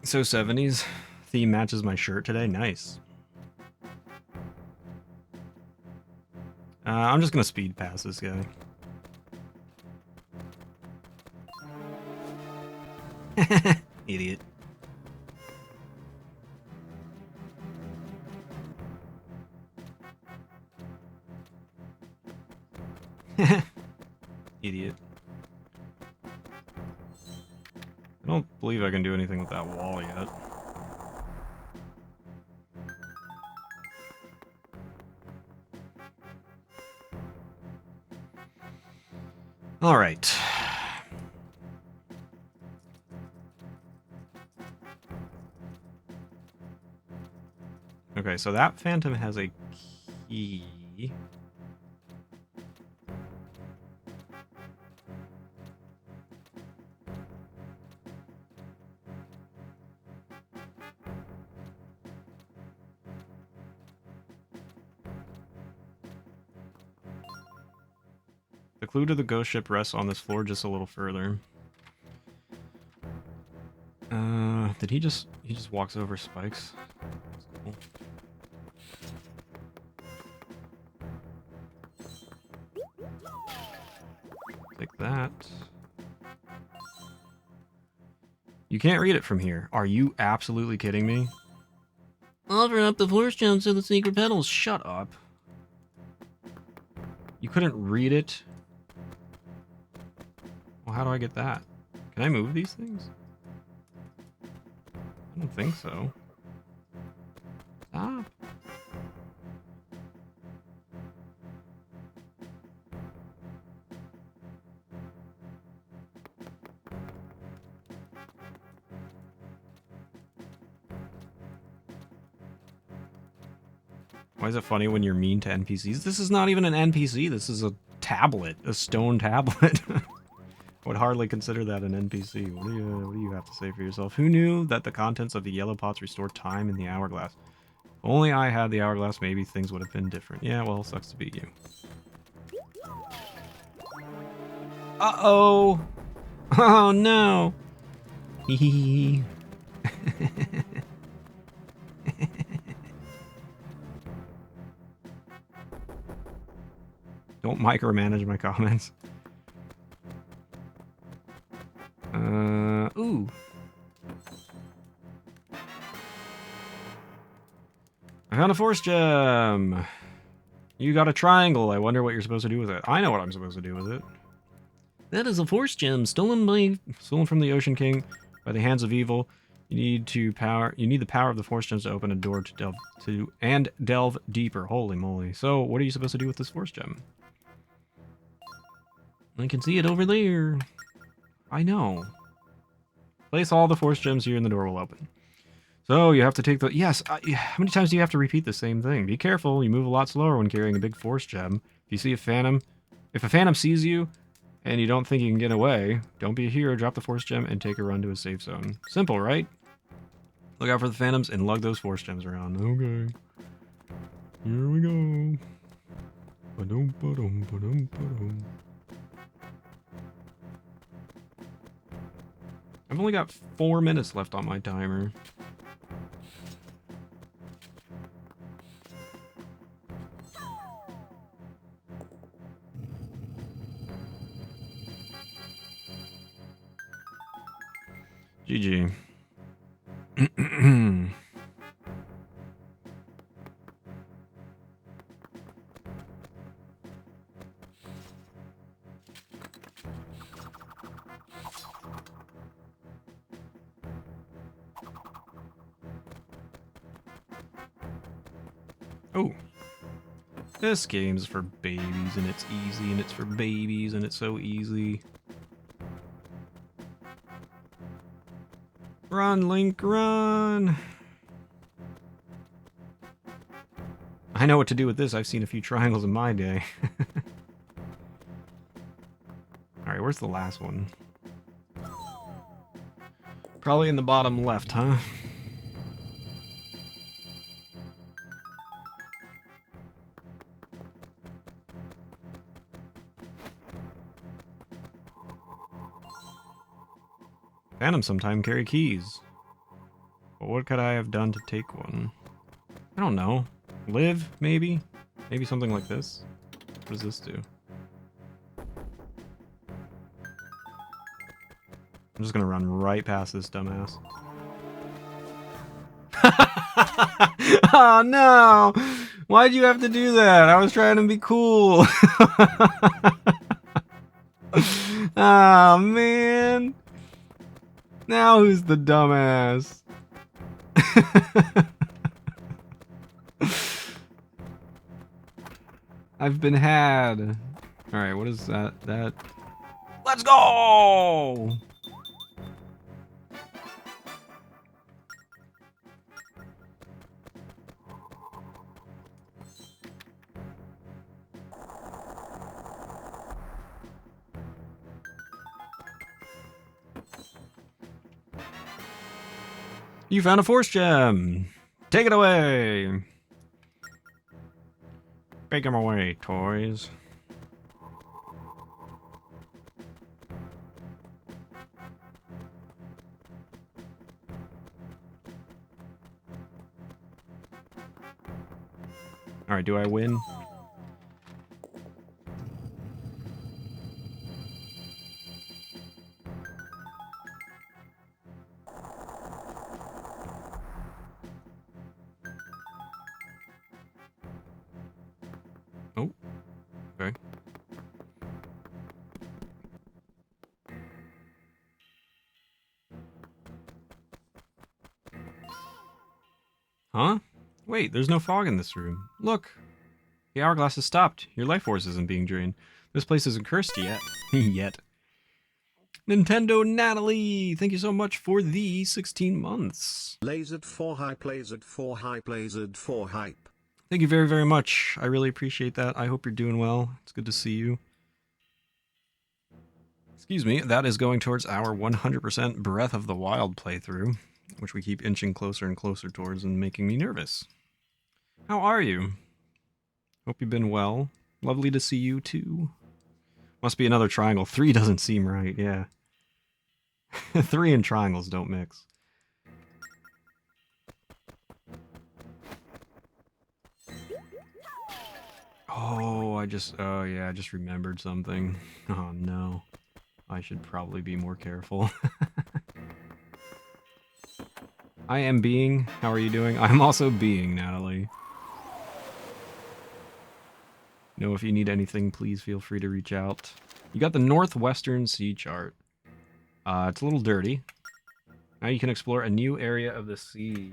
So 70s theme matches my shirt today. Nice. I'm just gonna speed past this guy. Idiot. Idiot. I don't believe I can do anything with that wall yet. All right. Okay, so that phantom has a key. The clue to the ghost ship rests on this floor just a little further. Did he just walks over spikes? That's cool. Take that. You can't read it from here. Are you absolutely kidding me? Offer up the force gems to the secret petals. Shut up. You couldn't read it? Well, how do I get that? Can I move these things? I don't think so. Stop. Why is it funny when you're mean to NPCs? This is not even an NPC. This is a tablet, a stone tablet. I would hardly consider that an NPC. What do you have to say for yourself? Who knew that the contents of the yellow pots restore time in the hourglass? If only I had the hourglass, maybe things would have been different. Yeah, well, sucks to be you. Uh-oh! Oh, no! Hee hee hee. Don't micromanage my comments. Ooh. I found a force gem. You got a triangle. I wonder what you're supposed to do with it. I know what I'm supposed to do with it. That is a force gem stolen from the Ocean King by the hands of evil. You need the power of the force gems to open a door to delve deeper. Holy moly. So, what are you supposed to do with this force gem? I can see it over there. I know. Place all the force gems here and the door will open. So you have to take the... Yes, how many times do you have to repeat the same thing? Be careful, you move a lot slower when carrying a big force gem. If you see a phantom... If a phantom sees you and you don't think you can get away, don't be a hero, drop the force gem and take a run to a safe zone. Simple, right? Look out for the phantoms and lug those force gems around. Okay. Here we go. Ba-dum, ba-dum, ba-dum, ba-dum. I've only got 4 minutes left on my timer. GG. Oh. This game's for babies, and it's easy, and it's for babies, and it's so easy. Run, Link, run! I know what to do with this. I've seen a few triangles in my day. Alright, where's the last one? Probably in the bottom left, huh? Phantom sometime carry keys. But what could I have done to take one? I don't know. Live, maybe? Maybe something like this? What does this do? I'm just gonna run right past this dumbass. Oh no! Why'd you have to do that? I was trying to be cool. Oh man! Now who's the dumbass? I've been had. Alright, what is that? Let's go! You found a force gem! Take it away! Take them away, toys. Alright, do I win? Oh, okay. Huh? Wait, there's no fog in this room. Look! The hourglass has stopped. Your life force isn't being drained. This place isn't cursed yet. Yet. Nintendo Natalie! Thank you so much for the 16 months. Lasered 4 hype, lasered 4 hype, lasered 4 hype. Thank you very, very much. I really appreciate that. I hope you're doing well. It's good to see you. Excuse me, that is going towards our 100% Breath of the Wild playthrough, which we keep inching closer and closer towards and making me nervous. How are you? Hope you've been well. Lovely to see you too. Must be another triangle. 3 doesn't seem right, yeah. 3 and triangles don't mix. Oh, I just remembered something. Oh no. I should probably be more careful. I am being. How are you doing? I'm also being, Natalie. If you need anything, please feel free to reach out. You got the Northwestern Sea Chart. It's a little dirty. Now you can explore a new area of the sea.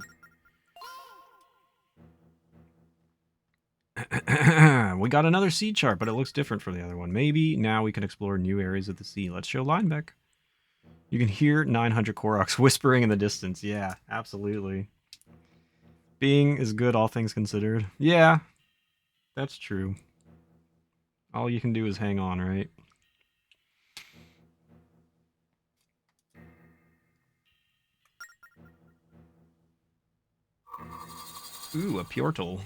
We got another sea chart, but it looks different from the other one. Maybe now we can explore new areas of the sea. Let's show Linebeck. You can hear 900 Koroks whispering in the distance. Yeah, absolutely. Being is good, all things considered. Yeah, that's true. All you can do is hang on, right? Ooh, a Pyortle.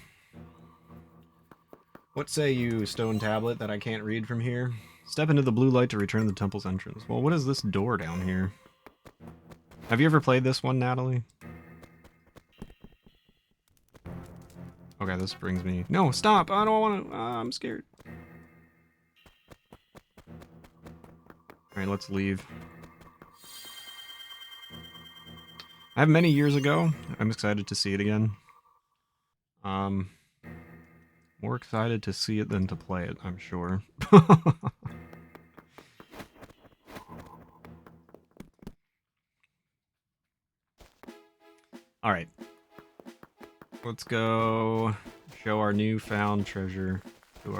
What say you, stone tablet, that I can't read from here? Step into the blue light to return to the temple's entrance. Well, what is this door down here? Have you ever played this one, Natalie? Okay, this brings me... No, stop! I don't want to... I'm scared. Alright, let's leave. I have many years ago. I'm excited to see it again. More excited to see it than to play it, I'm sure. Alright. Let's go show our newfound treasure to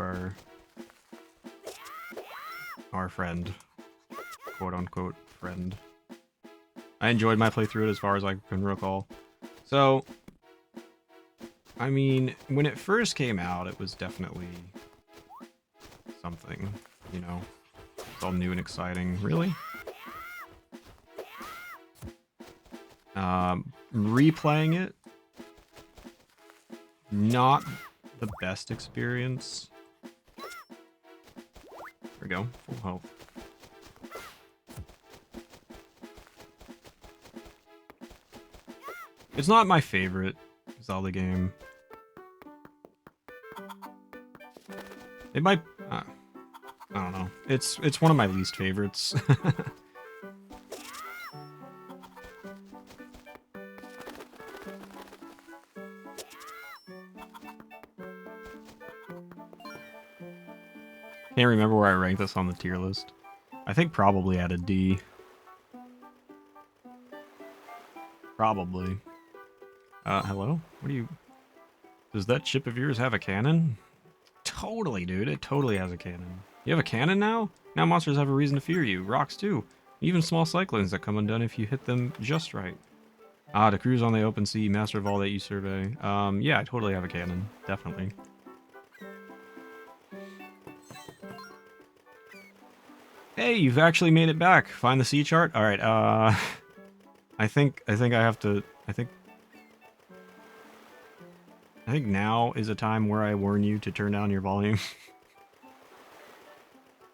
our friend. Quote-unquote friend. I enjoyed my playthrough as far as I can recall. So, I mean, when it first came out, it was definitely something, you know? It's all new and exciting. Really? Replaying it, not the best experience. There we go, full health. It's not my favorite Zelda game. It might, I don't know. It's one of my least favorites. Can't remember where I ranked this on the tier list. I think probably at a D. Probably. Hello? What are you... Does that ship of yours have a cannon? Totally, dude. It totally has a cannon. You have a cannon now? Now monsters have a reason to fear you. Rocks, too. Even small cyclones that come undone if you hit them just right. Ah, to cruise on the open sea, master of all that you survey. Yeah, I totally have a cannon. Definitely. Hey, you've actually made it back. Find the sea chart? Alright, I think I have to... I think now is a time where I warn you to turn down your volume.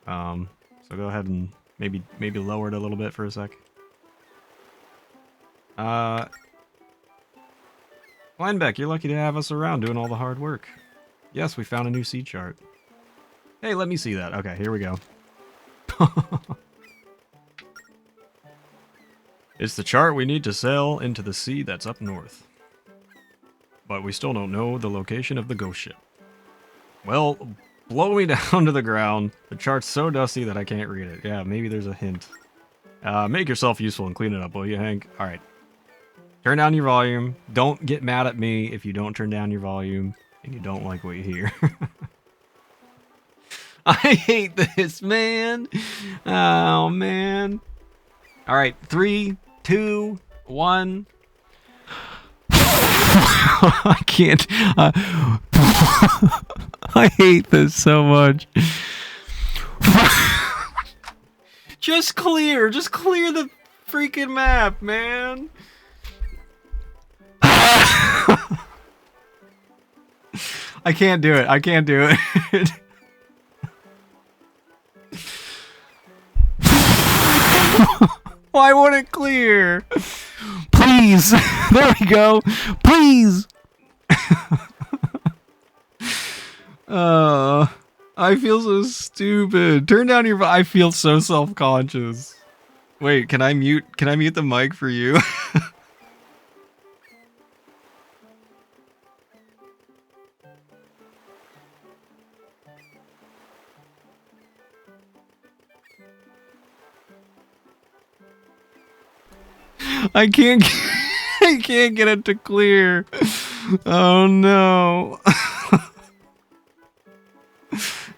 So go ahead and maybe lower it a little bit for a sec. Linebeck, you're lucky to have us around doing all the hard work. Yes, we found a new sea chart. Hey, let me see that. Okay, here we go. It's the chart we need to sail into the sea that's up north. But we still don't know the location of the ghost ship. Well, blow me down to the ground. The chart's so dusty that I can't read it. Yeah, maybe there's a hint. Make yourself useful and clean it up, will you, Hank? Alright. Turn down your volume. Don't get mad at me if you don't turn down your volume and you don't like what you hear. I hate this, man. Oh, man. Alright, 3, 2, 1. I can't. I hate this so much. Just clear the freaking map, man. I can't do it. I can't do it. Why won't it clear? Please. There we go. Please. I feel so stupid. Turn down your... I feel so self-conscious. Wait, can I mute the mic for you? I can't get it to clear. Oh no.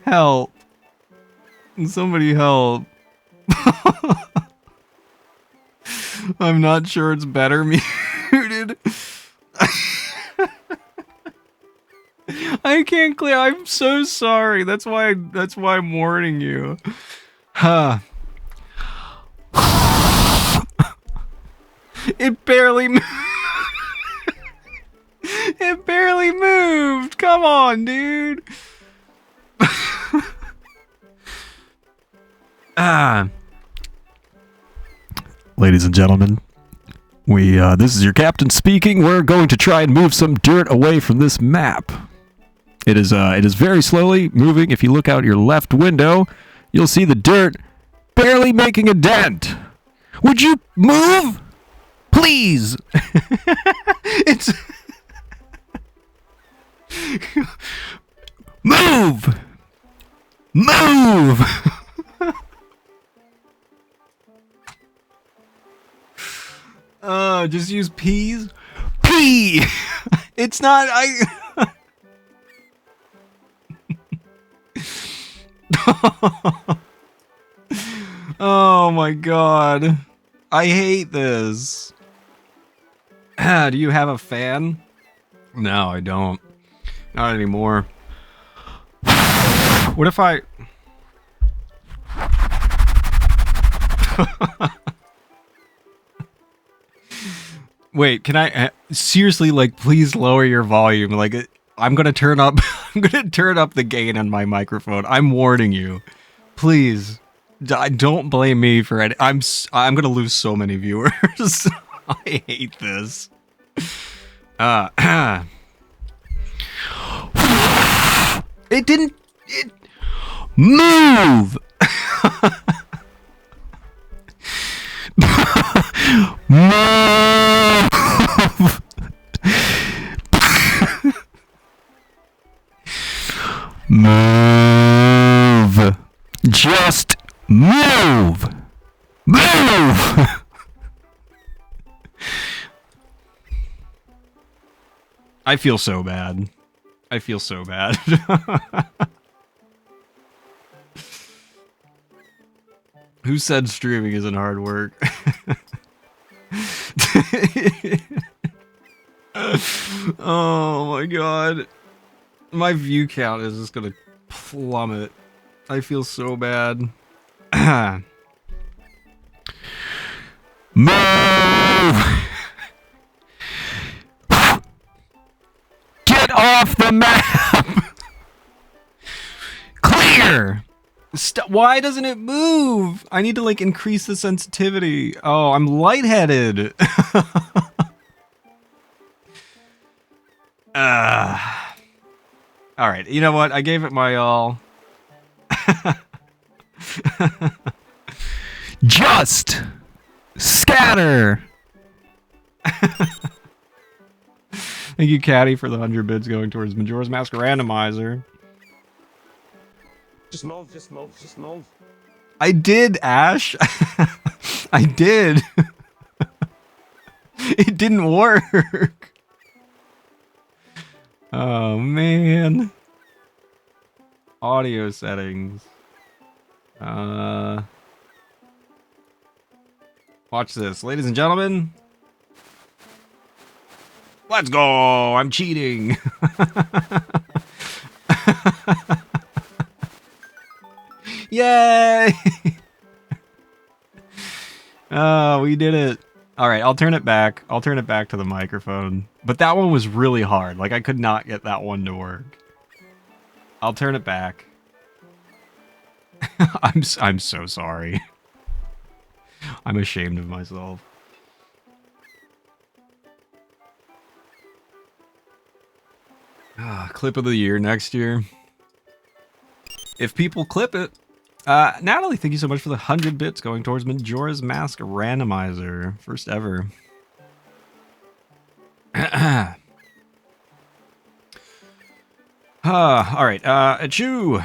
Help. Somebody help. I'm not sure it's better muted. I can't clear. I'm so sorry. That's why I'm warning you. Huh. It barely moved. It barely moved. Come on, dude. Ladies and gentlemen, This is your captain speaking. We're going to try and move some dirt away from this map. It is very slowly moving. If you look out your left window, you'll see the dirt barely making a dent. Would you move? Please. It's move. Move. Just use P's. P. It's not. Oh my god. I hate this. Do you have a fan? No, I don't. Not anymore. What if I... Wait, can I seriously, like, please lower your volume? Like, I'm gonna turn up I'm gonna turn up the gain on my microphone. I'm warning you. Please. Don't blame me for it. I'm gonna lose so many viewers. I hate this. It didn't. Move. Move. Move. Just move. Move. I feel so bad. I feel so bad. Who said streaming isn't hard work? Oh my god. My view count is just gonna plummet. I feel so bad. Move! Get off the map! Clear! Why doesn't it move? I need to, like, increase the sensitivity. Oh, I'm lightheaded. Alright, you know what? I gave it my all. Just scatter! Thank you, Caddy, for the 100 bids going towards Majora's Mask Randomizer. Just move, just move, just move. I did, Ash. I did. It didn't work. Oh, man. Audio settings. Watch this. Ladies and gentlemen. Let's go. I'm cheating. Yay! Oh, we did it. All right, I'll turn it back. I'll turn it back to the microphone. But that one was really hard. Like, I could not get that one to work. I'll turn it back. I'm so sorry. I'm ashamed of myself. Clip of the year next year. If people clip it. Natalie, thank you so much for the 100 bits going towards Majora's Mask Randomizer. First ever. Alright, achoo!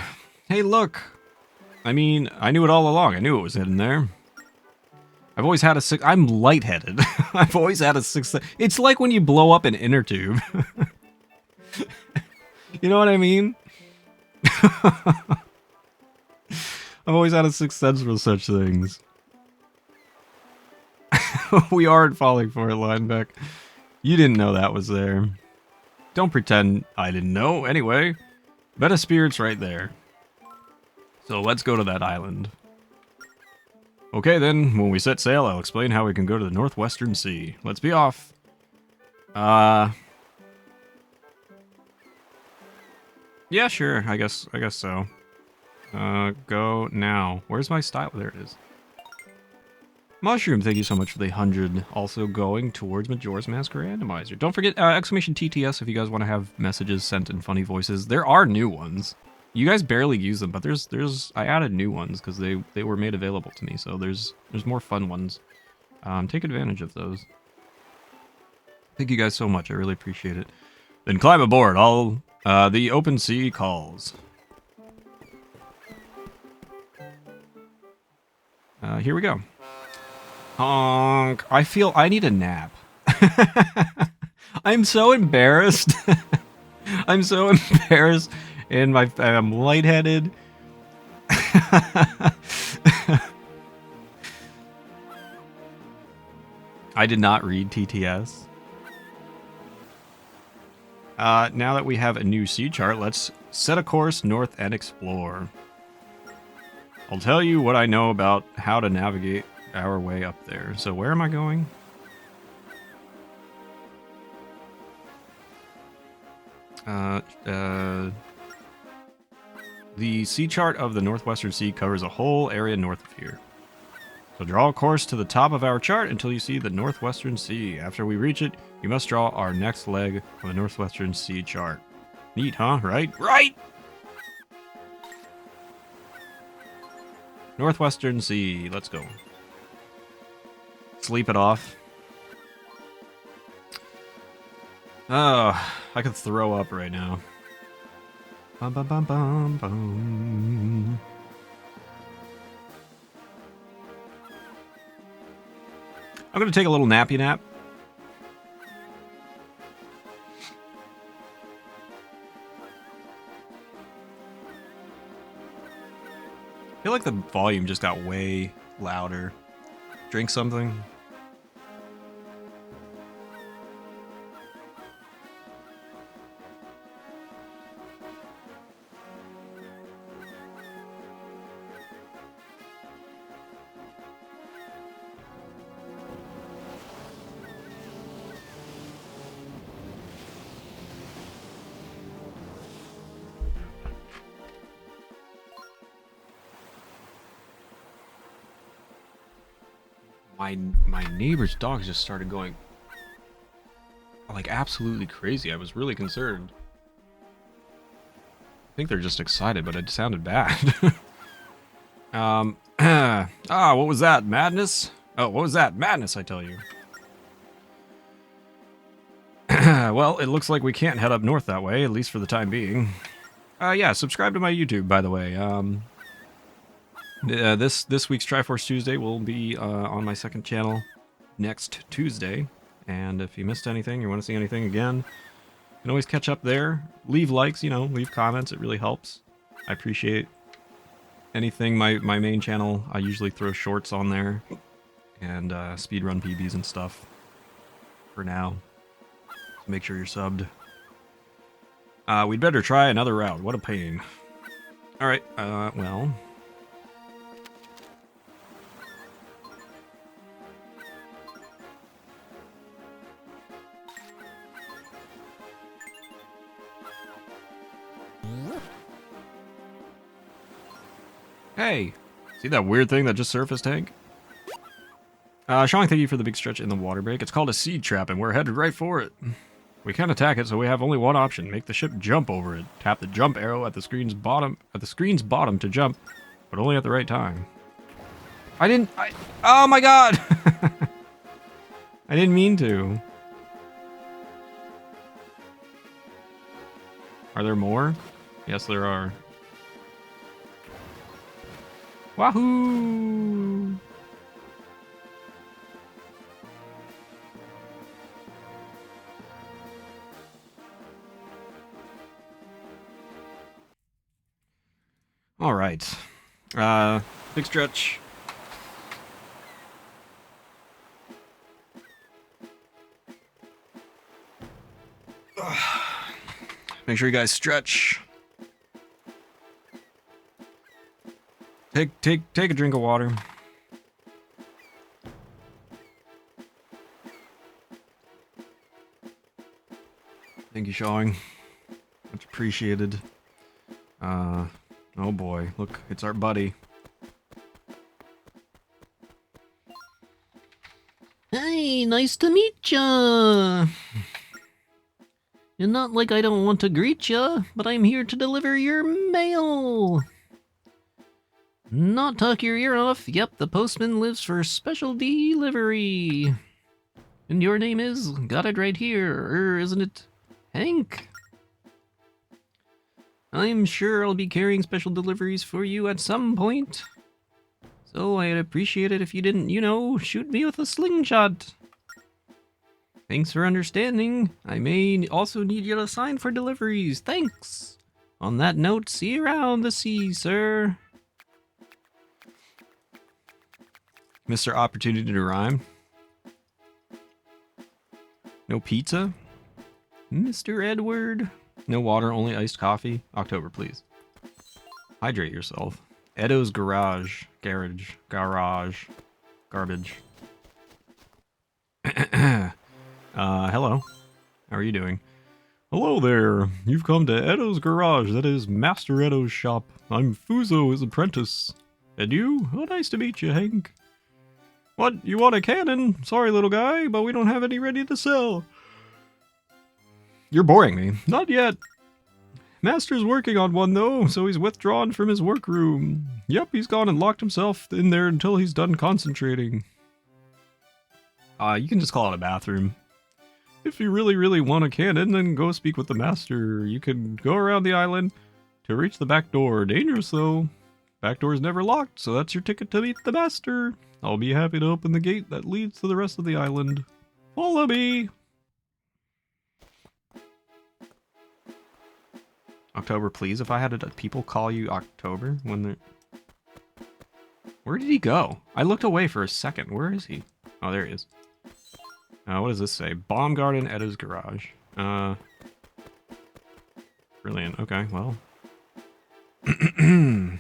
Hey, look! I mean, I knew it all along. I knew it was hidden there. I've always had a six... I'm lightheaded. I've always had a six... It's like when you blow up an inner tube. You know what I mean? I've always had a sixth sense for such things. We aren't falling for it, Lineback. You didn't know that was there. Don't pretend I didn't know. Anyway, Meta Spirit's right there. So let's go to that island. Okay then, when we set sail, I'll explain how we can go to the Northwestern Sea. Let's be off. Yeah, sure. I guess so. Go now. Where's my style? There it is. Mushroom, thank you so much for the 100. Also going towards Majora's Mask Randomizer. Don't forget exclamation TTS if you guys want to have messages sent in funny voices. There are new ones. You guys barely use them, but I added new ones because they were made available to me. So there's more fun ones. Take advantage of those. Thank you guys so much. I really appreciate it. Then climb aboard. All the open sea calls. Here we go. Honk. I feel I need a nap. I'm so embarrassed. I'm so embarrassed, and I'm lightheaded. I did not read TTS. Now that we have a new sea chart, let's set a course north and explore. I'll tell you what I know about how to navigate our way up there. So where am I going? The sea chart of the Northwestern Sea covers a whole area north of here. So draw a course to the top of our chart until you see the Northwestern Sea. After we reach it, you must draw our next leg of the Northwestern Sea chart. Neat, huh? Right? Right! Northwestern Sea. Let's go. Sleep it off. Oh, I could throw up right now. Bum, bum, bum, bum, bum. I'm gonna take a little nappy nap. I feel like the volume just got way louder. Drink something. My neighbor's dogs just started going like absolutely crazy. I was really concerned. I think they're just excited, but it sounded bad. What was that? Madness? Oh, what was that? Madness, I tell you. Well, it looks like we can't head up north that way, at least for the time being. Yeah, subscribe to my YouTube, by the way. This week's Triforce Tuesday will be on my second channel next Tuesday, and if you missed anything, you want to see anything again, you can always catch up there. Leave likes, leave comments. It really helps. I appreciate anything. My main channel, I usually throw shorts on there and speedrun PBs and stuff. For now, so make sure you're subbed. We'd better try another route. What a pain. All right. Well. Hey, see that weird thing that just surfaced, Hank? Sean, thank you for the big stretch in the water break. It's called a seed trap, and we're headed right for it. We can't attack it, so we have only one option: make the ship jump over it. Tap the jump arrow at the screen's bottom to jump, but only at the right time. Oh my god! I didn't mean to. Are there more? Yes, there are. Wahoo! All right. Big stretch. Make sure you guys stretch. Take a drink of water. Thank you, Shawing. Much appreciated. Oh boy, look, it's our buddy. Hey, nice to meet ya! And not like I don't want to greet ya, but I'm here to deliver your mail! Not talk your ear off, yep, the postman lives for special delivery! And your name is? Got it right here, isn't it? Hank? I'm sure I'll be carrying special deliveries for you at some point. So I'd appreciate it if you didn't, shoot me with a slingshot. Thanks for understanding. I may also need you to sign for deliveries. Thanks. On that note, see you around the sea, sir. Mr. Opportunity to rhyme. No pizza? Mr. Edward? No water, only iced coffee? October, please. Hydrate yourself. Edo's garage. Garbage. Hello. How are you doing? Hello there. You've come to Edo's garage. That is Master Edo's shop. I'm Fuzo, his apprentice. And you? Oh, nice to meet you, Hank. What? You want a cannon? Sorry, little guy, but we don't have any ready to sell. You're boring me. Not yet. Master's working on one, though, so he's withdrawn from his workroom. Yep, he's gone and locked himself in there until he's done concentrating. You can just call it a bathroom. If you really, really want a cannon, then go speak with the master. You can go around the island to reach the back door. Dangerous, though. Back door's never locked, so that's your ticket to meet the master. I'll be happy to open the gate that leads to the rest of the island. Follow me! October, please. If I had people call you October when they're... Where did he go? I looked away for a second. Where is he? Oh, there he is. What does this say? Bomb Garden, Edo's garage. Brilliant. Okay, well. I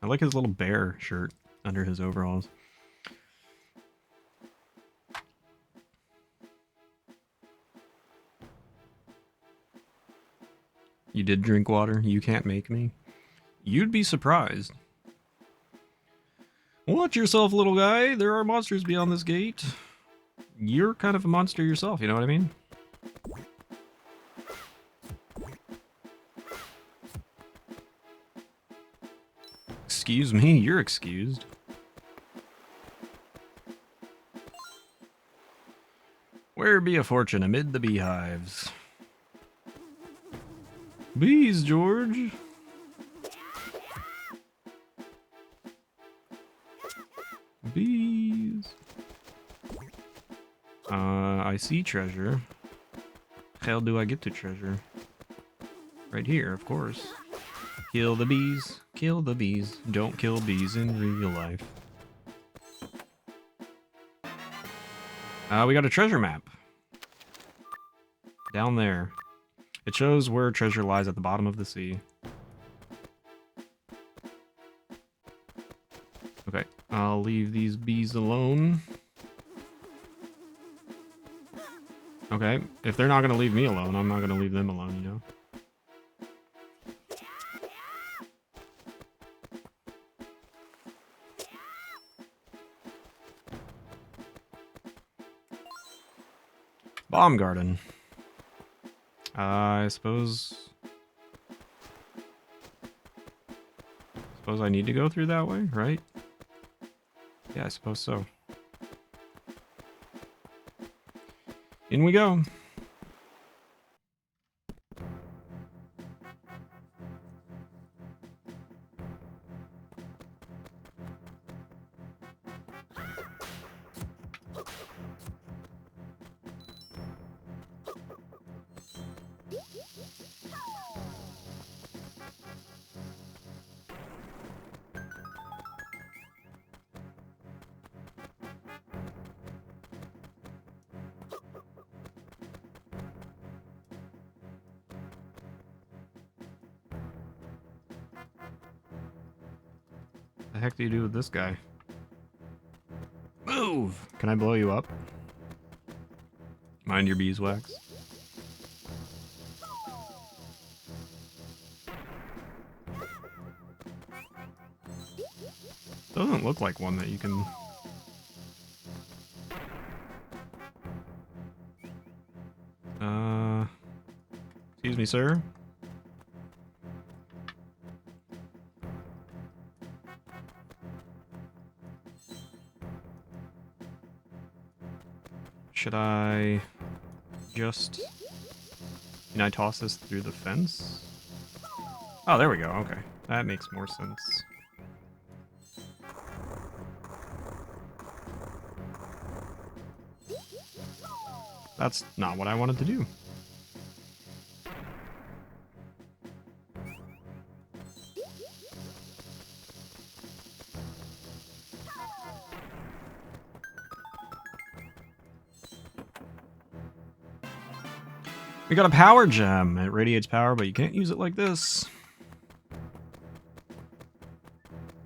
like his little bear shirt under his overalls. You did drink water? You can't make me? You'd be surprised. Watch yourself, little guy. There are monsters beyond this gate. You're kind of a monster yourself, you know what I mean? Excuse me, you're excused. Where be a fortune amid the beehives? Bees, George. Bees. I see treasure. How do I get to treasure? Right here, of course. Kill the bees. Kill the bees. Don't kill bees in real life. We got a treasure map. Down there. It shows where treasure lies at the bottom of the sea. Okay, I'll leave these bees alone. Okay, if they're not gonna leave me alone, I'm not gonna leave them alone, you know? Bomb garden. I suppose I need to go through that way, right? Yeah, I suppose so. In we go. The heck do you do with this guy? Move! Can I blow you up? Mind your beeswax. Doesn't look like one that you can... Excuse me, sir. Should I just... Can I toss this through the fence? Oh, there we go. Okay. That makes more sense. That's not what I wanted to do. We got a power gem. It radiates power, but you can't use it like this.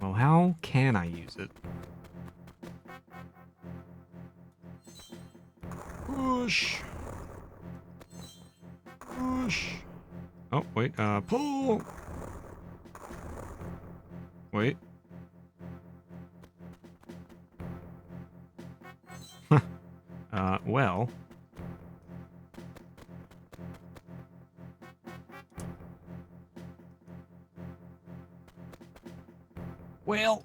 Well, how can I use it? Push. Push. Oh, wait. Pull. Wait. Well. Well.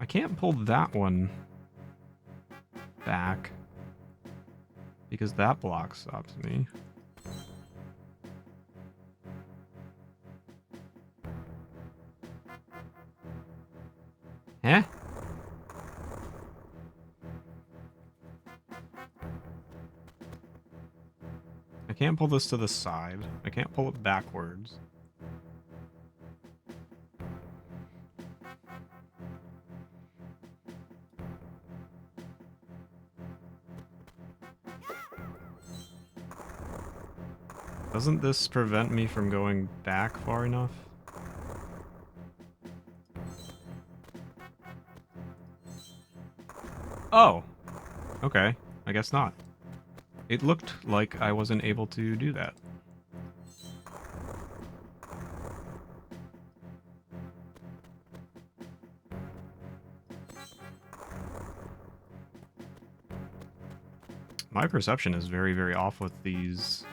I can't pull that one back because that block stops me. Huh? I can't pull this to the side. I can't pull it backwards. Doesn't this prevent me from going back far enough? Oh! Okay, I guess not. It looked like I wasn't able to do that. My perception is very, very off with these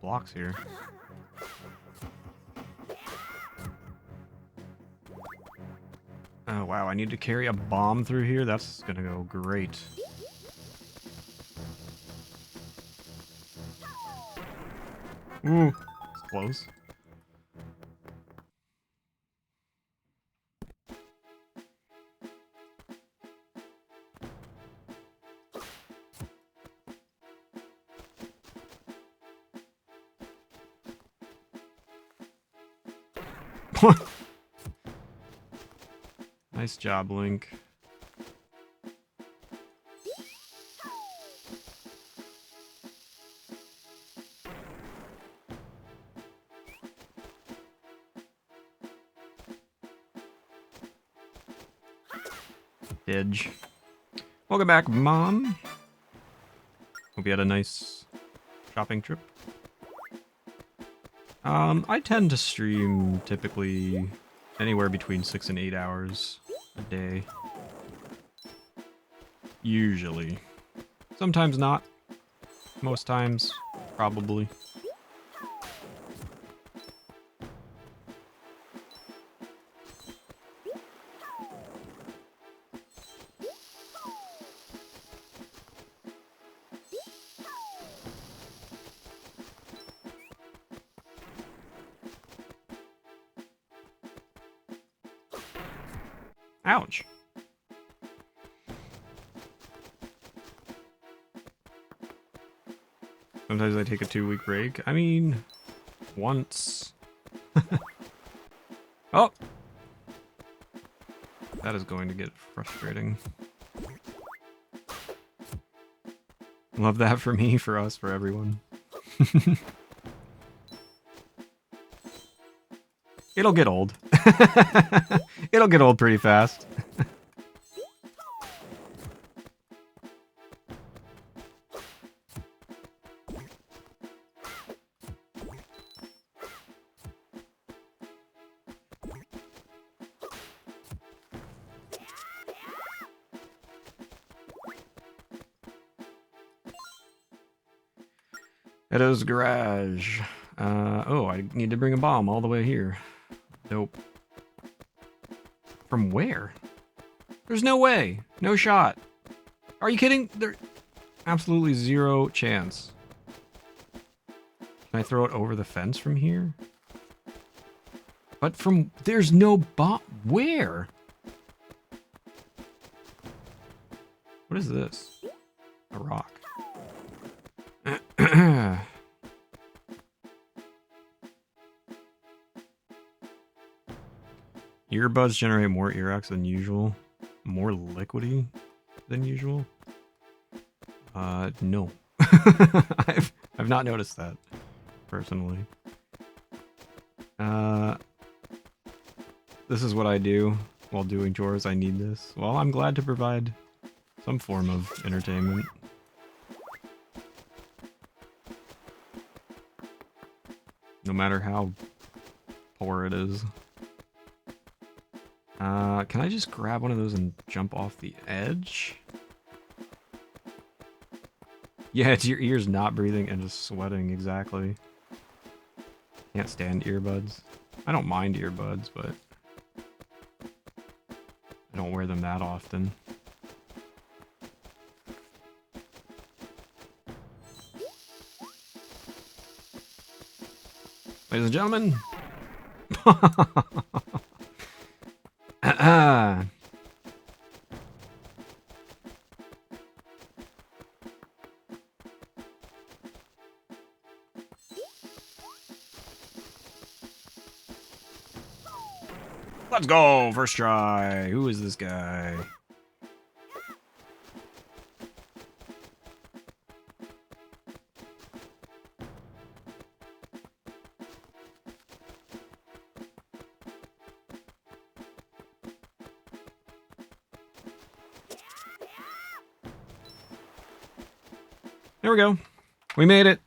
blocks here. Oh wow, I need to carry a bomb through here? That's gonna go great. Ooh, it's close. Nice job, Link. Didge. Welcome back, Mom. Hope you had a nice shopping trip. I tend to stream typically anywhere between 6 and 8 hours a day. Usually. Sometimes not. Most times, probably. Ouch. Sometimes I take a 2-week break. I mean, once. Oh! That is going to get frustrating. Love that for me, for us, for everyone. It'll get old. It'll get old pretty fast. Edo's garage. Oh, I need to bring a bomb all the way here. Nope. From where? There's no way. No shot. Are you kidding? There, absolutely zero chance. Can I throw it over the fence from here? But from... There's no bomb. Where? What is this? A rock. Earbuds generate more earaches than usual. More liquidy than usual. No. I've not noticed that, personally. This is what I do while doing chores. I need this. Well, I'm glad to provide some form of entertainment. No matter how poor it is. Can I just grab one of those and jump off the edge? Yeah, it's your ears not breathing and just sweating, exactly. Can't stand earbuds. I don't mind earbuds, but I don't wear them that often. Ladies and gentlemen. Let's go! First try. Who is this guy? There we go. We made it.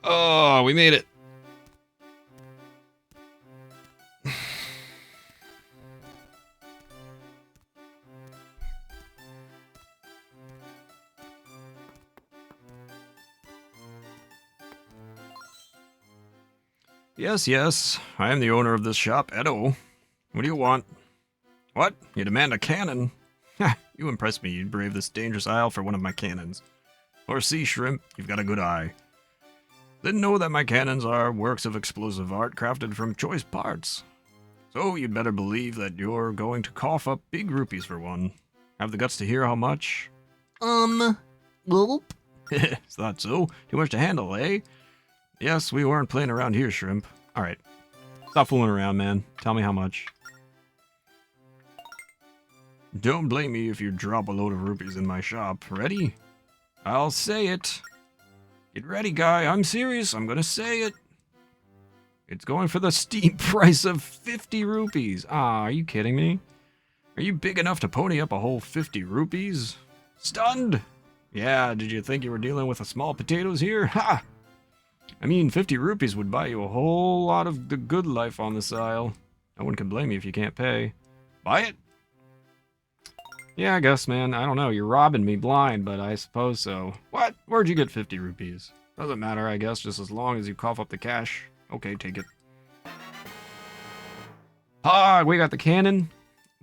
Oh, we made it. Yes, yes. I am the owner of this shop, Edo. What do you want? What? You demand a cannon? Ha! You impress me. You'd brave this dangerous isle for one of my cannons. Or sea shrimp, you've got a good eye. Then know that my cannons are works of explosive art crafted from choice parts. So you'd better believe that you're going to cough up big rupees for one. Have the guts to hear how much? Whoop. Is that so? Too much to handle, eh? Yes, we weren't playing around here, shrimp. Alright. Stop fooling around, man. Tell me how much. Don't blame me if you drop a load of rupees in my shop. Ready? I'll say it. Get ready, guy. I'm serious. I'm gonna say it. It's going for the steep price of 50 rupees. Ah, are you kidding me? Are you big enough to pony up a whole 50 rupees? Stunned? Yeah, did you think you were dealing with a small potatoes here? Ha! I mean, 50 rupees would buy you a whole lot of the good life on this isle. No one can blame you if you can't pay. Buy it? Yeah, I guess, man. I don't know. You're robbing me blind, but I suppose so. What? Where'd you get 50 rupees? Doesn't matter, I guess, just as long as you cough up the cash. Okay, take it. Ah, we got the cannon.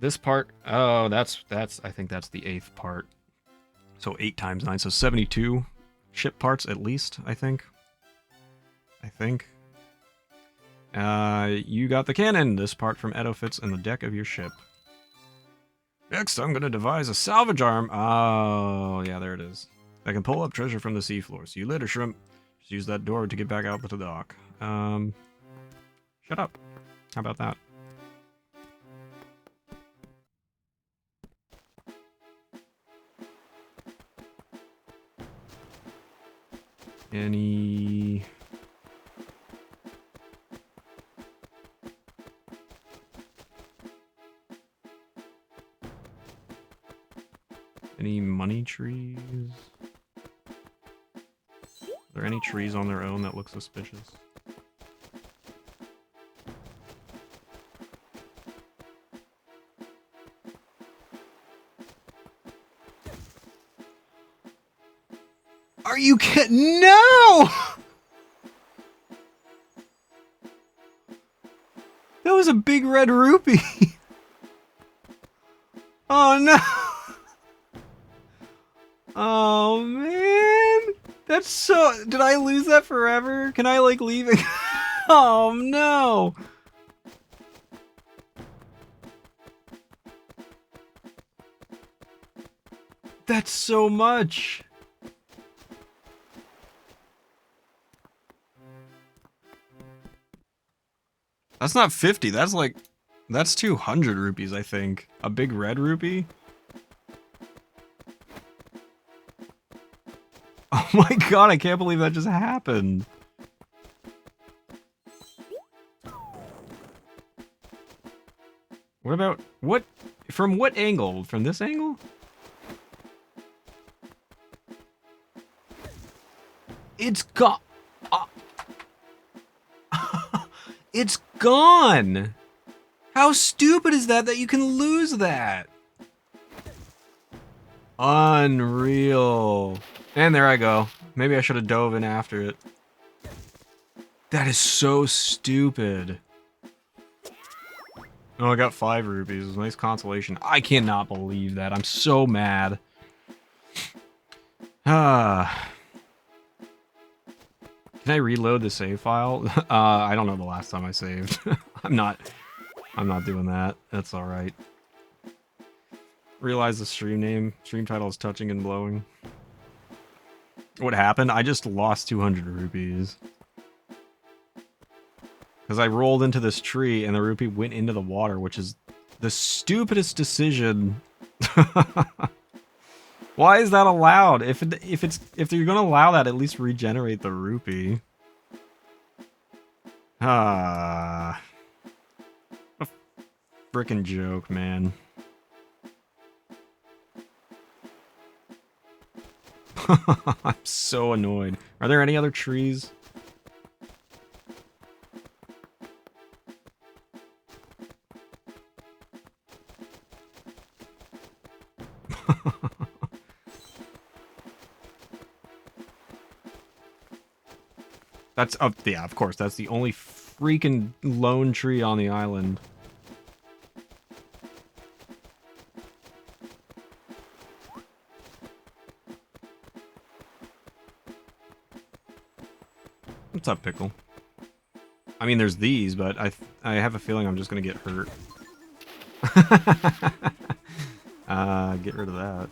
This part, oh, that's, I think that's the 8th part. So 8 times 9, so 72 ship parts at least, I think. You got the cannon. This part from Edo fits in the deck of your ship. Next, I'm gonna devise a salvage arm. Oh, yeah, there it is. I can pull up treasure from the seafloor. See you later, shrimp. Just use that door to get back out to the dock. Shut up. How about that? Any money trees? Are there any trees on their own that look suspicious? Are you kidding? No! That was a big red rupee. Oh no! Oh man! That's so... Did I lose that forever? Can I like leave it? Oh no! That's so much! That's not 50, that's like... That's 200 rupees, I think. A big red rupee? Oh my god, I can't believe that just happened. What about... What... From what angle? From this angle? It's gone! It's gone! How stupid is that you can lose that? Unreal. And there I go. Maybe I should have dove in after it. That is so stupid. Oh, I got 5 rupees. Nice consolation. I cannot believe that. I'm so mad. Ah. Can I reload the save file? I don't know the last time I saved. I'm not doing that. That's alright. Realize the stream title is Touching and Blowing. What happened? I just lost 200 rupees. Because I rolled into this tree and the rupee went into the water, which is the stupidest decision. Why is that allowed? If you're gonna allow that, at least regenerate the rupee. Ah, a frickin' joke, man. I'm so annoyed. Are there any other trees? That's up, yeah, of course. That's the only freaking lone tree on the island. What's up, Pickle? I mean, there's these, but I have a feeling I'm just gonna get hurt. Get rid of that.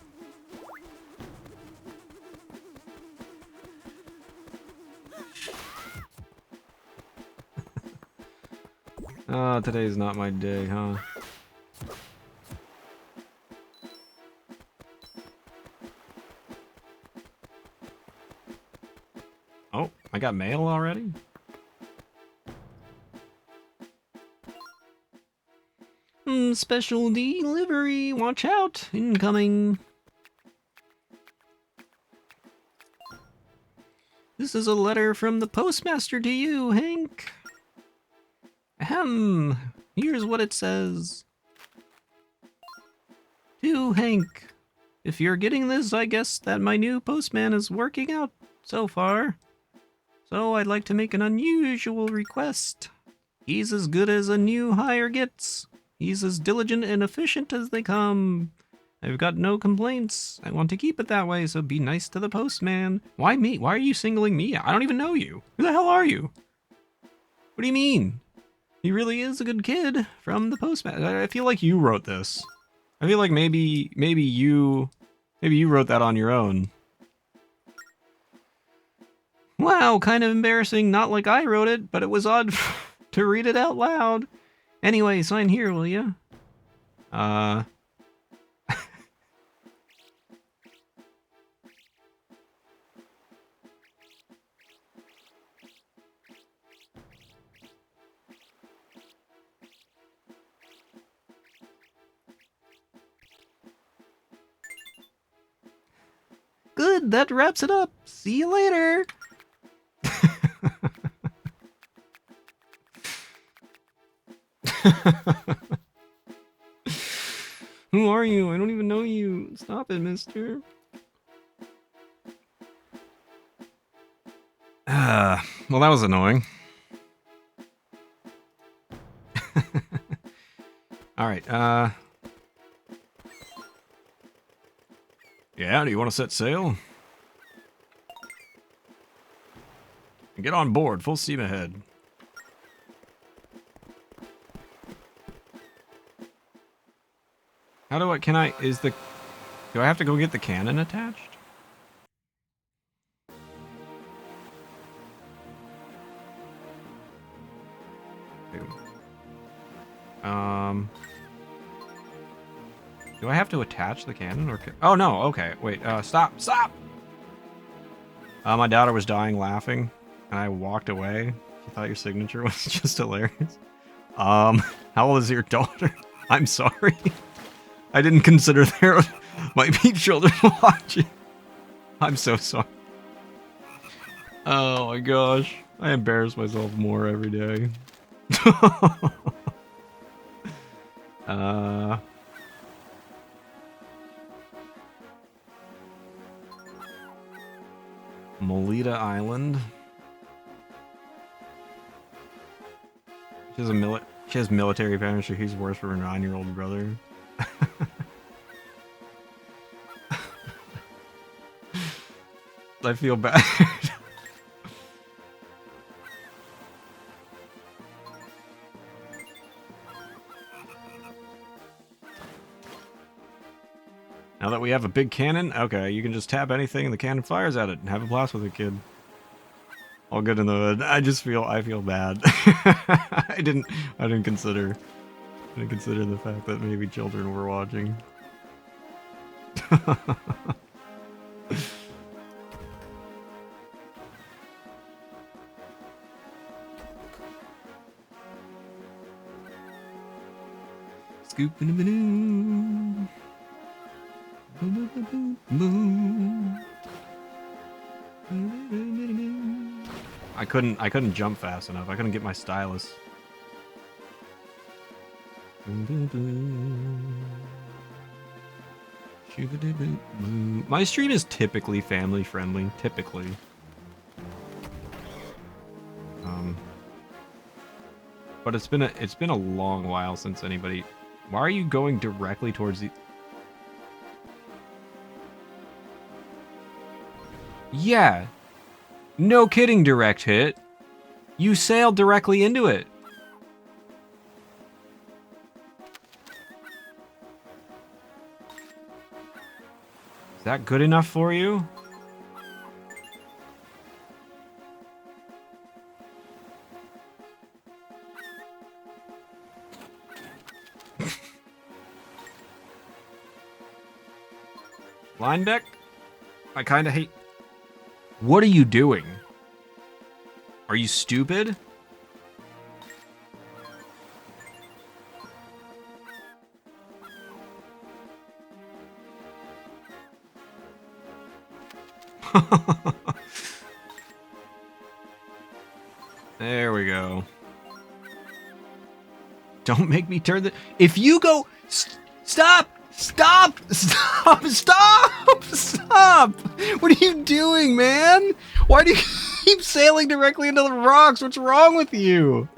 Today's not my day, huh? Oh, I got mail already? Special delivery, watch out, incoming. This is a letter from the postmaster to you, Hank. Ahem, here's what it says. To Hank, if you're getting this, I guess that my new postman is working out so far. So I'd like to make an unusual request. He's as good as a new hire gets. He's as diligent and efficient as they come. I've got no complaints. I want to keep it that way, so be nice to the postman. Why me? Why are you singling me out? I don't even know you. Who the hell are you? What do you mean? He really is a good kid from the postman. I feel like you wrote this. I feel like maybe you wrote that on your own. Wow, kind of embarrassing. Not like I wrote it, but it was odd to read it out loud. Anyway, sign here, will ya? Good, that wraps it up. See you later. Who are you? I don't even know you. Stop it, mister. Well, that was annoying. Alright, yeah, do you want to set sail? Get on board, full steam ahead. How do I, do I have to go get the cannon attached? Do I have to attach the cannon or? Oh no, okay, wait, stop! My daughter was dying laughing, and I walked away. She thought your signature was just hilarious. How old is your daughter? I'm sorry. I didn't consider there might be children watching. I'm so sorry. Oh my gosh. I embarrass myself more every day. Molita Island. She has military parents, so he's worse for her 9-year-old brother. I feel bad. Now that we have a big cannon, okay, you can just tap anything and the cannon fires at it and have a blast with it, kid. All good in the hood. I feel bad. I didn't consider the fact that maybe children were watching. Scooping a balloon. I couldn't jump fast enough. I couldn't get my stylus. My stream is typically family friendly, typically. But it's been a long while since anybody. Why are you going directly towards the? Yeah. No kidding, direct hit. You sailed directly into it. Is that good enough for you? Line deck? I kinda hate... What are you doing? Are you stupid? There we go. Don't make me turn the... If you go... Stop! Stop! Stop! Stop! Stop! What are you doing, man? Why do you keep sailing directly into the rocks? What's wrong with you?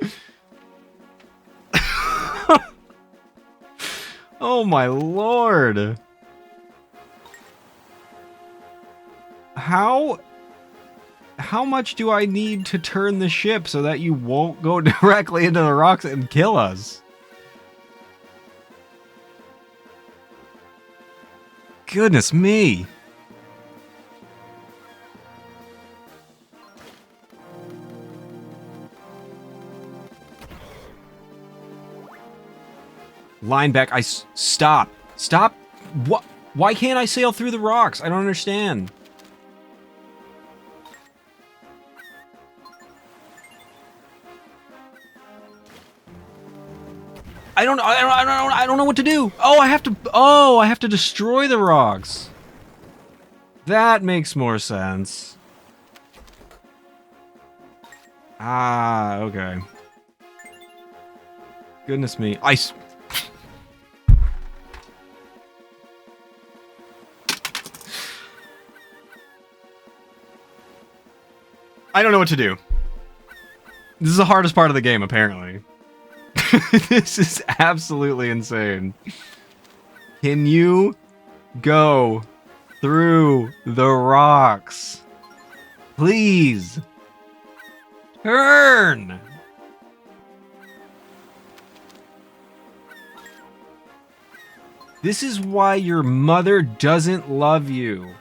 Oh my lord. How much do I need to turn the ship so that you won't go directly into the rocks and kill us? Goodness me. Line back. Stop. Stop. What? Why can't I sail through the rocks? I don't understand. I don't know what to do. Oh, I have to destroy the rocks. That makes more sense. Ah, okay. Goodness me. I don't know what to do. This is the hardest part of the game, apparently. This is absolutely insane. Can you go through the rocks? Please. Turn. This is why your mother doesn't love you.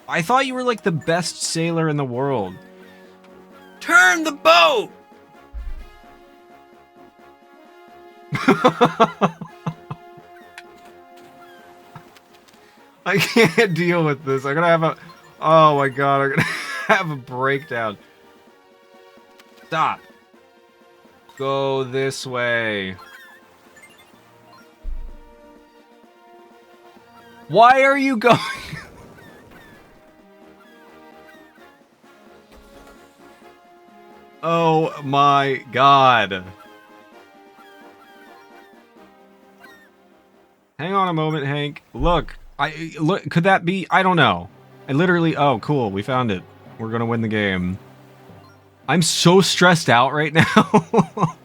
I thought you were like the best sailor in the world. Turn the boat! I can't deal with this. I'm gonna have a... Oh my god, I'm gonna have a breakdown. Stop. Go this way. Why are you going... Oh my god. Hang on a moment, Hank. Look, could that be? I don't know. I literally, oh cool, we found it. We're gonna win the game. I'm so stressed out right now.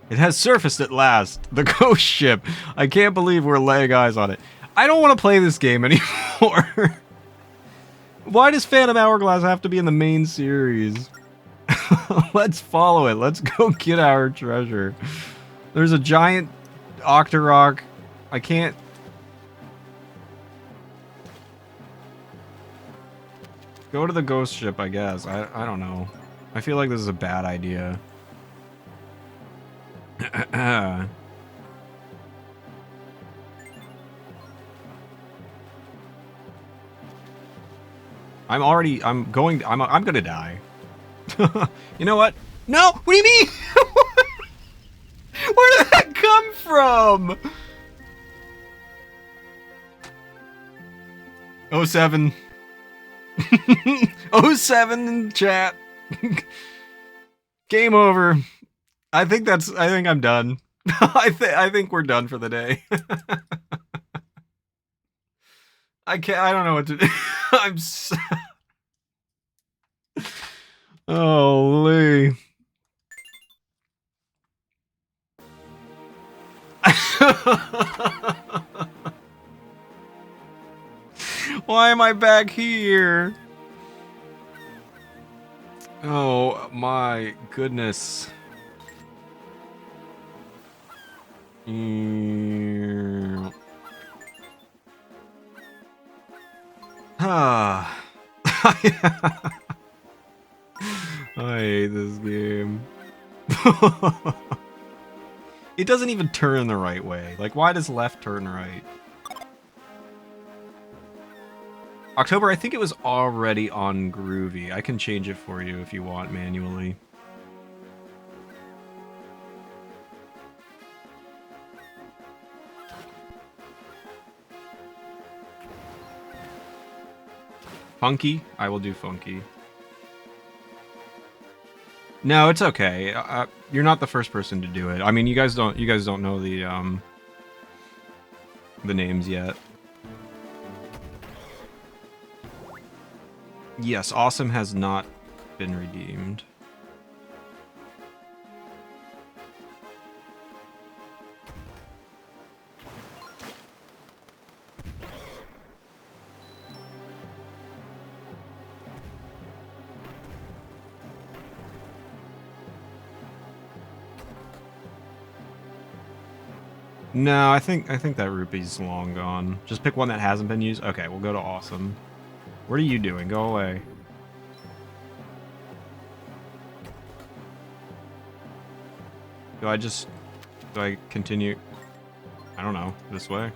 It has surfaced at last. The ghost ship. I can't believe we're laying eyes on it. I don't want to play this game anymore. Why does Phantom Hourglass have to be in the main series? Let's follow it. Let's go get our treasure. There's a giant Octorok. I can't... Go to the ghost ship, I guess. I don't know. I feel like this is a bad idea. I'm gonna die. You know what? No! What do you mean? Where did that come from? 07. 07 in chat. Game over. I think I'm done. I think we're done for the day. I don't know what to do. I'm so... Holy. Why am I back here? Oh my goodness. Ah. I hate this game. It doesn't even turn the right way. Like, why does left turn right? October, I think it was already on Groovy. I can change it for you if you want manually. Funky? I will do funky. No, it's okay. You're not the first person to do it. I mean, you guys don't know the names yet. Yes, awesome has not been redeemed. No, I think that rupee's long gone. Just pick one that hasn't been used. Okay, we'll go to awesome. What are you doing? Go away. Do I continue? I don't know. This way?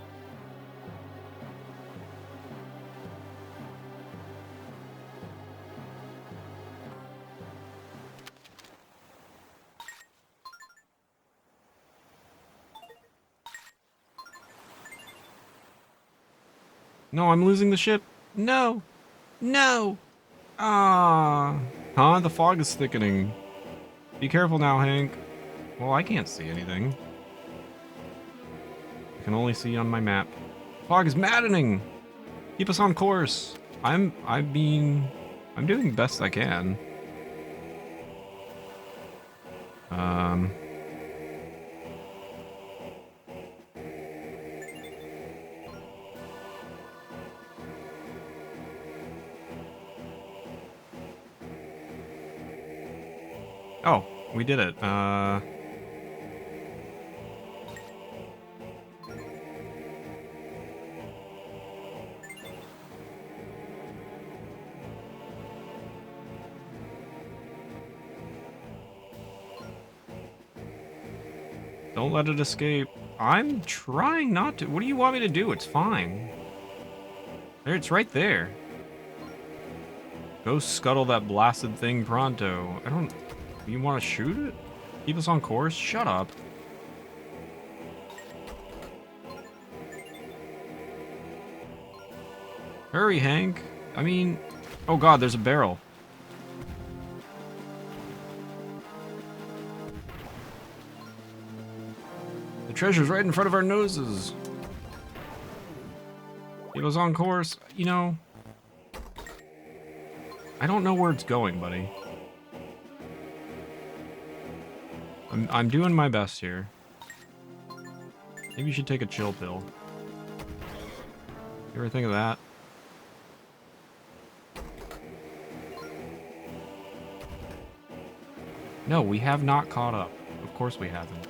No, I'm losing the ship. No. No. Ah. Huh? The fog is thickening. Be careful now, Hank. Well, I can't see anything. can only see on my map. Fog is maddening! Keep us on course. I'm doing best I can. Oh, we did it. Don't let it escape. I'm trying not to. What do you want me to do? It's fine. There, it's right there. Go scuttle that blasted thing pronto. I don't... You want to shoot it? Keep us on course? Shut up. Hurry, Hank. I mean... Oh god, there's a barrel. The treasure's right in front of our noses. Keep us on course. You know... I don't know where it's going, buddy. I'm doing my best here. Maybe you should take a chill pill. You ever think of that? No, we have not caught up. Of course we haven't.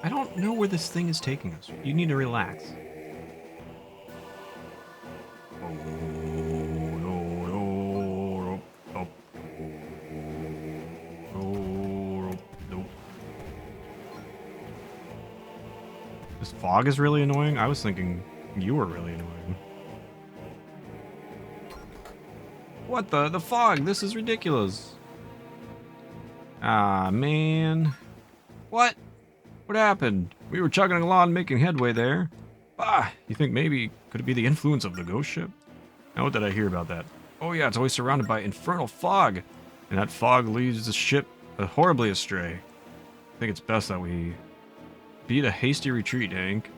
I don't know where this thing is taking us. You need to relax. Oh, no. This fog is really annoying. I was thinking you were really annoying. What the fog? This is ridiculous. Ah, man. What? What happened? We were chugging along, making headway there. Ah, you think maybe could it be the influence of the ghost ship? Now what did I hear about that? Oh yeah, it's always surrounded by infernal fog, and that fog leads the ship horribly astray. I think it's best that we beat a hasty retreat, Hank.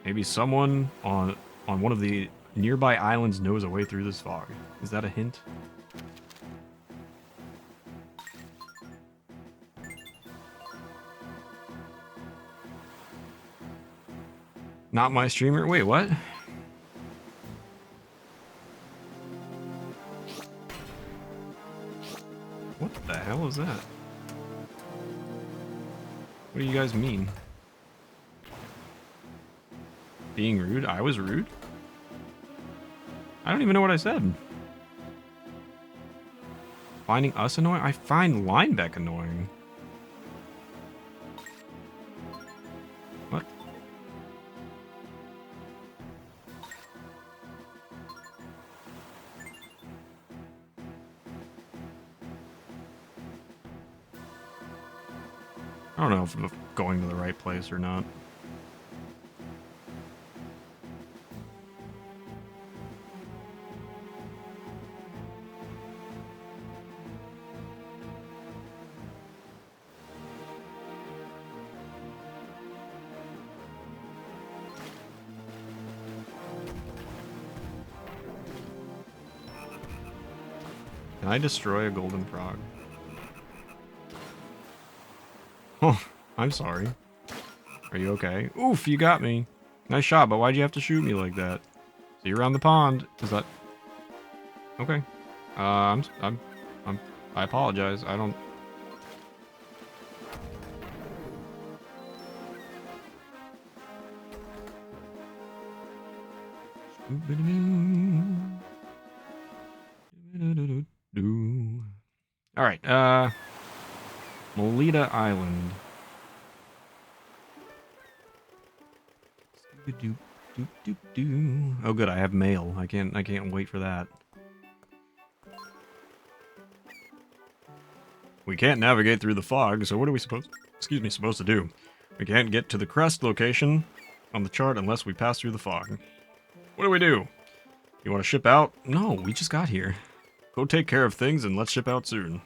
Maybe someone on one of the nearby islands knows a way through this fog. Is that a hint? Not my streamer? Wait, what? What the hell is that? What do you guys mean? Being rude? I was rude? I don't even know what I said. Finding us annoying? I find Linebeck annoying. What? I don't know if I'm going to the right place or not. Can I destroy a golden frog? Oh, I'm sorry. Are you okay? Oof, you got me. Nice shot, but why'd you have to shoot me like that? See you around the pond. Is that... Okay. I apologize. I don't... Alright, Melita Island. Oh good, I have mail. I can't wait for that. We can't navigate through the fog, so what are we supposed to do? We can't get to the crest location. on the chart unless we pass through the fog. What do we do? You want to ship out? No, we just got here. Go take care of things and let's ship out soon.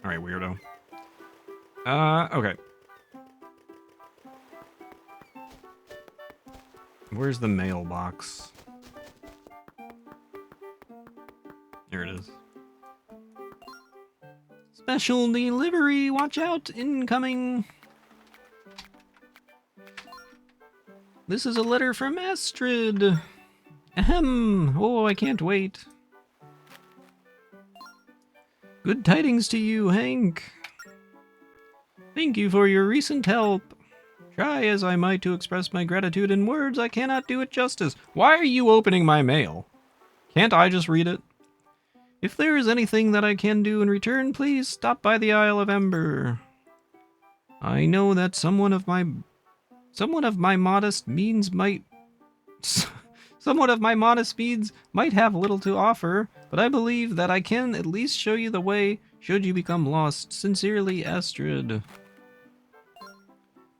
Alright, weirdo. Okay. Where's the mailbox? Here it is. Special delivery, watch out, incoming. This is a letter from Astrid. Ahem. Oh, I can't wait. Good tidings to you, Hank. Thank you for your recent help. Try as I might to express my gratitude in words, I cannot do it justice. Why are you opening my mail? Can't I just read it? If there is anything that I can do in return, please stop by the Isle of Ember. I know that somewhat of my modest means might have little to offer, but I believe that I can at least show you the way should you become lost. Sincerely, Astrid.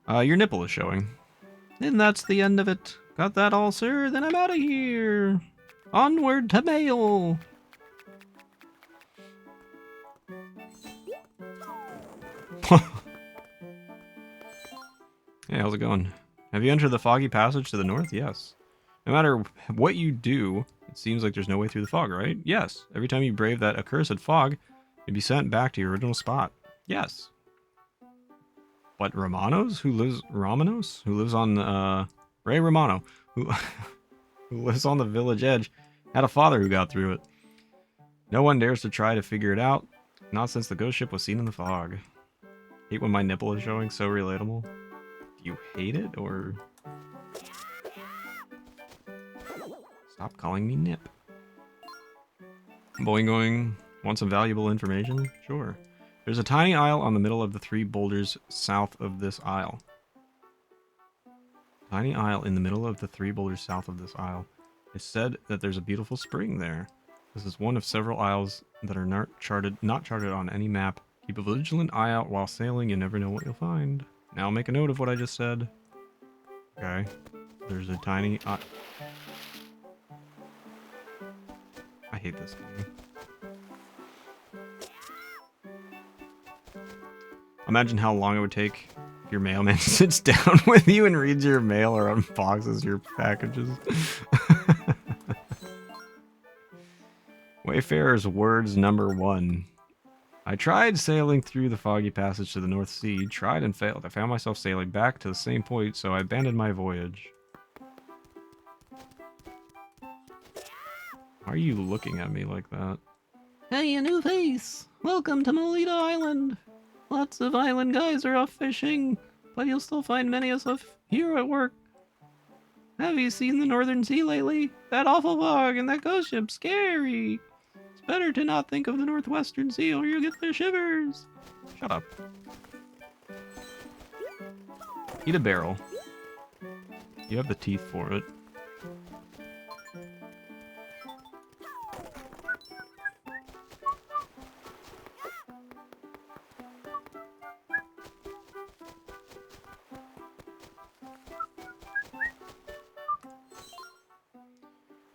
Your nipple is showing. And that's the end of it. Got that all, sir? Then I'm out of here. Onward to mail. Hey, how's it going? Have you entered the foggy passage to the north? Yes. No matter what you do, it seems like there's no way through the fog, right? Yes. Every time you brave that accursed fog, you'd be sent back to your original spot. Yes. What, Romanos? Who lives on, Ray Romano, who lives on the village edge, had a father who got through it. No one dares to try to figure it out, not since the ghost ship was seen in the fog. Hate when my nipple is showing, so relatable. Do you hate it, or... Stop calling me Nip. Boing. Want some valuable information? Sure. There's a tiny isle on the middle of the 3 boulders south of this isle. Tiny isle in the middle of the 3 boulders south of this isle. It's said that there's a beautiful spring there. This is one of several isles that are not charted on any map. Keep a vigilant eye out while sailing, you never know what you'll find. Now make a note of what I just said. Okay. There's a tiny I hate this game. Imagine how long it would take if your mailman sits down with you and reads your mail or unboxes your packages. Wayfarer's words number 1. I tried sailing through the foggy passage to the North Sea, tried and failed. I found myself sailing back to the same point, so I abandoned my voyage. Why are you looking at me like that? Hey, a new face! Welcome to Molita Island! Lots of island guys are off fishing, but you'll still find many of us here at work. Have you seen the Northern Sea lately? That awful fog and that ghost ship, scary! It's better to not think of the Northwestern Sea or you'll get the shivers. Shut up. Eat a barrel. You have the teeth for it.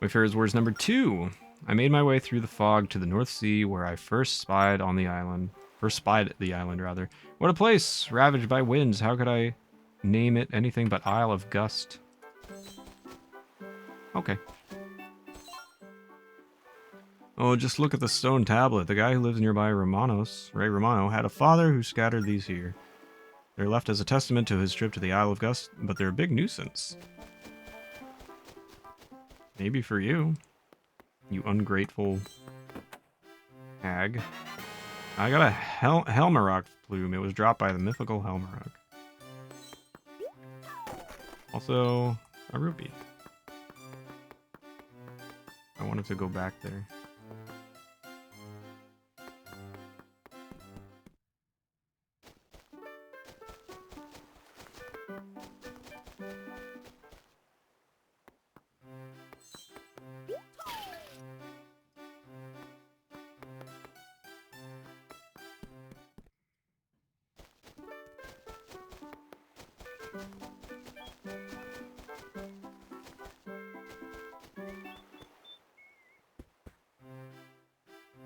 Wayfarer's words number 2. I made my way through the fog to the North Sea, where I first spied the island. What a place, ravaged by winds. How could I name it anything but Isle of Gust? Okay. Oh, just look at the stone tablet. The guy who lives nearby, Ray Romano, had a father who scattered these here. They're left as a testament to his trip to the Isle of Gust, but they're a big nuisance. Maybe for you. You ungrateful hag. I got a Helmarock plume. It was dropped by the mythical Helmarock. Also, a rupee. I wanted to go back there.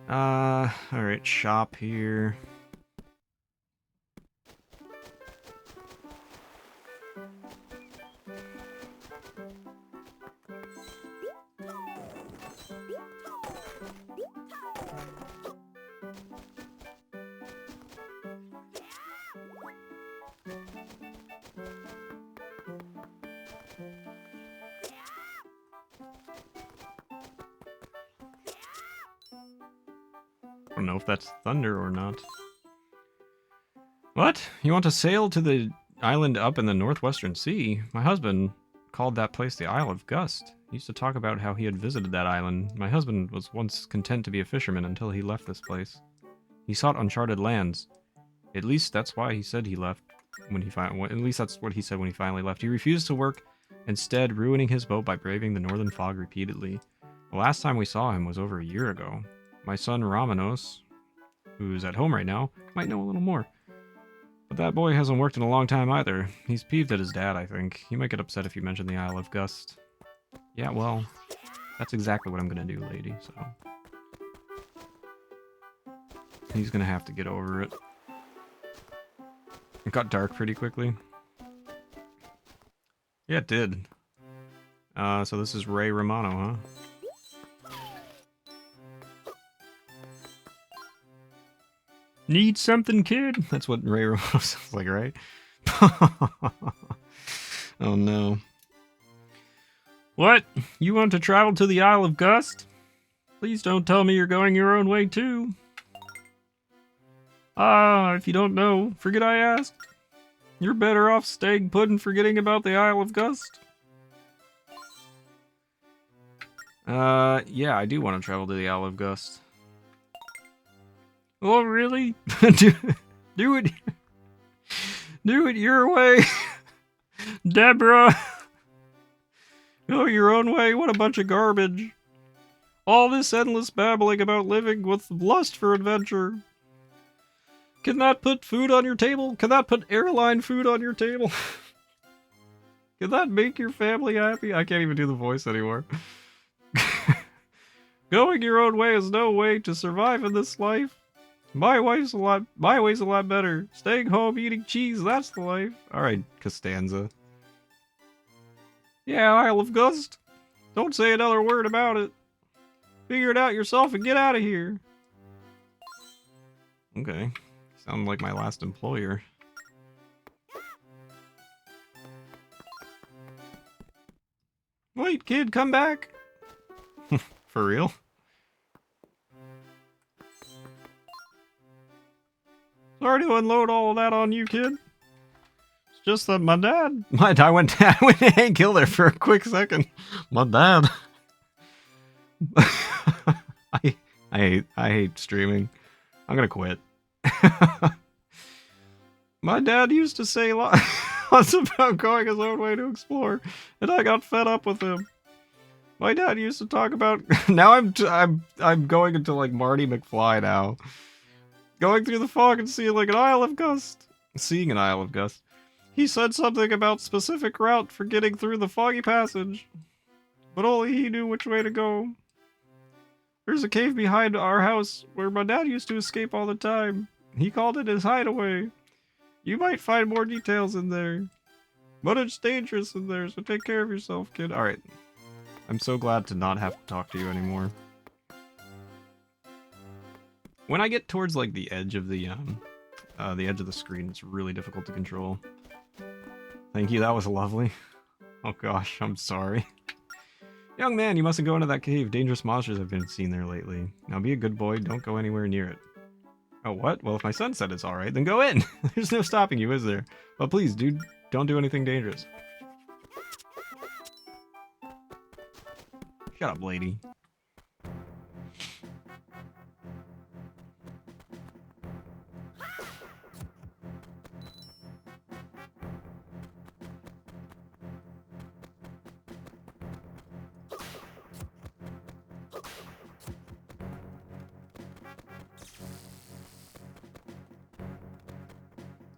Alright, shop here. I don't know if that's thunder or not. What? You want to sail to the island up in the northwestern sea? My husband called that place the Isle of Gust. He used to talk about how he had visited that island. My husband was once content to be a fisherman until he left this place. He sought uncharted lands. At least that's why he said he left when he at least that's what he said when he finally left. He refused to work, instead ruining his boat by braving the northern fog repeatedly. The last time we saw him was over a year ago. My son Ramanos, who's at home right now, might know a little more. But that boy hasn't worked in a long time either. He's peeved at his dad, I think. He might get upset if you mention the Isle of Gust. Yeah, well, that's exactly what I'm gonna do, lady, so... He's gonna have to get over it. It got dark pretty quickly. Yeah, it did. So this is Ray Romano, huh? Need something, kid? That's what Ray Romano sounds like, right? Oh no. What? You want to travel to the Isle of Gust? Please don't tell me you're going your own way too. Ah, if you don't know, forget I asked. You're better off staying put and forgetting about the Isle of Gust. Yeah, I do want to travel to the Isle of Gust. Oh, really? do it. Do it your way. Deborah. Go your own way, what a bunch of garbage. All this endless babbling about living with lust for adventure. Can that put food on your table? Can that put airline food on your table? Can that make your family happy? I can't even do the voice anymore. Going your own way is no way to survive in this life. My way's a lot better. Staying home eating cheese, that's the life. Alright, Costanza. Yeah, Isle of Gust. Don't say another word about it. Figure it out yourself and get out of here. Okay. Sound like my last employer. Wait, kid, come back. For real? Sorry to unload all of that on you, kid. It's just that my dad... I went and killed her for a quick second. My dad. I hate streaming. I'm gonna quit. My dad used to say lots about going his own way to explore, and I got fed up with him. My dad used to talk about... Now I'm going into like Marty McFly now. Going through the fog and seeing like an Isle of Gust. Seeing an Isle of Gust. He said something about specific route for getting through the foggy passage. But only he knew which way to go. There's a cave behind our house where my dad used to escape all the time. He called it his hideaway. You might find more details in there. But it's dangerous in there, so take care of yourself, kid. Alright. I'm so glad to not have to talk to you anymore. When I get towards like the edge of the screen, it's really difficult to control. Thank you, that was lovely. Oh gosh, I'm sorry. Young man, you mustn't go into that cave. Dangerous monsters have been seen there lately. Now be a good boy, don't go anywhere near it. Oh, what? Well, if my son said it's alright, then go in! There's no stopping you, is there? But please, dude, don't do anything dangerous. Shut up, lady.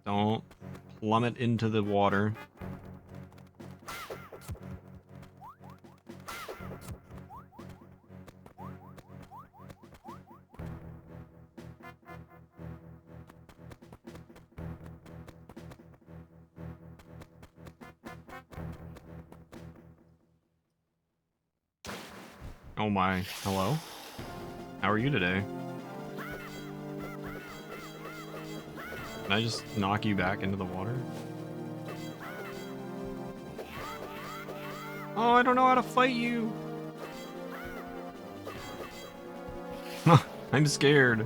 Don't plummet into the water. Oh my. Hello? How are you today? Can I just knock you back into the water? Oh, I don't know how to fight you! I'm scared.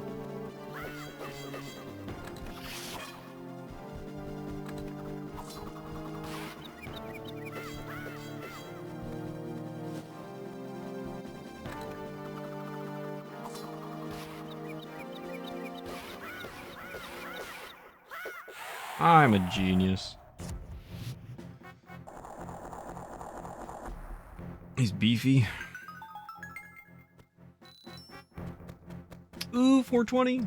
I'm a genius. He's beefy. Ooh, 420.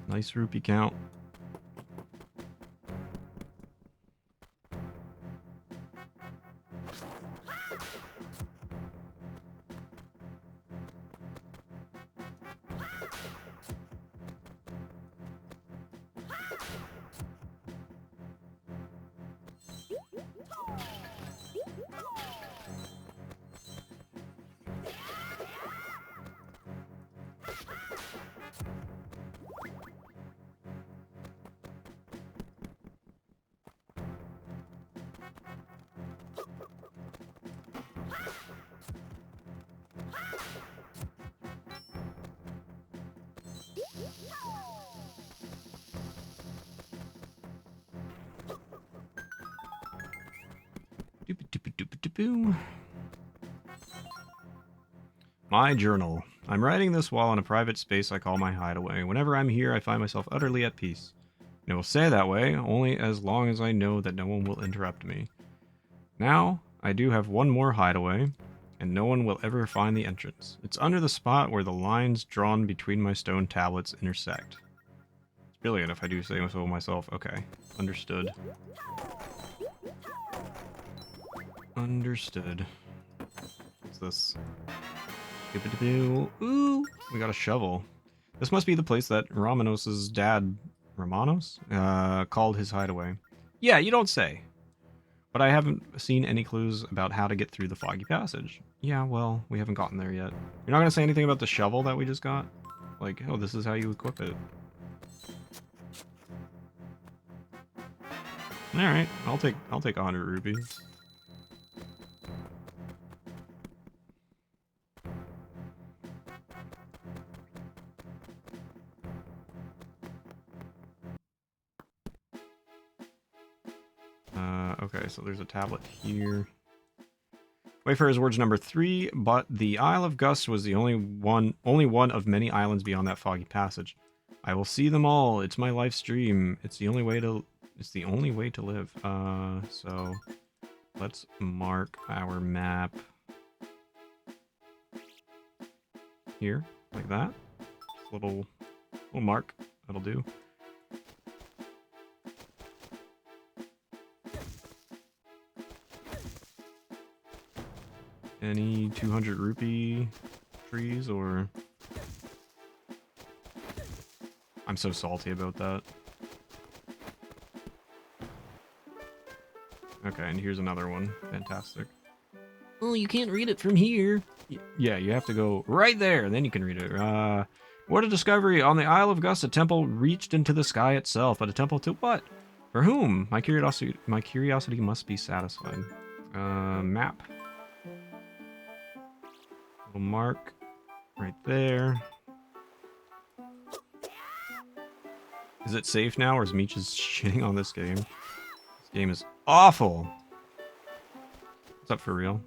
Nice rupee count. My journal. I'm writing this while in a private space I call my hideaway. Whenever I'm here, I find myself utterly at peace. And it will stay that way, only as long as I know that no one will interrupt me. Now, I do have one more hideaway, and no one will ever find the entrance. It's under the spot where the lines drawn between my stone tablets intersect. It's brilliant if I do say so myself. Okay, understood. Understood. What's this? Ooh, we got a shovel. This must be the place that Romanos's dad, Romanos, called his hideaway. Yeah, you don't say. But I haven't seen any clues about how to get through the foggy passage. Yeah, well, we haven't gotten there yet. You're not gonna say anything about the shovel that we just got? Like, oh, this is how you equip it. Alright, I'll take 100 rupees. Okay, so there's a tablet here. Wayfarer's words number 3, but the Isle of Gust was the only one of many islands beyond that foggy passage. I will see them all. It's my life's dream. It's the only way to live. So let's mark our map here, like that. Just a little mark. That'll do. Any 200 rupee trees, or... I'm so salty about that. Okay, and here's another one. Fantastic. Oh, you can't read it from here. Yeah, you have to go right there, and then you can read it. What a discovery! On the Isle of Gust, a temple reached into the sky itself, but a temple to what? For whom? My curiosity must be satisfied. Map. Little mark right there. Is it safe now, or is Meech just shitting on this game? This game is awful. What's up for real?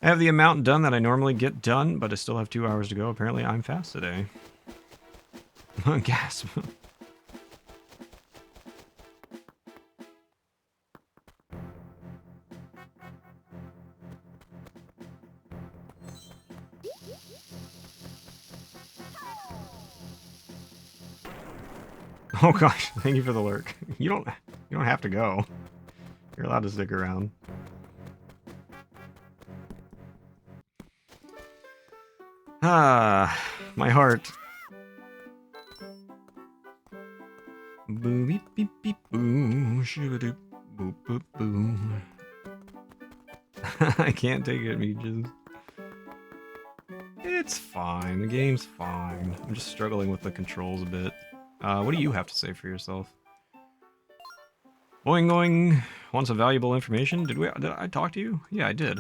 I have the amount done that I normally get done, but I still have 2 hours to go. Apparently, I'm fast today. Gasp. Oh gosh, thank you for the lurk. You don't have to go. You're allowed to stick around. Ah, my heart. Boo beep beep beep boo, shoo-a-doop, boop boop boo. I can't take it, Meeches. It's fine. The game's fine. I'm just struggling with the controls a bit. What do you have to say for yourself? Boing Boing wants some valuable information. Did I talk to you? Yeah, I did.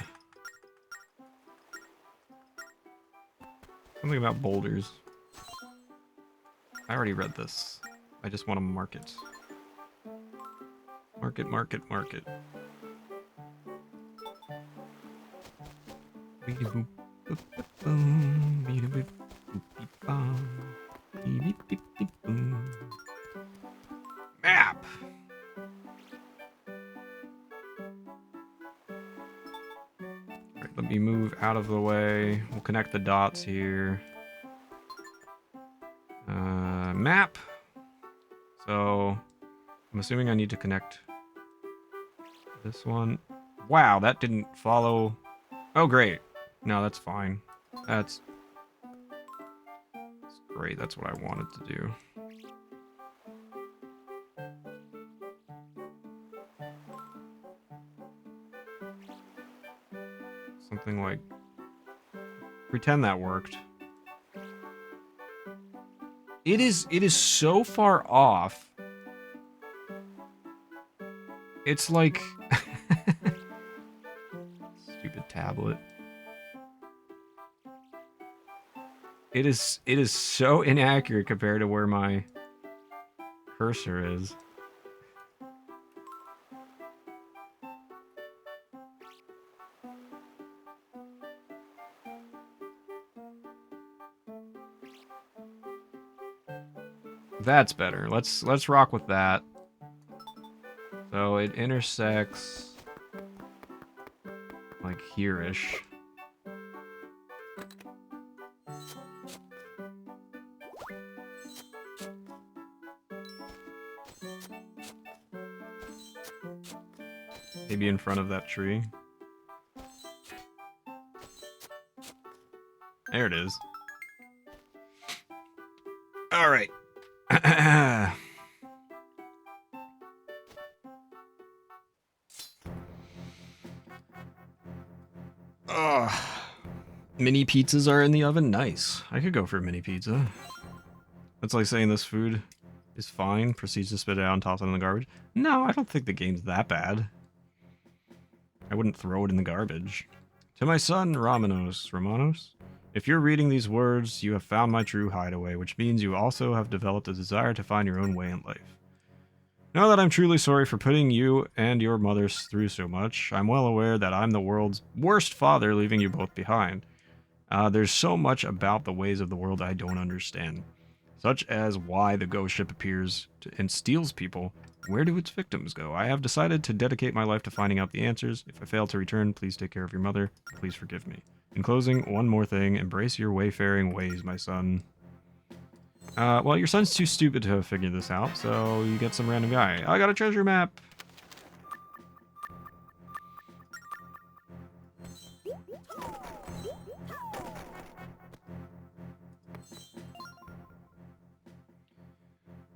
Something about boulders. I already read this. I just want to mark it. Mark it, mark it, mark it. Map! Alright, let me move out of the way. We'll connect the dots here. Map! So, I'm assuming I need to connect this one. Wow, that didn't follow. Oh, great. No, that's fine. That's great. That's what I wanted to do. Something like... Pretend that worked. It is so far off. It's like... Stupid tablet. It is so inaccurate compared to where my cursor is. That's better. Let's rock with that. So it intersects like here-ish. Maybe in front of that tree. There it is. All right. Ugh. Mini pizzas are in the oven? Nice. I could go for a mini pizza. That's like saying this food is fine, proceeds to spit it out and toss it in the garbage. No, I don't think the game's that bad. I wouldn't throw it in the garbage. To my son, Romanos. If you're reading these words, you have found my true hideaway, which means you also have developed a desire to find your own way in life. Know that I'm truly sorry for putting you and your mother through so much. I'm well aware that I'm the world's worst father, leaving you both behind. There's so much about the ways of the world I don't understand. Such as why the ghost ship appears and steals people. Where do its victims go? I have decided to dedicate my life to finding out the answers. If I fail to return, please take care of your mother. Please forgive me. In closing, one more thing. Embrace your wayfaring ways, my son. Well, your son's too stupid to have figured this out, so you get some random guy. I got a treasure map!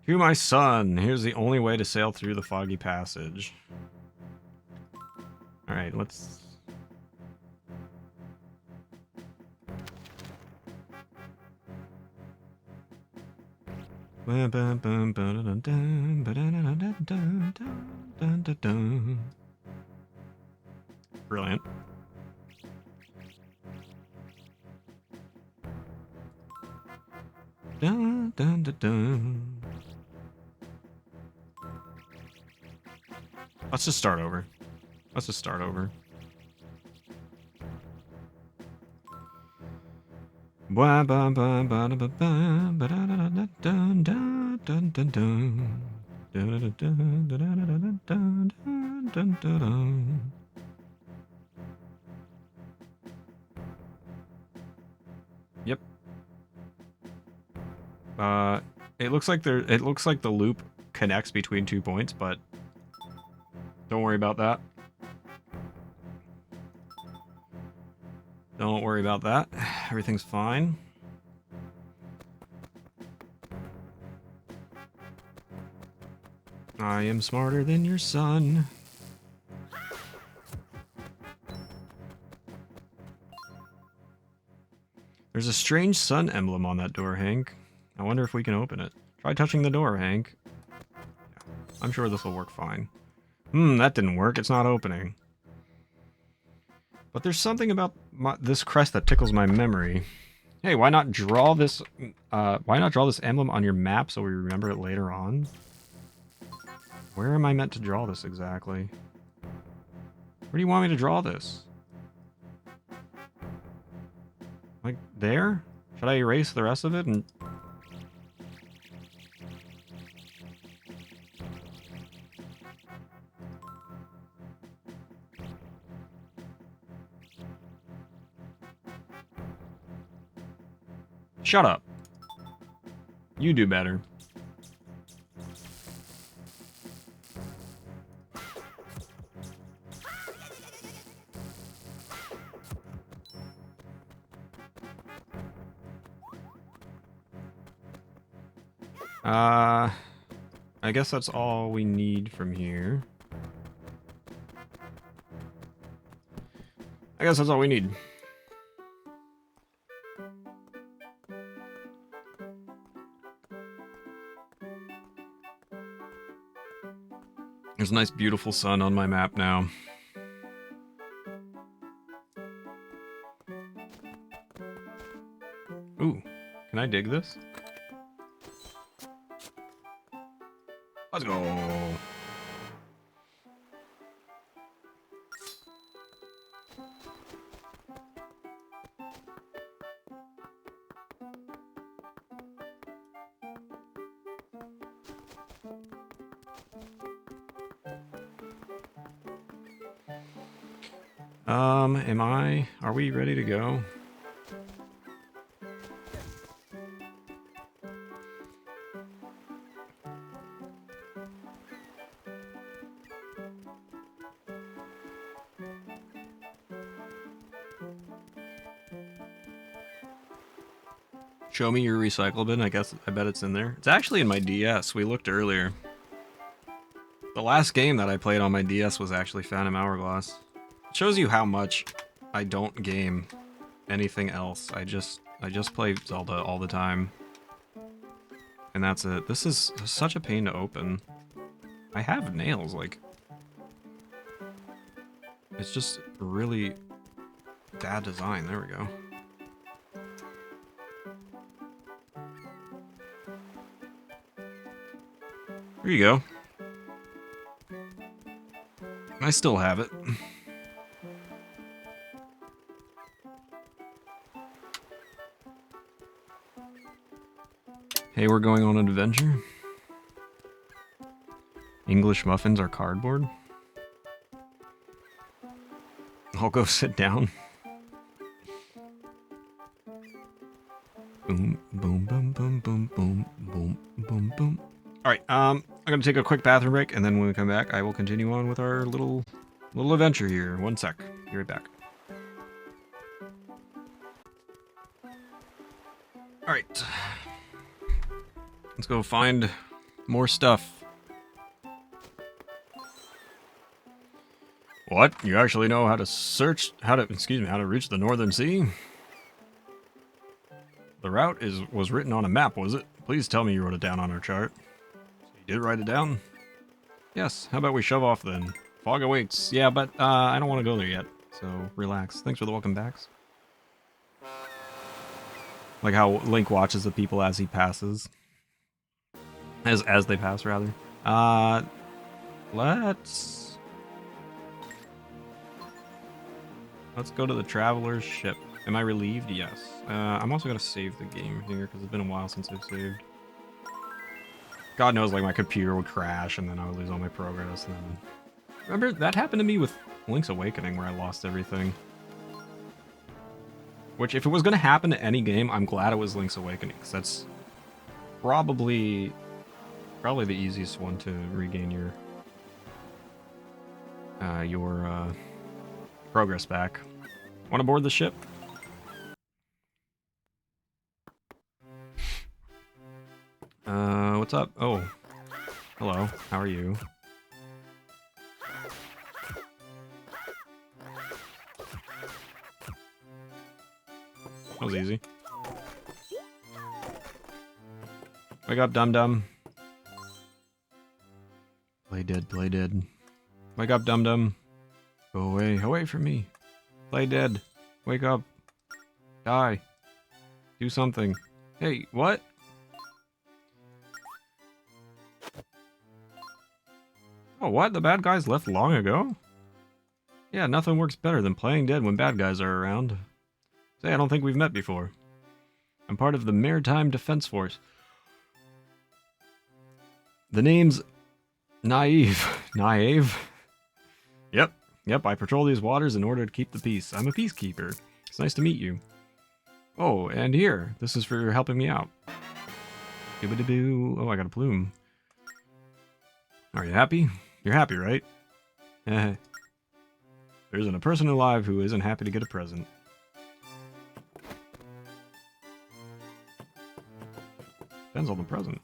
To my son, here's the only way to sail through the foggy passage. Alright, let's... Brilliant. Dun, dun, dun, dun. Let's just start over. Let's just start over. Ba ba ba ba da ba ba ba da da da dun dun dun dun dun. Dun dun dun dun dun dun dun dun dun. Yep. It looks like the loop connects between 2 points, but don't worry about that. Don't worry about that. Everything's fine. I am smarter than your son. There's a strange sun emblem on that door, Hank. I wonder if we can open it. Try touching the door, Hank. Yeah, I'm sure this will work fine. That didn't work. It's not opening. But there's something about this crest that tickles my memory. Hey, why not draw this? Why not draw this emblem on your map so we remember it later on? Where am I meant to draw this exactly? Where do you want me to draw this? Like there? Should I erase the rest of it and... Shut up. You do better. I guess that's all we need from here. I guess that's all we need. There's a nice beautiful sun on my map now. Ooh, can I dig this? Let's go. Are we ready to go? Show me your recycle bin. I bet it's in there. It's actually in my DS. We looked earlier. The last game that I played on my DS was actually Phantom Hourglass. It shows you how much I don't game anything else. I just play Zelda all the time. And that's it. This is such a pain to open. I have nails, like... It's just really bad design. There we go. Here you go. I still have it. Hey, we're going on an adventure. English muffins are cardboard. I'll go sit down. Boom, boom, boom, boom, boom, boom, boom, boom, boom. Alright, I'm gonna take a quick bathroom break, and then when we come back, I will continue on with our little adventure here. One sec. Be right back. Alright. Let's go find more stuff. What? You actually know how to reach the Northern Sea? The route was written on a map, was it? Please tell me you wrote it down on our chart. You did write it down? Yes, how about we shove off then? Fog awaits. Yeah, but I don't want to go there yet, so relax. Thanks for the welcome backs. Like how Link watches the people as he passes. As they pass, rather. Let's go to the Traveler's ship. Am I relieved? Yes. I'm also gonna save the game here, because it's been a while since I've saved. God knows, like, my computer would crash, and then I would lose all my progress, and then... Remember, that happened to me with Link's Awakening, where I lost everything. Which, if it was gonna happen to any game, I'm glad it was Link's Awakening, because that's probably the easiest one to regain your progress back. Want to board the ship? What's up? Oh, hello. How are you? That was easy. Wake up, dum-dum. Play dead, play dead. Wake up, dum-dum. Go away, away from me. Play dead. Wake up. Die. Do something. Hey, what? Oh, what? The bad guys left long ago? Yeah, nothing works better than playing dead when bad guys are around. Say, I don't think we've met before. I'm part of the Maritime Defense Force. The name's Naive. Naive? Yep, I patrol these waters in order to keep the peace. I'm a peacekeeper. It's nice to meet you. Oh, and here. This is for helping me out. Oh, I got a plume. Are you happy? You're happy, right? There isn't a person alive who isn't happy to get a present. Depends on the present.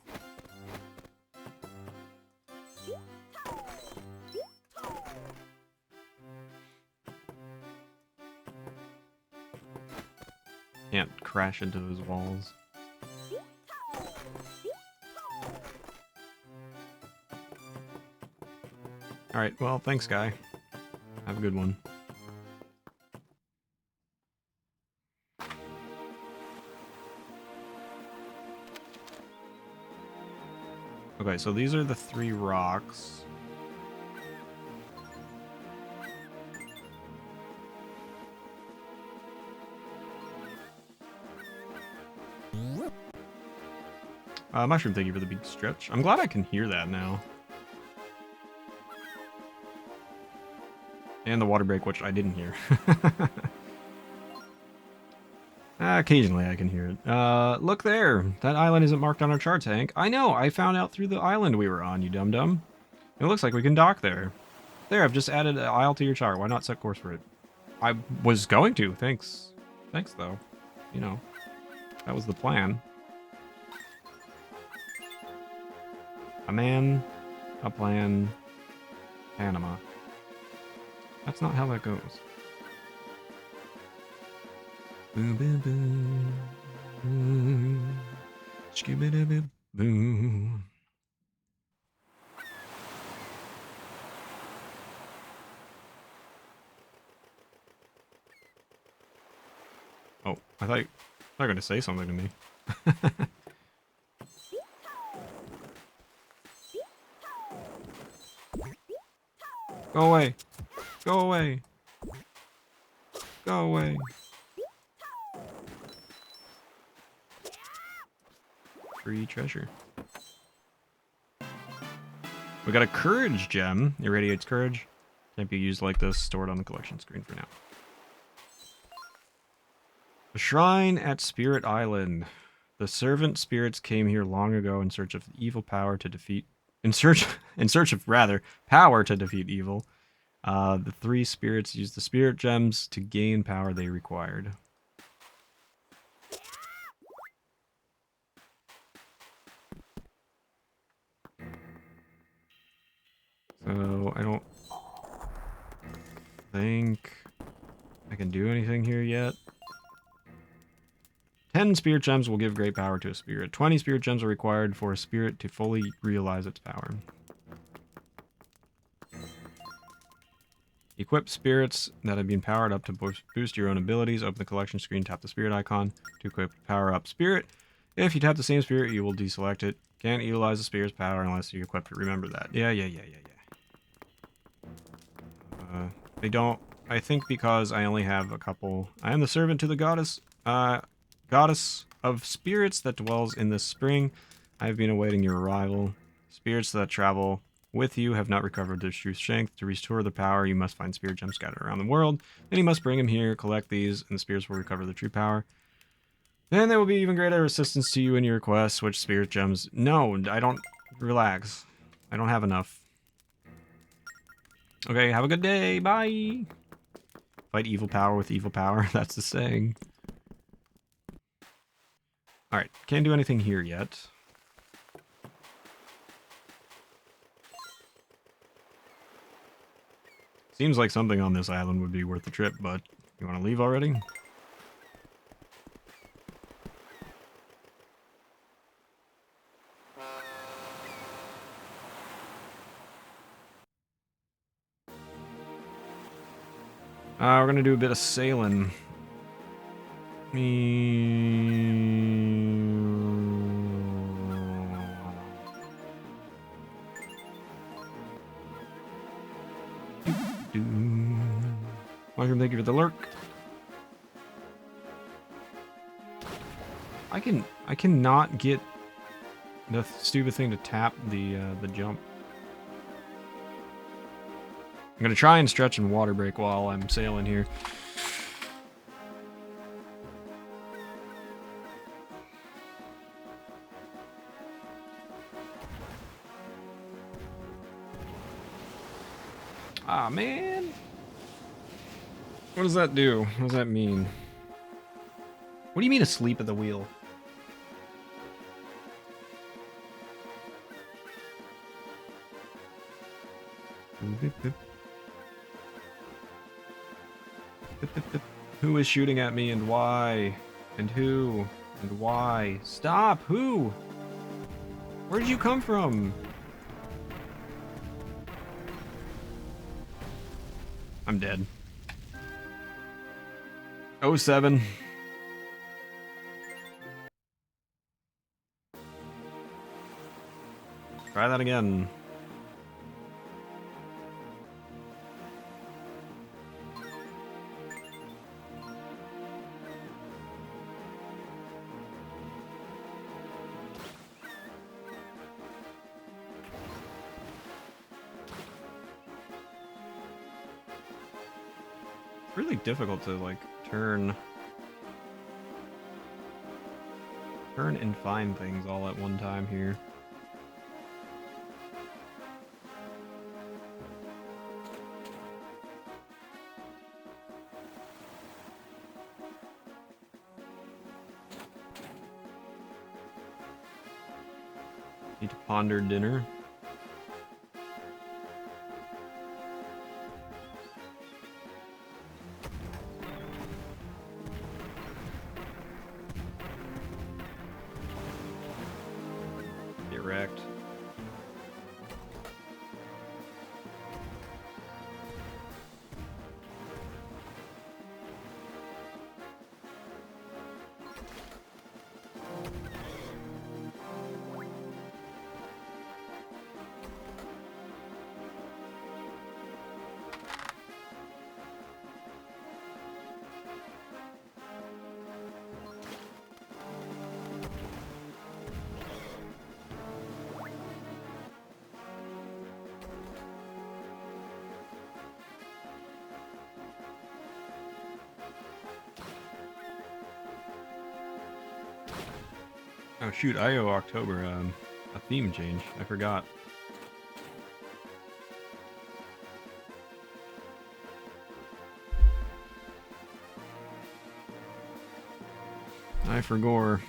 Can't crash into those walls. Alright, well, thanks, guy. Have a good one. Okay, so these are the 3 rocks. Mushroom, thank you for the big stretch. I'm glad I can hear that now. And the water break, which I didn't hear. Occasionally I can hear it. Look there! That island isn't marked on our charts, Hank. I know! I found out through the island we were on, you dum-dum. It looks like we can dock there. There, I've just added an isle to your chart. Why not set course for it? I was going to, thanks. Thanks, though. You know, that was the plan. A man, a plan, Panama. That's not how that goes. Boom, boom, boom. Boom. Skibidi boom. Oh, I thought you were going to say something to me. Go away. Go away. Go away. Free treasure. We got a courage gem. Irradiates courage. Can't be used like this. Stored on the collection screen for now. A shrine at Spirit Island. The servant spirits came here long ago in search of evil power to defeat. In search of power to defeat evil. The 3 spirits used the spirit gems to gain power they required. So I don't think I can do anything here yet. 10 spirit gems will give great power to a spirit. 20 spirit gems are required for a spirit to fully realize its power. Equip spirits that have been powered up to boost your own abilities. Open the collection screen, tap the spirit icon to equip power up spirit. If you tap the same spirit, you will deselect it. Can't utilize the spirit's power unless you equip it. Remember that. Yeah. I think because I only have a couple. I am the servant to the goddess of spirits that dwells in this spring. I have been awaiting your arrival. Spirits that travel with you have not recovered their true strength. To restore the power, you must find spirit gems scattered around the world. Then you must bring them here, collect these, and the spirits will recover their true power. Then there will be even greater assistance to you in your quest. Which spirit gems? No, I don't. Relax. I don't have enough. Okay, have a good day. Bye. Fight evil power with evil power. That's the saying. Alright, can't do anything here yet. Seems like something on this island would be worth the trip, but you want to leave already? We're gonna do a bit of sailing. Mushroom, thank you for the lurk. I cannot get the stupid thing to tap the jump. I'm gonna try and stretch and water break while I'm sailing here. Ah, man. What does that do? What does that mean? What do you mean asleep at the wheel? Who is shooting at me and why? And who? And why? Stop! Who? Where did you come from? I'm dead. 07. Try that again. It's really difficult to like turn and find things all at one time here. Need to ponder dinner. Get wrecked. Oh shoot, I owe October a theme change. I forgot. I forgot.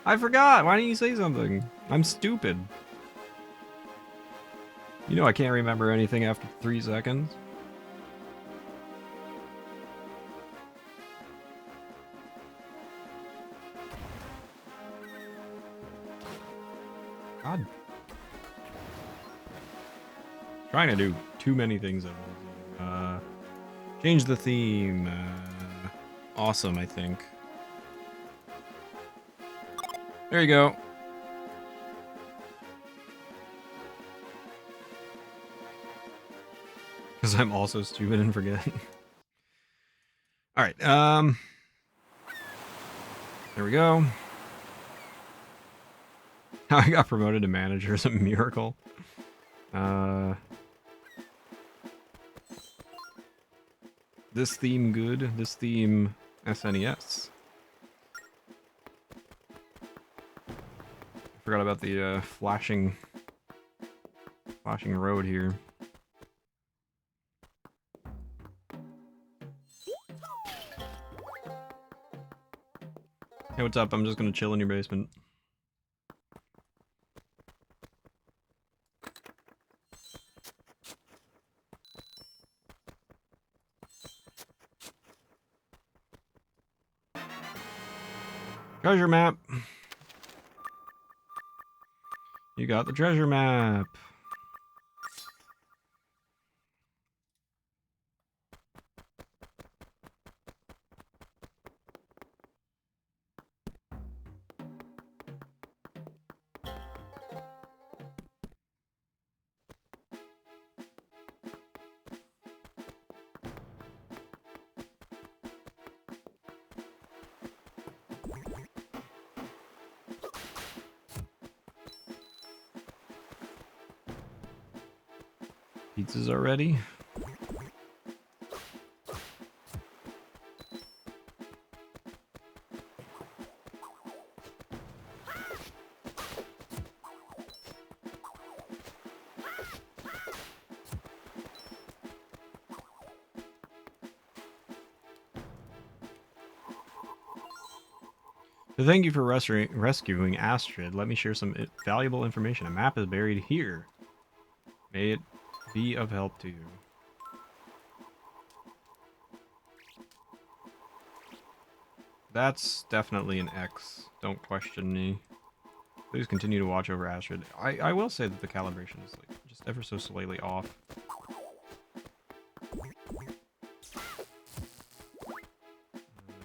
I forgot! Why didn't you say something? I'm stupid. You know I can't remember anything after 3 seconds. God. Trying to do too many things at once. Change the theme. Awesome, I think. There you go. Because I'm also stupid and forget. Alright, there we go. I got promoted to manager is a miracle. This theme good. This theme SNES. Forgot about the flashing road here. Hey, what's up? I'm just gonna chill in your basement. Treasure map. You got the treasure map. Pizzas are ready. So thank you for rescuing Astrid. Let me share some valuable information. A map is buried here. May it be of help to you. That's definitely an X. Don't question me. Please continue to watch over Astrid. I will say that the calibration is like just ever so slightly off.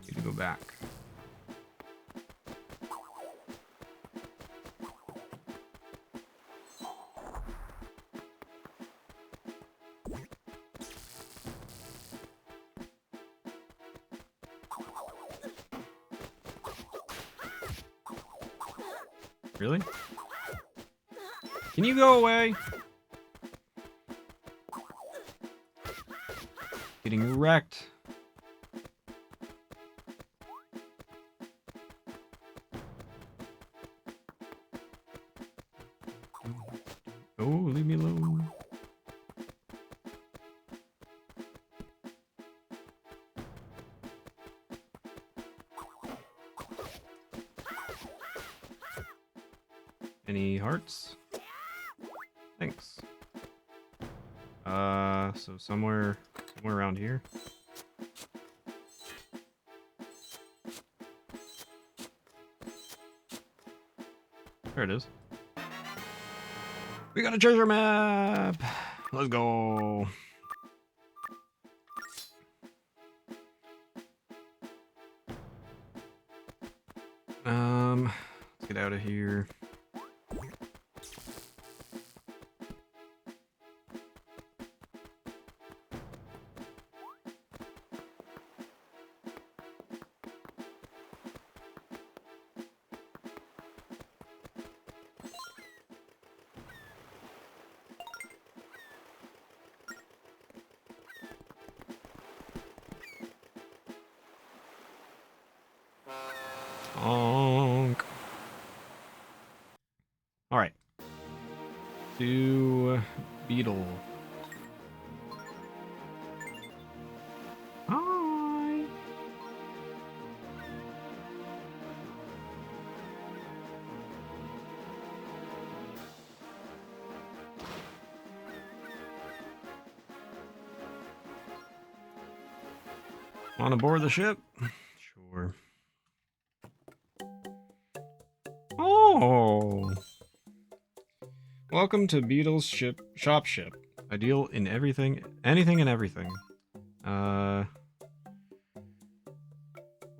Need to go back. Really? Can you go away? Getting wrecked. Oh, leave me alone. Any hearts? Thanks. So somewhere around here. There it is. We got a treasure map! Let's go! Let's get out of here. Honk. All right. To Beetle. Hi. On aboard the ship? Sure. Oh. Welcome to Beetle's shop. I deal in anything and everything. What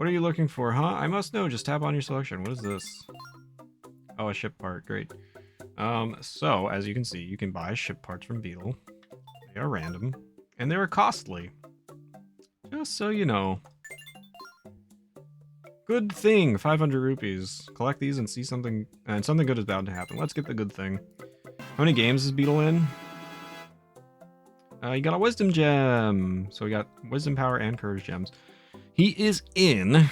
are you looking for, huh? I must know. Just tap on your selection. What is this? Oh, a ship part. Great. So as you can see, you can buy ship parts from Beetle. They are random and they are costly. Just so you know. Good thing, 500 rupees. Collect these and see something, and something good is bound to happen. Let's get the good thing. How many games is Beetle in? You got a wisdom gem. So we got wisdom, power, and courage gems. He is in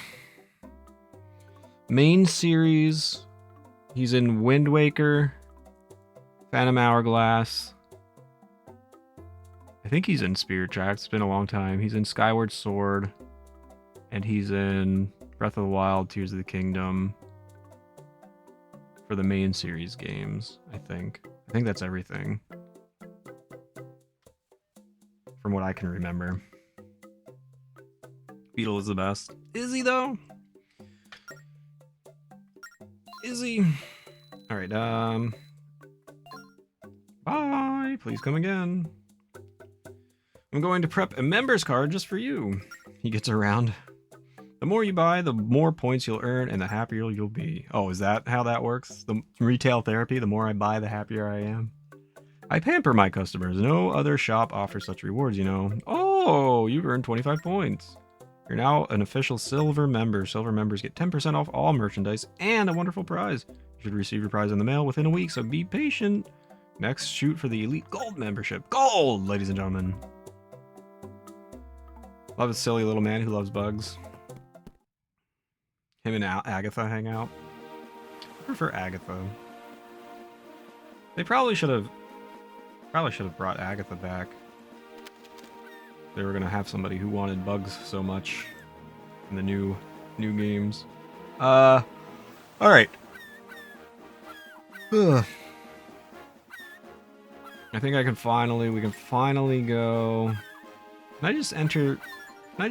main series. He's in Wind Waker, Phantom Hourglass. I think he's in Spirit Tracks. It's been a long time. He's in Skyward Sword, and he's in Breath of the Wild, Tears of the Kingdom for the main series games, I think. I think that's everything. From what I can remember. Beetle is the best. Is he, though? Is he? Alright, bye! Please come again. I'm going to prep a member's card just for you. He gets around. The more you buy, the more points you'll earn and the happier you'll be. Oh, is that how that works? The retail therapy, the more I buy, the happier I am. I pamper my customers. No other shop offers such rewards, you know. Oh, you've earned 25 points. You're now an official silver member. Silver members get 10% off all merchandise and a wonderful prize. You should receive your prize in the mail within a week, so be patient. Next, shoot for the Elite Gold membership. Gold, ladies and gentlemen. Love a silly little man who loves bugs. Him and Agatha hang out. I prefer Agatha. They probably should have brought Agatha back. They were gonna have somebody who wanted bugs so much in the new games. All right. Ugh. I think we can finally go. Can I just enter? I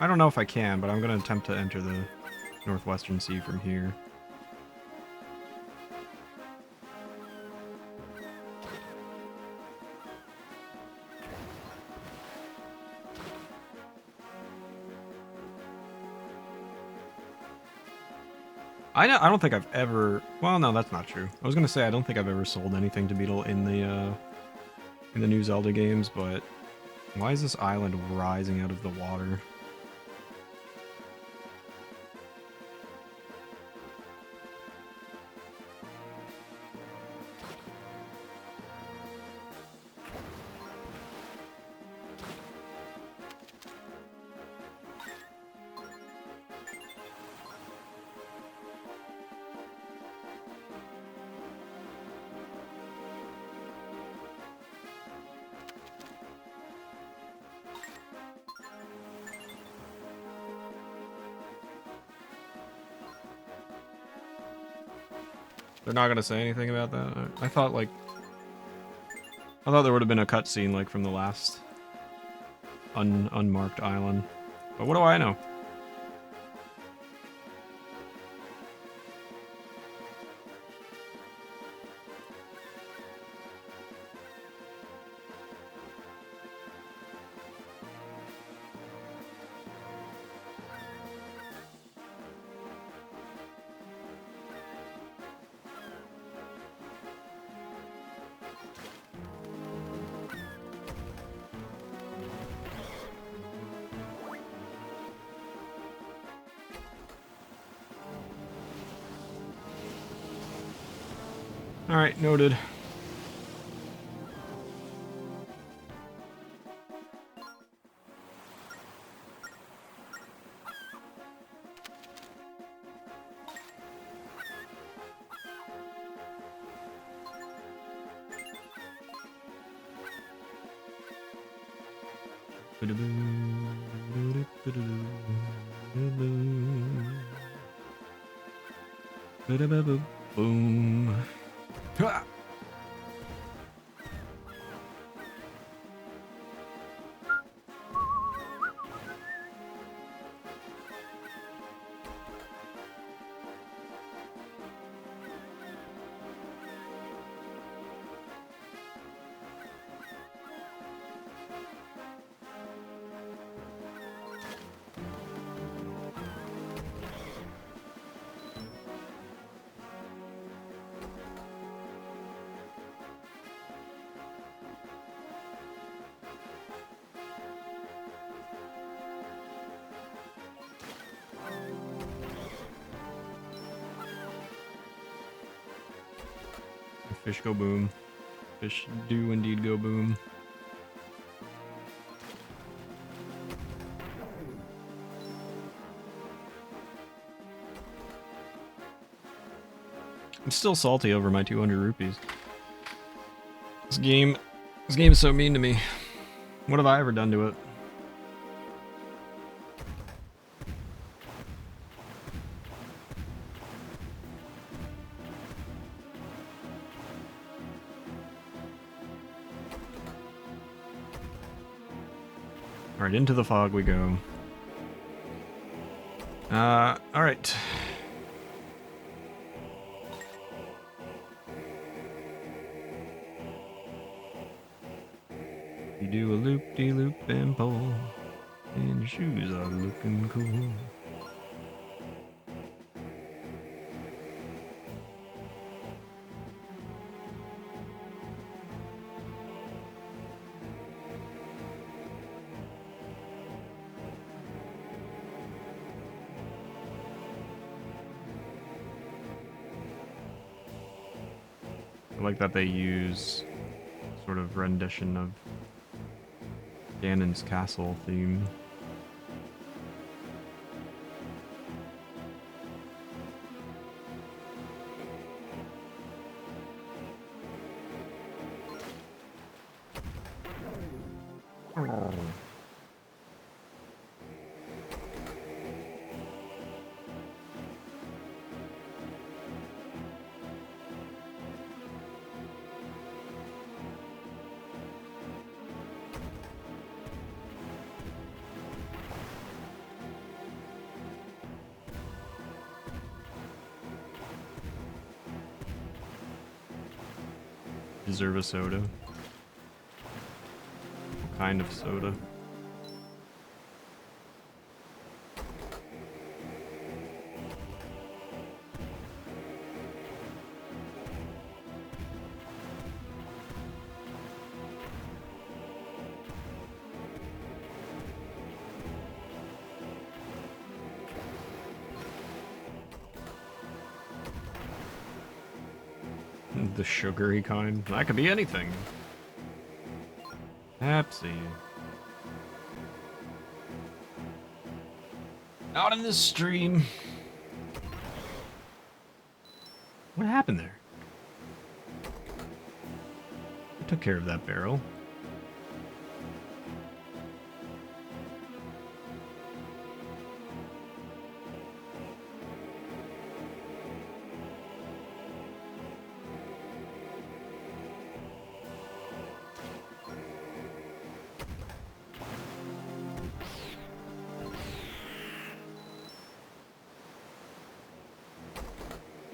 don't know if I can, but I'm gonna attempt to enter the Northwestern Sea from here. I don't think I've ever. Well, no, that's not true. I was gonna say I don't think I've ever sold anything to Beetle in the new Zelda games, but why is this island rising out of the water? They're not gonna say anything about that? I thought there would have been a cutscene like from the last unmarked island. But what do I know? Alright, noted. Boom. Ha! Fish go boom. Fish do indeed go boom. I'm still salty over my 200 rupees. This game is so mean to me. What have I ever done to it? Alright, into the fog we go. Alright. You do a loop-de-loop and pull, and your shoes are looking cool. I like that they use sort of rendition of Ganon's castle theme. Deserve a soda. What kind of soda? The sugary kind? That could be anything. Pepsi. Not in this stream. What happened there? I took care of that barrel.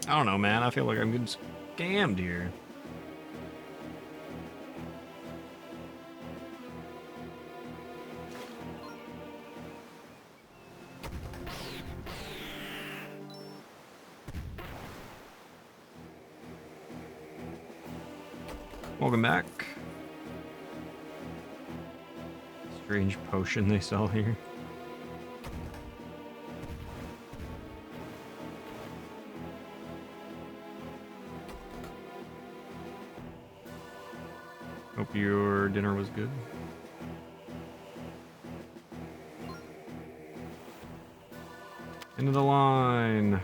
I don't know, man. I feel like I'm getting scammed here. Welcome back. Strange potion they sell here. Hope your dinner was good. Into the line.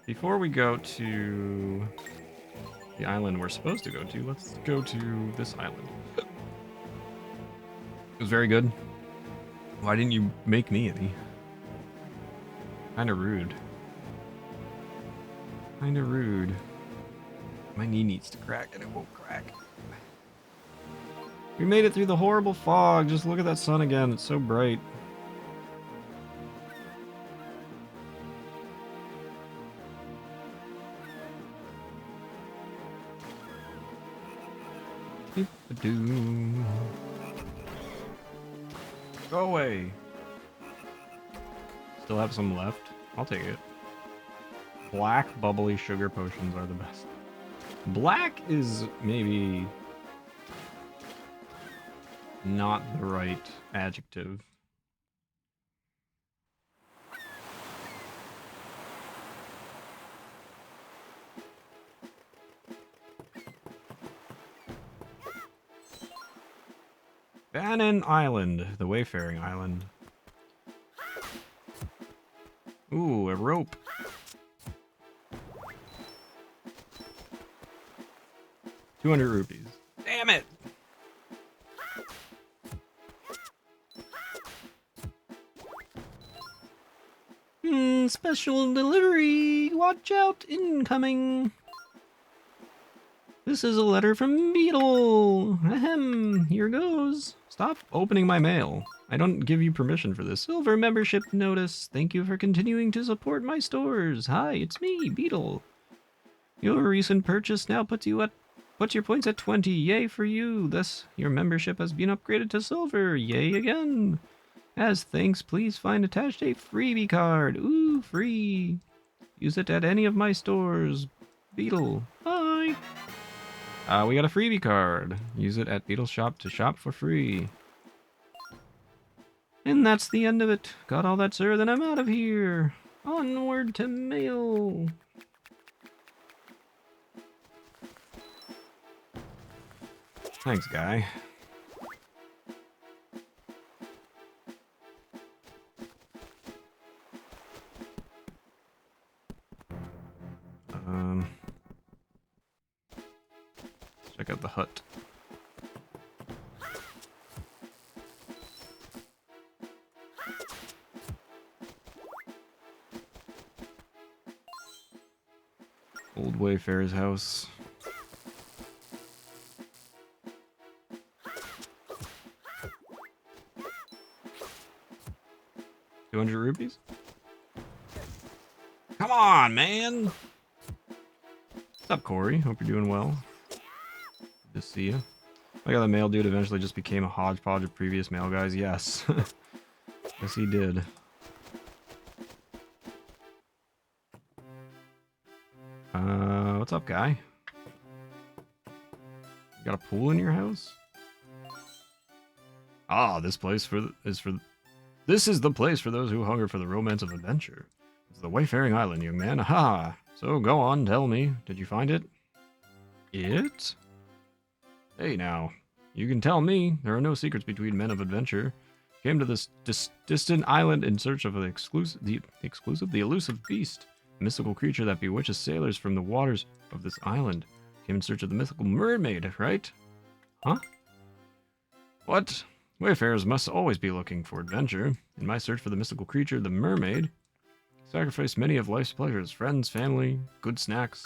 Before we go to the island we're supposed to go to, let's go to this island. It was very good. Why didn't you make me any? Kinda rude. Kinda rude. My knee needs to crack and it won't crack. We made it through the horrible fog. Just look at that sun again. It's so bright. Go away. Still have some left. I'll take it. Black bubbly sugar potions are the best. Black is maybe not the right adjective. Bannon Island, the Wayfaring Island. Ooh, a rope. 200 rupees. Damn it! Special delivery! Watch out, incoming! This is a letter from Beetle! Ahem, here goes. Stop opening my mail. I don't give you permission for this. Silver membership notice. Thank you for continuing to support my stores. Hi, it's me, Beetle. Your recent purchase now puts your points at 20. Yay for you. Thus, your membership has been upgraded to silver. Yay again. As thanks, please find attached a freebie card. Ooh, free. Use it at any of my stores. Beetle. Bye. We got a freebie card. Use it at Beetle's shop to shop for free. And that's the end of it. Got all that, sir? Then I'm out of here. Onward to mail. Thanks, guy. Let's check out the hut. Old Wayfarer's house. 200 rupees? Come on, man! What's up, Corey? Hope you're doing well. Good to see you. I got the mail dude eventually just became a hodgepodge of previous mail guys. Yes. Yes, he did. What's up, guy? You got a pool in your house? Ah, this is the place for those who hunger for the romance of adventure. It's the Wayfaring Island, young man. Aha! So go on, tell me. Did you find it? It? Hey now, you can tell me. There are no secrets between men of adventure. Came to this distant island in search of the elusive beast, a mystical creature that bewitches sailors from the waters of this island. Came in search of the mythical mermaid, right? Huh? What? Wayfarers must always be looking for adventure. In my search for the mystical creature, the mermaid, sacrificed many of life's pleasures, friends, family, good snacks.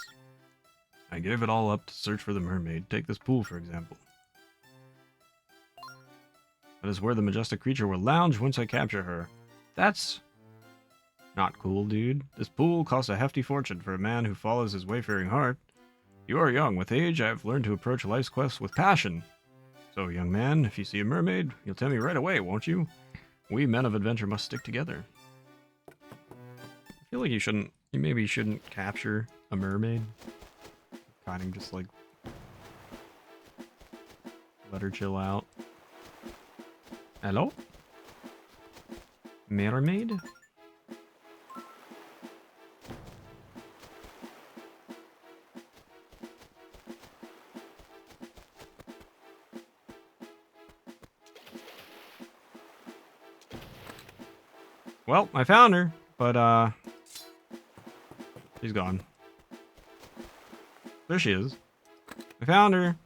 I gave it all up to search for the mermaid. Take this pool, for example. That is where the majestic creature will lounge once I capture her. That's not cool, dude. This pool costs a hefty fortune for a man who follows his wayfaring heart. You are young. With age, I have learned to approach life's quests with passion. So, young man, if you see a mermaid, you'll tell me right away, won't you? We men of adventure must stick together. I feel like you maybe shouldn't capture a mermaid. Kind of just like let her chill out. Hello? Mermaid? Well, I found her, but she's gone. There she is. I found her.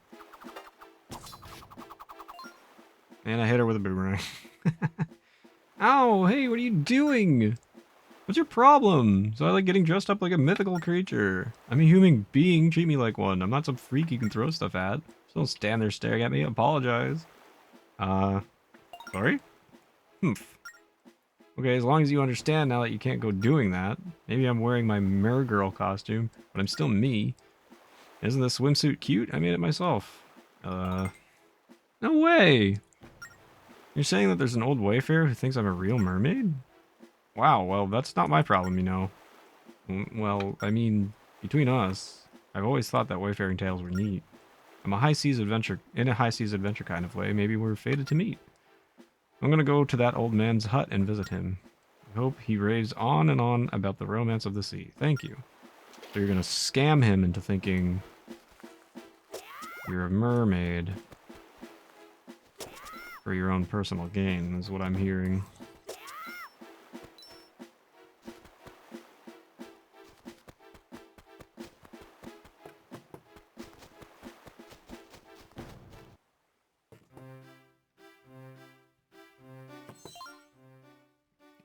And I hit her with a boomerang. Ow, hey, what are you doing? What's your problem? So I like getting dressed up like a mythical creature. I'm a human being, treat me like one. I'm not some freak you can throw stuff at. Just don't stand there staring at me, apologize. Sorry? Humph. Okay, as long as you understand now that you can't go doing that. Maybe I'm wearing my mergirl costume, but I'm still me. Isn't this swimsuit cute? I made it myself. No way! You're saying that there's an old wayfarer who thinks I'm a real mermaid? Wow, well, that's not my problem, you know. Well, I mean, between us, I've always thought that wayfaring tales were neat. I'm a high seas adventure kind of way. Maybe we're fated to meet. I'm gonna go to that old man's hut and visit him. I hope he raves on and on about the romance of the sea. Thank you. So you're gonna scam him into thinking you're a mermaid for your own personal gain, is what I'm hearing.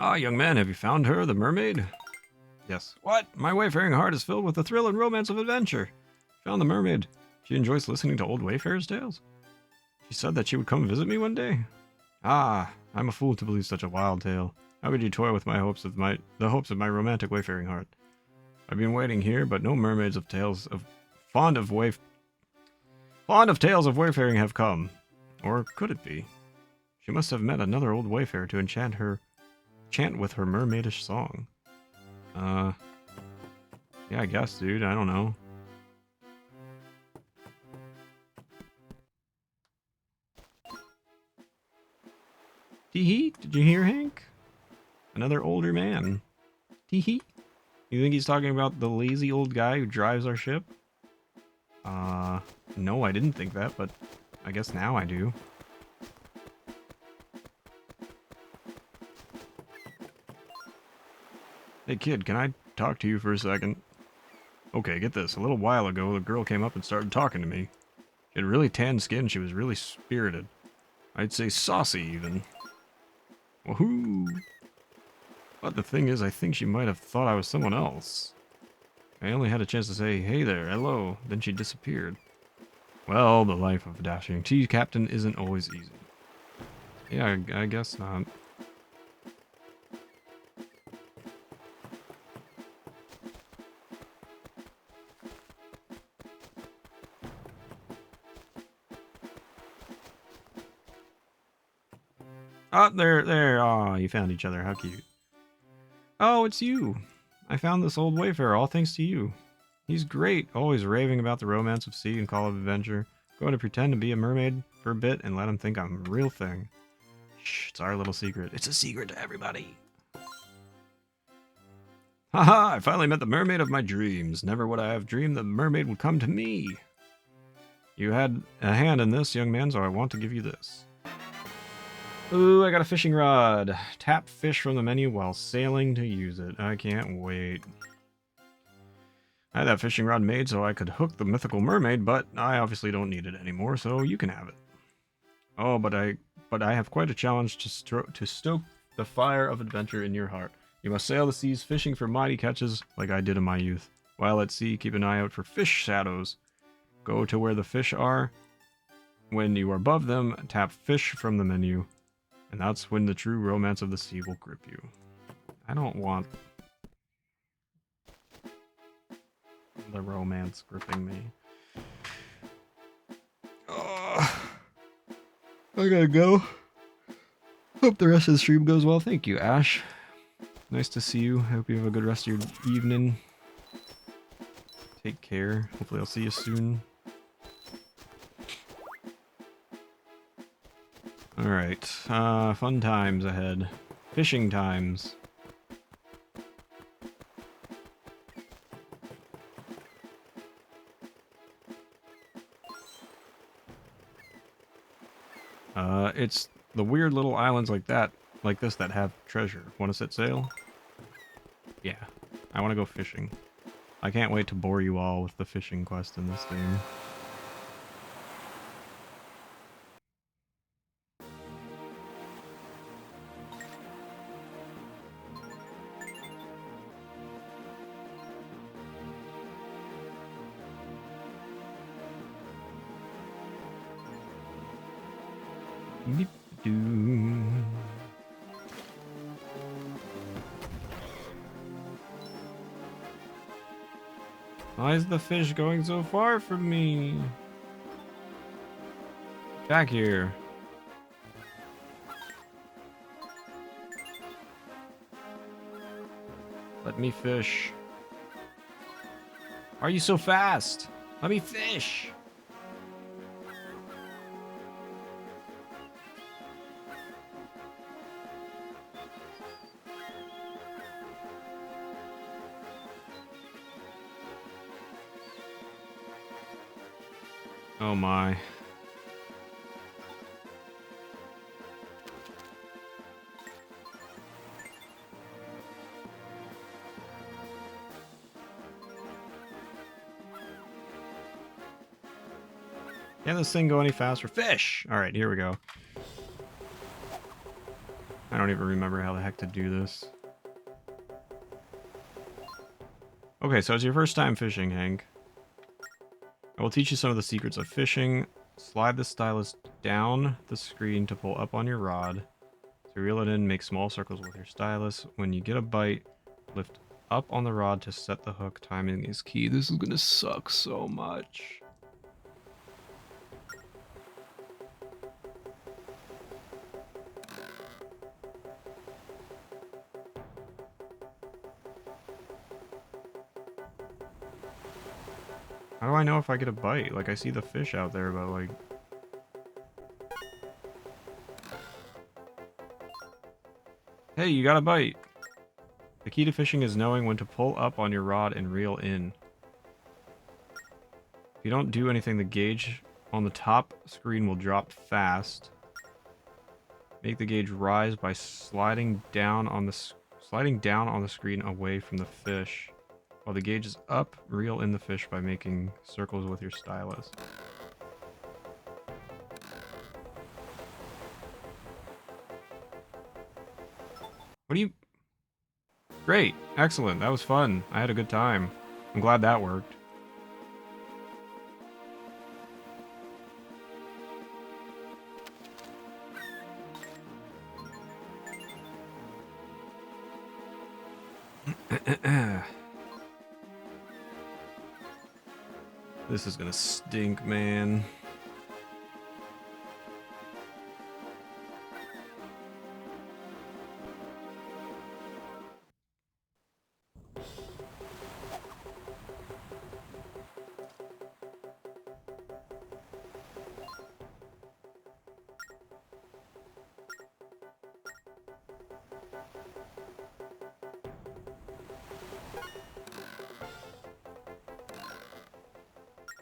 Ah, young man, have you found her, the mermaid? Yes. What? My wayfaring heart is filled with the thrill and romance of adventure. Found the mermaid. She enjoys listening to old wayfarers' tales. She said that she would come visit me one day. Ah, I'm a fool to believe such a wild tale. How could you toy with the hopes of my romantic wayfaring heart? I've been waiting here, but no mermaids of tales of fond of tales of wayfaring have come. Or could it be? She must have met another old wayfarer to chant with her mermaidish song. Yeah, I guess, dude. I don't know. Tee-hee, did you hear, Hank? Another older man. Tee-hee. You think he's talking about the lazy old guy who drives our ship? No, I didn't think that, but I guess now I do. Hey kid, can I talk to you for a second? Okay, get this. A little while ago, a girl came up and started talking to me. She had really tan skin, she was really spirited. I'd say saucy, even. Woohoo! But the thing is, I think she might have thought I was someone else. I only had a chance to say, hey there, hello, then she disappeared. Well, the life of a dashing tea captain isn't always easy. Yeah, I guess not. Oh, there. Aw, you found each other. How cute. Oh, it's you. I found this old wayfarer, all thanks to you. He's great, always raving about the romance of sea and call of adventure. Going to pretend to be a mermaid for a bit and let him think I'm a real thing. Shh, it's our little secret. It's a secret to everybody. Haha, I finally met the mermaid of my dreams. Never would I have dreamed the mermaid would come to me. You had a hand in this, young man, so I want to give you this. Ooh, I got a fishing rod. Tap fish from the menu while sailing to use it. I can't wait. I had that fishing rod made so I could hook the mythical mermaid, but I obviously don't need it anymore, so you can have it. Oh, but I have quite a challenge to stoke the fire of adventure in your heart. You must sail the seas fishing for mighty catches like I did in my youth. While at sea, keep an eye out for fish shadows. Go to where the fish are. When you are above them, tap fish from the menu. And that's when the true romance of the sea will grip you. I don't want the romance gripping me. Oh, I gotta go. Hope the rest of the stream goes well. Thank you, Ash. Nice to see you. I hope you have a good rest of your evening. Take care. Hopefully I'll see you soon. Alright, fun times ahead. Fishing times. It's the weird little islands like this that have treasure. Want to set sail? Yeah, I want to go fishing. I can't wait to bore you all with the fishing quest in this game. Why is the fish going so far from me? Back here. Let me fish. Why are you so fast? Let me fish. Oh my. Can't this thing go any faster? Fish! Alright, here we go. I don't even remember how the heck to do this. Okay, so it's your first time fishing, Hank. I will teach you some of the secrets of fishing. Slide the stylus down the screen to pull up on your rod. To reel it in, make small circles with your stylus. When you get a bite, lift up on the rod to set the hook. Timing is key. This is gonna suck so much. How do I know if I get a bite? Like, I see the fish out there, but like... Hey, you got a bite! The key to fishing is knowing when to pull up on your rod and reel in. If you don't do anything, the gauge on the top screen will drop fast. Make the gauge rise by sliding down on the screen away from the fish. While the gauge is up, reel in the fish by making circles with your stylus. What do you... Great. Excellent. That was fun. I had a good time. I'm glad that worked. This is gonna stink, man.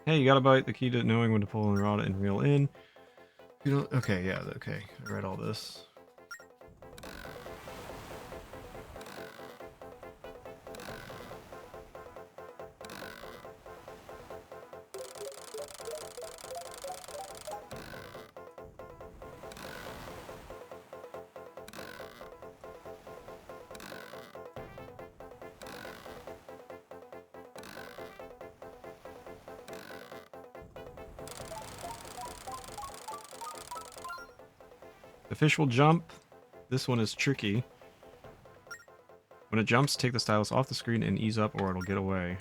Hey, you gotta bite the key to knowing when to pull and rod and reel in. You don't... Okay, yeah, okay. I read all this. The fish will jump. This one is tricky. When it jumps, take the stylus off the screen and ease up or it'll get away.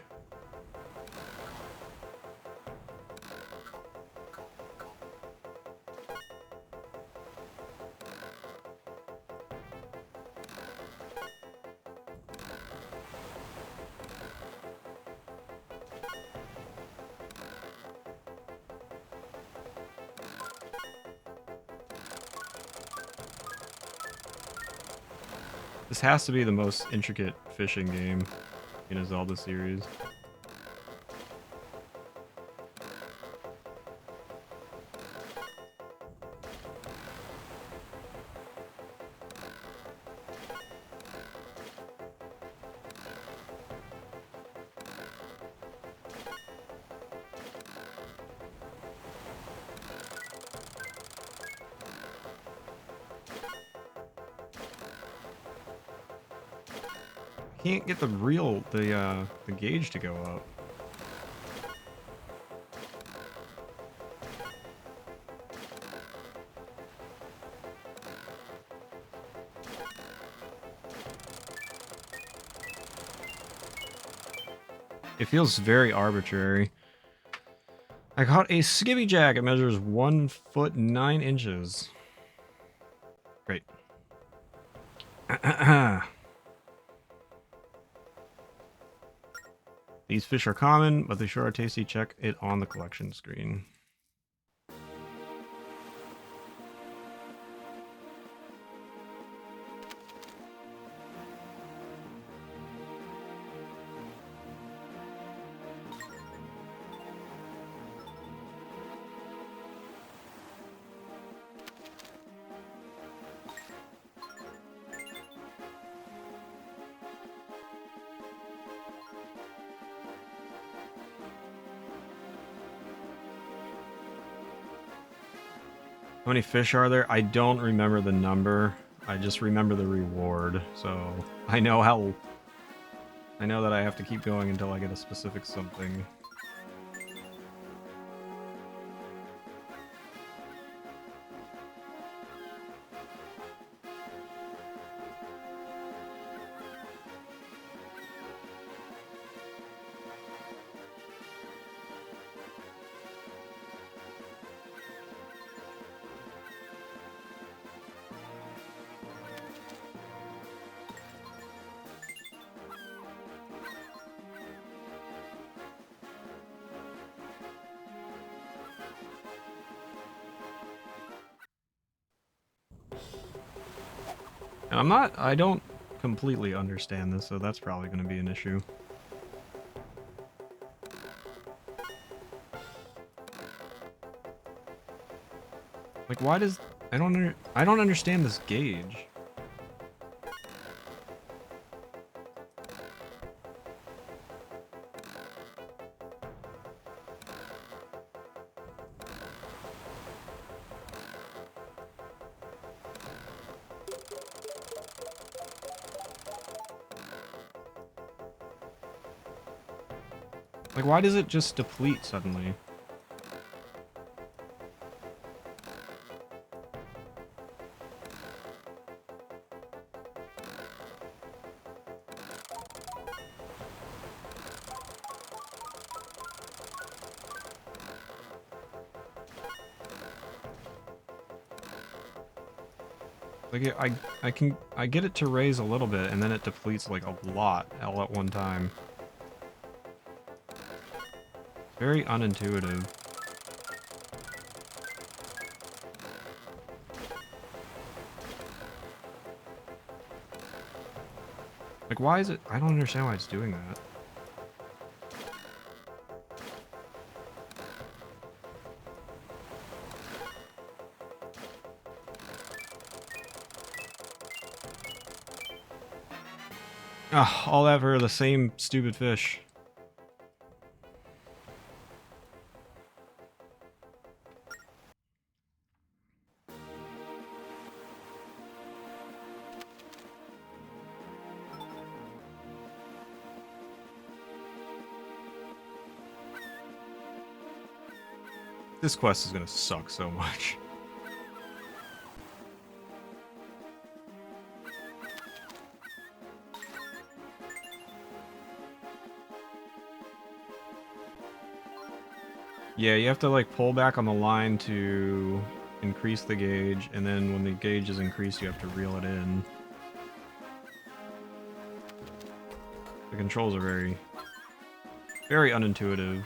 This has to be the most intricate fishing game in a Zelda series. Can't get the gauge to go up. It feels very arbitrary. I caught a skibby jack. It measures 1 foot 9 inches. Great. These fish are common, but they sure are tasty. Check it on the collection screen. How many fish are there? I don't remember the number. I just remember the reward. So I know that I have to keep going until I get a specific something. And I don't completely understand this, so that's probably going to be an issue. Like, why does... I don't understand this gauge. Like, why does it just deplete suddenly? Like, I get it to raise a little bit, and then it depletes, like, a lot all at one time. Very unintuitive. Like, why is it... I don't understand why it's doing that. Ah, all that for the same stupid fish. This quest is gonna suck so much. Yeah, you have to like pull back on the line to increase the gauge, and then when the gauge is increased, you have to reel it in. The controls are very, very unintuitive.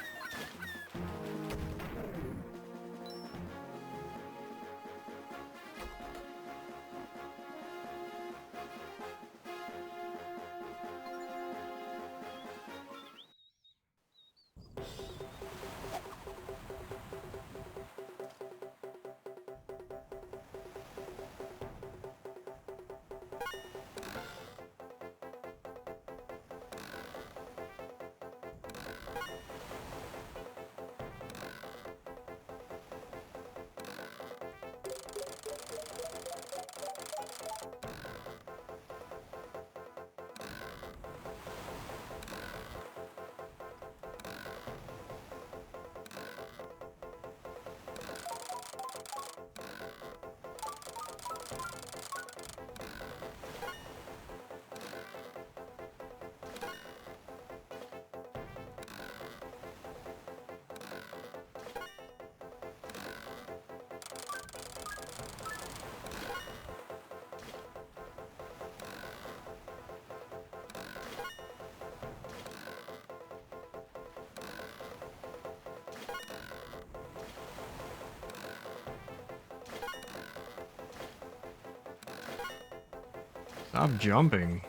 Stop jumping.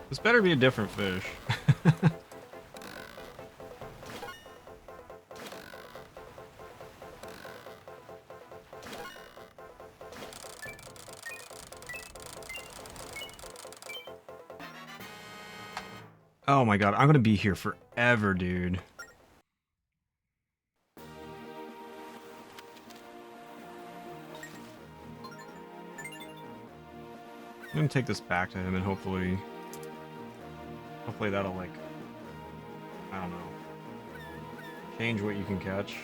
This better be a different fish. Oh my god, I'm gonna be here forever, dude. I'm gonna take this back to him and hopefully that'll like, I don't know, change what you can catch.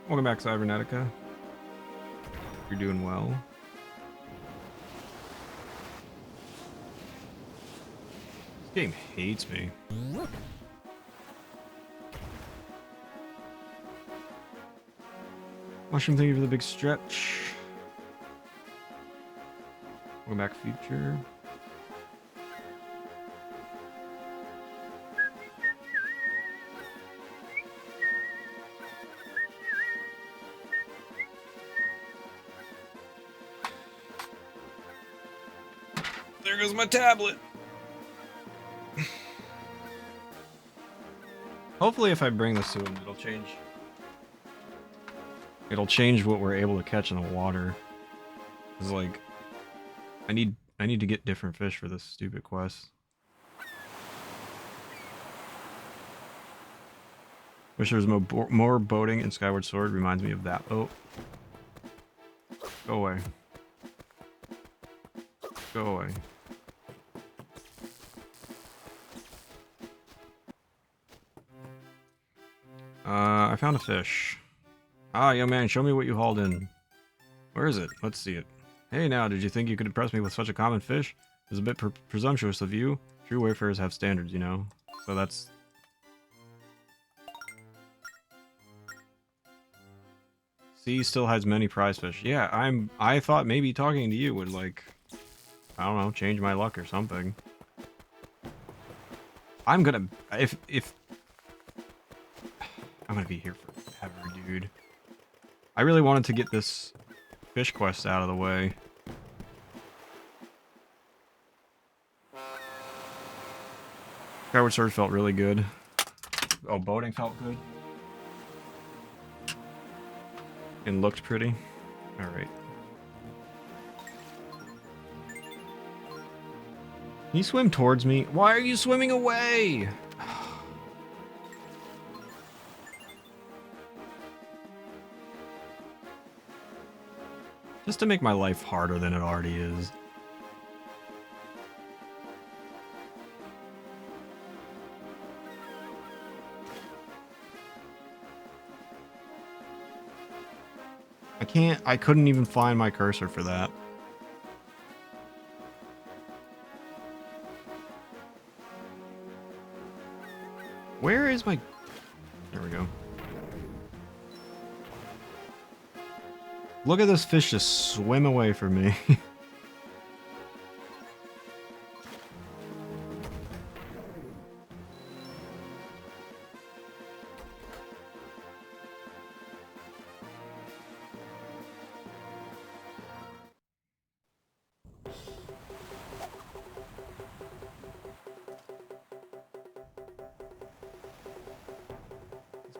Welcome back, Cybernetica. You're doing well. This game hates me. Mushroom, thank you for the big stretch. Welcome back, Future. there goes my tablet. Hopefully if I bring this to him, it'll change. It'll change what we're able to catch in the water. Cause like, I need to get different fish for this stupid quest. Wish there was more boating in Skyward Sword. Reminds me of that boat. Go away. Go away. I found a fish. Ah, young man, show me what you hauled in. Where is it? Let's see it. Hey now, did you think you could impress me with such a common fish? It's a bit presumptuous of you. True wayfarers have standards, you know. So that's... Sea still has many prize fish. Yeah, I thought maybe talking to you would, like, I don't know, change my luck or something. I'm gonna... If... I'm gonna be here forever, dude. I really wanted to get this fish quest out of the way. Skyward Sword felt really good. Oh, boating felt good. And looked pretty. Alright. Can you swim towards me? Why are you swimming away? Just to make my life harder than it already is. I couldn't even find my cursor for that. Where is my... There we go. Look at this fish just swim away from me.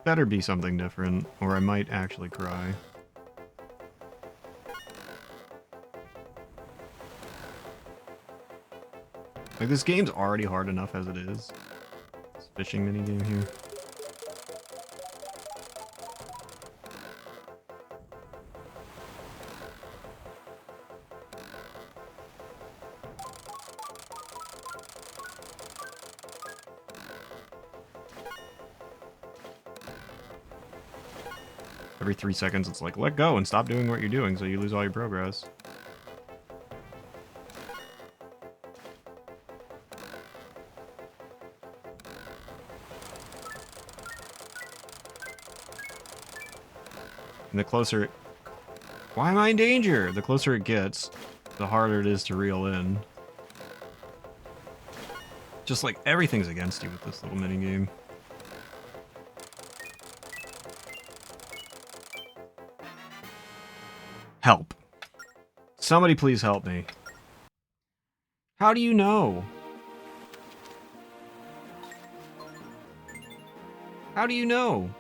Better be something different, or I might actually cry. Like, this game's already hard enough as it is. This fishing minigame here. Every 3 seconds it's like, let go and stop doing what you're doing so you lose all your progress. And the closer... Why am I in danger? The closer it gets, the harder it is to reel in. Just like everything's against you with this little minigame. Help. Somebody please help me. How do you know? How do you know?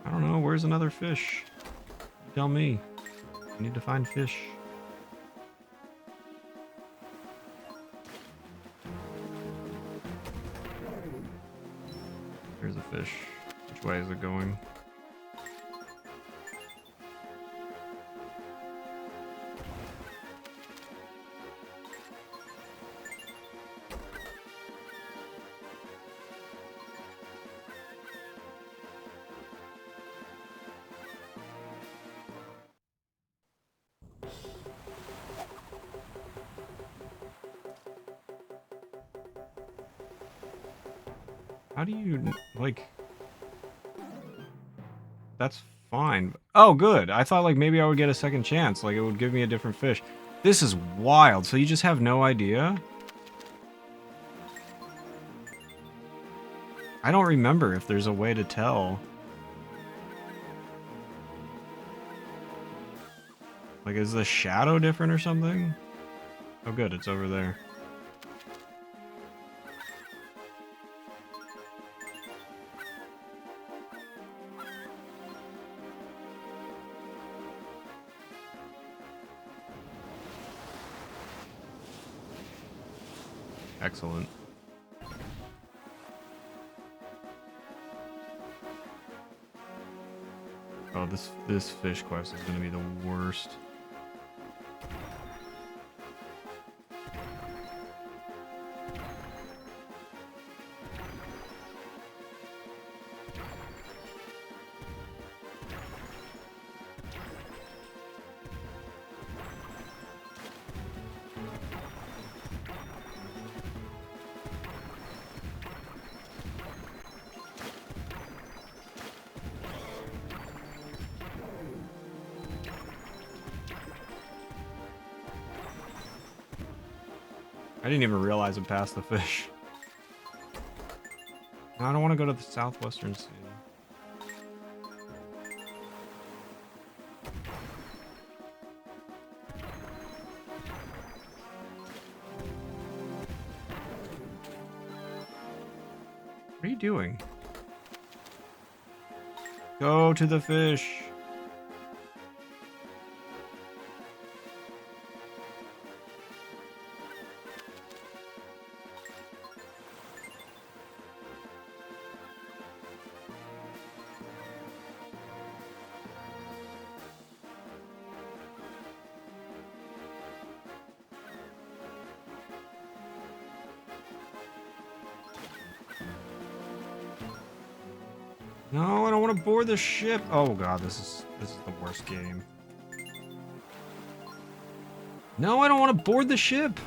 I don't know, where's another fish? Tell me. I need to find fish. There's a fish. Which way is it going? How do you, like... That's fine. Oh, good. I thought, like, maybe I would get a second chance. Like, it would give me a different fish. This is wild. So you just have no idea? I don't remember if there's a way to tell. Like, is the shadow different or something? Oh, good. It's over there. Excellent. Oh, this fish quest is gonna be the worst. I didn't even realize it passed the fish. No, I don't want to go to the southwestern sea. What are you doing? Go to the fish. No, I don't want to board the ship. Oh god, this is the worst game. No, I don't want to board the ship.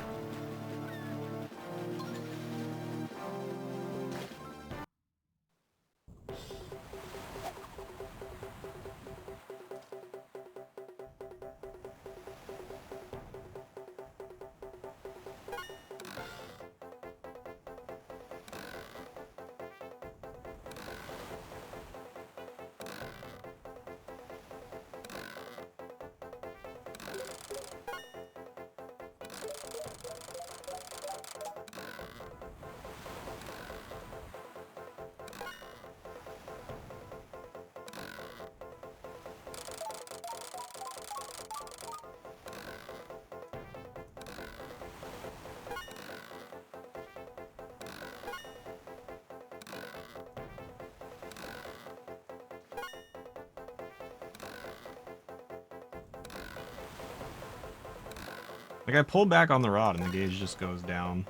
Like, I pull back on the rod and the gauge just goes down.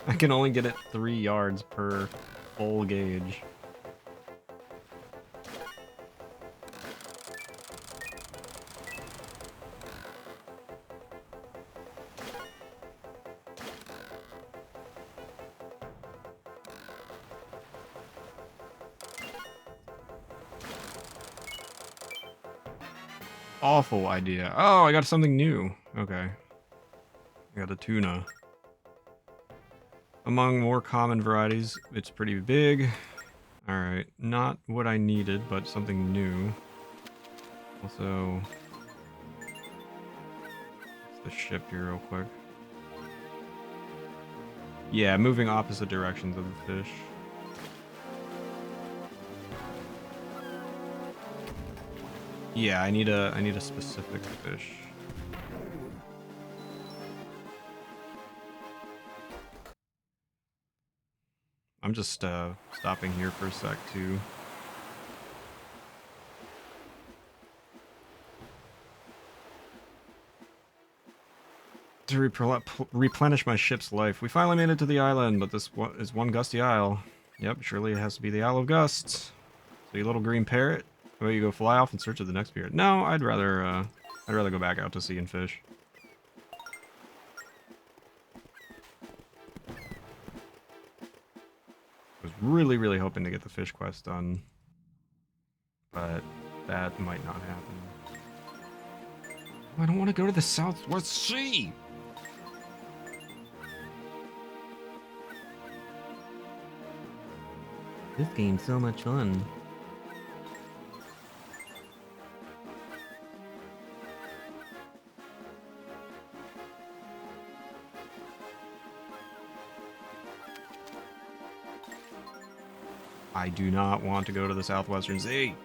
I can only get it 3 yards per full gauge. Awful idea. Oh, I got something new. Okay. I got a tuna. Among more common varieties, it's pretty big. Alright, not what I needed, but something new. Also, it's the ship here real quick. Yeah, moving opposite directions of the fish. Yeah, I need a specific fish. I'm just stopping here for a sec too. To replenish my ship's life. We finally made it to the island, but this is one gusty isle. Yep, surely it has to be the Isle of Gusts. So you little green parrot, how about you go fly off in search of the next parrot? No, I'd rather go back out to sea and fish. I was really hoping to get the fish quest done, but that might not happen. Oh, I don't want to go to the Southwest Sea! This game's so much fun. I do not want to go to the Southwestern Sea.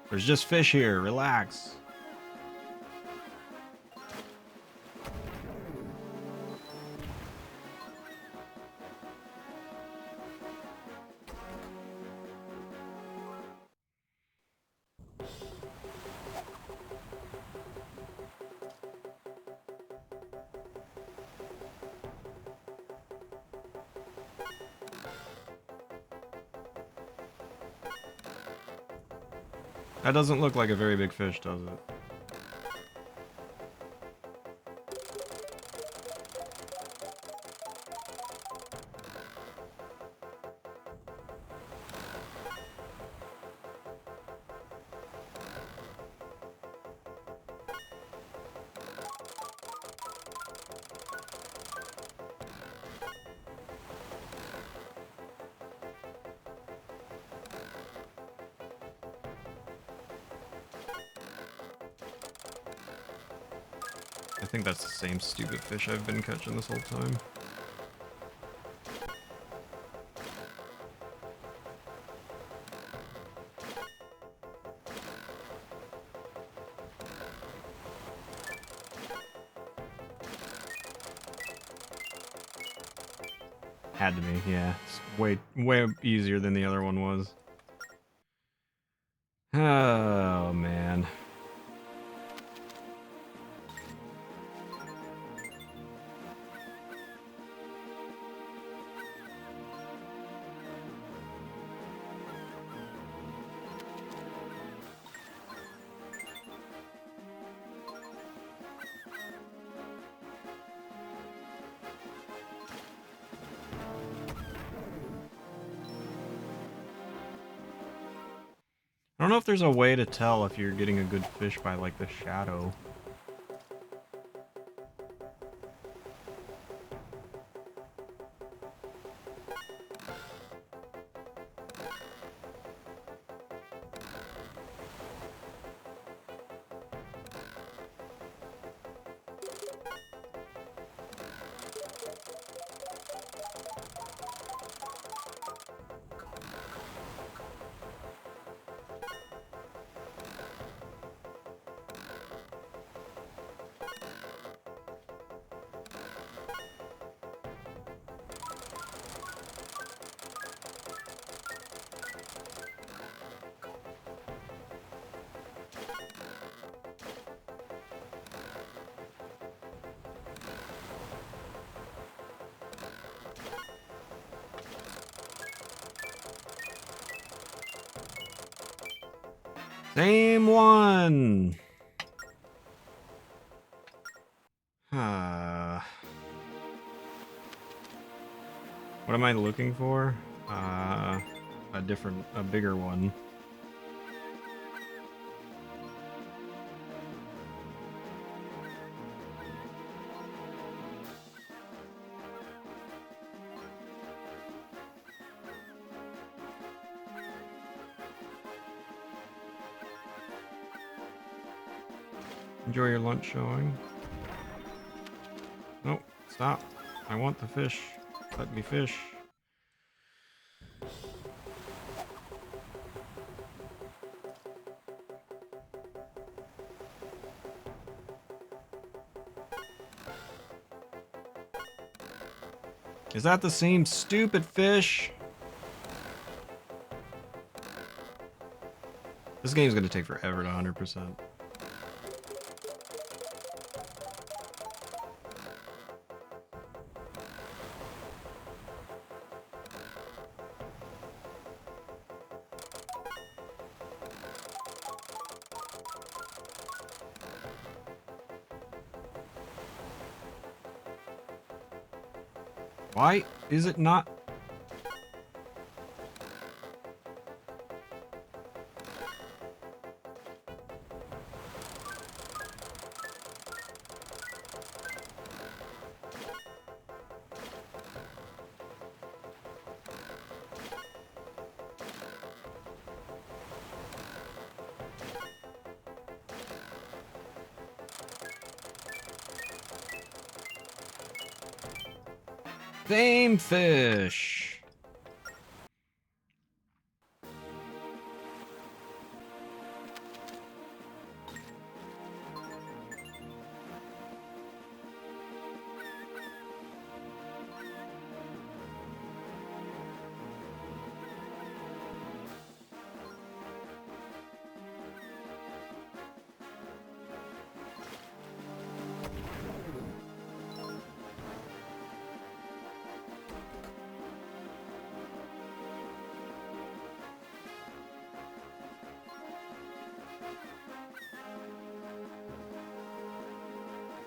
There's just fish here. Relax. That doesn't look like a very big fish, does it? I think that's the same stupid fish I've been catching this whole time. Had to be, yeah. It's way easier than the other one was. Oh, man. I don't know if there's a way to tell if you're getting a good fish by, like, the shadow. Same one! What am I looking for? A bigger one. Enjoy your lunch showing. No, stop. I want the fish. Let me fish. Is that the same stupid fish? This game's gonna take forever to 100%. Why is it not? Same fish.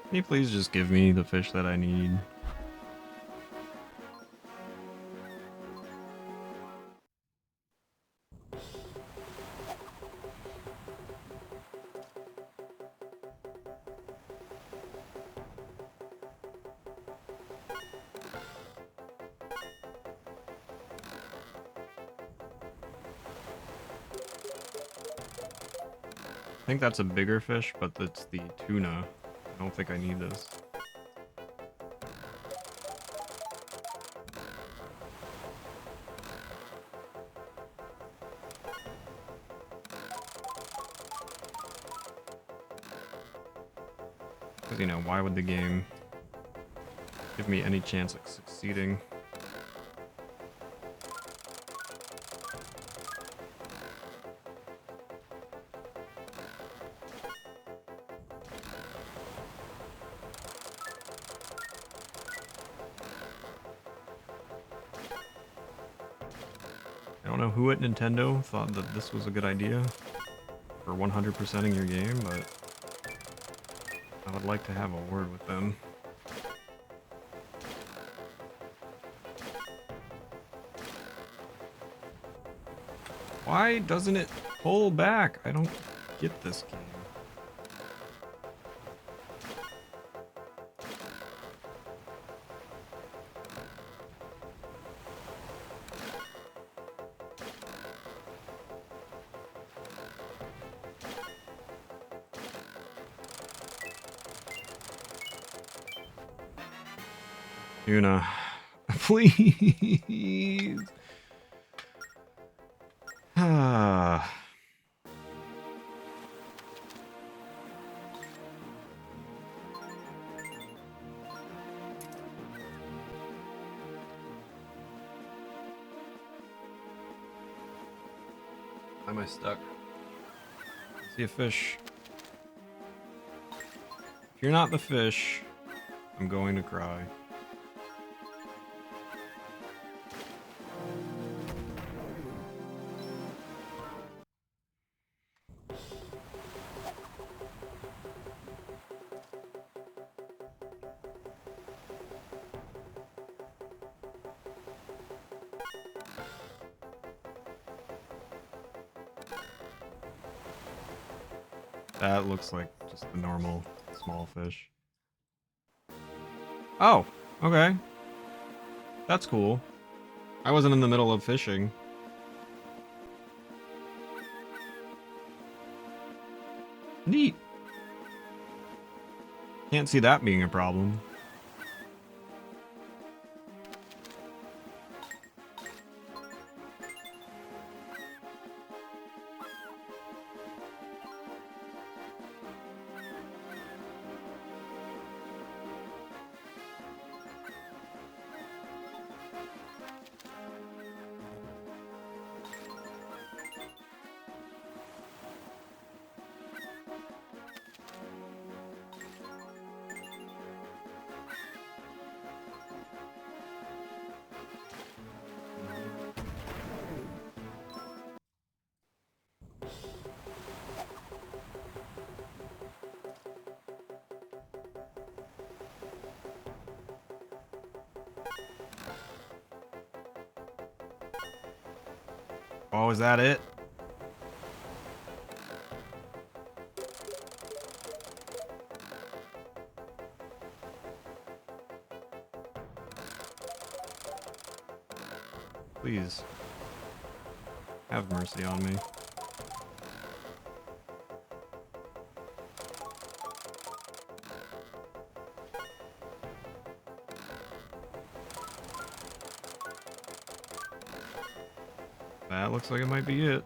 Can you please just give me the fish that I need? I think that's a bigger fish, but it's the tuna. I don't think I need this. Because, you know, why would the game give me any chance of succeeding? I don't know who at Nintendo thought that this was a good idea for 100%ing your game, but I would like to have a word with them. Why doesn't it pull back? I don't get this game. Tuna, please. Ah. Why am I stuck? I see a fish. If you're not the fish, I'm going to cry. That looks like just the normal small fish. Oh, okay. That's cool. I wasn't in the middle of fishing. Neat. Can't see that being a problem. Oh, is that it? Please. Have mercy on me. That looks like it might be it.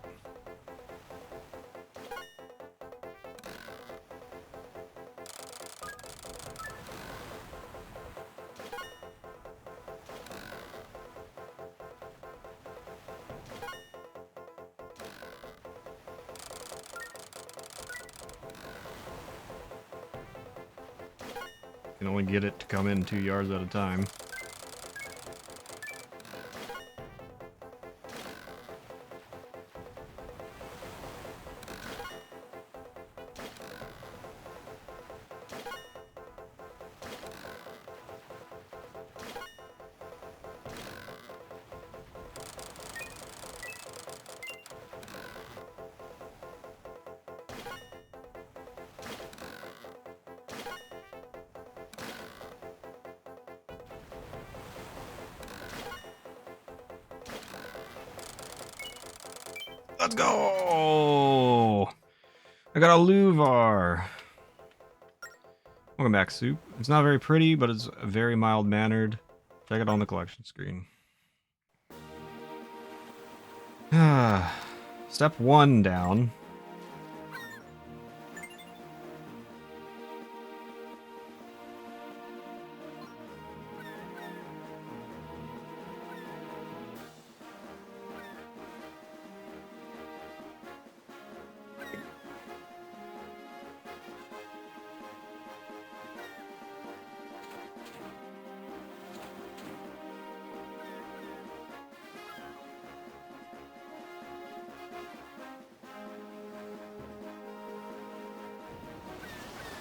Can only get it to come in 2 yards at a time. Let's go! I got a Luvar. Welcome back, Soup. It's not very pretty, but it's very mild-mannered. Check it on the collection screen. Step 1 down.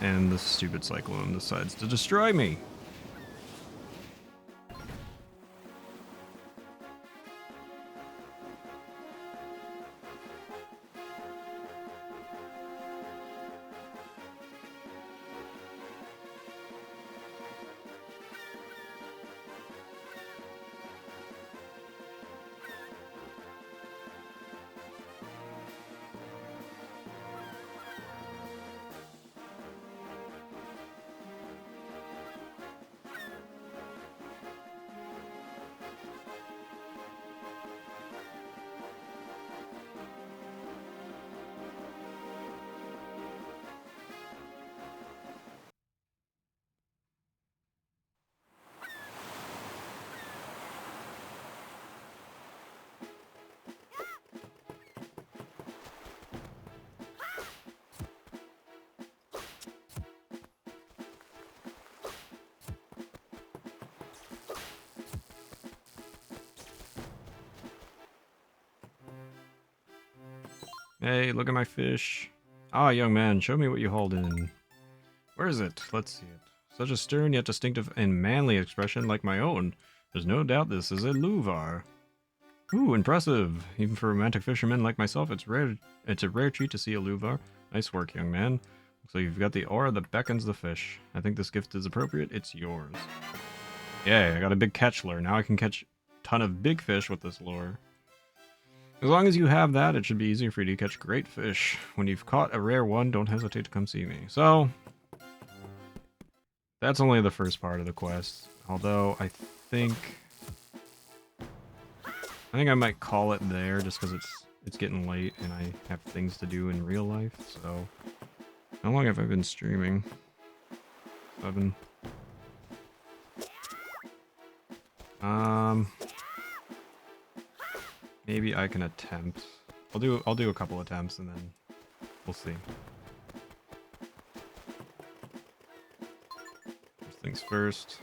And the stupid cyclone decides to destroy me. Hey, look at my fish. Ah, young man, show me what you hauled in. Where is it? Let's see it. Such a stern yet distinctive and manly expression like my own. There's no doubt this is a Luvar. Ooh, impressive. Even for romantic fishermen like myself, it's a rare treat to see a Luvar. Nice work, young man. Looks like you've got the aura that beckons the fish. I think this gift is appropriate. It's yours. Yay, I got a big catch lure. Now I can catch a ton of big fish with this lure. As long as you have that, it should be easier for you to catch great fish. When you've caught a rare one, don't hesitate to come see me. So, that's only the first part of the quest. Although, I think I might call it there, just because it's getting late and I have things to do in real life, so... How long have I been streaming? 7. Maybe I can attempt. I'll do a couple attempts and then we'll see. First things first.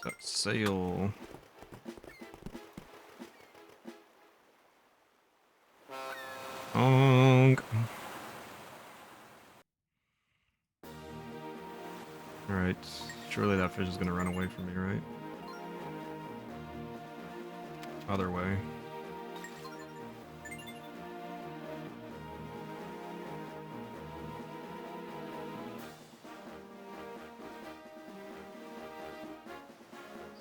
Set sail. Surely that fish is gonna run away from me, right? Other way.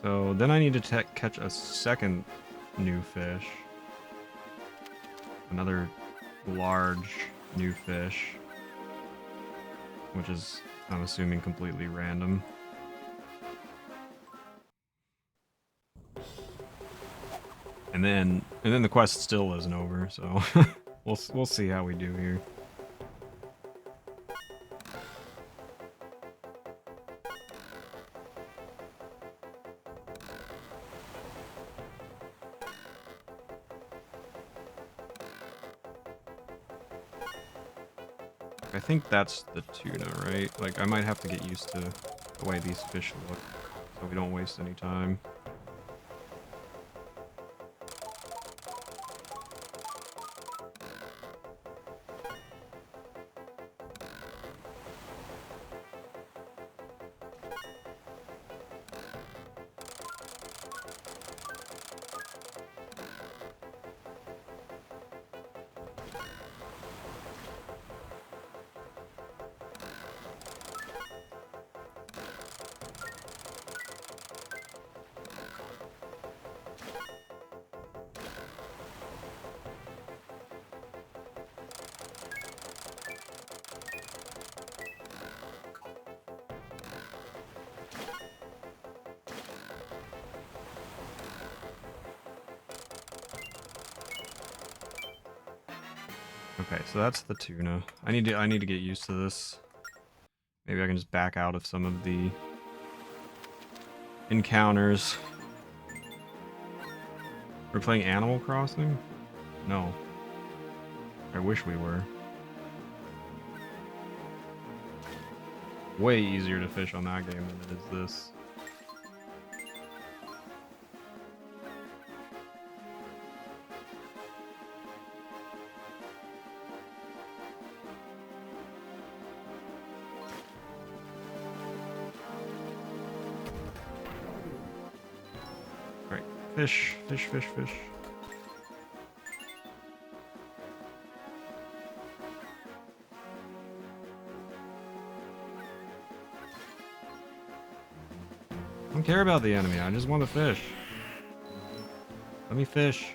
So then I need to catch a second new fish. Another large new fish. Which is, I'm assuming, completely random. And then the quest still isn't over, so we'll see how we do here. I think that's the tuna, right? Like, I might have to get used to the way these fish look, so we don't waste any time. Okay, so that's the tuna. I need to get used to this. Maybe I can just back out of some of the encounters. We're playing Animal Crossing? No. I wish we were. Way easier to fish on that game than it is this. Right, fish, fish, fish, fish. I don't care about the enemy, I just want to fish. Let me fish.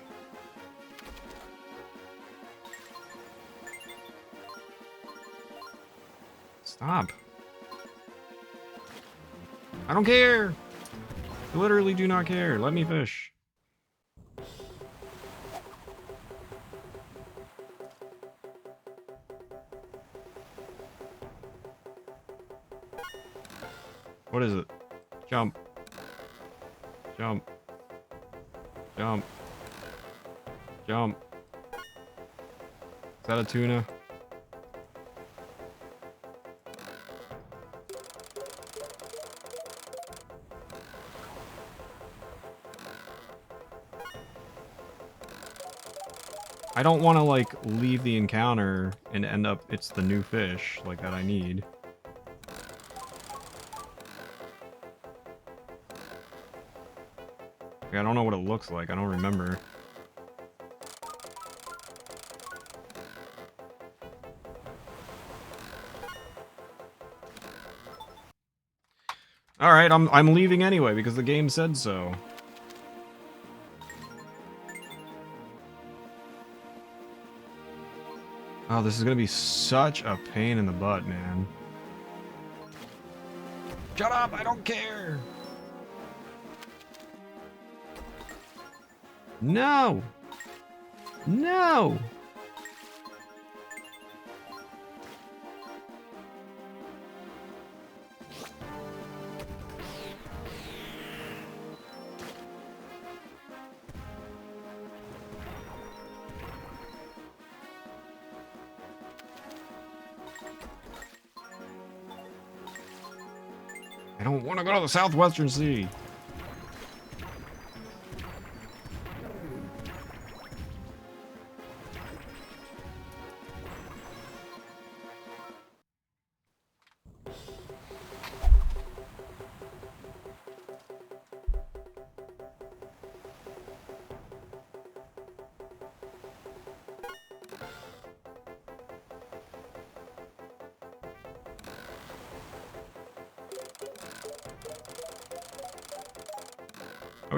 Stop. I don't care! I literally do not care. Let me fish. What is it? Jump. Jump. Jump. Jump. Is that a tuna? I don't want to, like, leave the encounter and end up it's the new fish, like, that I need. Like, I don't know what it looks like, I don't remember. Alright, I'm leaving anyway, because the game said so. Oh, this is gonna be such a pain in the butt, man. Shut up, I don't care! No! No! I don't want to go to the Southwestern Sea.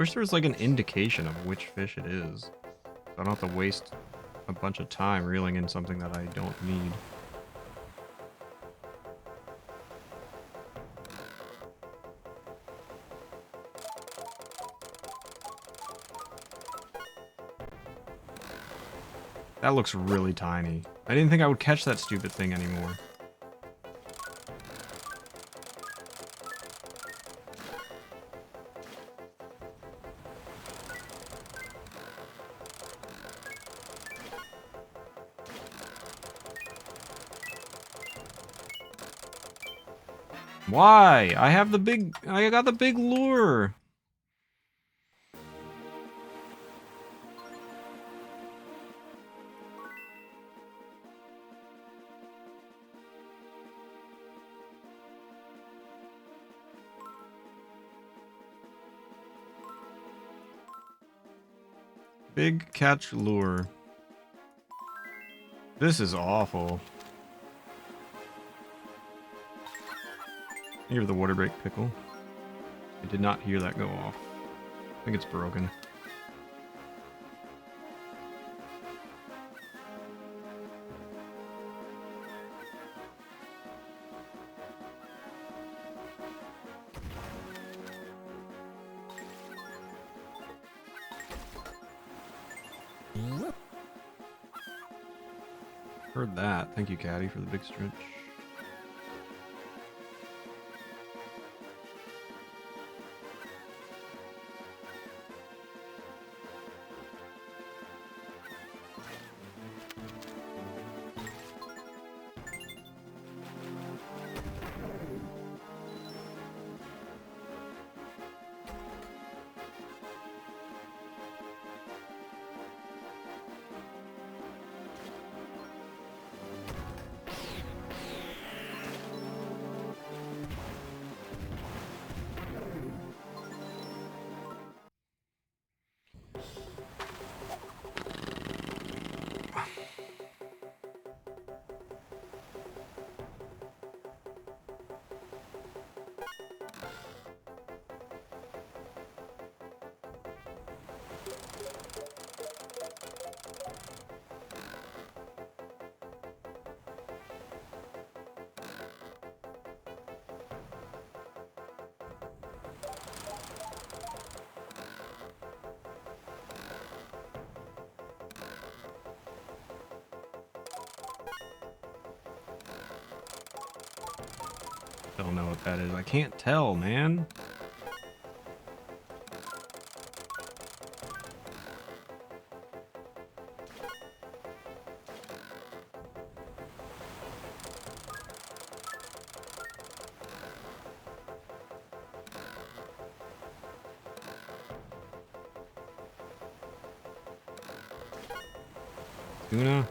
wish there was like an indication of which fish it is. So I don't have to waste a bunch of time reeling in something that I don't need. That looks really tiny. I didn't think I would catch that stupid thing anymore. Why? I got the big lure. Big catch lure. This is awful. Hear the water break pickle. I did not hear that go off. I think it's broken. Heard that. Thank you, Caddy, for the big stretch. Don't know what that is. I can't tell, man. Tuna?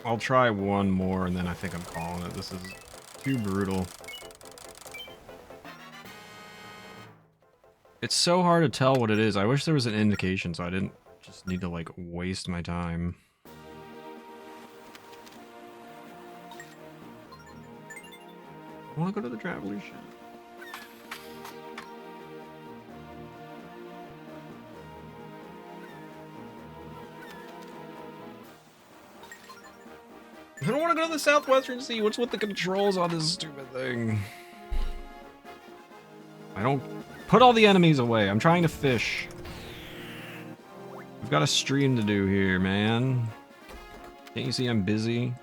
I'll try one more and then I think I'm calling it. This is too brutal. It's so hard to tell what it is. I wish there was an indication so I didn't just need to like waste my time. I want to go to the traveler's shop. I don't want to go to the Southwestern Sea. What's with the controls on this stupid thing? I don't... Put all the enemies away. I'm trying to fish. We've got a stream to do here, man. Can't you see I'm busy?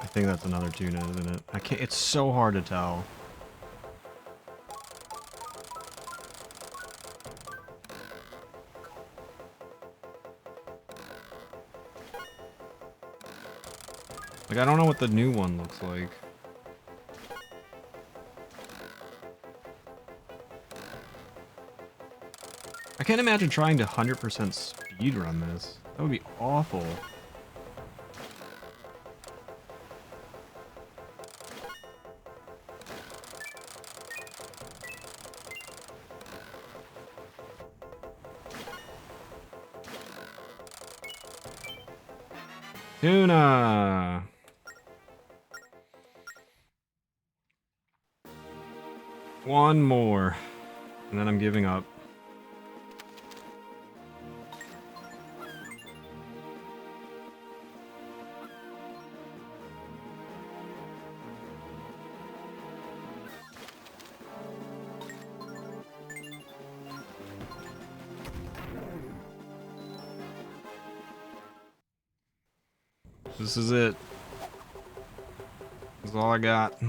I think that's another tuna, isn't it? I can't. It's so hard to tell. Like, I don't know what the new one looks like. I can't imagine trying to 100% speedrun this. That would be awful. Tuna! One more. And then I'm giving up. This is it. This is all I got.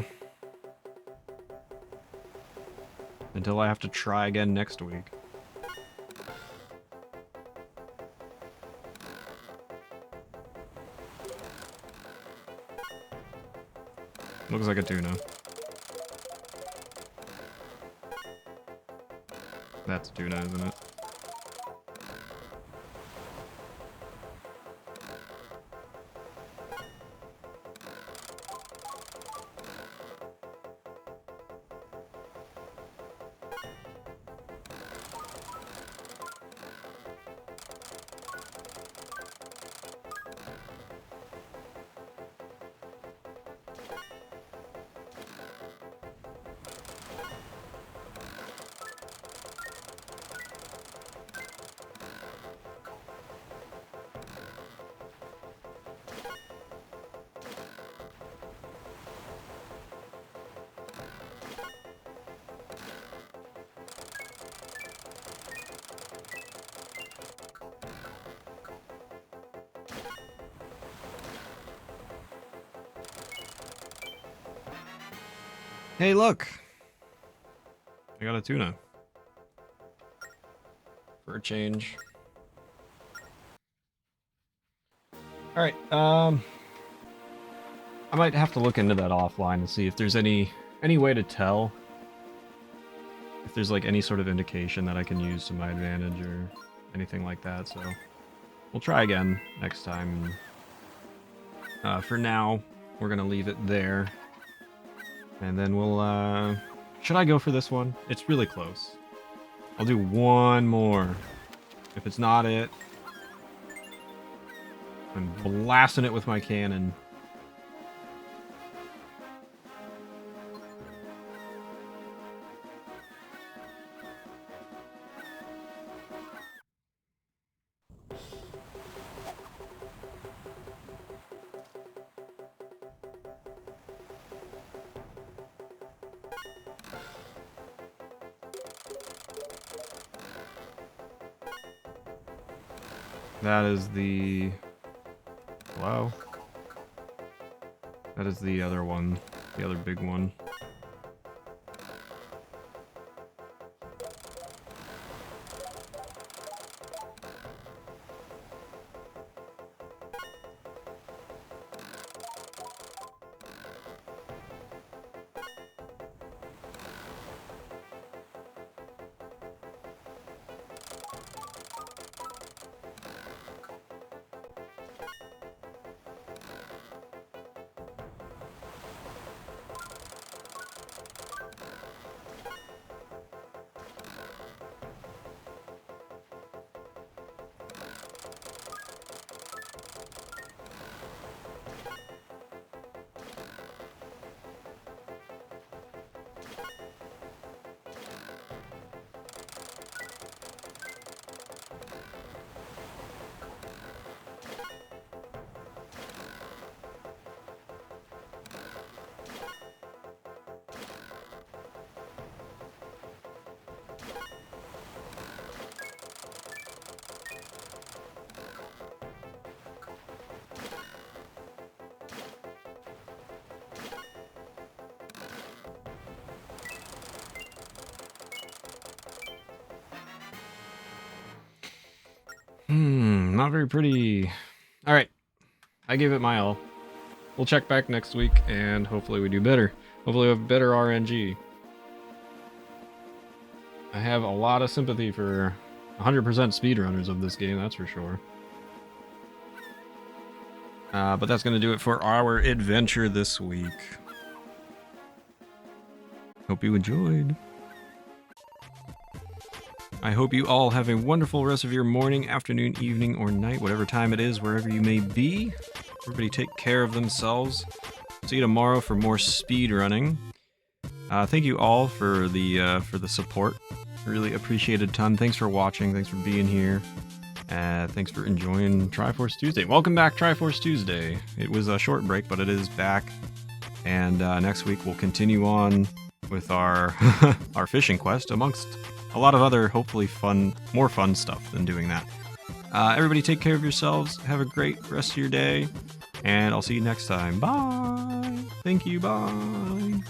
Until I have to try again next week. Looks like a tuna. That's a tuna, isn't it? Hey, look! I got a tuna. For a change. Alright, I might have to look into that offline and see if there's any way to tell. If there's like any sort of indication that I can use to my advantage or anything like that, so we'll try again next time. For now, we're gonna leave it there. And then we'll, should I go for this one? It's really close. I'll do one more. If it's not it, I'm blasting it with my cannon. That is the... Wow. That is the other one. The other big one. Not very pretty. Alright. I gave it my all. we'll check back next week, and hopefully we do better. Hopefully we have better RNG. I have a lot of sympathy for 100% speedrunners of this game, that's for sure. But that's going to do it for our adventure this week. Hope you enjoyed. I hope you all have a wonderful rest of your morning, afternoon, evening, or night, whatever time it is, wherever you may be. Everybody take care of themselves. See you tomorrow for more speed running. Thank you all for the support. Really appreciate it a ton. Thanks for watching. Thanks for being here. Thanks for enjoying Triforce Tuesday. Welcome back, Triforce Tuesday. It was a short break, but it is back. And next week we'll continue on with our our fishing quest, amongst a lot of other, hopefully more fun stuff than doing that. Everybody take care of yourselves. Have a great rest of your day. And I'll see you next time. Bye. Thank you. Bye.